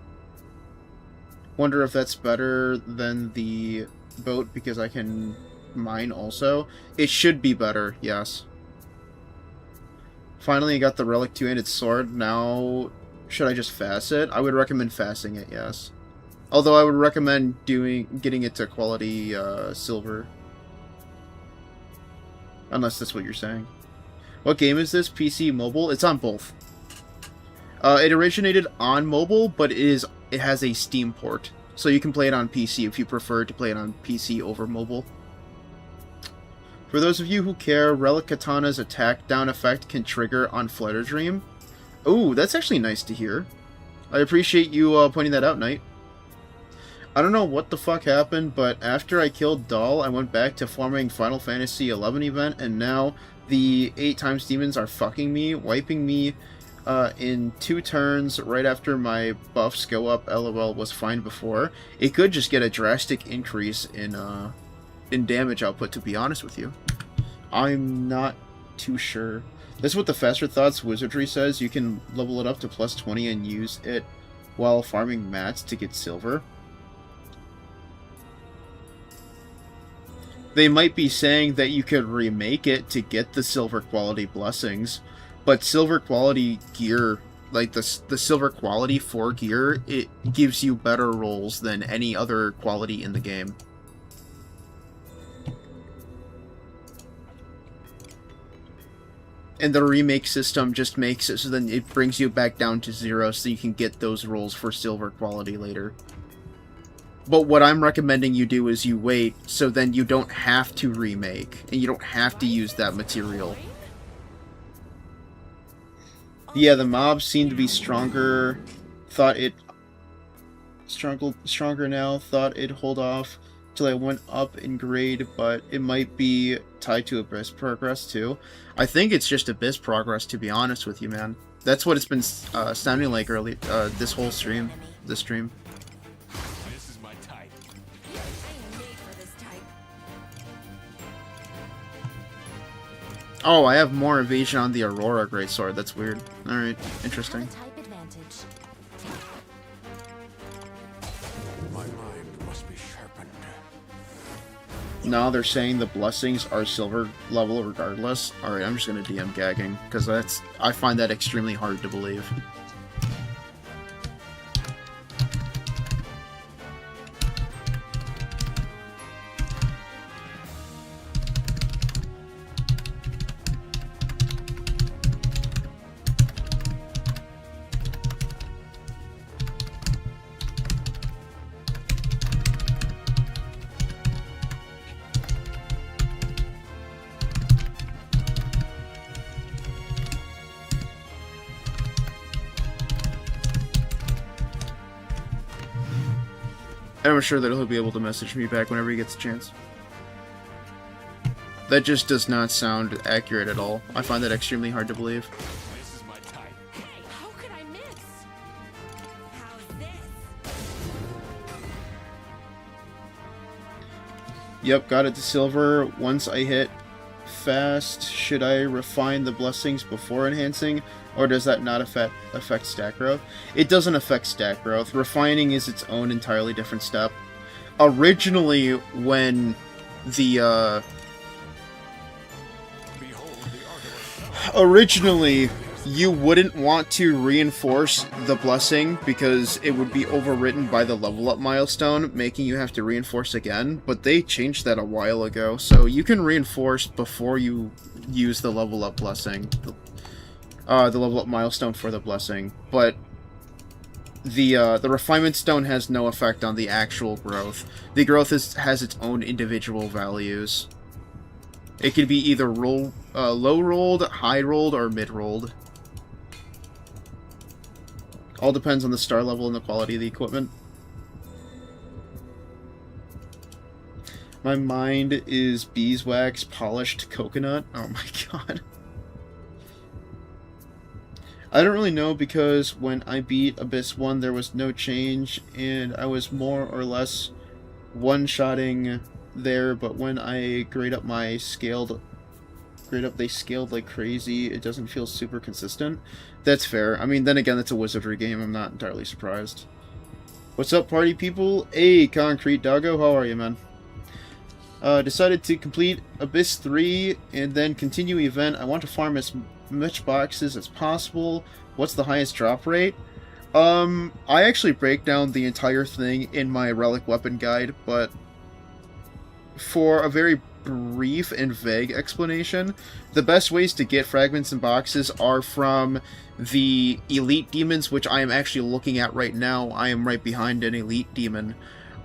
Wonder if that's better than the boat because I can mine also. It should be better, yes. Finally, I got the Relic two-handed sword. Now, should I just fast it? I would recommend fasting it, yes. Although I would recommend getting it to quality silver. Unless that's what you're saying. What game is this? PC, mobile? It's on both. It originated on mobile, but it has a Steam port. So you can play it on PC if you prefer to play it on PC over mobile. For those of you who care, Relic Katana's attack down effect can trigger on Flutter Dream. Ooh, that's actually nice to hear. I appreciate you pointing that out, Knight. I don't know what the fuck happened, but after I killed Dahl, I went back to farming Final Fantasy XI event, and now the 8x demons are fucking me, wiping me in 2 turns right after my buffs go up. LOL was fine before. It could just get a drastic increase in damage output, to be honest with you. I'm not too sure. This is what the Faster Thoughts Wizardry says. You can level it up to plus 20 and use it while farming mats to get silver. They might be saying that you could remake it to get the silver quality blessings, but silver quality gear, like the silver quality for gear, it gives you better rolls than any other quality in the game. And the remake system just makes it so then it brings you back down to 0 so you can get those rolls for silver quality later. But what I'm recommending you do is you wait, so then you don't have to remake, and you don't have to use that material. Yeah, the mobs seem to be stronger. Thought it... Stronger now. Thought it'd hold off till I went up in grade, but it might be tied to Abyss progress, too. I think it's just Abyss progress, to be honest with you, man. That's what it's been sounding like early, this whole stream. This stream. Oh, I have more evasion on the Aurora Greatsword. That's weird. Alright, interesting. Type advantage. My mind must be sharpened. Now they're saying the blessings are silver level regardless. Alright, I'm just gonna DM gagging, because I find that extremely hard to believe. I'm sure that he'll be able to message me back whenever he gets a chance. That just does not sound accurate at all. I find that extremely hard to believe. This Yep, got it to silver. Once I hit fast, should I refine the blessings before enhancing, or does that not affect stat growth? It doesn't affect stat growth. Refining is its own entirely different step. Originally, when the originally you wouldn't want to reinforce the blessing because it would be overwritten by the level up milestone, making you have to reinforce again, but they changed that a while ago, so you can reinforce before you use the level up blessing, the level up milestone for the blessing, but the refinement stone has no effect on the actual growth. The growth has its own individual values. It could be either low rolled, high rolled, or mid rolled. All depends on the star level and the quality of the equipment. My mind is beeswax polished coconut. Oh my god. I don't really know because when I beat Abyss 1 there was no change and I was more or less one-shotting there, but when I grade up they scaled like crazy. It doesn't feel super consistent. That's fair. I mean, then again, it's a Wizardry game. I'm not entirely surprised. What's up, party people? Hey, Concrete Doggo, how are you, man? Decided to complete Abyss 3 and then continue event. I want to farm as much boxes as possible. What's the highest drop rate? I actually break down the entire thing in my Relic Weapon Guide, but for a very brief and vague explanation, the best ways to get fragments and boxes are from the elite demons, which I am actually looking at right now. I am right behind an elite demon,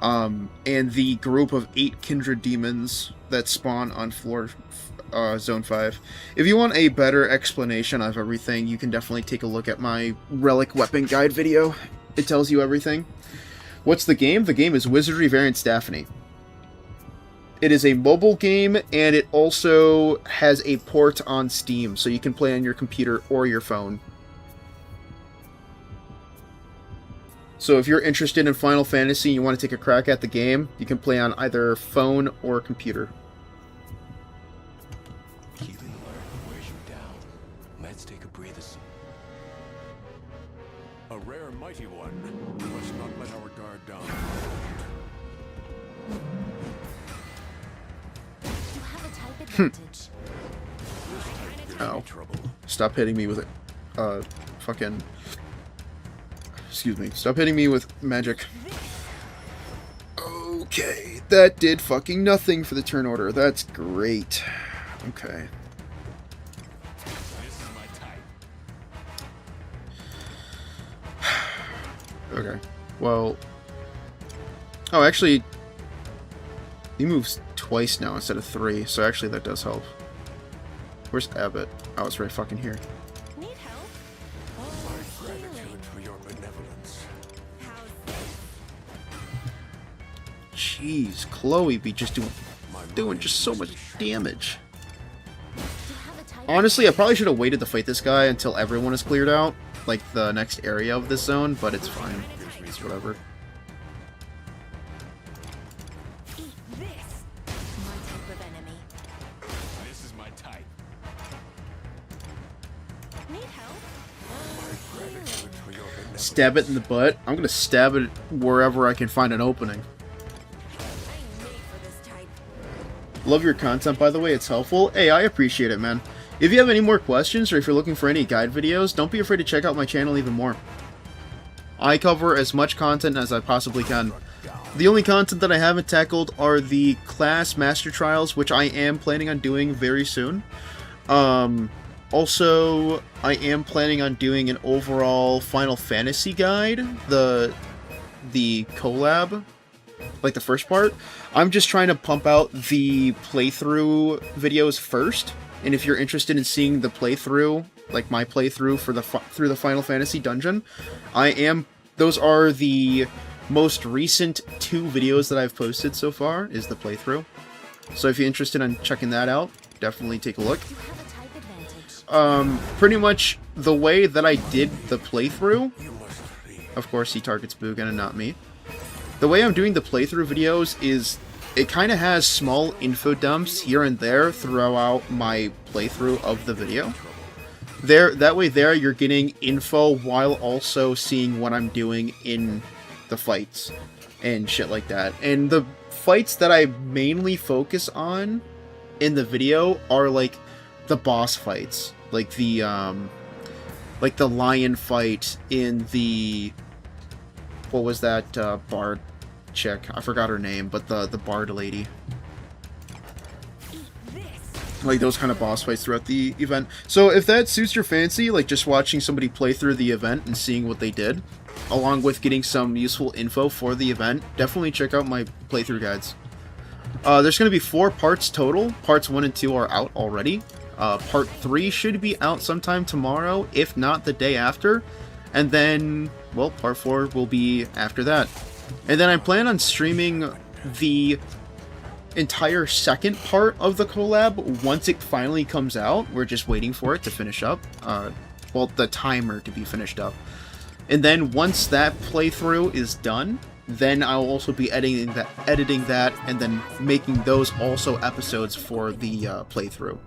and the group of 8 kindred demons that spawn on Zone 5. If you want a better explanation of everything, you can definitely take a look at my Relic Weapon Guide video. It tells you everything. What's the game? The game is Wizardry Variants Daphne. It is a mobile game, and it also has a port on Steam, so you can play on your computer or your phone. So if you're interested in Final Fantasy and you want to take a crack at the game, you can play on either phone or computer. Keeping alert wears you down. Let's take a breather. A rare mighty one. We must not let our guard down. You have a type advantage. Ow. Stop hitting me with it. Fucking... Excuse me. Stop hitting me with magic. Okay. That did fucking nothing for the turn order. That's great. Okay. Okay. Well... Oh, actually... He moves twice now instead of 3, so actually that does help. Where's Abbott? Oh, it's right fucking here. Need help? My gratitude for your benevolence. Jeez, Chloe be just doing just so much damage. Honestly, I probably should have waited to fight this guy until everyone is cleared out, like the next area of this zone, but it's fine. It's whatever. Eat this. My type of enemy. This is my type. Need help? Gratitude for your benevolence. Stab it in the butt. I'm gonna stab it wherever I can find an opening. I'm made for this type. Love your content, by the way. It's helpful. Hey, I appreciate it, man. If you have any more questions, or if you're looking for any guide videos, don't be afraid to check out my channel even more. I cover as much content as I possibly can. The only content that I haven't tackled are the class master trials, which I am planning on doing very soon. Also, I am planning on doing an overall Final Fantasy guide, the collab, like the first part. I'm just trying to pump out the playthrough videos first, and if you're interested in seeing the playthrough, like my playthrough for through the Final Fantasy dungeon, those are the most recent 2 videos that I've posted so far, is the playthrough. So if you're interested in checking that out, definitely take a look. You have a type advantage. Pretty much the way that I did the playthrough, of course he targets Boogan and not me. The way I'm doing the playthrough videos is it kind of has small info dumps here and there throughout my playthrough of the video. That way you're getting info while also seeing what I'm doing in the fights and shit like that. And the fights that I mainly focus on in the video are like the boss fights, like the lion fight in the, what was that bard chick? I forgot her name, but the bard lady. Like those kind of boss fights throughout the event. So if that suits your fancy, like just watching somebody play through the event and seeing what they did, along with getting some useful info for the event, definitely check out my playthrough guides. There's going to be 4 parts total. Parts 1 and 2 are out already. Part 3 should be out sometime tomorrow, if not the day after. And then, well, part 4 will be after that. And then I plan on streaming the entire second part of the collab once it finally comes out. We're just waiting for it to finish up. Well, the timer to be finished up. And then once that playthrough is done, then I'll also be editing that, and then making those also episodes for the playthrough.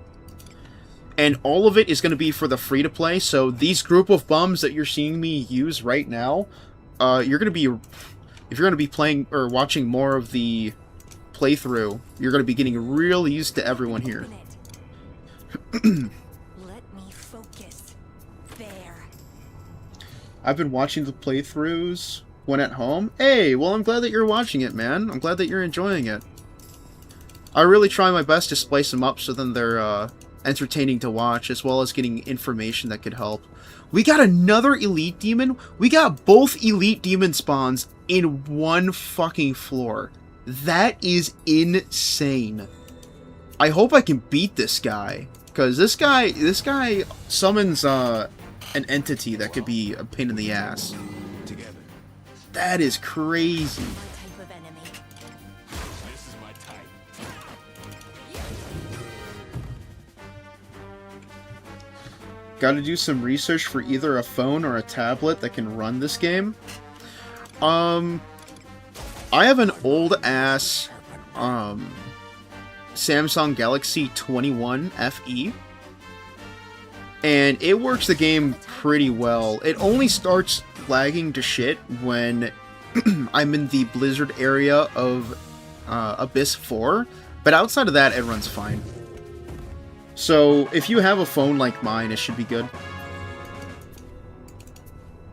And all of it is going to be for the free-to-play, so these group of bums that you're seeing me use right now, if you're going to be playing or watching more of the playthrough, you're going to be getting real used to everyone here. Let me focus. There. I've been watching the playthroughs when at home. Hey, well, I'm glad that you're watching it, man. I'm glad that you're enjoying it. I really try my best to splice them up so then they're entertaining to watch, as well as getting information that could help. We got another elite demon. We got both elite demon spawns in one fucking floor. That is insane. I hope I can beat this guy, because this guy summons an entity that could be a pain in the ass. Together. That is crazy. My type of enemy. This is my type. Gotta do some research for either a phone or a tablet that can run this game. I have an old-ass Samsung Galaxy 21 FE, and it works the game pretty well. It only starts lagging to shit when I'm in the Blizzard area of Abyss 4, but outside of that, it runs fine. So, if you have a phone like mine, it should be good.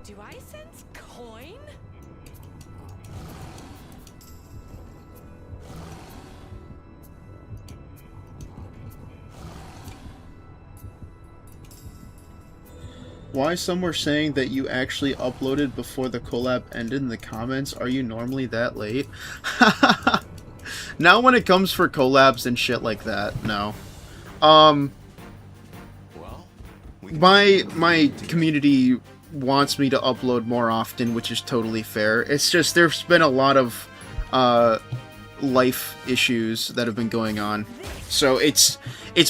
Do I sense coin? Why some were saying that you actually uploaded before the collab ended in the comments? Are you normally that late? Now when it comes for collabs and shit like that, no. Well, My community wants me to upload more often, which is totally fair. It's just there's been a lot of life issues that have been going on. So it's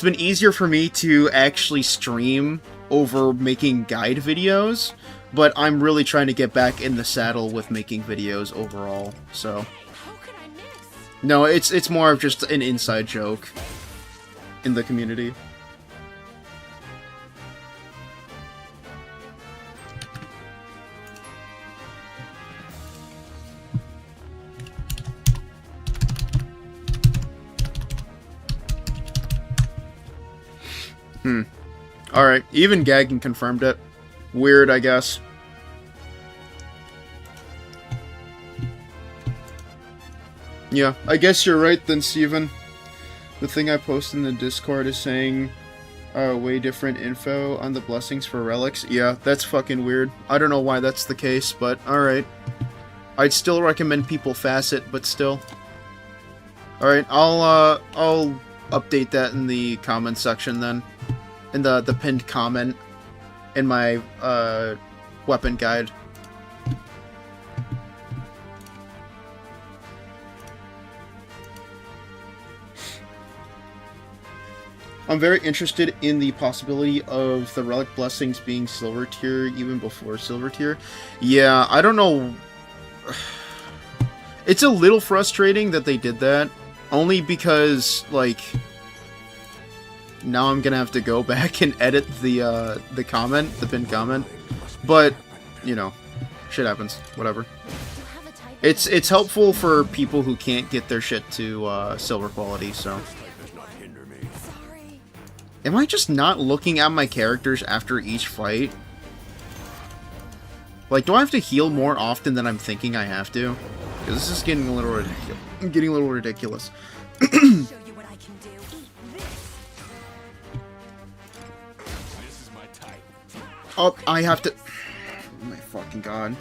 been easier for me to actually stream over making guide videos, but I'm really trying to get back in the saddle with making videos overall. So How could I miss? no, it's more of just an inside joke in the community. Alright, even Gagging confirmed it. Weird, I guess. Yeah, I guess you're right then, Steven. The thing I posted in the Discord is saying way different info on the blessings for relics. Yeah, that's fucking weird. I don't know why that's the case, but alright. I'd still recommend people facet, but still. Alright, I'll update that in the comment section then. In the pinned comment in my weapon guide. I'm very interested in the possibility of the relic blessings being silver tier even before silver tier. Yeah, I don't know. It's a little frustrating that they did that, Only because, like, now I'm gonna have to go back and edit the comment, the pinned comment. But, you know, shit happens. Whatever. It's helpful for people who can't get their shit to silver quality, so. Am I just not looking at my characters after each fight? Like, do I have to heal more often than I'm thinking I have to? Because this is getting a little ridiculous. I'm getting a little ridiculous. Oh, I have to... Oh my fucking god.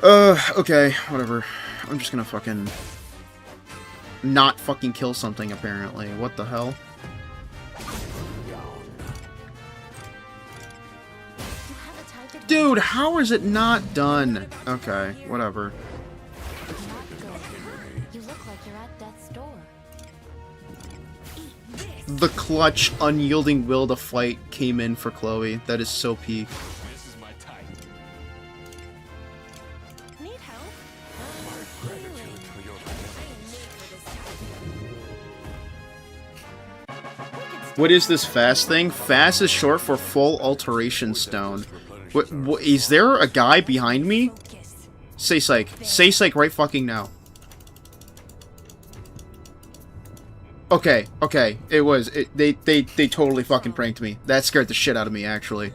Okay, whatever. I'm just gonna fucking... not fucking kill something, apparently. What the hell? Dude, how is it not done? Okay, whatever. You look like you're at death's door. The clutch, unyielding will to fight came in for Chloe. That is so peak. This is my type. Need help? My gratitude for your What is this fast thing? Fast is short for full alteration stone. What, is there a guy behind me? Say psych. Say psych right fucking now. Okay, okay. They totally fucking pranked me. That scared the shit out of me, actually.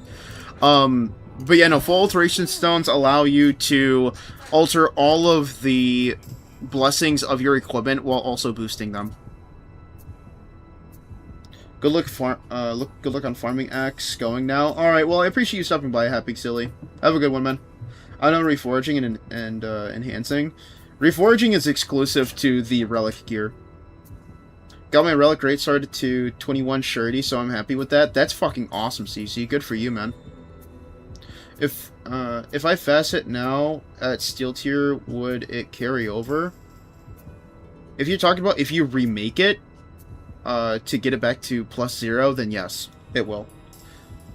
But yeah, no, full alteration stones allow you to alter all of the blessings of your equipment while also boosting them. Good luck on farming axe going now. Alright, well, I appreciate you stopping by, Happy Silly. Have a good one, man. I know reforging and enhancing. Reforging is exclusive to the relic gear. Got my relic rate started to 21 surety, so I'm happy with that. That's fucking awesome, CC. Good for you, man. If I fast it now at steel tier, would it carry over? If you're talking about if you remake it, to get it back to +0, then yes, it will.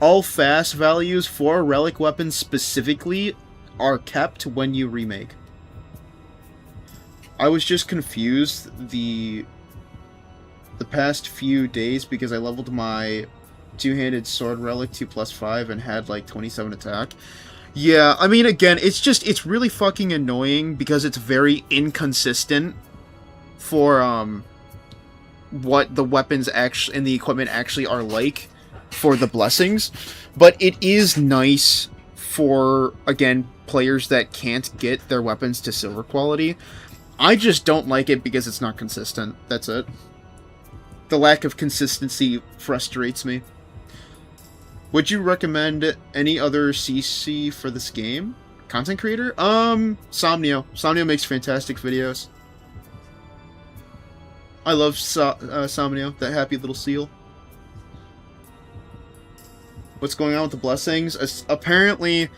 All fast values for relic weapons specifically are kept when you remake. I was just confused the past few days because I leveled my two-handed sword relic to +5 and had like 27 attack. Yeah, I mean, again, it's really fucking annoying because it's very inconsistent for what the weapons actually and the equipment actually are like for the blessings, but it is nice for, again, players that can't get their weapons to silver quality. I just don't like it because it's not consistent. That's it. The lack of consistency frustrates me. Would you recommend any other CC for this game? Content creator? Somnio. Somnio makes fantastic videos. I love Somnio, that happy little seal. What's going on with the blessings? Apparently,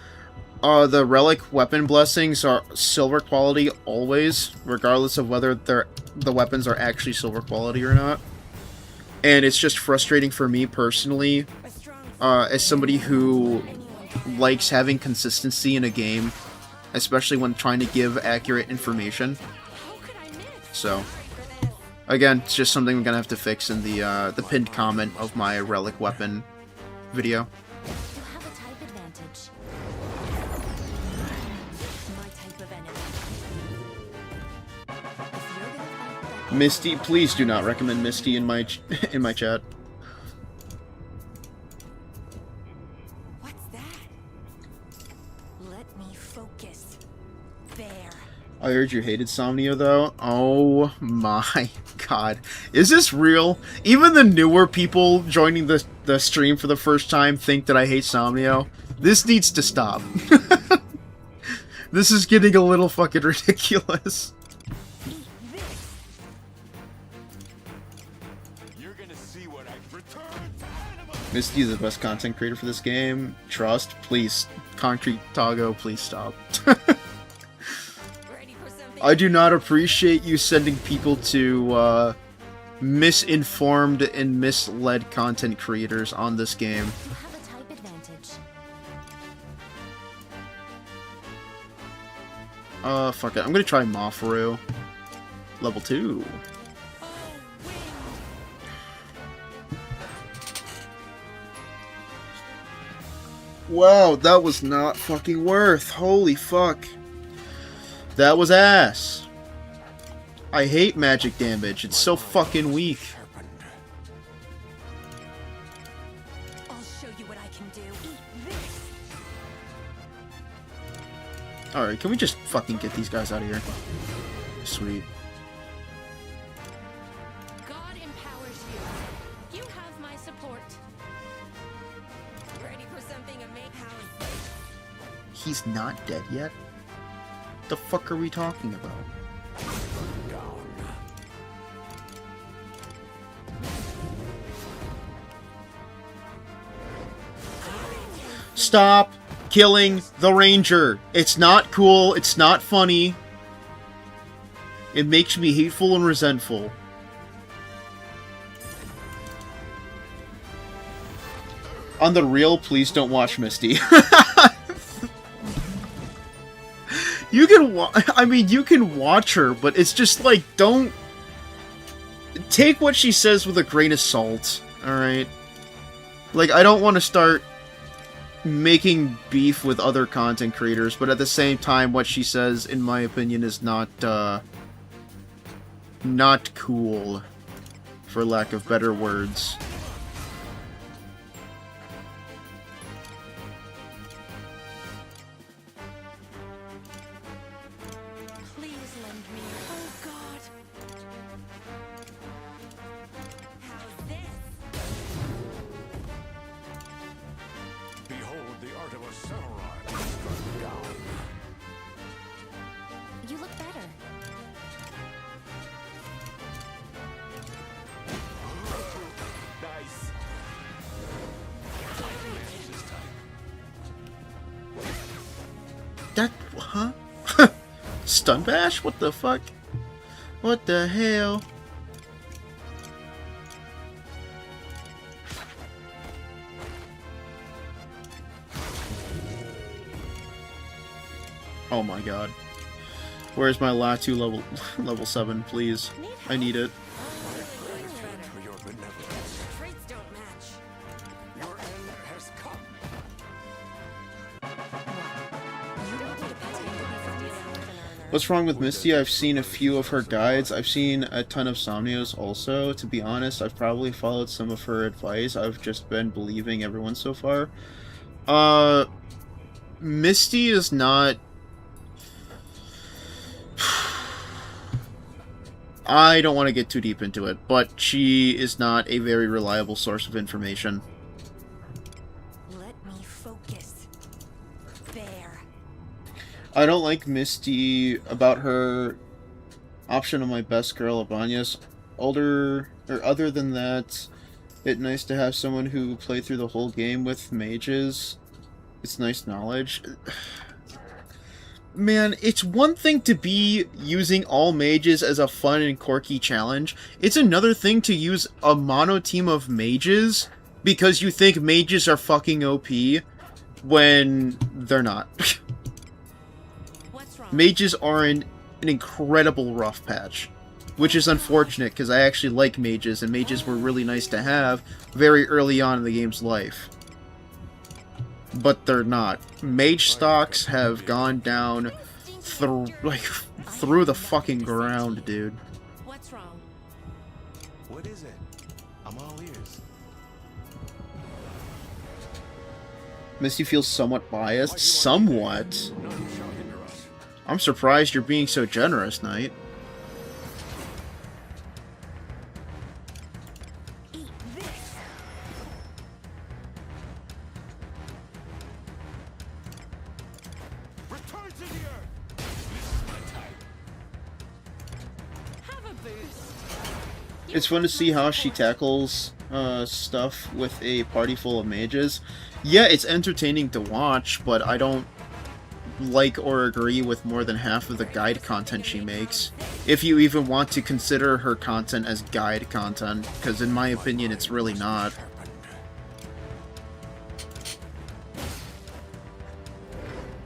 the relic weapon blessings are silver quality always, regardless of whether the weapons are actually silver quality or not. And it's just frustrating for me personally, as somebody who likes having consistency in a game, especially when trying to give accurate information. So, again, it's just something I'm gonna have to fix in the pinned comment of my relic weapon video. You have a type advantage. My type of enemy. If you're gonna fight that, Misty, please do not recommend Misty in my in my chat. what's that? Let me focus. There. I heard you hated Somnio though. Oh my god. Is this real? Even the newer people joining the stream for the first time think that I hate Somnio. This needs to stop. This is getting a little fucking ridiculous. You're gonna see what I return. Misty is the best content creator for this game. Trust, please. Concrete Tago, please stop. Ready for something? I do not appreciate you sending people to misinformed and misled content creators on this game. You have a type advantage. Fuck it. I'm gonna try Mafaru. Level 2. Wow, that was not fucking worth. Holy fuck. That was ass. I hate magic damage. It's so fucking weak. Sharpened. I'll show you what I can do. Eat this. Alright, can we just fucking get these guys out of here? Sweet. God empowers you. You have my support. Ready for something amazing? He's not dead yet? The fuck are we talking about? Down. Stop killing the ranger. It's not cool. It's not funny. It makes me hateful and resentful. On the real, please don't watch Misty. You can I mean, you can watch her, but it's just like, don't... Take what she says with a grain of salt, alright? Like, I don't want to start making beef with other content creators, but at the same time, what she says, in my opinion, is not cool, for lack of better words. Please lend me. Oh God. How's this? Behold the art of a samurai. Struck down. You look better. Nice. That... huh? Stun bash? What the fuck? What the hell? Oh my god. Where's my Latu level 7, please? I need it. Thanks for your benevolence. Traits don't match. Your end has come. You don't need to pretend to be something else than earner. What's wrong with Misty? I've seen a few of her guides. I've seen a ton of Somnios also. To be honest, I've probably followed some of her advice. I've just been believing everyone so far. Misty is not... I don't want to get too deep into it, but she is not a very reliable source of information. Let me focus. There. I don't like Misty about her option of my best girl, Abanya's. Other than that, it's nice to have someone who played through the whole game with mages. It's nice knowledge. Man, it's one thing to be using all mages as a fun and quirky challenge. It's another thing to use a mono team of mages because you think mages are fucking OP when they're not. What's wrong? Mages are in an incredible rough patch, which is unfortunate because I actually like mages, and mages were really nice to have very early on in the game's life. But they're not. Mage stocks have gone down through the fucking ground, dude. What's wrong? What is it? I'm all ears. Misty feels somewhat biased. Somewhat? None shall hinder us. I'm surprised you're being so generous, Knight. Eat this. Return to the earth. Have a boost. It's fun to see how she tackles stuff with a party full of mages. Yeah, it's entertaining to watch, but I don't like or agree with more than half of the guide content she makes. If you even want to consider her content as guide content, because in my opinion it's really not.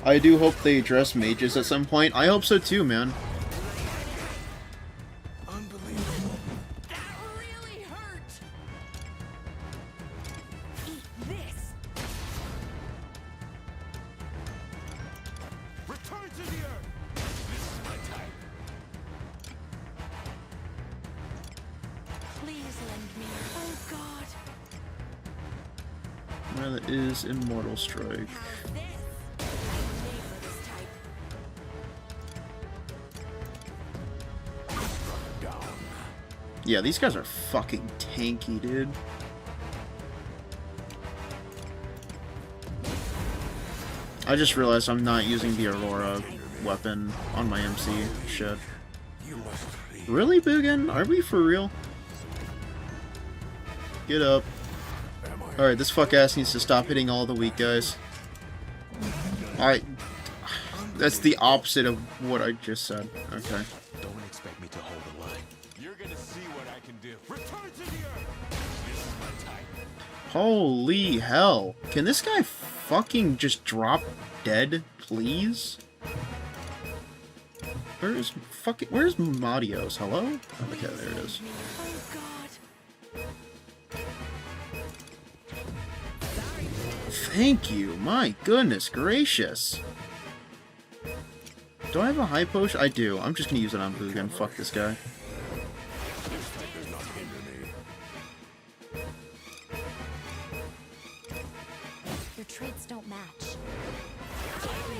I do hope they address mages at some point. I hope so too, man. Unbelievable. That really hurt. Eat this. Please lend me. Oh God. Well, that is Immortal Strike. Have this. I'm made for this type. Down. Yeah, these guys are fucking tanky, dude. I just realized I'm not using the Aurora weapon on my MC. Shit. You must flee. Really, Biggin? Are we for real? Get up. Am I? Alright, this fuck ass needs to stop hitting all the weak guys. That's the opposite of what I just said. Okay. Don't expect me to hold the line. You're gonna see what I can do. Return to the earth. This is my type. Holy hell. Can this guy fucking just drop dead, please? Where's Madios? Hello? Okay, there it is. Oh God. Thank you. My goodness gracious. Do I have a high potion? I do. I'm just gonna use it on Bugan. Fuck this guy. This type does not hinder me. Your traits don't match.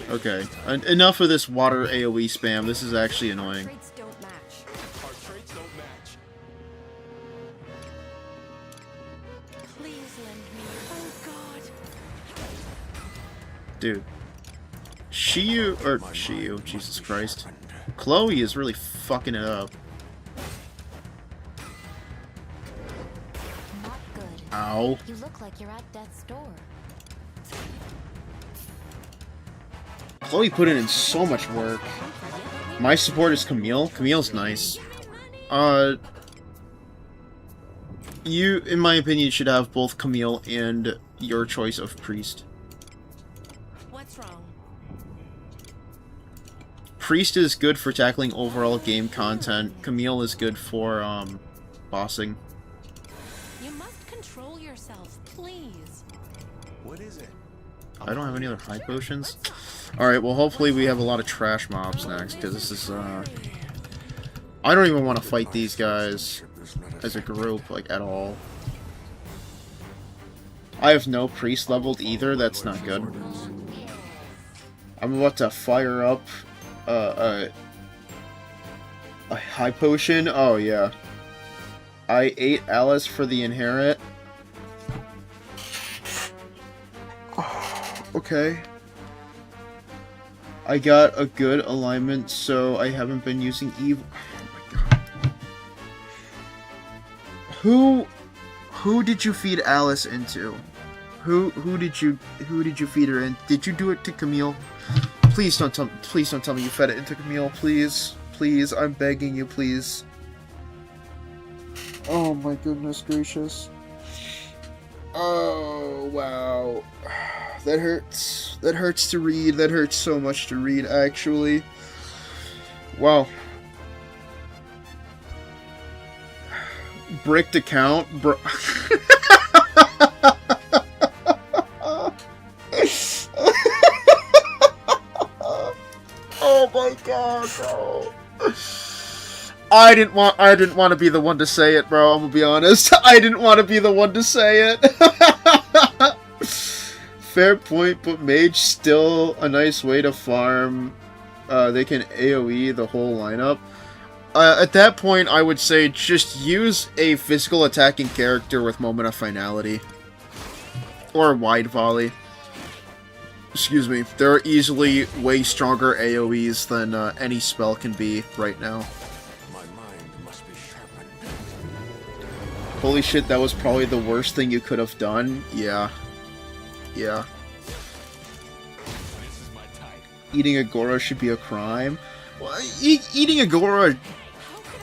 Okay. Enough of this water AoE spam. This is actually annoying. Traits don't match. Our traits don't match. Please lend me. Oh God. Dude. Shiyu, Jesus Christ. Chloe is really fucking it up. Not good. Ow. You look like you're at death's door. Chloe put in so much work. My support is Camille. Camille's nice. You, in my opinion, should have both Camille and your choice of Priest. What's wrong? Priest is good for tackling overall game content. Camille is good for, bossing. You must control yourself, please. What is it? I don't have any other high potions. Alright, well, hopefully we have a lot of trash mobs next, because this is, I don't even want to fight these guys as a group, like, at all. I have no priest leveled either, that's not good. I'm about to fire up, a high potion. Oh, yeah. I ate Alice for the inherit. Okay. I got a good alignment, so I haven't been using evil. Oh my god. Who did you feed Alice into? Who did you feed her in? Did you do it to Camille? Please don't tell me you fed it into Camille, please. Please, I'm begging you, please. Oh my goodness gracious. Oh wow. That hurts. That hurts to read. That hurts so much to read, actually. Wow. Bricked account, bro. Oh my god, bro. I didn't want to be the one to say it, bro. I'm gonna be honest. I didn't want to be the one to say it. Fair point, but mage still a nice way to farm. They can AoE the whole lineup. At that point, I would say just use a physical attacking character with Moment of Finality. Or Wide Volley. Excuse me. There are easily way stronger AoEs than any spell can be right now. My mind must be sharpened. Holy shit, that was probably the worst thing you could have done. Yeah. Yeah. This is my type. Eating Agora should be a crime. Well, eating Agora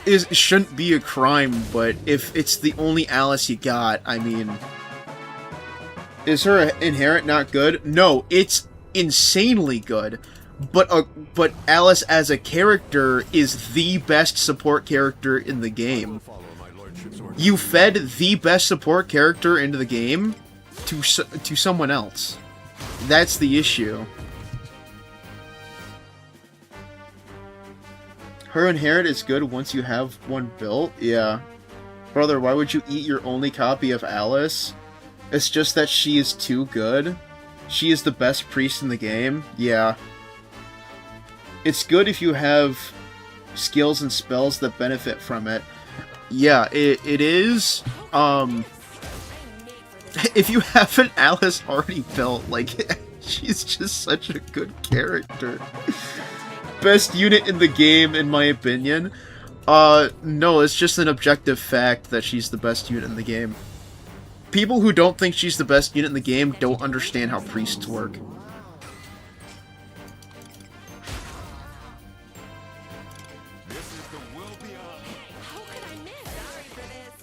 shouldn't be a crime, but if it's the only Alice you got, I mean... Is her inherent not good? No, it's insanely good. But Alice as a character is the best support character in the game. Follow my lordship's orders. You fed the best support character into the game to someone else. That's the issue. Her inherit is good once you have one built. Yeah. Brother, why would you eat your only copy of Alice? It's just that she is too good. She is the best priest in the game. Yeah. It's good if you have skills and spells that benefit from it. Yeah, it is. If you have an Alice already built, like, she's just such a good character. Best unit in the game, in my opinion. No, it's just an objective fact that she's the best unit in the game. People who don't think she's the best unit in the game don't understand how priests work. How could I miss? Sorry for this.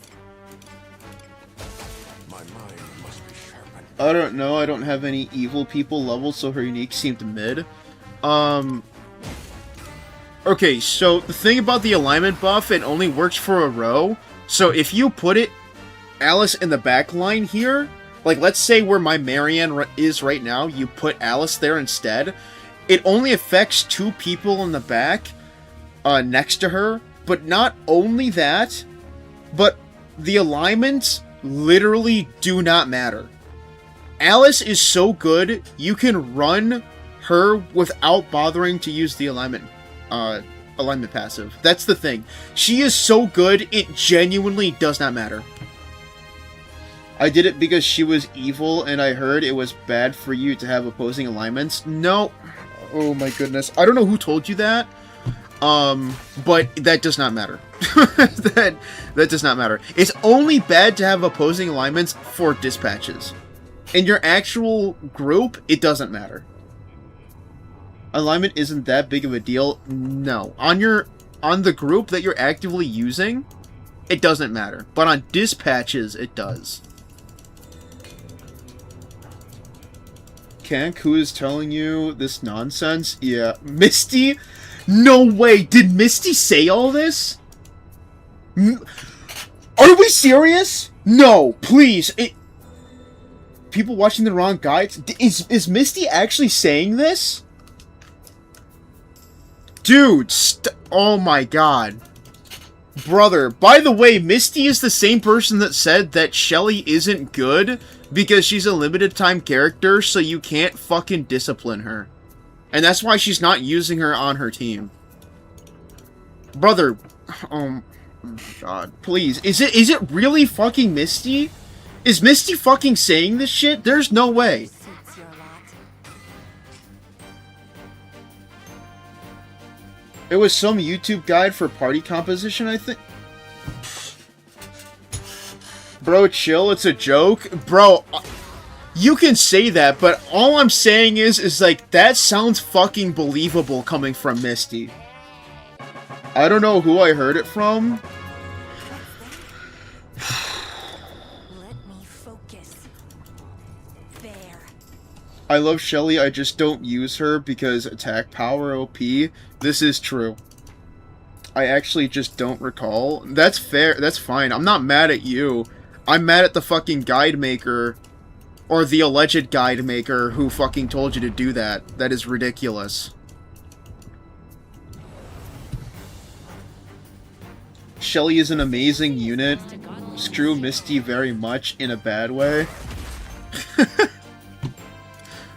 My mind must be sharpened. I don't know, I don't have any evil people levels, so her unique seemed mid. Okay, so the thing about the alignment buff, it only works for a row. So if you put Alice in the back line here, like let's say where my Marianne is right now, you put Alice there instead, it only affects 2 people in the back next to her. But not only that, but the alignments literally do not matter. Alice is so good, you can run her without bothering to use the alignment passive. That's the thing. She is so good, it genuinely does not matter. I did it because she was evil, and I heard it was bad for you to have opposing alignments. No. Oh my goodness. I don't know who told you that. But that does not matter. that does not matter. It's only bad to have opposing alignments for dispatches. In your actual group, it doesn't matter. Alignment isn't that big of a deal. No. On the group that you're actively using, it doesn't matter. But on dispatches, it does. Kank, who is telling you this nonsense? Yeah. Misty? No way! Did Misty say all this? Are we serious? No, please. People watching the wrong guides? Is Misty actually saying this? Dude, oh my god. Brother, by the way, Misty is the same person that said that Shelly isn't good because she's a limited time character, so you can't fucking discipline her. And that's why she's not using her on her team. Brother, oh god, please. Is it really fucking Misty? Is Misty fucking saying this shit? There's no way. Suits your lot. It was some YouTube guide for party composition, I think. Bro, chill, it's a joke. Bro, you can say that, but all I'm saying is like, that sounds fucking believable coming from Misty. I don't know who I heard it from. Let me focus. There. I love Shelly, I just don't use her because attack power OP. This is true. I actually just don't recall. That's fair, that's fine. I'm not mad at you. I'm mad at the fucking guide maker, or the alleged guide maker who fucking told you to do that. That is ridiculous. Shelly is an amazing unit. Screw Misty very much in a bad way.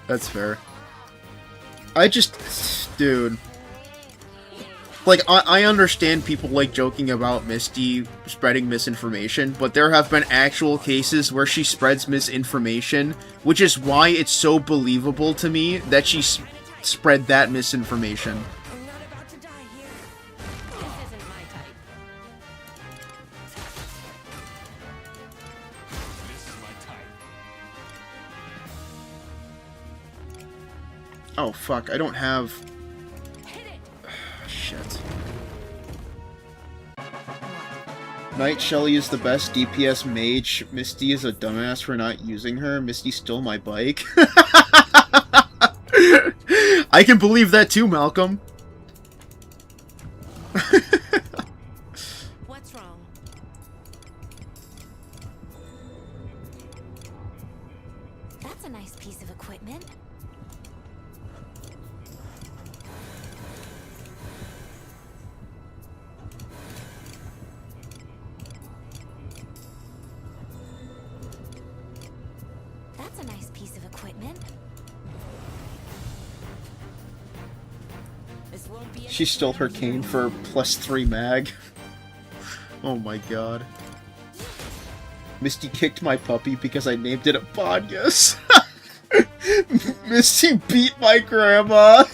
That's fair. I just... Dude. Like, I understand people like joking about Misty spreading misinformation, but there have been actual cases where she spreads misinformation, which is why it's so believable to me that she spread that misinformation. I'm not about to die here. This isn't my type. This is my type. Oh, fuck, I don't have... Hit it. Shit. Night Shelly is the best DPS mage. Misty is a dumbass for not using her. Misty stole my bike. I can believe that too, Malcolm. What's wrong? That's a nice piece of equipment. That's a nice piece of equipment. This won't be She stole her cane for +3 mag. Oh my god. Misty kicked my puppy because I named it Abanyas. Misty beat my grandma.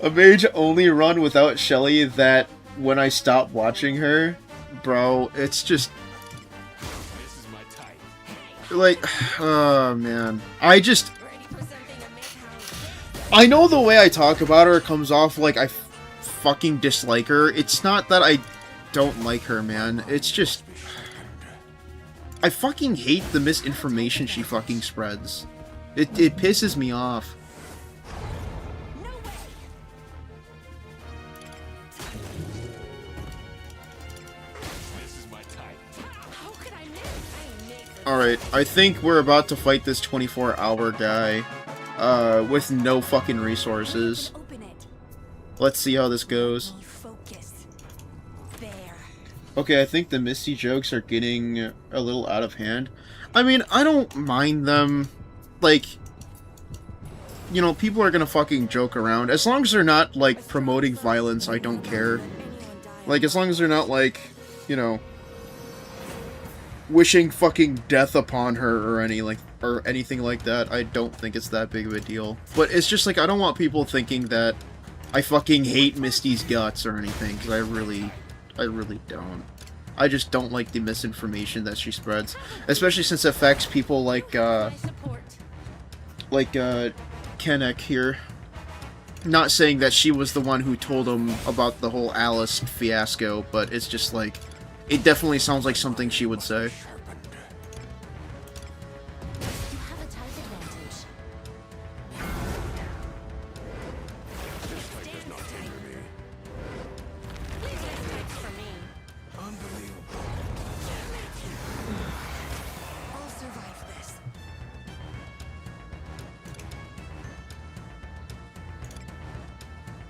A mage only run without Shelly that when I stop watching her, bro, it's just This is my type. like, oh man. I just, ready for something to make house. I know the way I talk about her comes off like I fucking dislike her. It's not that I don't like her, man. It's just, I fucking hate the misinformation she fucking spreads. It pisses me off. No way. This is my type. How could I miss? I make the Alright, I think we're about to fight this 24-hour guy, with no fucking resources. open it. Let's see how this goes. Focus. There. Okay, I think the Misty jokes are getting a little out of hand. I mean, I don't mind them. Like, you know, people are gonna fucking joke around. As long as they're not, like, promoting violence, I don't care. Anyone die? Like, as long as they're not, like, you know, wishing fucking death upon her or anything like that, I don't think it's that big of a deal. But it's just, like, I don't want people thinking that I fucking hate Misty's guts or anything, because I really don't. I just don't like the misinformation that she spreads, especially since it affects people like My support. Kennek here. Not saying that she was the one who told him about the whole Alice fiasco, but it's just like, it definitely sounds like something she would say. Sharpened. You have a type advantage. This fight does not hinder me. Please don't take for me. Unbelievable. I'll survive this.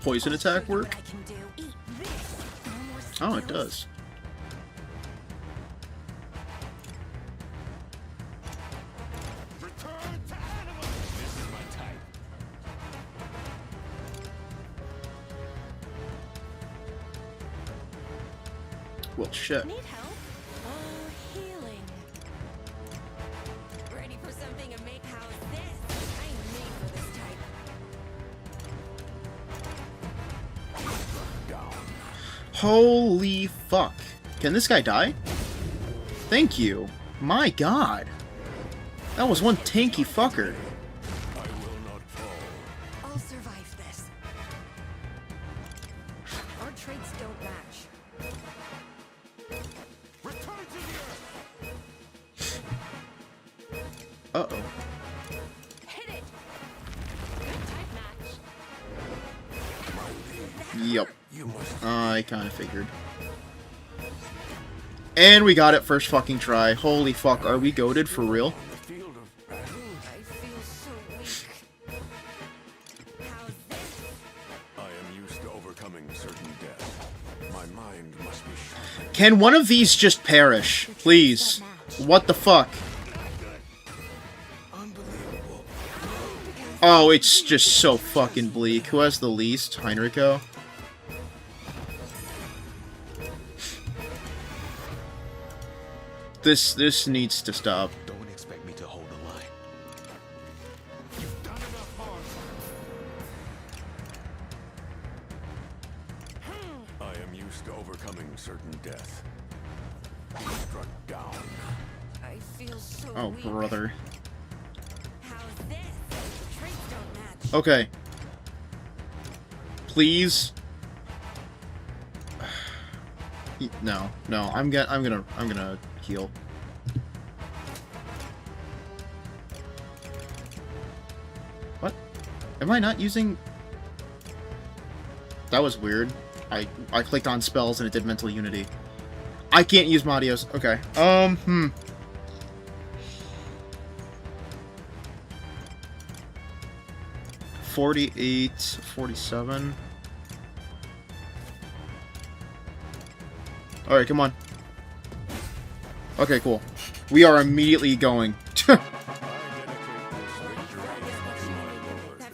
Poison attack work? I can do. Eat this. No more Oh, it spoils. does. Return to animals. This is my type. Well, shit. Need help? Oh, healing. Ready for something to make house this? I'm made for this type. Down. Holy fuck. Can this guy die? Thank you. My god. That was one tanky fucker. I will not fall. I'll survive this. Our traits don't match. Return to the earth. Uh-oh. Hit it! Good type match. Yep. You must I kinda figured. And we got it first fucking try. Holy fuck, are we goated for real? on the field of battle. I feel so weak. How's this? I am used to overcoming certain death. My mind must be sharpened. Can one of these just perish? Please. What the fuck? Unbelievable. Oh, it's just so fucking bleak. Who has the least? Heinricho? This needs to stop. Don't expect me to hold the line. You've done enough harm. I am used to overcoming certain death. Struck down. I feel so Oh, weak. brother. How's this? Traits don't match. Okay. Please. No, I'm gonna heal. What? Am I not using? That was weird. I clicked on spells and it did mental unity. I can't use Madios. Okay. 48, 47. Alright, come on. Okay, cool. We are immediately going. That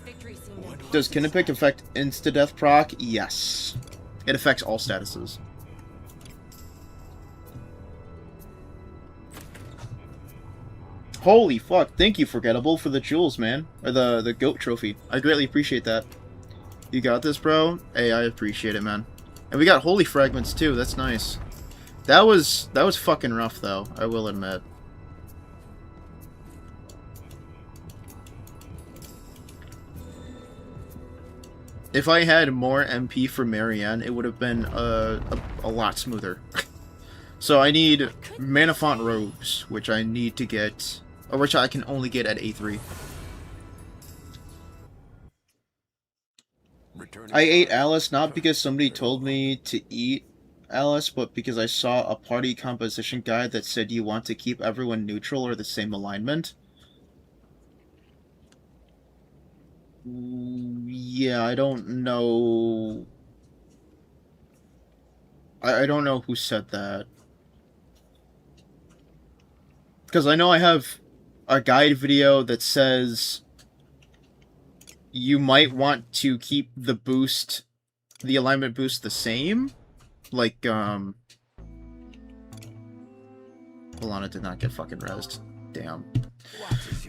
victory seemed Does Kinnepick affect insta-death proc? Yes. It affects all statuses. Holy fuck, thank you, Forgettable, for the jewels, man. Or the goat trophy. I greatly appreciate that. You got this, bro? Hey, I appreciate it, man. And we got holy fragments, too. That's nice. That was fucking rough, though, I will admit. If I had more MP for Marianne, it would have been a lot smoother. So I need Mana Font Robes, which I need to get, or which I can only get at A3. I ate Alice not because somebody told me to eat Alice, but because I saw a party composition guide that said you want to keep everyone neutral or the same alignment. Yeah, I don't know. I don't know who said that. Because I know I have a guide video that says you might want to keep the boost, the alignment boost the same. Like, hold on, it did not get fucking rezzed. Damn.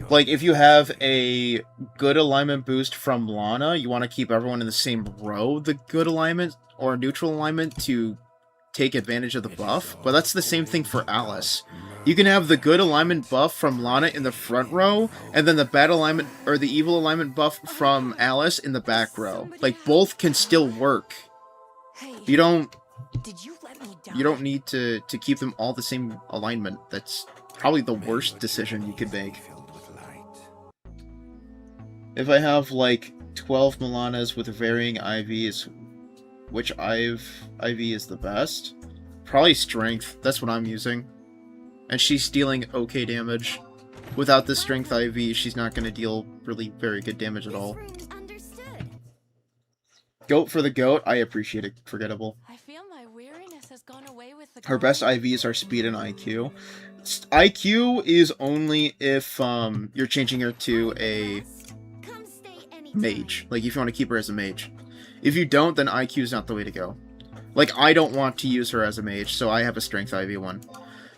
Like, if you have a good alignment boost from Lana, you want to keep everyone in the same row, the good alignment, or neutral alignment to take advantage of the buff. But that's the same thing for Alice. You can have the good alignment buff from Lana in the front row, and then the bad alignment, or the evil alignment buff from Alice in the back row. Like, both can still work. Hey, You don't did you let me die? you don't need to keep them all the same alignment. That's probably the worst decision you could make. If I have, like, 12 Milanas with varying IVs, which IV is the best? Probably Strength. That's what I'm using. And she's dealing okay damage. Without the Strength IV, she's not going to deal really very good damage at all. This room's understood. Goat for the goat. I appreciate it, Forgettable. I feel my weariness has gone away with the Her best IVs are Speed and IQ. IQ is only if you're changing her to a Come stay anytime. mage. Like, if you want to keep her as a mage. If you don't, then IQ is not the way to go. Like, I don't want to use her as a mage, so I have a Strength IV one.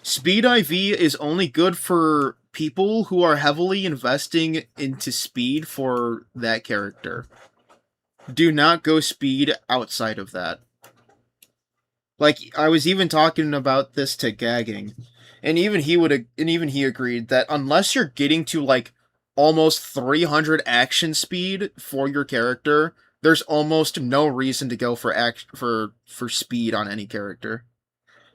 Speed IV is only good for people who are heavily investing into speed for that character. Do not go speed outside of that. Like, I was even talking about this to Gagging, and even he agreed that unless you're getting to, like, almost 300 action speed for your character, there's almost no reason to go for speed on any character.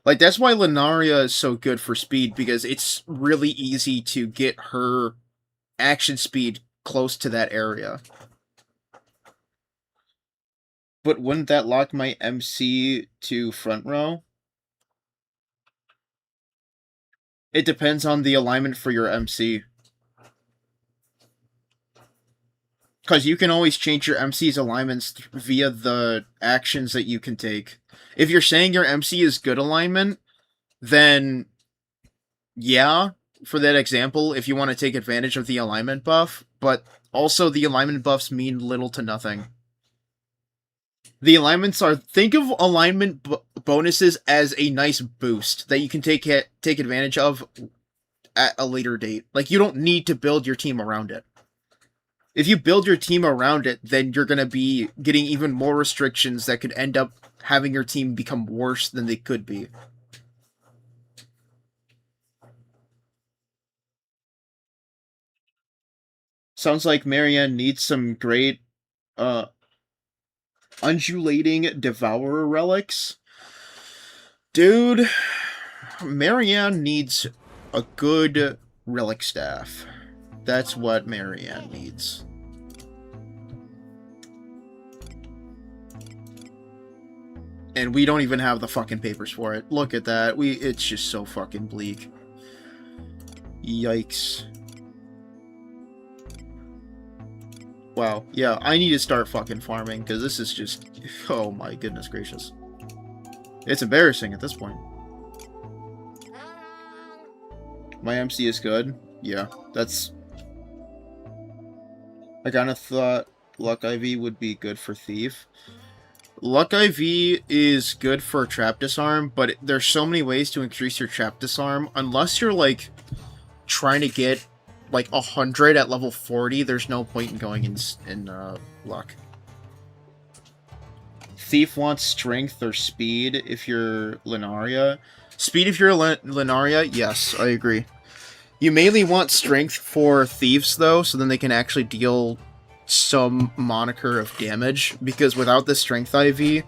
Like, that's why Lunaria is so good for speed, because it's really easy to get her action speed close to that area. But wouldn't that lock my MC to front row? It depends on the alignment for your MC. Because you can always change your MC's alignments via the actions that you can take. If you're saying your MC is good alignment, then yeah, for that example, if you want to take advantage of the alignment buff, but also the alignment buffs mean little to nothing. The alignments are, think of alignment bonuses as a nice boost that you can take advantage of at a later date. Like, you don't need to build your team around it. If you build your team around it, then you're going to be getting even more restrictions that could end up having your team become worse than they could be. Sounds like Marianne needs some great, undulating Devourer relics. Dude, Marianne needs a good relic staff. That's what Marianne needs. And we don't even have the fucking papers for it. Look at that. It's just so fucking bleak. Yikes. Wow. Yeah, I need to start fucking farming, because this is just... Oh my goodness gracious. It's embarrassing at this point. My MC is good. Yeah, that's... I kind of thought Luck IV would be good for Thief. Luck IV is good for Trap Disarm, but there's so many ways to increase your Trap Disarm. Unless you're, like, trying to get, like, 100 at level 40, there's no point in going in Luck. Thief wants Strength or Speed if you're Linaria. Speed if you're Linaria, yes, I agree. You mainly want Strength for Thieves, though, so then they can actually deal some moniker of damage, because without the Strength IV,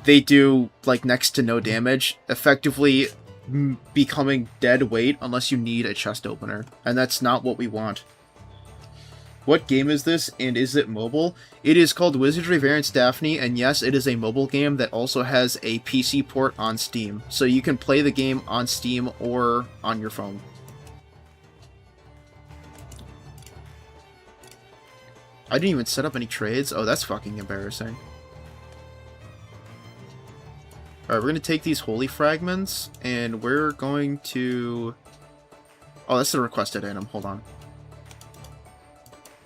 they do, like, next to no damage, effectively becoming dead weight unless you need a chest opener, and that's not what we want. What game is this, and is it mobile? It is called Wizardry Variants Daphne, and yes, it is a mobile game that also has a PC port on Steam, so you can play the game on Steam or on your phone. I didn't even set up any trades. Oh, that's fucking embarrassing. Alright, we're going to take these holy fragments, and we're going to... Oh, that's the requested item. Hold on.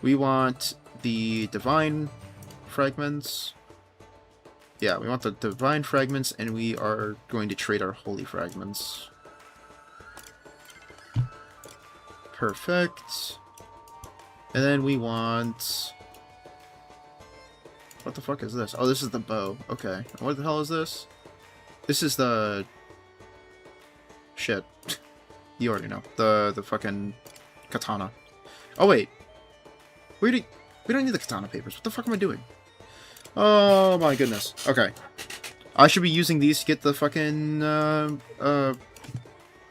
We want the divine fragments. Yeah, we want the divine fragments, and we are going to trade our holy fragments. Perfect. And then we want... What the fuck is this? Oh, this is the bow. Okay. What the hell is this? This is the... Shit. You already know. The fucking katana. Oh, wait. We don't need the katana papers. What the fuck am I doing? Oh, my goodness. Okay. I should be using these to get the fucking,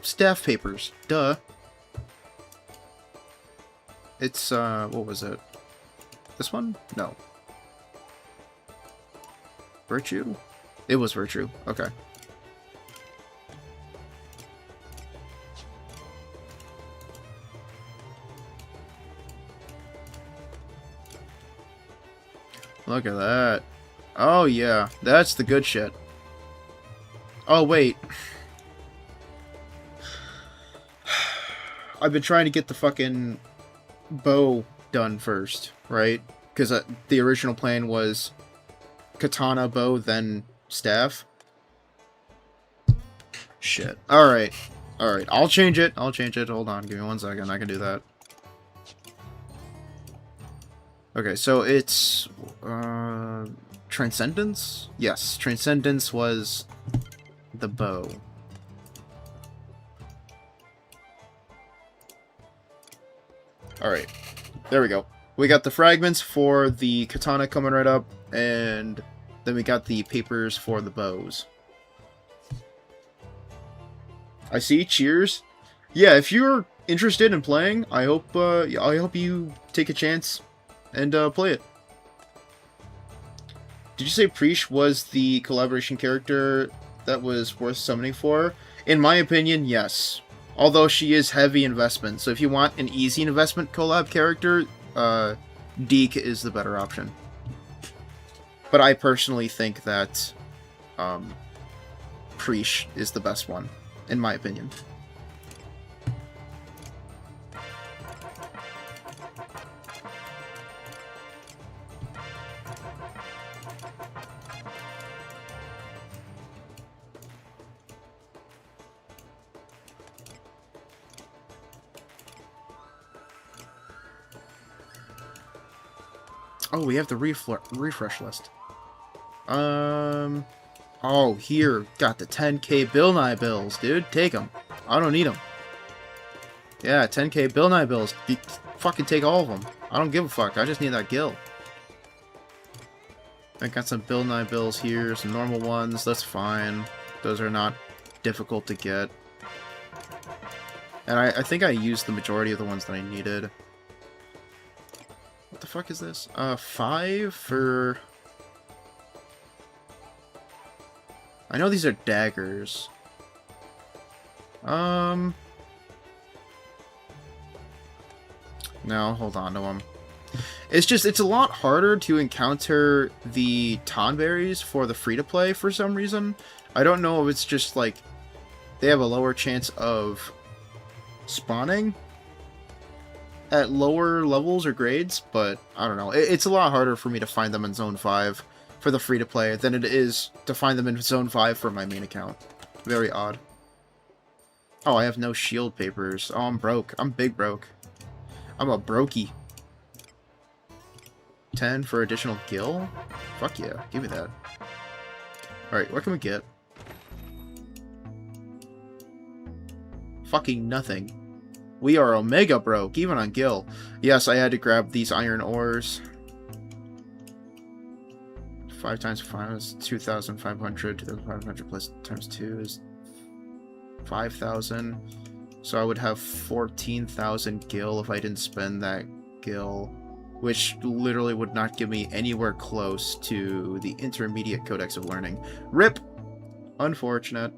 staff papers. Duh. It's, what was it? This one? No. Virtue? It was Virtue. Okay. Look at that. Oh, yeah. That's the good shit. Oh, wait. I've been trying to get the fucking bow done first, right? Because the original plan was katana, bow, then staff. Shit. Alright. Alright. I'll change it. I'll change it. Hold on. Give me 1 second. I can do that. Okay, so it's... Transcendence? Yes. Transcendence was the bow. Alright. There we go. We got the fragments for the katana coming right up, and then we got the papers for the bows. I see. Cheers. Yeah, if you're interested in playing, I hope you take a chance and play it. Did you say Preesh was the collaboration character that was worth summoning for? In my opinion, yes. Although she is heavy investment, so if you want an easy investment collab character, Deke is the better option. But I personally think that Preesh is the best one, in my opinion. Oh, we have the refresh list. Oh, here. Got the 10k Bill Nye bills, dude. Take them. I don't need them. Yeah, 10k Bill Nye bills. Fucking take all of them. I don't give a fuck. I just need that gil. I got some Bill Nye bills here. Some normal ones. That's fine. Those are not difficult to get. And I think I used the majority of the ones that I needed. What the fuck is this? 5 for... I know these are daggers. No, hold on to them. It's a lot harder to encounter the Tonberries for the free-to-play for some reason. I don't know if it's just, like, they have a lower chance of spawning at lower levels or grades, but I don't know. It's a lot harder for me to find them in Zone 5 for the free-to-play than it is to find them in Zone 5 for my main account. Very odd. Oh, I have no shield papers. Oh, I'm broke. I'm big broke. I'm a brokey. 10 for additional gil? Fuck yeah, give me that. Alright, what can we get? Fucking nothing. We are omega broke, even on gil. Yes, I had to grab these iron ores. 5 times 5 is 2,500. 2,500 plus times 2 is 5,000. So I would have 14,000 gil if I didn't spend that gil, which literally would not give me anywhere close to the intermediate Codex of Learning. RIP! Unfortunate.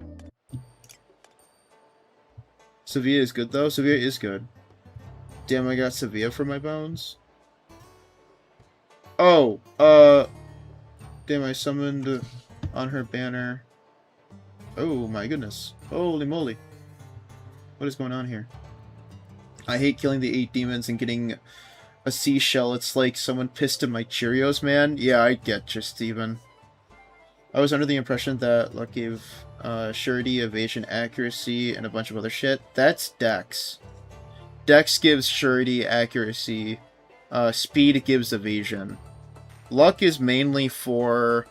Sevilla is good, though. Sevilla is good. Damn, I got Sevilla for my bones. Oh, damn, I summoned on her banner. Oh, my goodness. Holy moly. What is going on here? I hate killing the 8 demons and getting a seashell. It's like someone pissed in my Cheerios, man. Yeah, I get you, Steven. I was under the impression that luck gave surety, evasion, accuracy, and a bunch of other shit. That's Dex. Dex gives surety, accuracy. Speed gives evasion. Luck is mainly for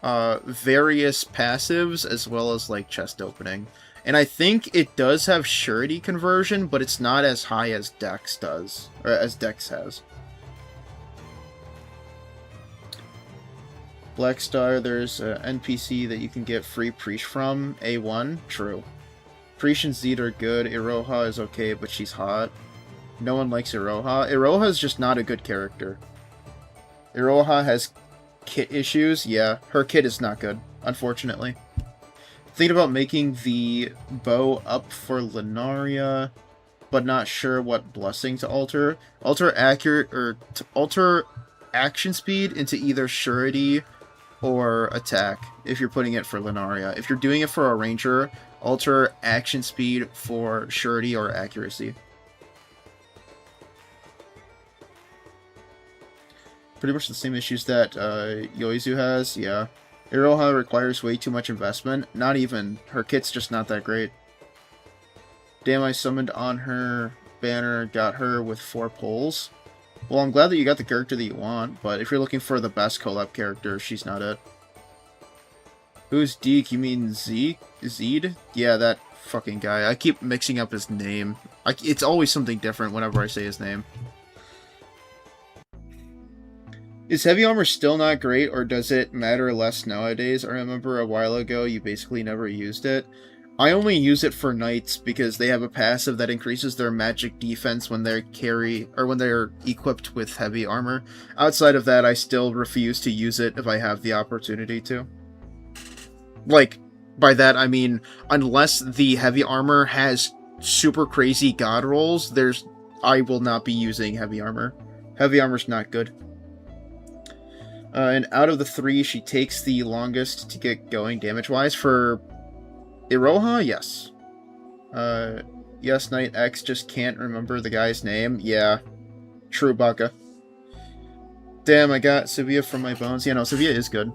various passives as well as like chest opening. And I think it does have surety conversion, but it's not as high as Dex does, or as Dex has. Black Star, there's an NPC that you can get free Preach from. A1, true. Preach and Zed are good. Iroha is okay, but she's hot. No one likes Iroha. Iroha is just not a good character. Iroha has kit issues. Yeah, her kit is not good, unfortunately. Thinking about making the bow up for Lunaria, but not sure what blessing to alter. Alter accurate or to alter action speed into either surety or attack if you're putting it for Lunaria. If you're doing it for a ranger, alter action speed for surety or accuracy. Pretty much the same issues that Yoizu has, yeah. Iroha requires way too much investment. Not even. Her kit's just not that great. Damn, I summoned on her banner, got her with 4 pulls. Well, I'm glad that you got the character that you want, but if you're looking for the best collab character, she's not it. Who's Deke? You mean Zeke? Zed? Yeah, that fucking guy. I keep mixing up his name. It's always something different whenever I say his name. Is heavy armor still not great, or does it matter less nowadays? I remember a while ago you basically never used it. I only use it for knights because they have a passive that increases their magic defense when they're equipped with heavy armor. Outside of that, I still refuse to use it if I have the opportunity to. Like, by that I mean, unless the heavy armor has super crazy god rolls, I will not be using heavy armor. Heavy armor's not good. And out of the 3, she takes the longest to get going damage-wise. For Iroha, yes. Yes, Knight X just can't remember the guy's name. Yeah. True, Baka. Damn, I got Sevilla from my bones. Yeah, no, Sevilla is good.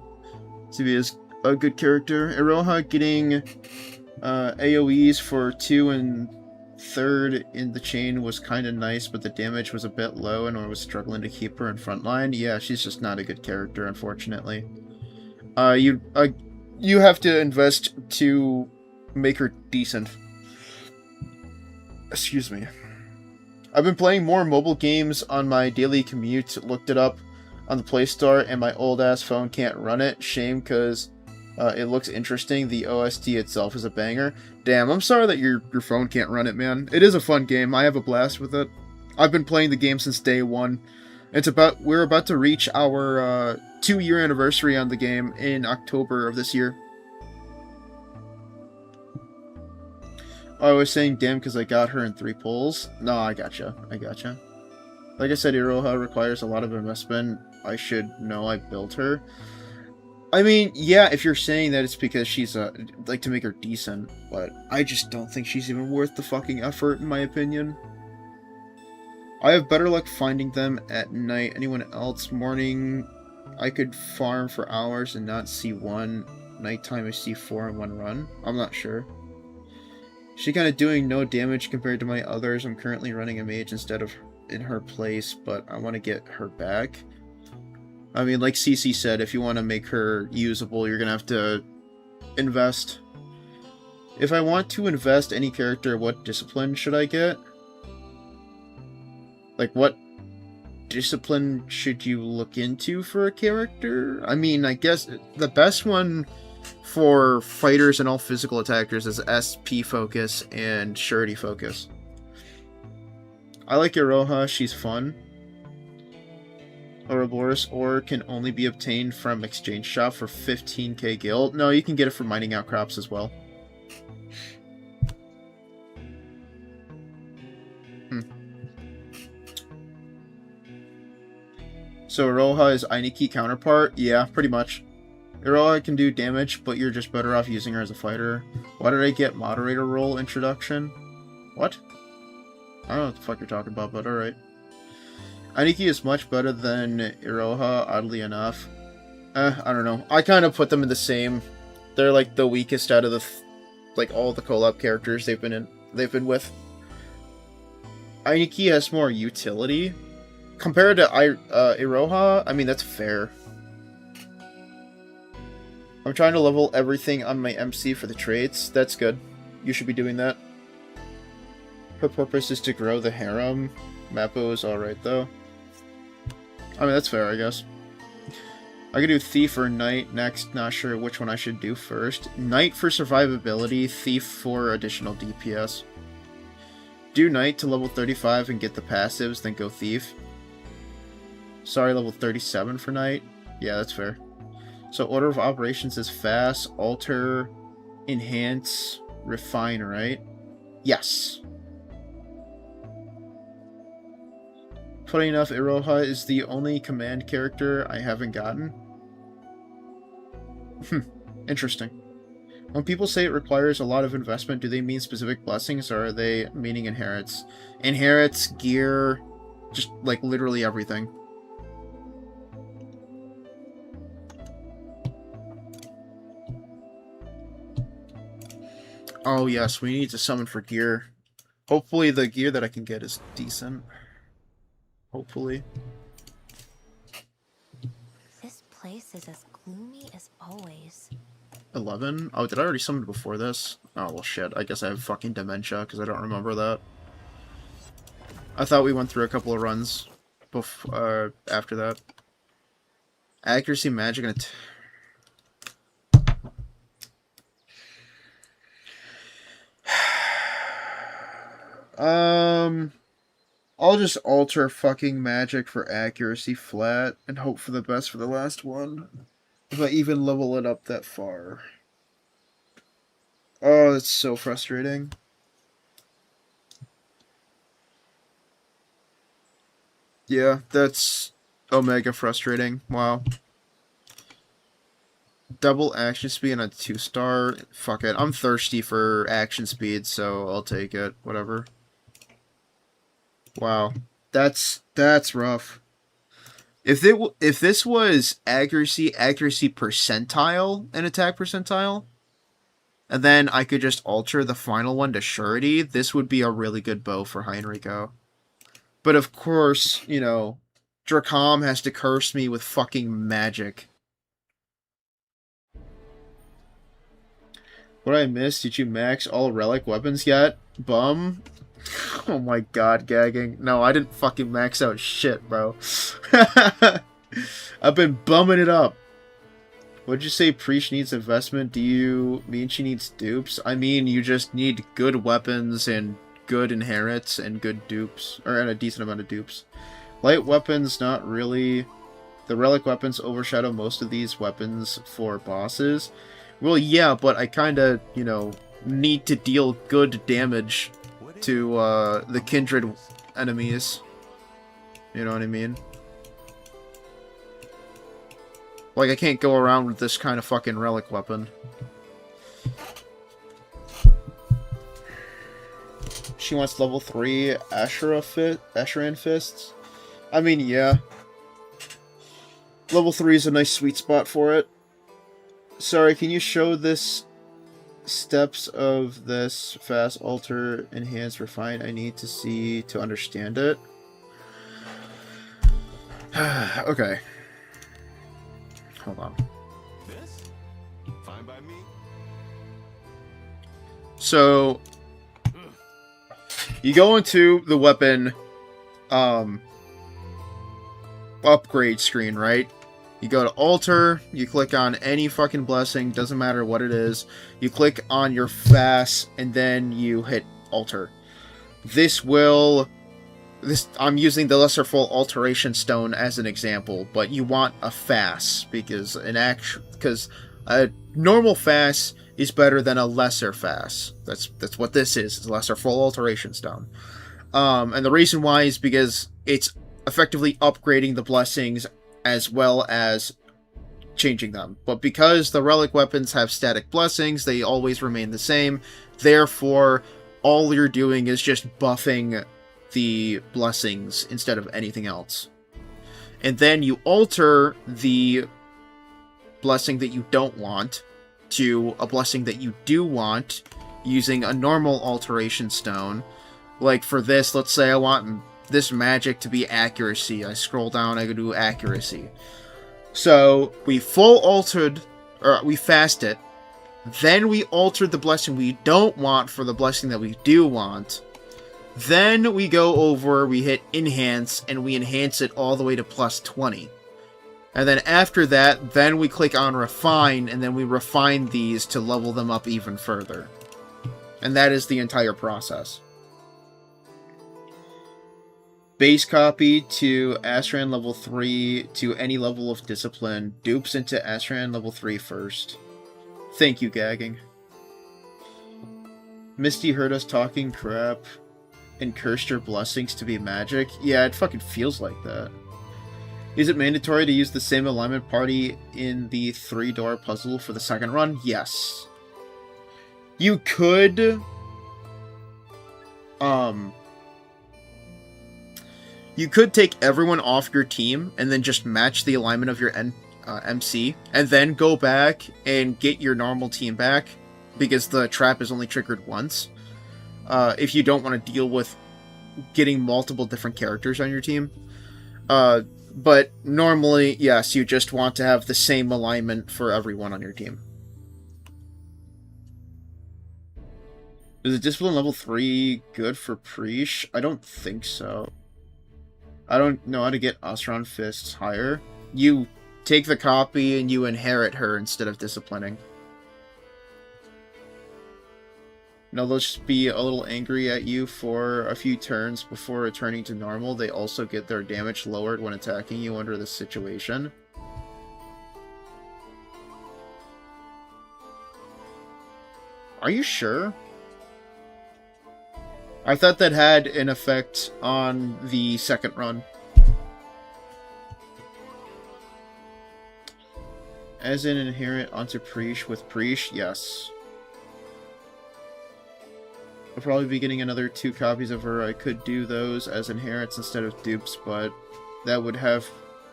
Sevilla is a good character. Iroha getting AoEs for 2 and 3rd in the chain was kind of nice, but the damage was a bit low and I was struggling to keep her in frontline. Yeah, she's just not a good character, unfortunately. You have to invest to make her decent. Excuse me. I've been playing more mobile games on my daily commute. Looked it up on the Play Store, and my old-ass phone can't run it. Shame, because it looks interesting. The OST itself is a banger. Damn, I'm sorry that your phone can't run it, man. It is a fun game. I have a blast with it. I've been playing the game since day one. We're about to reach our 2-year anniversary on the game in October of this year. I was saying damn because I got her in 3 pulls. No, I gotcha. Like I said, Iroha requires a lot of investment. I should know I built her. I mean, yeah, if you're saying that it's because she's, like, to make her decent, but I just don't think she's even worth the fucking effort, in my opinion. I have better luck finding them at night. Anyone else? Morning, I could farm for hours and not see one. Nighttime, I see 4 in one run. I'm not sure. She kind of doing no damage compared to my others. I'm currently running a mage instead of in her place, but I want to get her back. I mean, like CC said, if you want to make her usable, you're going to have to invest. If I want to invest any character, what discipline should I get? Like, what discipline should you look into for a character? I mean, I guess the best one for fighters and all physical attackers is SP focus and surety focus. I like Iroha, she's fun. Ouroboros ore can only be obtained from exchange shop for 15k gil. No, you can get it from mining outcrops as well. So Iroha is Ainiki counterpart? Yeah, pretty much. Iroha can do damage, but you're just better off using her as a fighter. Why did I get moderator role introduction? What? I don't know what the fuck you're talking about, but alright. Ainiki is much better than Iroha, oddly enough. I don't know. I kind of put them in the same. They're like the weakest out of the, like all the collab characters they've been with. Ainiki has more utility compared to Iroha. I mean, that's fair. I'm trying to level everything on my MC for the traits. That's good. You should be doing that. Her purpose is to grow the harem. Mappo is alright, though. I mean, that's fair, I guess. I could do Thief or Knight next. Not sure which one I should do first. Knight for survivability, Thief for additional DPS. Do Knight to level 35 and get the passives, then go Thief. Sorry, level 37 for Knight. Yeah, that's fair. So order of operations is fast, alter, enhance, refine, right? Yes. Funny enough, Iroha is the only command character I haven't gotten. Interesting. When people say it requires a lot of investment, do they mean specific blessings, or are they meaning inherits? Inherits, gear, just like literally everything. Oh yes, we need to summon for gear. Hopefully the gear that I can get is decent. Hopefully. This place is as gloomy as always. 11? Oh, did I already summon before this? Oh, well shit. I guess I have fucking dementia, because I don't remember that. I thought we went through a couple of runs after that. Accuracy, magic, and I'll just alter fucking magic for accuracy flat and hope for the best for the last one. If I even level it up that far. Oh, that's so frustrating. Yeah, that's omega frustrating. Wow. Double action speed and a 2-star. Fuck it. I'm thirsty for action speed, so I'll take it. Whatever. Wow. That's rough. If this was accuracy percentile and attack percentile, and then I could just alter the final one to surety, this would be a really good bow for Heinrico. But of course, you know, Drakam has to curse me with fucking magic. What I missed? Did you max all relic weapons yet? Bum? Oh my god, gagging. No, I didn't fucking max out shit, bro. I've been bumming it up. What'd you say Preach needs investment? Do you mean she needs dupes? I mean, you just need good weapons and good inherits and good dupes. Or and a decent amount of dupes. Light weapons, not really. The relic weapons overshadow most of these weapons for bosses. Well, yeah, but I kinda, you know, need to deal good damage to the kindred enemies. You know what I mean? Like, I can't go around with this kind of fucking relic weapon. She wants level 3 Asheran Fists. I mean, yeah. Level 3 is a nice sweet spot for it. Sorry, can you show this steps of this fast, alter, enhance, refine? I need to see to understand it. Okay. Hold on. This? Fine by me. So you go into the weapon upgrade screen, right? You go to alter, you click on any fucking blessing, doesn't matter what it is. You click on your fast, and then you hit alter. I'm using the Lesser Full Alteration Stone as an example, but you want a fast, because a normal fast is better than a lesser fast. That's what this is. It's a Lesser Full Alteration Stone. And the reason why is because it's effectively upgrading the blessings as well as changing them. But because the relic weapons have static blessings, they always remain the same. Therefore, all you're doing is just buffing the blessings instead of anything else. And then you alter the blessing that you don't want to a blessing that you do want using a normal alteration stone. Like for this, let's say I want this magic to be accuracy. I scroll down, I go to accuracy. So we we fast it, then we alter the blessing we don't want for the blessing that we do want. Then we go over, we hit enhance, and we enhance it all the way to plus 20. And then after that, then we click on refine, and then we refine these to level them up even further. And that is the entire process. Base copy to Asheran level 3 to any level of discipline. Dupes into Asheran level 3 first. Thank you, gagging. Misty heard us talking crap and cursed your blessings to be magic. Yeah, it fucking feels like that. Is it mandatory to use the same alignment party in the 3-door puzzle for the second run? Yes. You could... You could take everyone off your team and then just match the alignment of your MC, and then go back and get your normal team back, because the trap is only triggered once. If you don't want to deal with getting multiple different characters on your team. But normally, yes, you just want to have the same alignment for everyone on your team. Is the discipline level 3 good for Preesh? I don't think so. I don't know how to get Asheran Fists higher. You take the copy and you inherit her instead of disciplining. Now they'll just be a little angry at you for a few turns before returning to normal. They also get their damage lowered when attacking you under this situation. Are you sure? I thought that had an effect on the second run. As an inherent onto Preesh with Preesh, yes. I'll probably be getting another 2 copies of her. I could do those as inherents instead of dupes, but that would have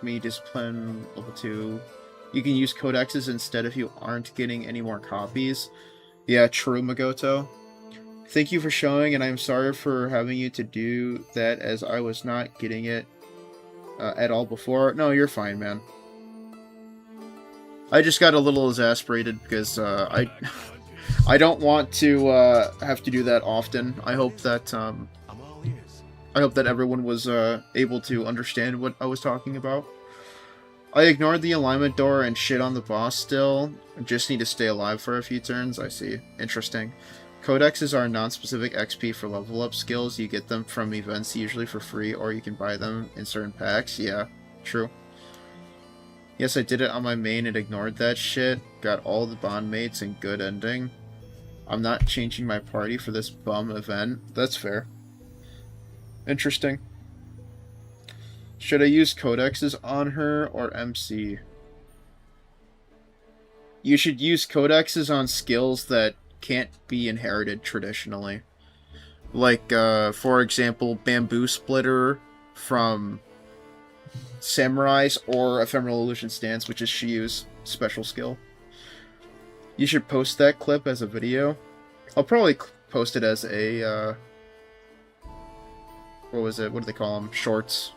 me discipline level 2. You can use codexes instead if you aren't getting any more copies. Yeah, true, Magoto. Thank you for showing, and I'm sorry for having you to do that as I was not getting it at all before. No, you're fine, man. I just got a little exasperated because I don't want to have to do that often. I hope that I'm all ears. I hope that everyone was able to understand what I was talking about. I ignored the alignment door and shit on the boss still. I just need to stay alive for a few turns. I see. Interesting. Codexes are non-specific XP for level up skills. You get them from events usually for free, or you can buy them in certain packs. Yeah, true. Yes, I did it on my main and ignored that shit. Got all the bond mates and good ending. I'm not changing my party for this bum event. That's fair. Interesting. Should I use codexes on her or MC? You should use codexes on skills that can't be inherited traditionally. Like, for example, Bamboo Splitter from Samurais, or Ephemeral Illusion Stance, which is Shiu's special skill. You should post that clip as a video. I'll probably post it as a, what was it? What do they call them? Shorts.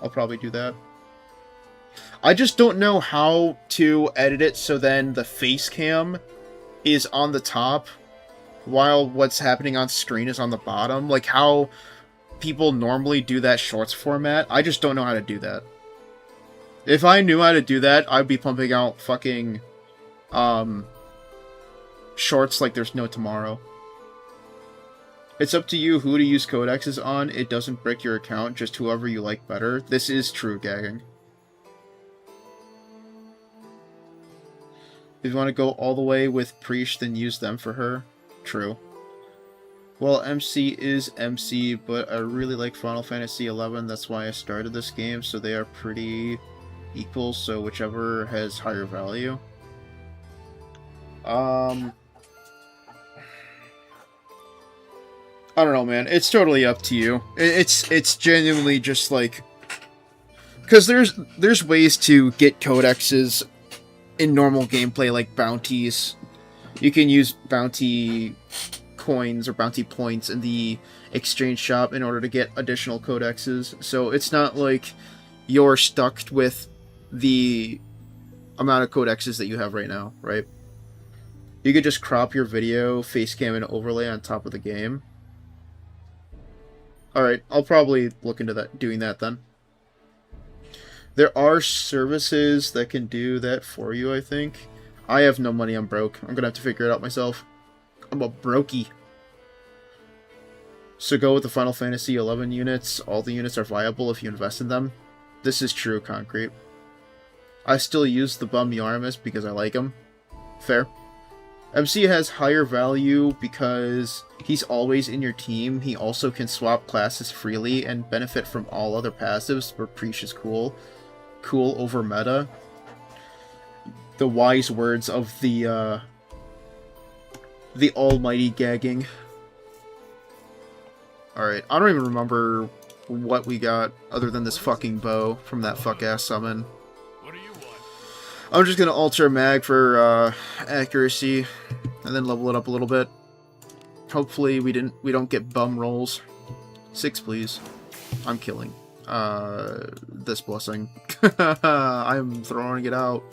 I'll probably do that. I just don't know how to edit it so then the face cam is on the top while what's happening on screen is on the bottom. Like how people normally do that shorts format. I just don't know how to do that. If I knew how to do that, I'd be pumping out fucking shorts like there's no tomorrow. It's up to you who to use codexes on. It doesn't break your account, just whoever you like better. This is true, gagging. If you want to go all the way with Preach, then use them for her. True. Well, MC is MC, but I really like Final Fantasy XI. That's why I started this game, so they are pretty equal, so whichever has higher value. I don't know, man. It's totally up to you. It's genuinely just like... Because there's ways to get codexes in normal gameplay, like bounties. You can use bounty coins or bounty points in the exchange shop in order to get additional codexes. So it's not like you're stuck with the amount of codexes that you have right now, right? You could just crop your video, facecam, and overlay on top of the game. Alright, I'll probably look into that, doing that then. There are services that can do that for you, I think. I have no money, I'm broke. I'm gonna have to figure it out myself. I'm a brokey. So go with the Final Fantasy XI units. All the units are viable if you invest in them. This is true, Concrete. I still use the bum Yarmus because I like him. Fair. MC has higher value because he's always in your team. He also can swap classes freely and benefit from all other passives, where Preach is cool. Cool over meta. The wise words of the almighty gagging. Alright, I don't even remember what we got other than this fucking bow from that fuck-ass summon. What do you want? I'm just gonna alter mag for accuracy, and then level it up a little bit. Hopefully we don't get bum rolls. 6, please. I'm killing. This blessing. I'm throwing it out.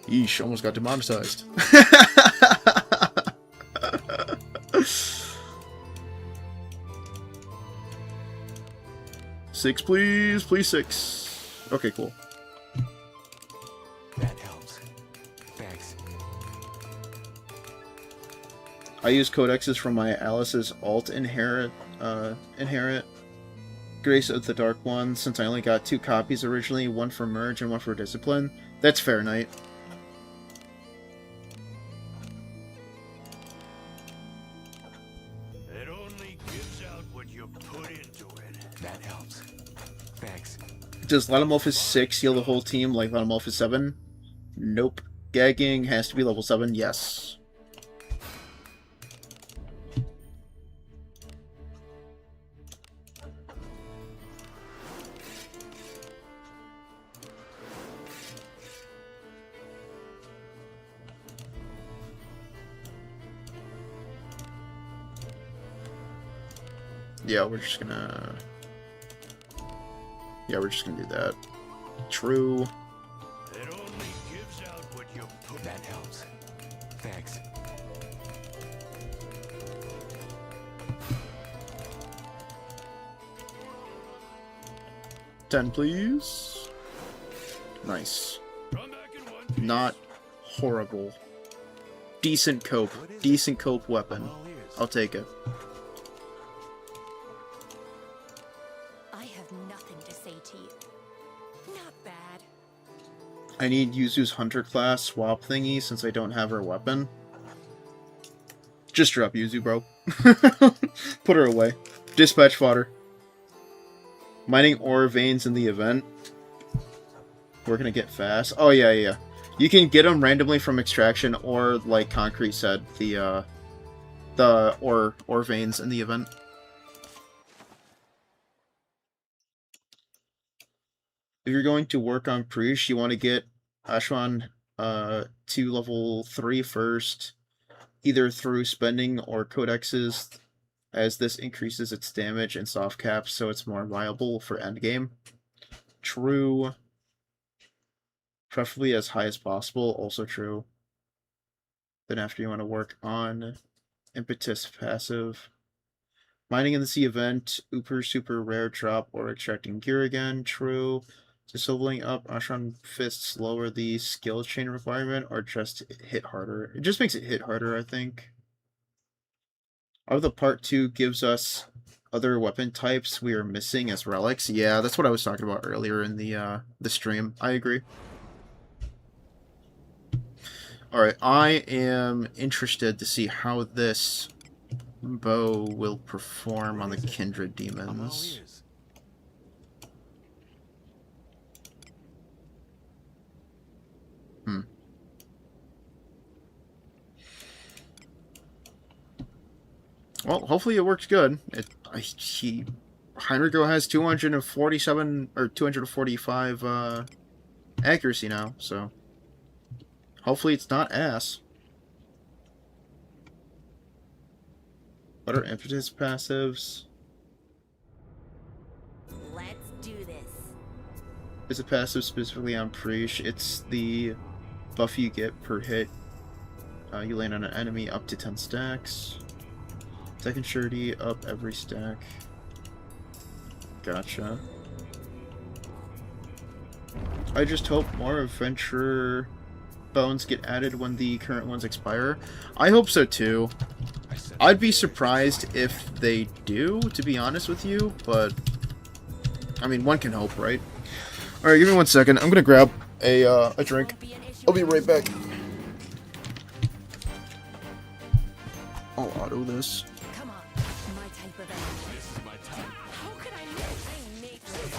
Yeesh, almost got demonetized. Six, please. Please, 6. Okay, cool. That helps. Thanks. I use codexes from my Alice's alt inherit Grace of the Dark One, since I only got 2 copies originally, one for Merge and one for Discipline. That's fair, Knight. It only gives out what you put into it. That helps. Thanks. Does Letomorphus 6 heal the whole team like Letomorphus 7? Nope. Gagging has to be level 7, yes. Yeah, we're just gonna do that. True. It only gives out what you put. That helps. Thanks. $10, please. Nice. Come back in one piece. Not horrible. Decent cope. Decent cope weapon. I'm all ears. I'll take it. I have nothing to say to you. Not bad. I need Yuzu's Hunter class swap thingy since I don't have her weapon. Just drop Yuzu, bro. Put her away. Dispatch fodder. Mining ore veins in the event. We're gonna get fast. Oh, yeah. You can get them randomly from extraction, or like Concrete said, the ore veins in the event. If you're going to work on Priest, you want to get Ashwan to level 3 first, either through spending or codexes, as this increases its damage and soft caps, so it's more viable for endgame. True. Preferably as high as possible, also true. Then after you want to work on Impetus passive. Mining in the Sea event, Uber super rare drop or extracting gear again, true. Just leveling up Ashran Fists lower the skill chain requirement or just hit harder? It just makes it hit harder, I think. Of the part 2 gives us other weapon types we are missing as relics. Yeah, that's what I was talking about earlier in the stream. I agree. Alright, I am interested to see how this bow will perform on the Kindred Demons. Well, hopefully it works good. Heinricho has 247 or 245 accuracy now, so hopefully it's not ass. What are Impetus passives? Let's do this. Is a passive specifically on Preach? It's the buff you get per hit. You land on an enemy up to 10 stacks. Second surety up every stack. Gotcha. I just hope more adventure bones get added when the current ones expire. I hope so too. I'd be surprised if they do, to be honest with you, but I mean, one can hope, right? Alright, give me 1 second. I'm gonna grab a drink. I'll be right back. I'll auto this. Come on, my type of enemy. This is my time. How could I miss? I'm made for this.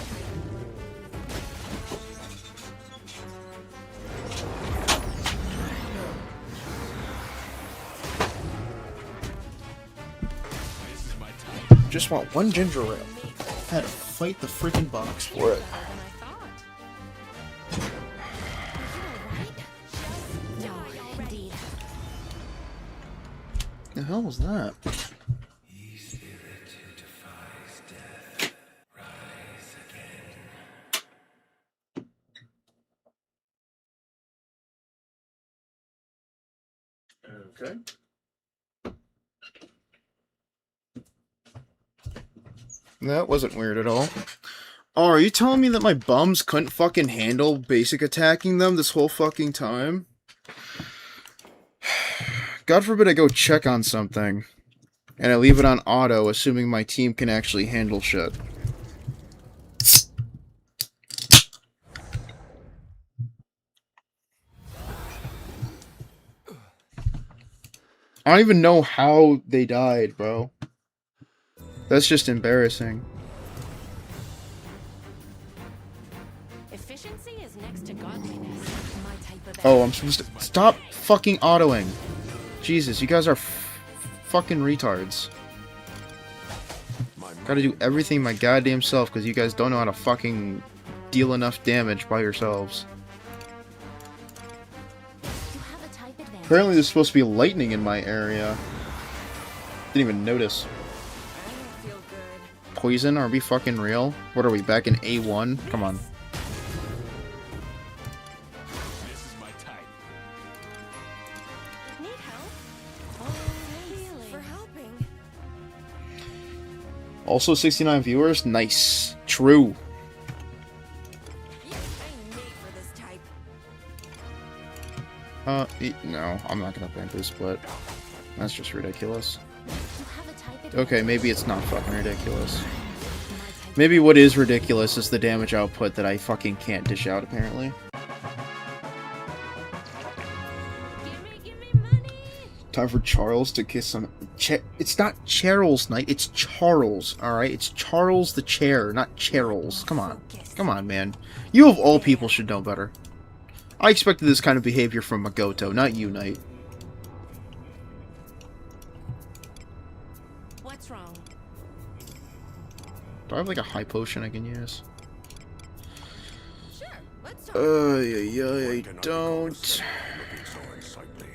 This is my time. Just want one ginger ale. Had to fight the freaking box for it. No, indeed. The hell was that? Ye spirit who defies death, rise again. Okay. That wasn't weird at all. Oh, are you telling me that my bums couldn't fucking handle basic attacking them this whole fucking time? God forbid I go check on something, and I leave it on auto, assuming my team can actually handle shit. I don't even know how they died, bro. That's just embarrassing. Efficiency is next to godliness. My type of Oh, I'm supposed to... Stop fucking autoing. Jesus, you guys are fucking retards. Gotta do everything my goddamn self because you guys don't know how to fucking deal enough damage by yourselves. You have a type advantage. Apparently there's supposed to be lightning in my area. Didn't even notice. I don't feel good. Poison? Are we fucking real? What are we, back in A1? Come on. This is my type. Need help? Oh, thanks for helping. Also 69 viewers? Nice. True. Yes, I'm made for this type. No, I'm not gonna bamboo split. That's just ridiculous. You have a type advantage. Okay, maybe it's not fucking ridiculous. My type Maybe what is ridiculous is the damage output that I fucking can't dish out, apparently. Give me money. Time for Charles to kiss some... it's not Charles Knight, it's Charles, alright? It's Charles the Chair, not Charles. Come on. Come on, man. You of all people should know better. I expected this kind of behavior from Magoto, not you, Knight. What's wrong? Do I have like a high potion I can use? Sure, let's talk. I don't. Looking so unsightly.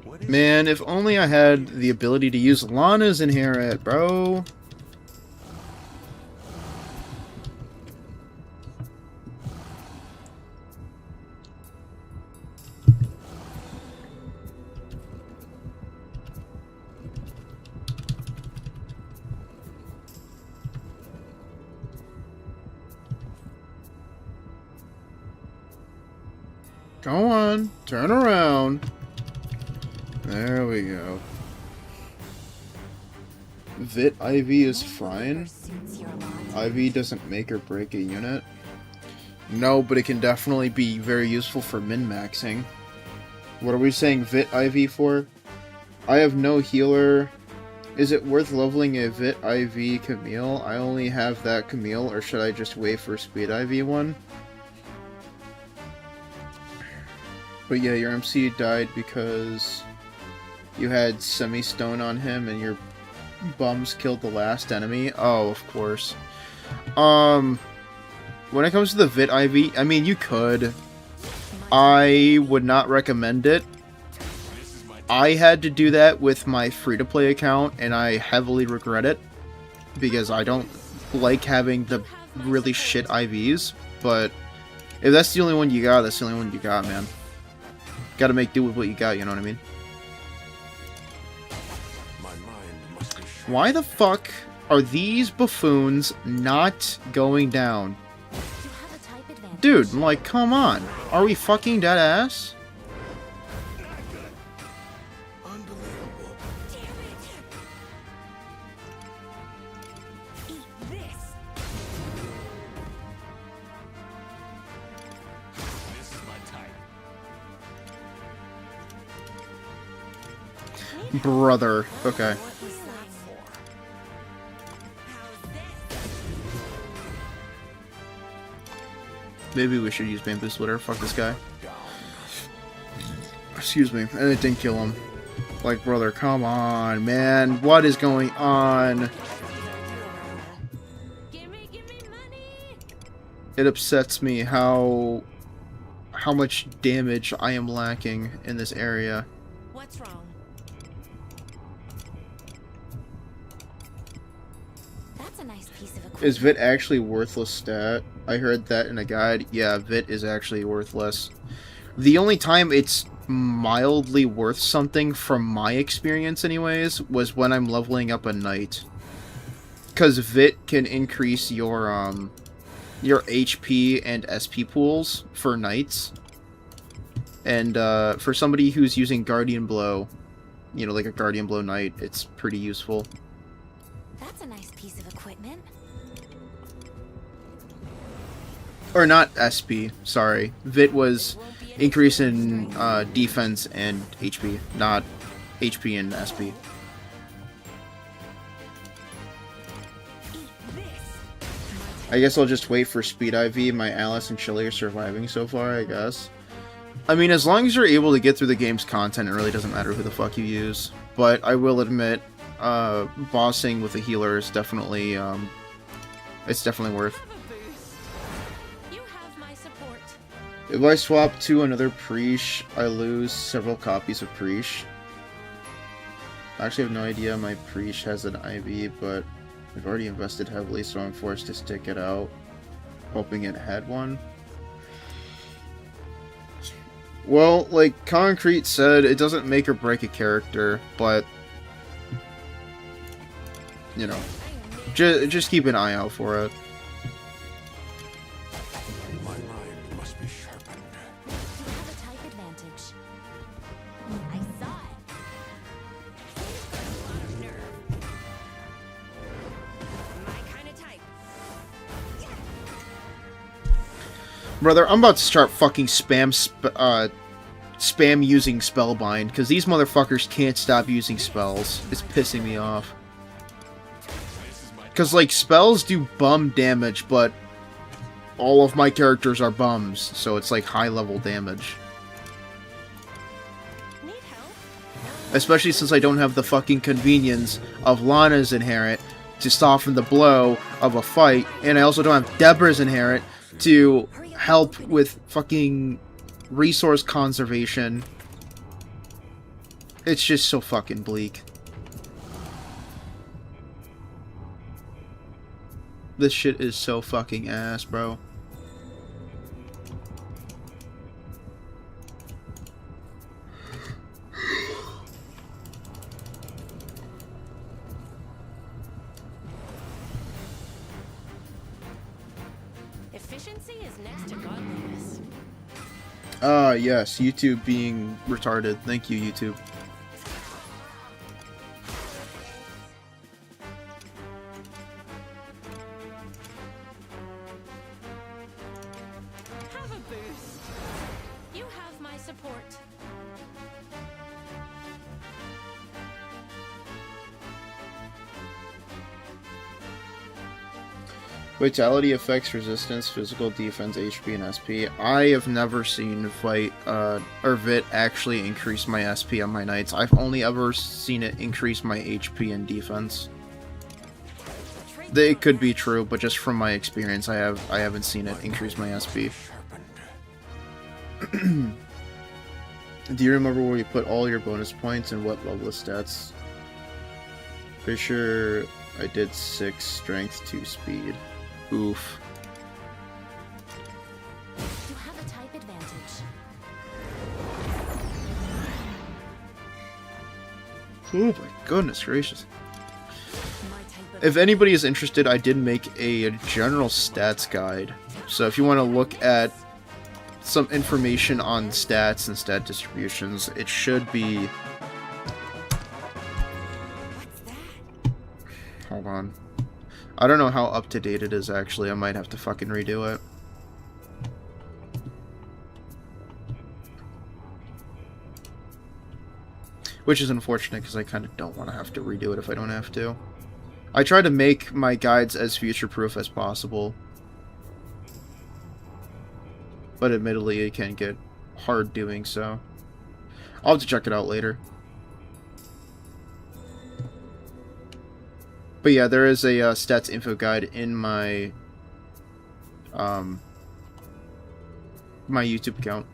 What is Man, if only I had the ability to use Lana's Inherit, bro. Go on, turn around. There we go. Vit IV is fine. Suits your lot. IV doesn't make or break a unit. No, but it can definitely be very useful for min-maxing. What are we saying Vit IV for? I have no healer. Is it worth leveling a Vit IV Camille? I only have that Camille, or should I just wait for Speed IV one? But yeah, your MC died because you had semi-stone on him and your bums killed the last enemy. Oh, of course. When it comes to the Vit IV, I mean, you could. I would not recommend it. I had to do that with my free-to-play account, and I heavily regret it. Because I don't like having the really shit IVs. But if that's the only one you got, that's the only one you got, man. Gotta make do with what you got, you know what I mean? My mind must be sharp. Why the fuck are these buffoons not going down? You have a type advantage. Dude, like, come on. Are we fucking dead ass? unbelievable? Damn it! Eat this. This is my type. Brother. Okay. What was that for? How's this? Maybe we should use Bamboo Splitter. Fuck this guy. Excuse me. And it didn't kill him. Like, brother, come on, man. What is going on? Give me money. It upsets me how much damage I am lacking in this area. What's wrong? That's a nice piece of equipment. Is Vit actually worthless stat? I heard that in a guide. Yeah, Vit is actually worthless. The only time it's mildly worth something, from my experience anyways, was when I'm leveling up a knight. Because Vit can increase your HP and SP pools for knights. And for somebody who's using Guardian Blow, you know, like a Guardian Blow knight, it's pretty useful. That's a nice piece of equipment. Or not SP, sorry. Vit was increase in defense and HP, not HP and SP. Eat this. I guess I'll just wait for Speed IV. My Alice and Chili are surviving so far, I guess. I mean, as long as you're able to get through the game's content, it really doesn't matter who the fuck you use. But I will admit, bossing with a healer is definitely, it's definitely worth. Have a boost. You have my support. If I swap to another Preesh, I lose several copies of Preesh. I actually have no idea my Preesh has an IV, but I've already invested heavily, so I'm forced to stick it out, hoping it had one. Well, like Concrete said, it doesn't make or break a character, but, you know, just keep an eye out for it. My mind must be sharpened. You have a type advantage. I saw it. A lot of nerve. My kind of type. Brother, I'm about to start fucking spam using Spellbind, because these motherfuckers can't stop using spells. It's pissing me off. Because, like, spells do bum damage, but all of my characters are bums, so it's like high level damage. Need help? Especially since I don't have the fucking convenience of Lana's inherent to soften the blow of a fight, and I also don't have Deborah's inherent to help with fucking resource conservation. It's just so fucking bleak. This shit is so fucking ass, bro. Efficiency is next to godliness. Ah, yes, YouTube being retarded. Thank you, YouTube. Have a boost. You have my support. Vitality affects resistance, physical defense, HP, and SP. I have never seen or Vit actually increase my SP on my knights. I've only ever seen it increase my HP and defense. It could be true, but just from my experience, I haven't seen it increase my SP. Do you remember where you put all your bonus points and what level of stats? Pretty sure I did 6 strength, 2 speed. Oof. You have a type advantage. Oh my goodness gracious. My type of If anybody is interested, I did make a general stats guide. So if you want to look at some information on stats and stat distributions, it should be... What's that? Hold on. I don't know how up to date it is actually. I might have to fucking redo it. Which is unfortunate because I kind of don't want to have to redo it if I don't have to. I try to make my guides as future-proof as possible. But admittedly, it can get hard doing so. I'll have to check it out later. But yeah, there is a stats info guide in my my YouTube account.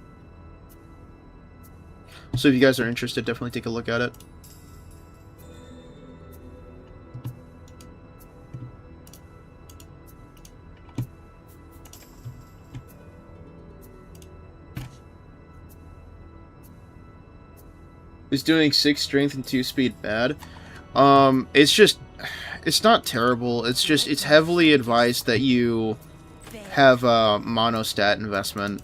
So if you guys are interested, definitely take a look at it. Is doing 6 strength and 2 speed bad? It's not terrible. It's heavily advised that you have a monostat investment.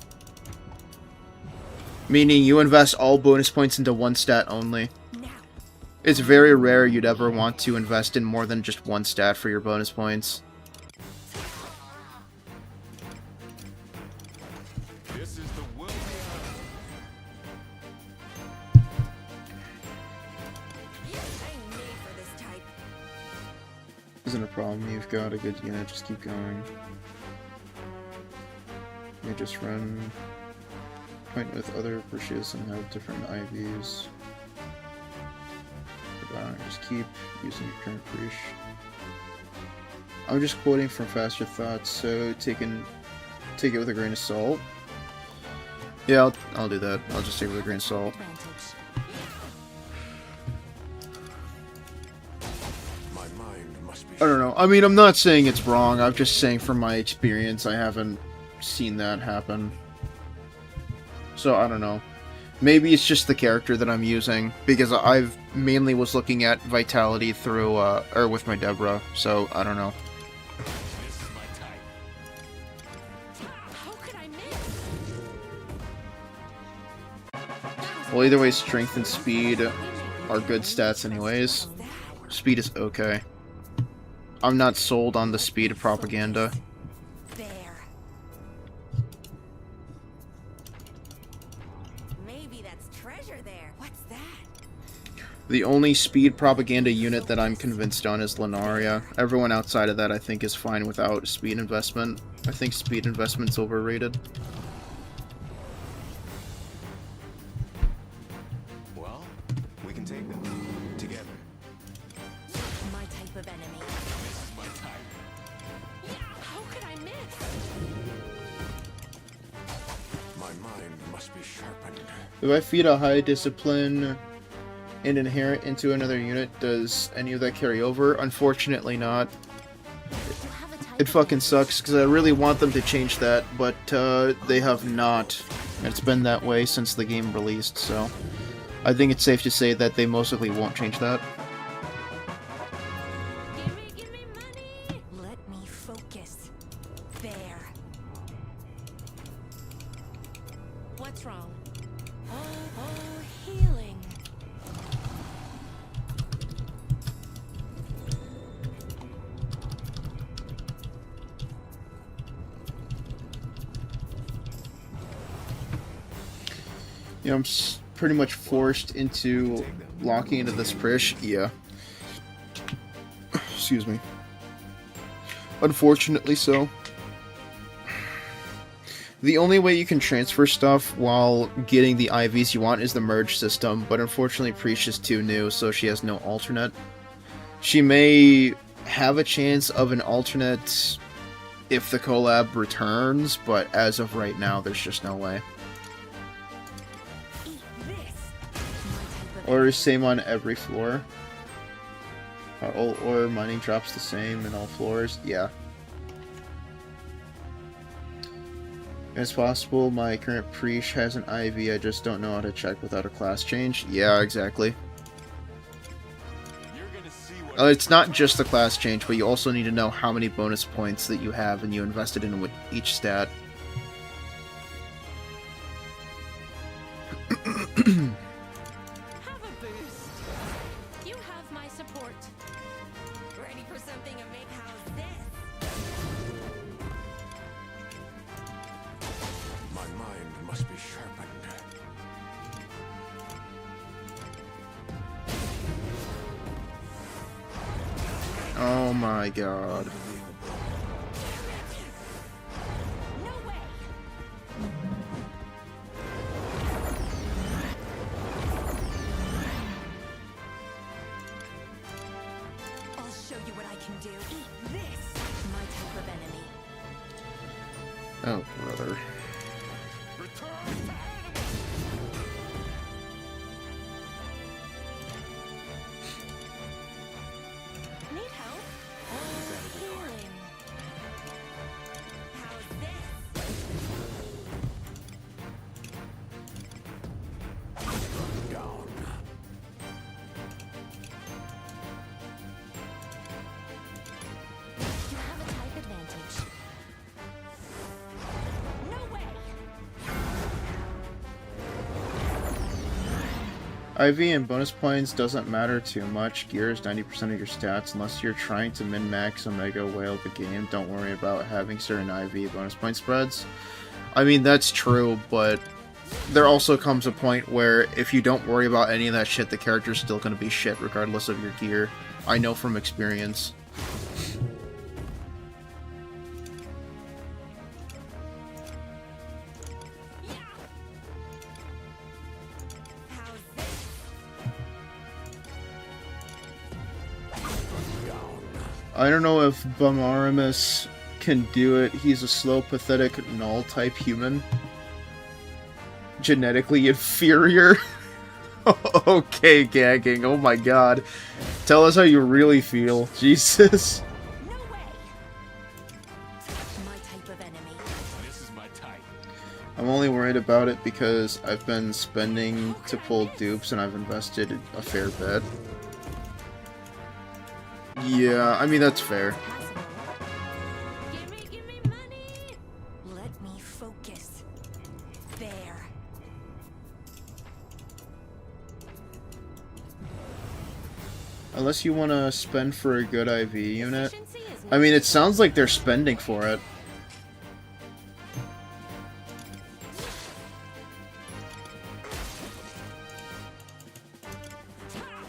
Meaning you invest all bonus points into one stat only. Now. It's very rare you'd ever want to invest in more than just one stat for your bonus points. This is the world. I'm made for this type. Isn't a problem. You've got a good unit. Just keep going. You just run point with other pushes and have different IVs. Just keep using your current push. I'm just quoting from Faster Thoughts, so take it with a grain of salt. Yeah, I'll do that. I'll just take it with a grain of salt. Advantage. My mind must be I don't know. I mean, I'm not saying it's wrong. I'm just saying from my experience, I haven't seen that happen. So, I don't know. Maybe it's just the character that I'm using, because I've mainly was looking at Vitality through, or with my Deborah, so I don't know. This is my type. How could I miss? Well, either way, strength and speed are good stats anyways. Speed is okay. I'm not sold on the speed propaganda. There. Maybe that's treasure there. What's that? The only speed propaganda unit that I'm convinced on is Lunaria. Everyone outside of that I think is fine without speed investment. I think speed investment's overrated. Well, we can take them together. My type of enemy. This is my type. Yeah, how could I miss? My mind must be sharpened. If I feed a high discipline and inherent into another unit, does any of that carry over? Unfortunately not. You have a type It fucking sucks, because I really want them to change that, but they have not. It's been that way since the game released, so I think it's safe to say that they most likely won't change that. Give me money! Let me focus. There. What's wrong? Oh, healing. You know, I'm pretty much forced into locking into this Prish. Yeah. Excuse me. Unfortunately so. The only way you can transfer stuff while getting the IVs you want is the merge system, but unfortunately Prish is too new, so she has no alternate. She may have a chance of an alternate if the collab returns, but as of right now, there's just no way. Eat this. My type of Or same on every floor. Or mining drops the same in all floors. Yeah. As possible, my current Preach has an IV, I just don't know how to check without a class change. Yeah, exactly. You're gonna see what It's not just the class change, but you also need to know how many bonus points that you have and you invested in with each stat. Have a boost. You have my support. Ready for something a big house this? My mind must be sharpened. Oh my god. No way. I'll show you what I can do. Eat this. My type of enemy. Oh, brother. return to Need help? Healing. How's this? Down. You have a type advantage. No way. IV and bonus points doesn't matter too much. Gear is 90% of your stats. Unless you're trying to min-max Omega Whale the game, don't worry about having certain IV bonus point spreads. I mean, that's true, but there also comes a point where if you don't worry about any of that shit, the character's still going to be shit regardless of your gear. I know from experience. How's this? I don't know if Bumarimus can do it. He's a slow, pathetic, null-type human. Genetically inferior. Okay, gagging. Oh my god. Tell us how you really feel. Jesus. No way. My type of enemy. this is my type. I'm only worried about it because I've been spending to pull dupes and I've invested a fair bit. Yeah, I mean, that's fair. Passable. Give me money. Let me focus. There. Unless you want to spend for a good IV unit. Efficiency is I mean, it sounds like they're spending for it.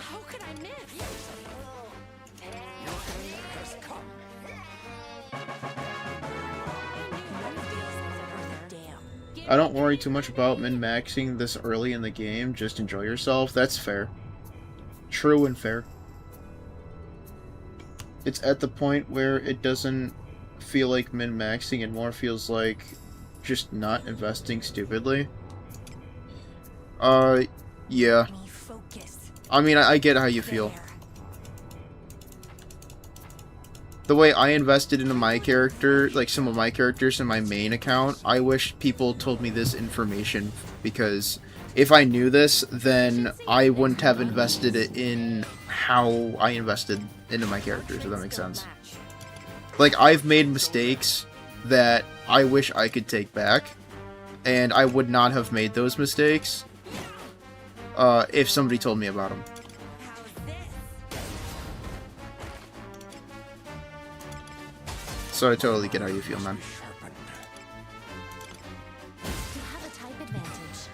How I don't worry too much about min-maxing this early in the game. Just enjoy yourself. That's fair. True and fair. It's at the point where it doesn't feel like min-maxing and more feels like just not investing stupidly. Yeah. Focus. I mean, I get how you feel. There. The way I invested into my character, like some of my characters in my main account, I wish people told me this information, because if I knew this, then I wouldn't have invested it in how I invested into my characters, if that makes sense. Like, I've made mistakes that I wish I could take back, and I would not have made those mistakes if somebody told me about them. How's this? So I totally get how you feel, man. Sharpened. You have a type advantage.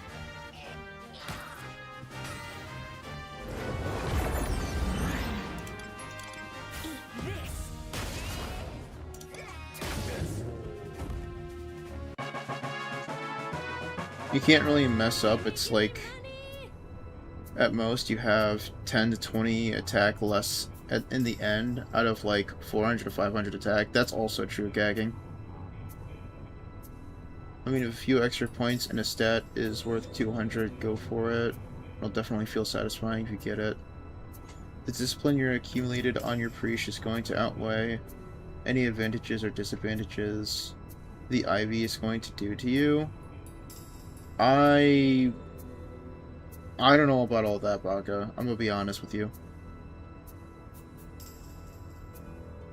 Eat this. You can't really mess up. It's like, at most, you have 10 to 20 attack less in the end out of like 400 to 500 attack. That's also true gagging. I mean, if a few extra points in a stat is worth 200, go for it. It'll definitely feel satisfying if you get it. The discipline you're accumulated on your Preach is going to outweigh any advantages or disadvantages the Ivy is going to do to you. I don't know about all that, Baka. I'm gonna be honest with you.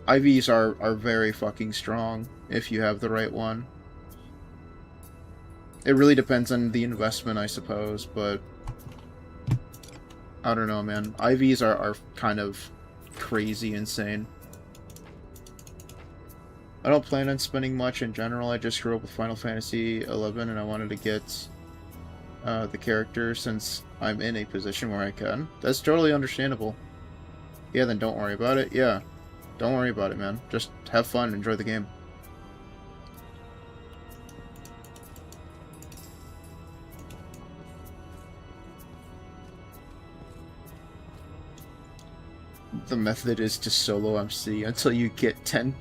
IVs are very fucking strong if you have the right one. It really depends on the investment, I suppose, but I don't know, man. IVs are kind of crazy insane. I don't plan on spending much in general. I just grew up with Final Fantasy XI and I wanted to get the character since I'm in a position where I can. That's totally understandable. Yeah, then don't worry about it. Yeah, don't worry about it, man. Just have fun, enjoy the game. The method is to solo MC until you get 10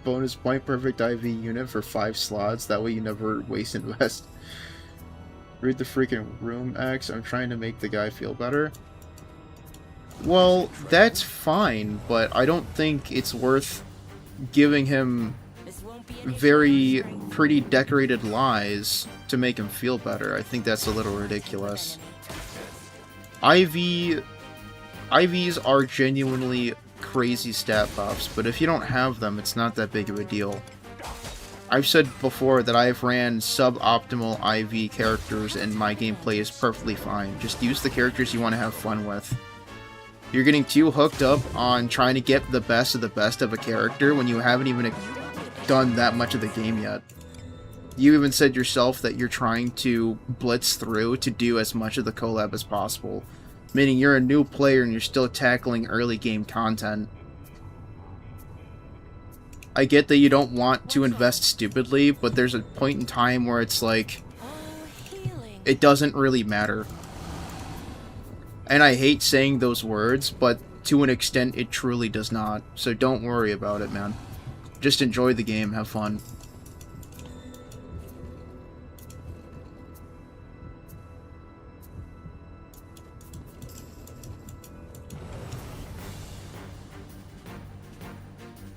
bonus point perfect IV unit for 5 slots. That way you never waste invest. Read the freaking room, X. I'm trying to make the guy feel better. Well, that's fine, but I don't think it's worth giving him This won't be an issue. very pretty decorated lies to make him feel better. I think that's a little ridiculous. IVs are genuinely crazy stat buffs, but if you don't have them, it's not that big of a deal. I've said before that I've ran suboptimal IV characters and my gameplay is perfectly fine. Just use the characters you want to have fun with. You're getting too hooked up on trying to get the best of a character when you haven't even done that much of the game yet. You even said yourself that you're trying to blitz through to do as much of the collab as possible. Meaning you're a new player and you're still tackling early game content. I get that you don't want to invest stupidly, but there's a point in time where it's like, Oh, healing. it doesn't really matter. And I hate saying those words, but to an extent it truly does not. So don't worry about it, man. Just enjoy the game, have fun.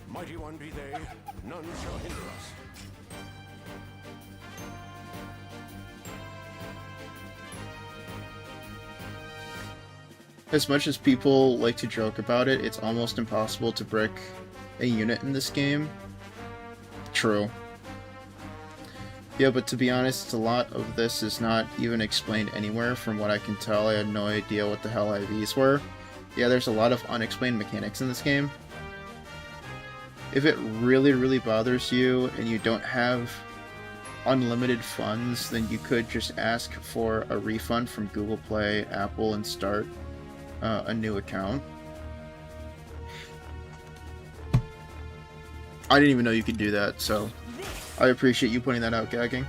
Mighty one be they, none shall hinder us. As much as people like to joke about it, it's almost impossible to brick a unit in this game. True. Yeah, but to be honest, a lot of this is not even explained anywhere. From what I can tell, I had no idea what the hell IVs were. Yeah, there's a lot of unexplained mechanics in this game. If it really, really bothers you and you don't have unlimited funds, then you could just ask for a refund from Google Play, Apple, and start a new account. I didn't even know you could do that, so I appreciate you pointing that out, Gagging.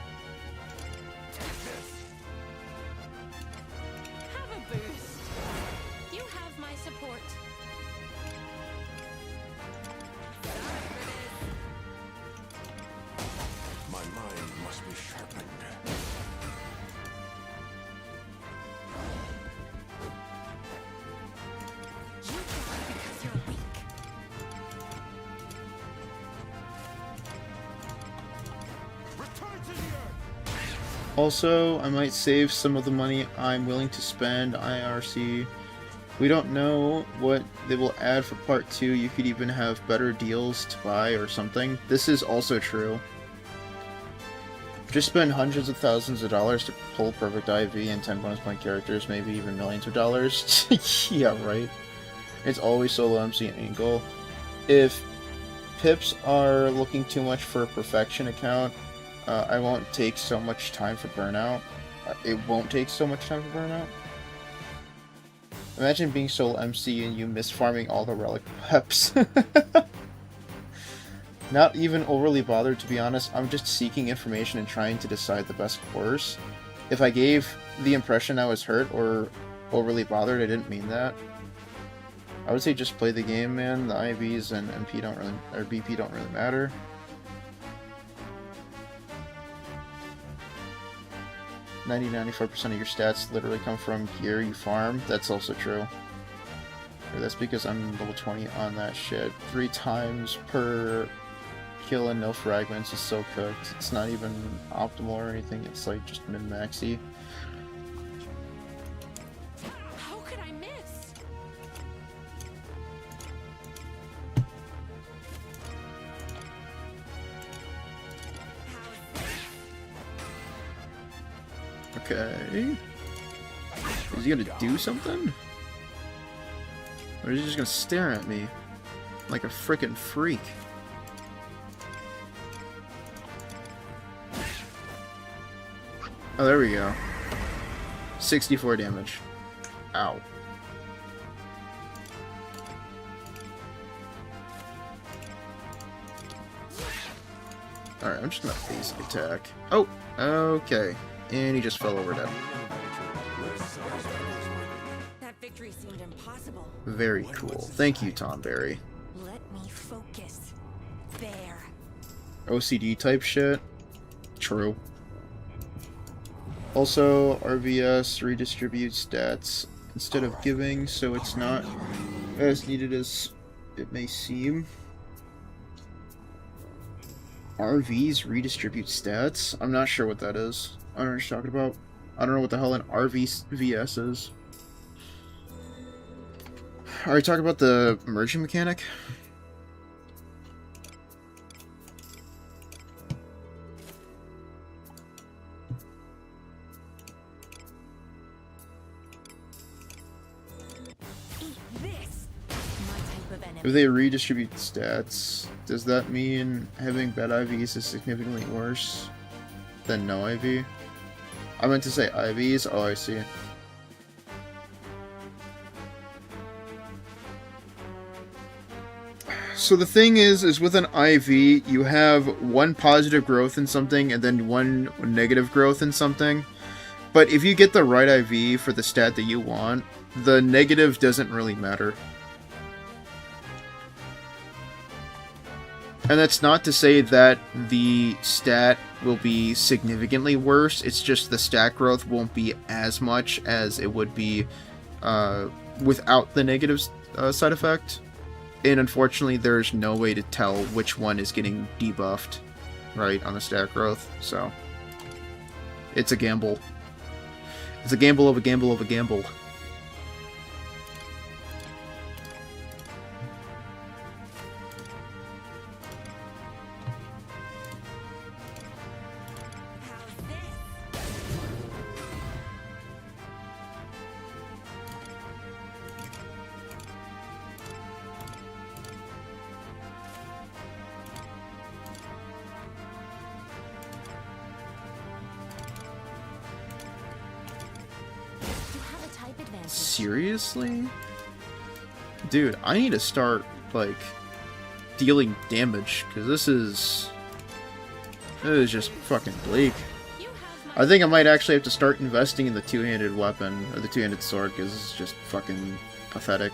Also, I might save some of the money I'm willing to spend. IRC. We don't know what they will add for part 2. You could even have better deals to buy or something. This is also true. Just spend hundreds of thousands of dollars to pull perfect IV and 10 bonus point characters, maybe even millions of dollars. Yeah, right. It's always solo MC and Angle. If pips are looking too much for a perfection account, I won't take so much time for burnout. It won't take so much time for burnout. Imagine being solo MC and you miss farming all the relic peps. Not even overly bothered, to be honest. I'm just seeking information and trying to decide the best course. If I gave the impression I was hurt or overly bothered, I didn't mean that. I would say just play the game, man. The IVs and MP don't really, or BP don't really matter. – 90–94% of your stats literally come from gear you farm. That's also true. Or that's because I'm level 20 on that shit. 3 times per kill and no fragments is so cooked. It's not even optimal or anything. It's like just min-maxy. How could I miss? Okay. Is he gonna do something? Or is he just gonna stare at me like a frickin' freak? Oh, there we go. 64 damage. Ow. Alright, I'm just gonna basic attack. Oh, okay. And he just fell over dead. That victory seemed impossible. Very cool. Thank you, Tom Berry. Let me focus. There. OCD type shit. True. Also, RVS redistributes stats instead of giving, so it's not as needed as it may seem. RVs redistribute stats? I'm not sure what that is. I don't know what you're talking about. I don't know what the hell an RVS is. Are you talking about the merging mechanic? Eat this. My type of enemy. If they redistribute stats, does that mean having bad IVs is significantly worse than no IV? I meant to say IVs. Oh, I see. So the thing is with an IV, you have one positive growth in something and then one negative growth in something. But if you get the right IV for the stat that you want, the negative doesn't really matter. And that's not to say that the stat will be significantly worse, it's just the stat growth won't be as much as it would be without the negative side effect. And unfortunately, there's no way to tell which one is getting debuffed, right, on the stat growth, so it's a gamble. It's a gamble of a gamble of a gamble. Seriously? Dude, I need to start, like, dealing damage, because this is just fucking bleak. I think I might actually have to start investing in the two-handed weapon, or the two-handed sword, because this is just fucking pathetic.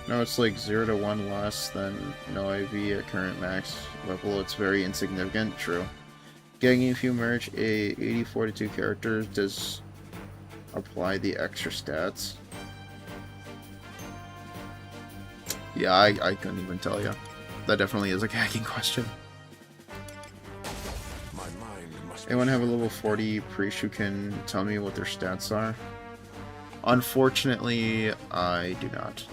No, it's like 0 to 1 less than no IV at current max level. It's very insignificant, true. Getting if you merge a 80-42 character does apply the extra stats. Yeah, I couldn't even tell you. that definitely is a gagging question. My mind must Anyone have a level 40 priest who can tell me what their stats are? Unfortunately, I do not.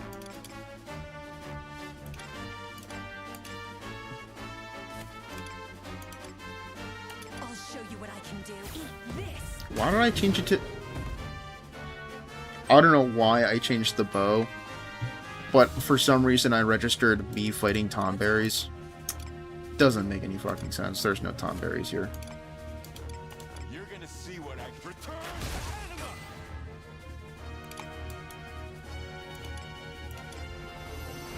I'll show you what I can do. Eat this. Why did I change it to... I don't know why I changed the bow, but for some reason I registered me fighting tomberries. Doesn't make any fucking sense. There's no tomberries here. You're gonna see what I return to anima.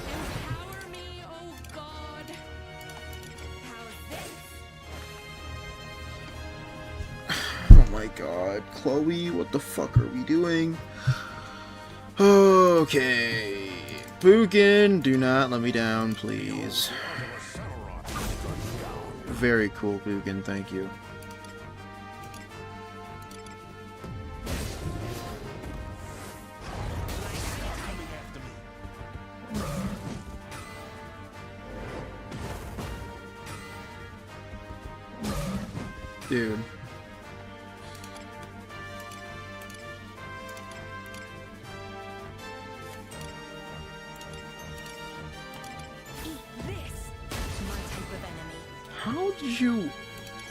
Empower me, oh God. How's this? Oh my god. Chloe, what the fuck are we doing? Okay. Bukin, do not let me down, please. Very cool, Bukin, thank you. Coming after me. Dude. Eat this. My type of enemy. How did you...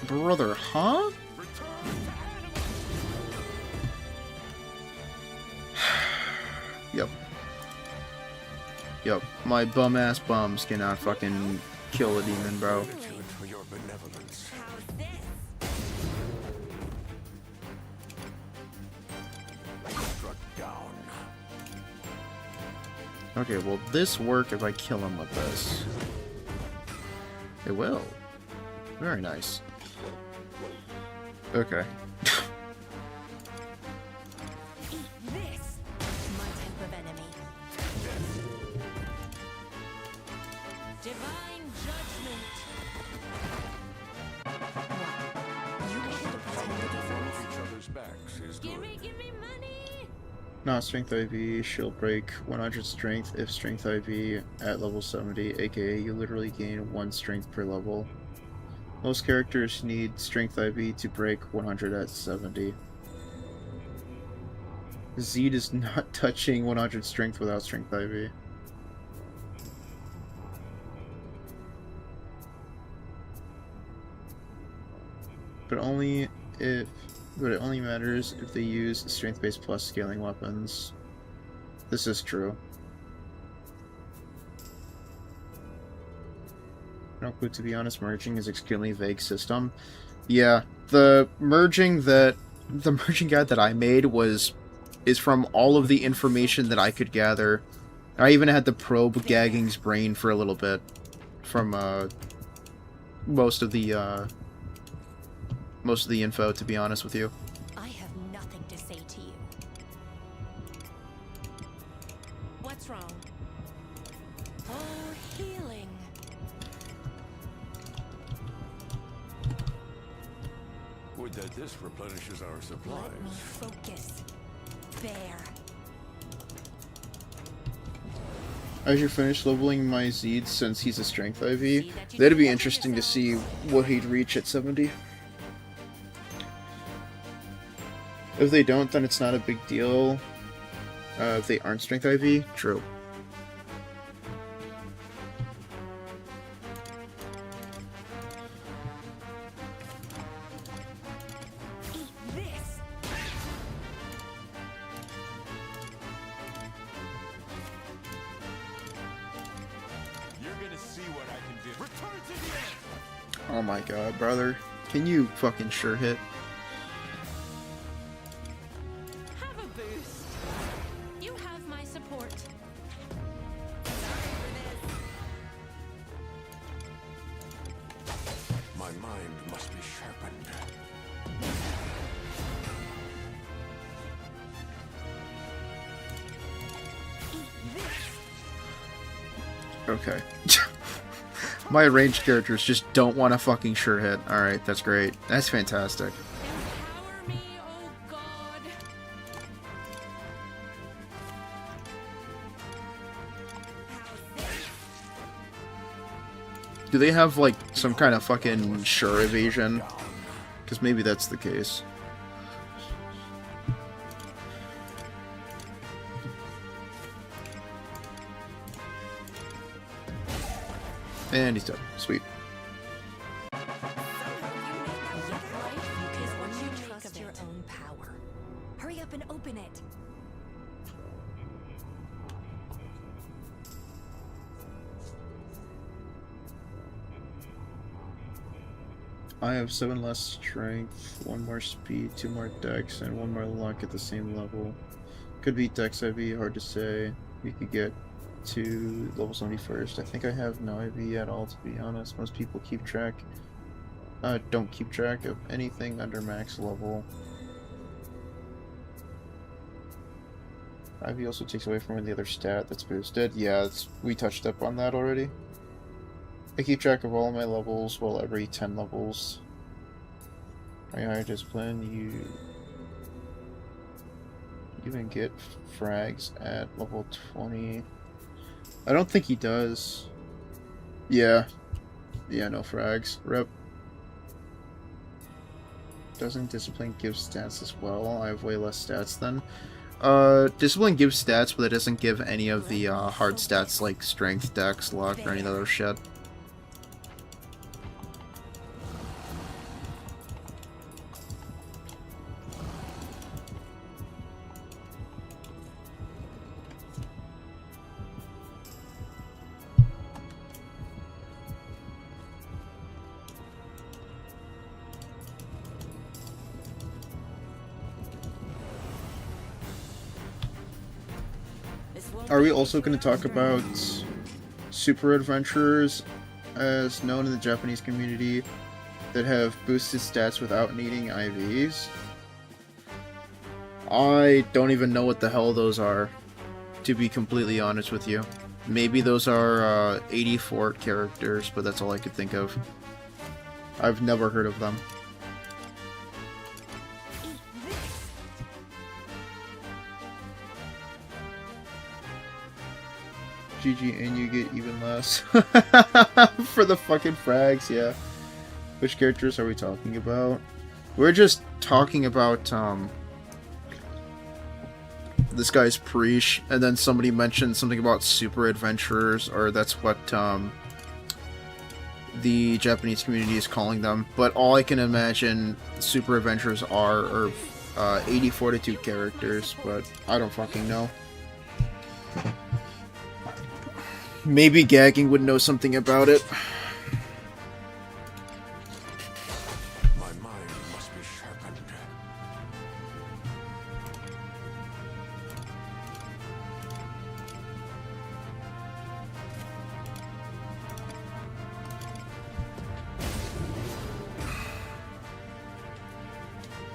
Brother, huh? Yep. Yep. My bum-ass bums cannot fucking kill a demon, bro. gratitude for your benevolence. How's this? Struck down. Okay, will this work if I kill him with this? It will. Very nice. Okay. Eat this. My type of enemy. Divine judgment. What? You want me to pretend to be friends? Each other's backs is good. Give me money. Not strength IV, shield break, 100 strength if strength IV at level 70, aka you literally gain 1 strength per level. Most characters need strength IV to break 100 at 70. Zed is not touching 100 strength without strength IV. But it only matters if they use strength-based plus scaling weapons. This is true. No clue, to be honest. Merging is extremely vague system. Yeah, the merging guide that I made is from all of the information that I could gather. I even had to probe Gagging's brain for a little bit from most of the info, to be honest with you. I have nothing to say to you. What's wrong? Oh, healing. Would that this replenishes our supplies. Let me focus. Bear. I should finish leveling my Zed since he's a strength IV. That'd be interesting to see what he'd reach at 70. If they don't, then it's not a big deal. If they aren't strength IV, true. Eat this. You're gonna see what I can do. Return to the earth. Oh my god, brother. Can you fucking sure hit? Have a boost. You have my support. Sorry for this. My mind must be sharpened. Eat this. Okay. My ranged characters just don't want to fucking sure hit. Alright, that's great. That's fantastic. Empower me, oh God. How's this? Do they have, like, some kind of fucking sure evasion? Because maybe that's the case. And he's dead. Sweet. Is what you trust your own power. Hurry up and open it. I have 7 less strength, 1 more speed, 2 more dex, and 1 more luck at the same level. Could be dex IV, hard to say. We could get to level 71st. I think I have no IV at all, to be honest. Most people keep track. Don't keep track of anything under max level. IV also takes away from the other stat that's boosted. Yeah, we touched up on that already. I keep track of all my levels, well, every 10 levels. My higher discipline, you even get frags at level 20. I don't think he does. Yeah. Yeah, no frags. Rep. Doesn't discipline give stats as well? I have way less stats then. Discipline gives stats, but it doesn't give any of the hard stats like strength, dex, luck, or any other shit. Are we also going to talk about super adventurers, as known in the Japanese community, that have boosted stats without needing IVs? I don't even know what the hell those are, to be completely honest with you. Maybe those are 84 characters, but that's all I could think of. I've never heard of them. GG, and you get even less. For the fucking frags, yeah. Which characters are we talking about? We're just talking about, this guy's Preesh, and then somebody mentioned something about super adventurers, or that's what, the Japanese community is calling them. But all I can imagine super adventurers are 8042 characters, but I don't fucking know. Maybe Gagging would know something about it. My mind must be sharpened.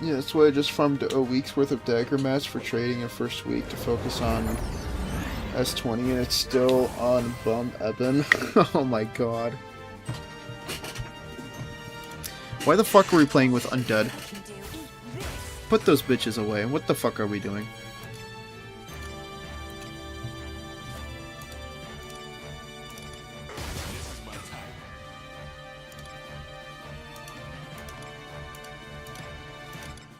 Yeah, that's why I just farmed a week's worth of dagger mats for trading in first week to focus on S20, and it's still on Bum Eben. Oh my god. Why the fuck are we playing with undead? Put those bitches away. What the fuck are we doing?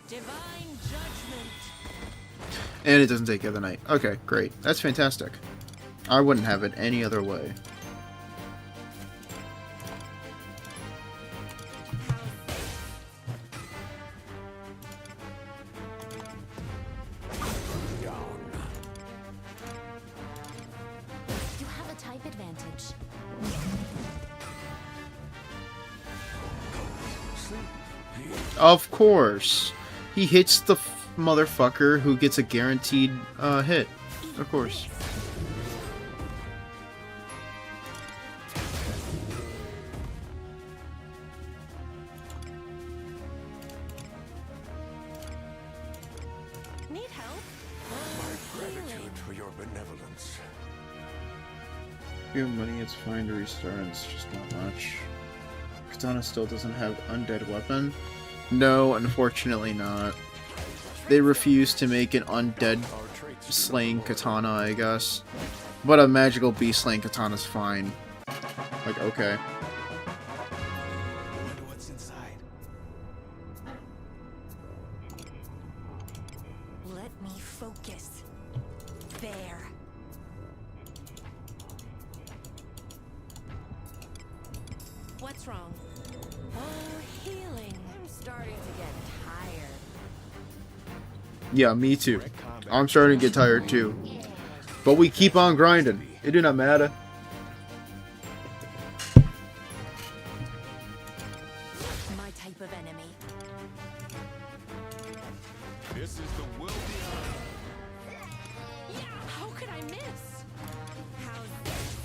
Divine judgment. And it doesn't take the other night. Okay, great. That's fantastic. I wouldn't have it any other way. You have a type advantage. Of course. He hits the motherfucker who gets a guaranteed hit. Of course. Need help? My gratitude for your benevolence. If you have money, it's fine to restart, and it's just not much. Katana still doesn't have undead weapon? No, unfortunately not. They refuse to make an undead slaying katana, I guess. But a magical beast slaying katana's fine. Like, okay. There. What's wrong? Oh, healing. I'm starting to get tired. Yeah, me too. I'm starting to get tired too. But we keep on grinding. It do not matter. My type of enemy. This is the will beyond. Yeah, how could I miss? How's this?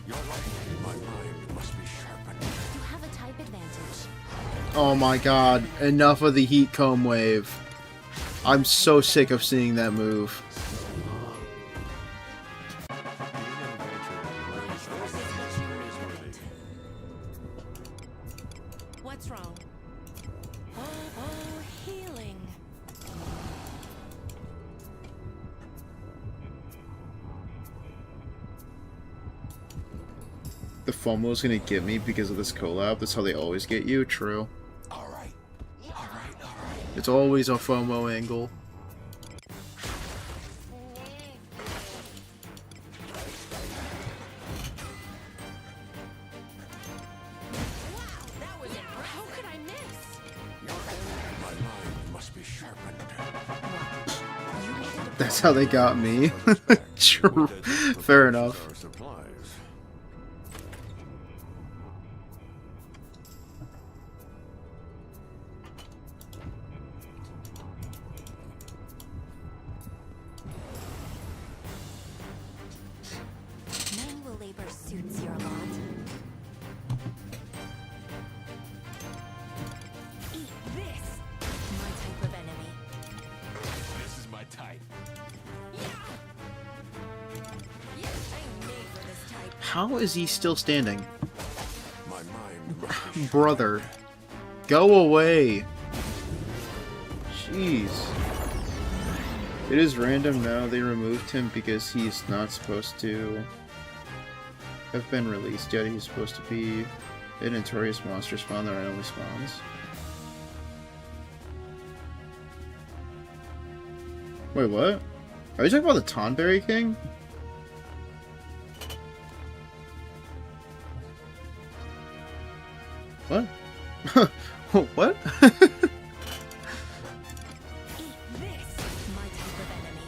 Your light, my mind must be sharpened. You have a type advantage. Oh my god, enough of the heat comb wave. I'm so sick of seeing that move. What's wrong? Oh, healing. The FOMO's gonna get me because of this collab. That's how they always get you. True. Alright. It's always a FOMO angle. Wow, that was impressive. How could I miss? My mind must be sharpened. That's how they got me. True. Fair enough. Our supplies. Manual labor suits your lot. Eat this. My type of enemy. This is my type. Yes, I'm made for this type. How is he still standing? My mind must be Brother. Go away. Jeez. It is random now. They removed him because he's not supposed to have been released yet. He's supposed to be a notorious monster spawn that randomly spawns. Wait, what? Are you talking about the Tonberry King? What? What? Eat this. My type of enemy.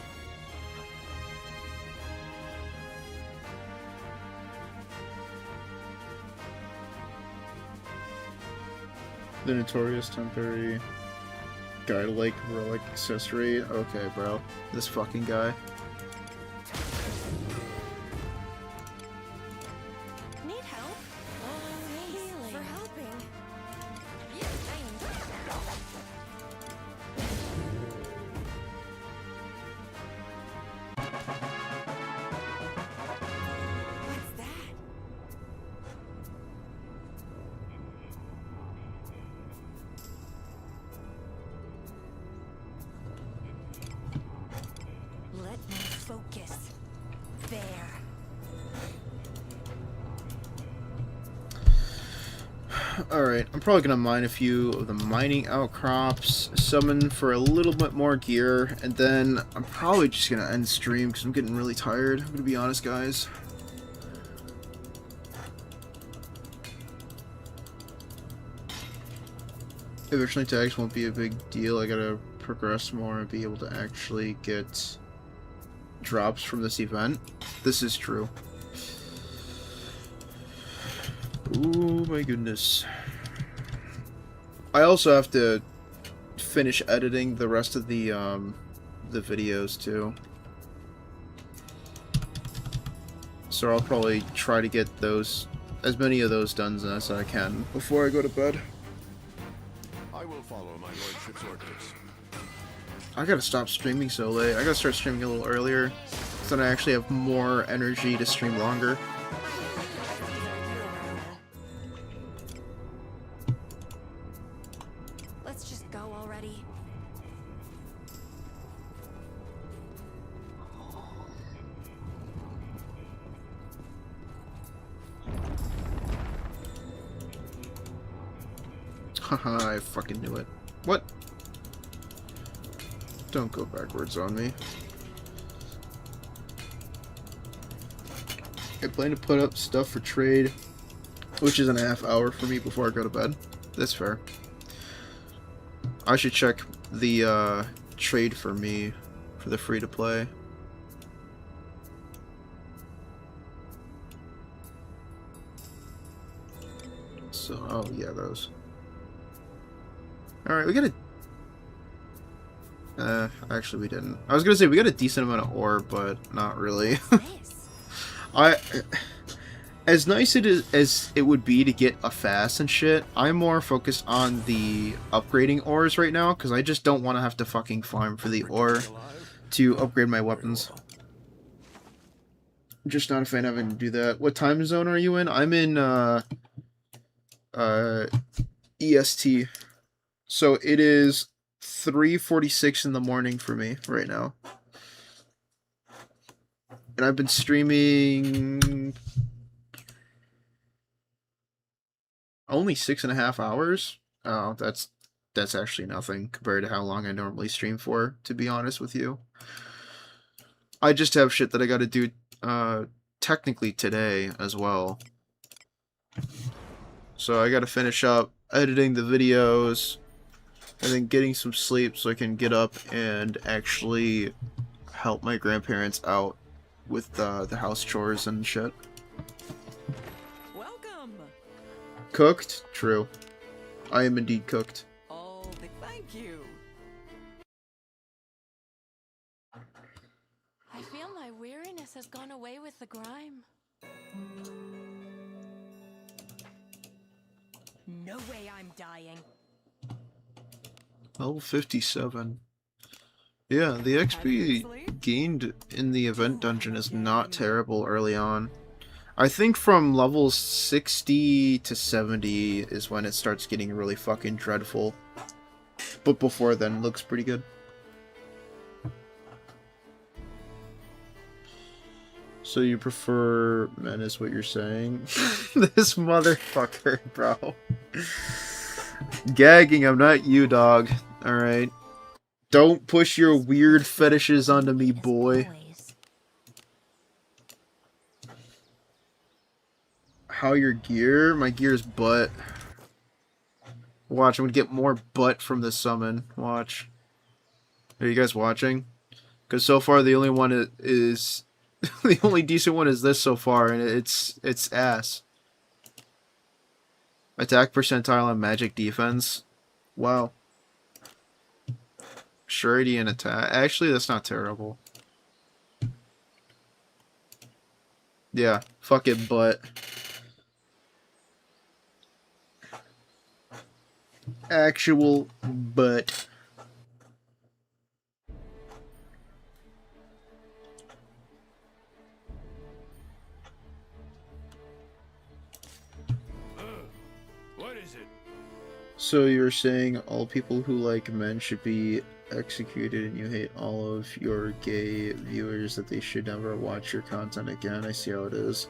The notorious temporary guy-like relic accessory. Okay, bro. This fucking guy. Need help? Oh, healing. For helping. Yes, what's that? Let me focus. There. Alright, I'm probably gonna mine a few of the mining outcrops, summon for a little bit more gear, and then I'm probably just gonna end stream because I'm getting really tired. I'm gonna be honest, guys. Eventually tags won't be a big deal. I gotta progress more and be able to actually get drops from this event. This is true. Oh my goodness. I also have to finish editing the rest of the videos too. So I'll probably try to get those, as many of those done as I can before I go to bed. I will follow my lordship's orders. I gotta stop streaming so late. I gotta start streaming a little earlier, so then I actually have more energy to stream longer. Let's just go already. Haha, I fucking knew it. What? Don't go backwards on me. I plan to put up stuff for trade, which is a half hour for me before I go to bed. That's fair. I should check the trade for me for the free-to-play. So, oh yeah, those. Alright, we got a... actually we didn't. I was gonna say we got a decent amount of ore, but not really. Nice. As nice as it would be to get a fast and shit, I'm more focused on the upgrading ores right now, because I just don't want to have to fucking farm for the ore to upgrade my weapons. I'm just not a fan of having to do that. What time zone are you in? I'm in, EST. So it is 3:46 in the morning for me right now. And I've been streaming only 6.5 hours. Oh, that's actually nothing compared to how long I normally stream for, to be honest with you. I just have shit that I gotta do technically today as well. So I gotta finish up editing the videos and then getting some sleep so I can get up and actually help my grandparents out with the house chores and shit. Welcome. Cooked? True. I am indeed cooked. Oh, thank you. I feel my weariness has gone away with the grime. No way I'm dying. Level 57. Yeah, the XP gained in the event dungeon is not terrible early on. I think from levels 60 to 70 is when it starts getting really fucking dreadful. But before then, it looks pretty good. So you prefer men is what you're saying? This motherfucker, bro. Gagging, I'm not you, dog. Alright. Don't push your weird fetishes onto me, boy. Always. How your gear? My gear's butt. Watch, I'm gonna get more butt from this summon. Watch. Are you guys watching? Because so far the only one is... the only decent one is this so far, and it's ass. Attack percentile and magic defense. Wow. Surety and attack. Actually, that's not terrible. Yeah, fuck it, butt. Actual butt. What is it? So you're saying all people who like men should be executed and you hate all of your gay viewers that they should never watch your content again? I see how it is.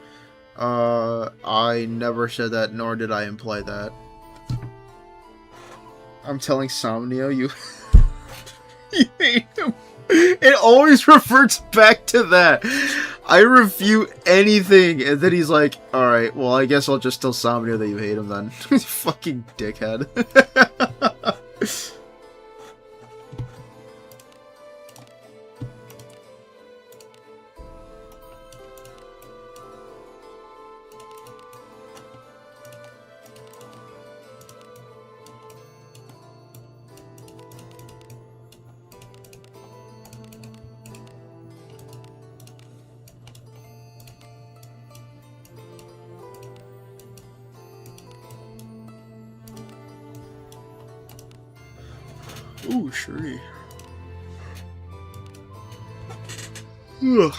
I never said that, nor did I imply that. I'm telling Somnio you you hate him. It always reverts back to that. I refute anything, and then he's like, alright, well, I guess I'll just tell Somnio that you hate him then. Fucking dickhead. Ooh, Shuri. Ugh.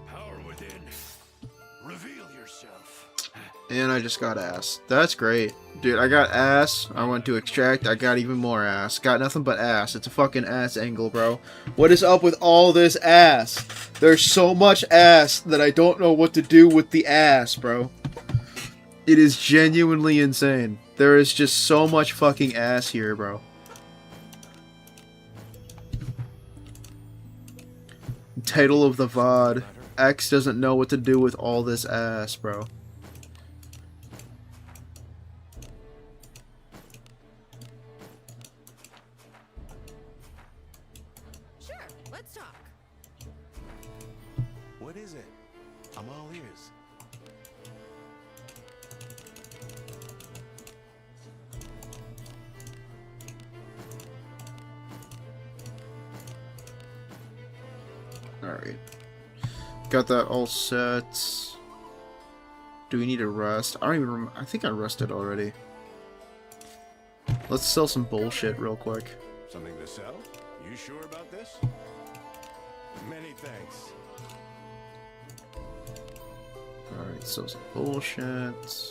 Power within. Reveal yourself. And I just got ass. That's great. Dude, I got ass. I went to extract. I got even more ass. Got nothing but ass. It's a fucking ass angle, bro. What is up with all this ass? There's so much ass that I don't know what to do with the ass, bro. It is genuinely insane. There is just so much fucking ass here, bro. Title of the VOD. X doesn't know what to do with all this ass, bro. Sure, let's talk. What is it? I'm all ears. Alright. Got that all set. Do we need a rest? I don't even remember. I think I rested already. Let's sell some bullshit real quick. Something to sell? You sure about this? Many thanks. Alright, sell some bullshit.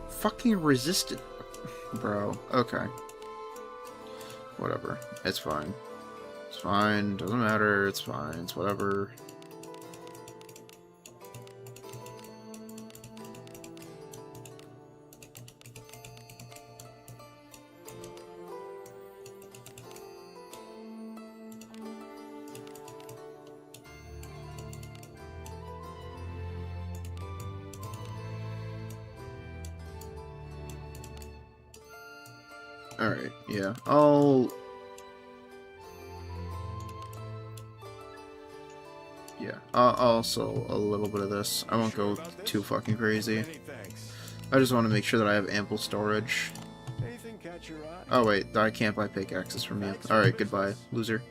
Fucking resistant. Bro, okay. Whatever. It's fine. It's fine. Doesn't matter. It's fine. It's whatever. Alright, yeah. I'll sell a little bit of this. I won't go too fucking crazy. Many thanks. I just want to make sure that I have ample storage. Anything catch your eye? Oh wait, I can't buy pickaxes from you. Alright, goodbye, loser.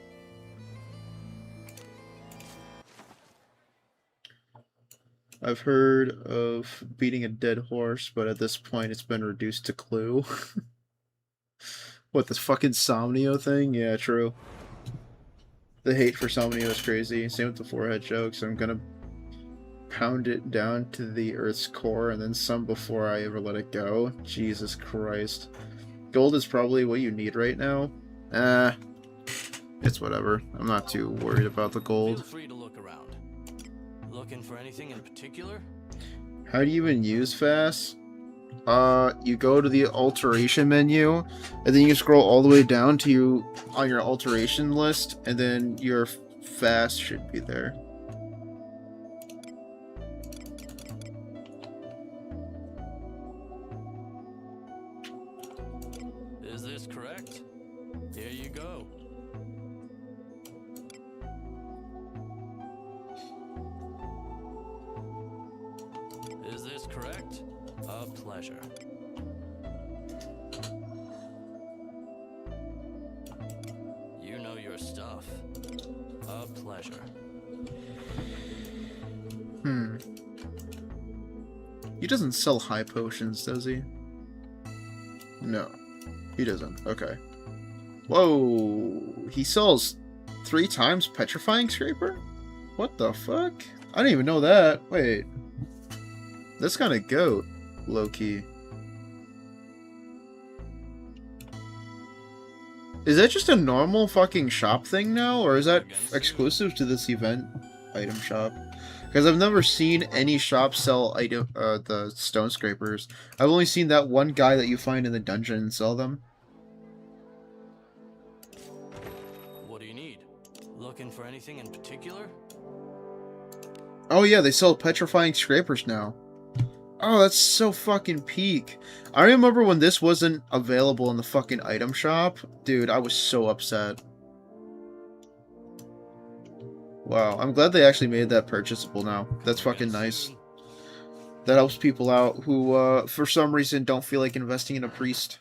I've heard of beating a dead horse, but at this point it's been reduced to Clue. What, this fucking Somnio thing? Yeah, true. The hate for Somnio is crazy. Same with the forehead jokes. I'm gonna pound it down to the Earth's core and then some before I ever let it go. Jesus Christ. Gold is probably what you need right now. It's whatever. I'm not too worried about the gold. Feel free to look around. Looking for anything in particular? How do you even use fast? You go to the alteration menu, and then you scroll all the way down to you on your alteration list, and then your fast should be there. Is this correct? Here you go. Is this correct? A pleasure. You know your stuff. A pleasure. He doesn't sell high potions, does he? No, he doesn't. Okay. Whoa! He sells 3 times Petrifying Scraper? What the fuck? I didn't even know that. Wait. That's kind of goat, low-key. Is that just a normal fucking shop thing now, or is that exclusive to this event item shop? Because I've never seen any shop sell the stone scrapers. I've only seen that one guy that you find in the dungeon sell them. What do you need? Looking for anything in particular? Oh yeah, they sell petrifying scrapers now. Oh, that's so fucking peak. I remember when this wasn't available in the fucking item shop. Dude, I was so upset. Wow, I'm glad they actually made that purchasable now. That's fucking nice. That helps people out who, for some reason, don't feel like investing in a priest.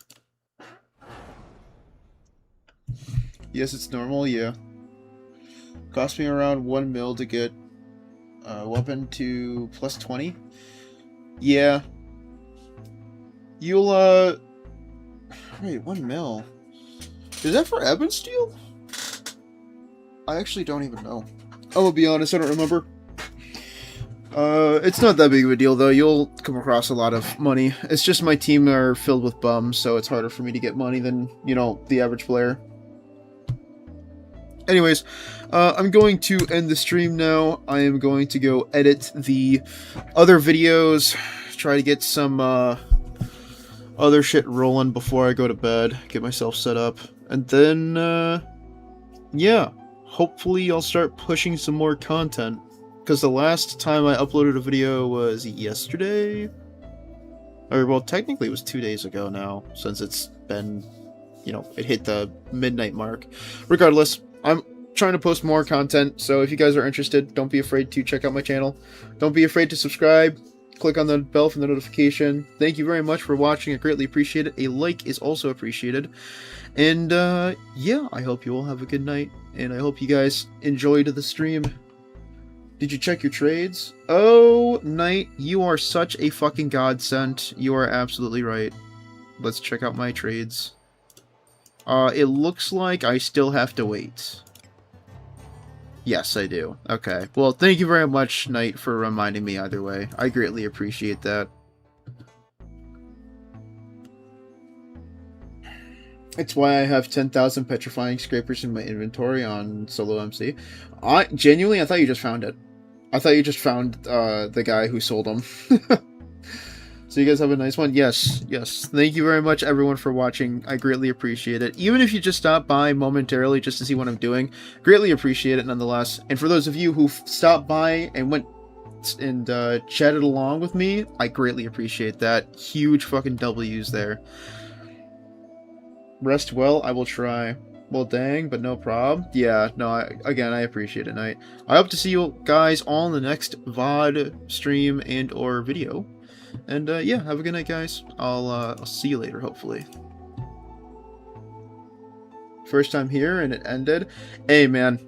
Yes, it's normal, yeah. Cost me around 1 mil to get a weapon to plus 20. Yeah. You'll, wait, 1 mil? Is that for Ebon Steel? I actually don't even know. I will be honest, I don't remember. It's not that big of a deal, though. You'll come across a lot of money. It's just my team are filled with bums, so it's harder for me to get money than, you know, the average player. Anyways, I'm going to end the stream now. I am going to go edit the other videos, try to get some other shit rolling before I go to bed, get myself set up, and then, yeah, hopefully I'll start pushing some more content, because the last time I uploaded a video was yesterday, or, well, technically it was 2 days ago now, since it's been, you know, it hit the midnight mark. Regardless, I'm trying to post more content, so if you guys are interested, don't be afraid to check out my channel. Don't be afraid to subscribe. Click on the bell for the notification. Thank you very much for watching. I greatly appreciate it. A like is also appreciated. And, yeah, I hope you all have a good night, and I hope you guys enjoyed the stream. Did you check your trades? Oh, Knight, you are such a fucking godsend. You are absolutely right. Let's check out my trades. It looks like I still have to wait. Yes, I do. Okay. Well, thank you very much, Knight, for reminding me either way. I greatly appreciate that. It's why I have 10,000 petrifying scrapers in my inventory on solo MC. Genuinely, I thought you just found it. I thought you just found the guy who sold them. So you guys have a nice one? Yes, yes. Thank you very much, everyone, for watching. I greatly appreciate it. Even if you just stopped by momentarily just to see what I'm doing, greatly appreciate it nonetheless. And for those of you who stopped by and went and chatted along with me, I greatly appreciate that. Huge fucking W's there. Rest well, I will try. Well, dang, but no prob. Yeah, no, again, I appreciate it, Knight. I hope to see you guys all in the next VOD stream and or video. And, yeah, have a good night, guys. I'll see you later, hopefully. First time here, and it ended. Hey, man.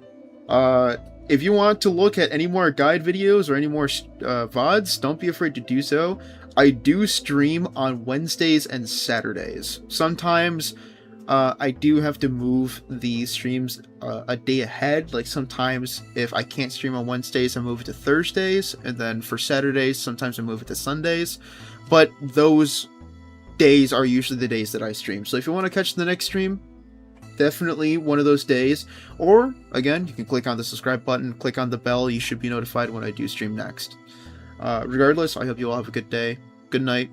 If you want to look at any more guide videos or any more VODs, don't be afraid to do so. I do stream on Wednesdays and Saturdays. Sometimes, I do have to move the streams a day ahead. Like, sometimes if I can't stream on Wednesdays, I move it to Thursdays, and then for Saturdays, sometimes I move it to Sundays. But those days are usually the days that I stream. So if you want to catch the next stream, definitely one of those days. Or, again, you can click on the subscribe button, click on the bell. You should be notified when I do stream next. Regardless, I hope you all have a good day. Good night.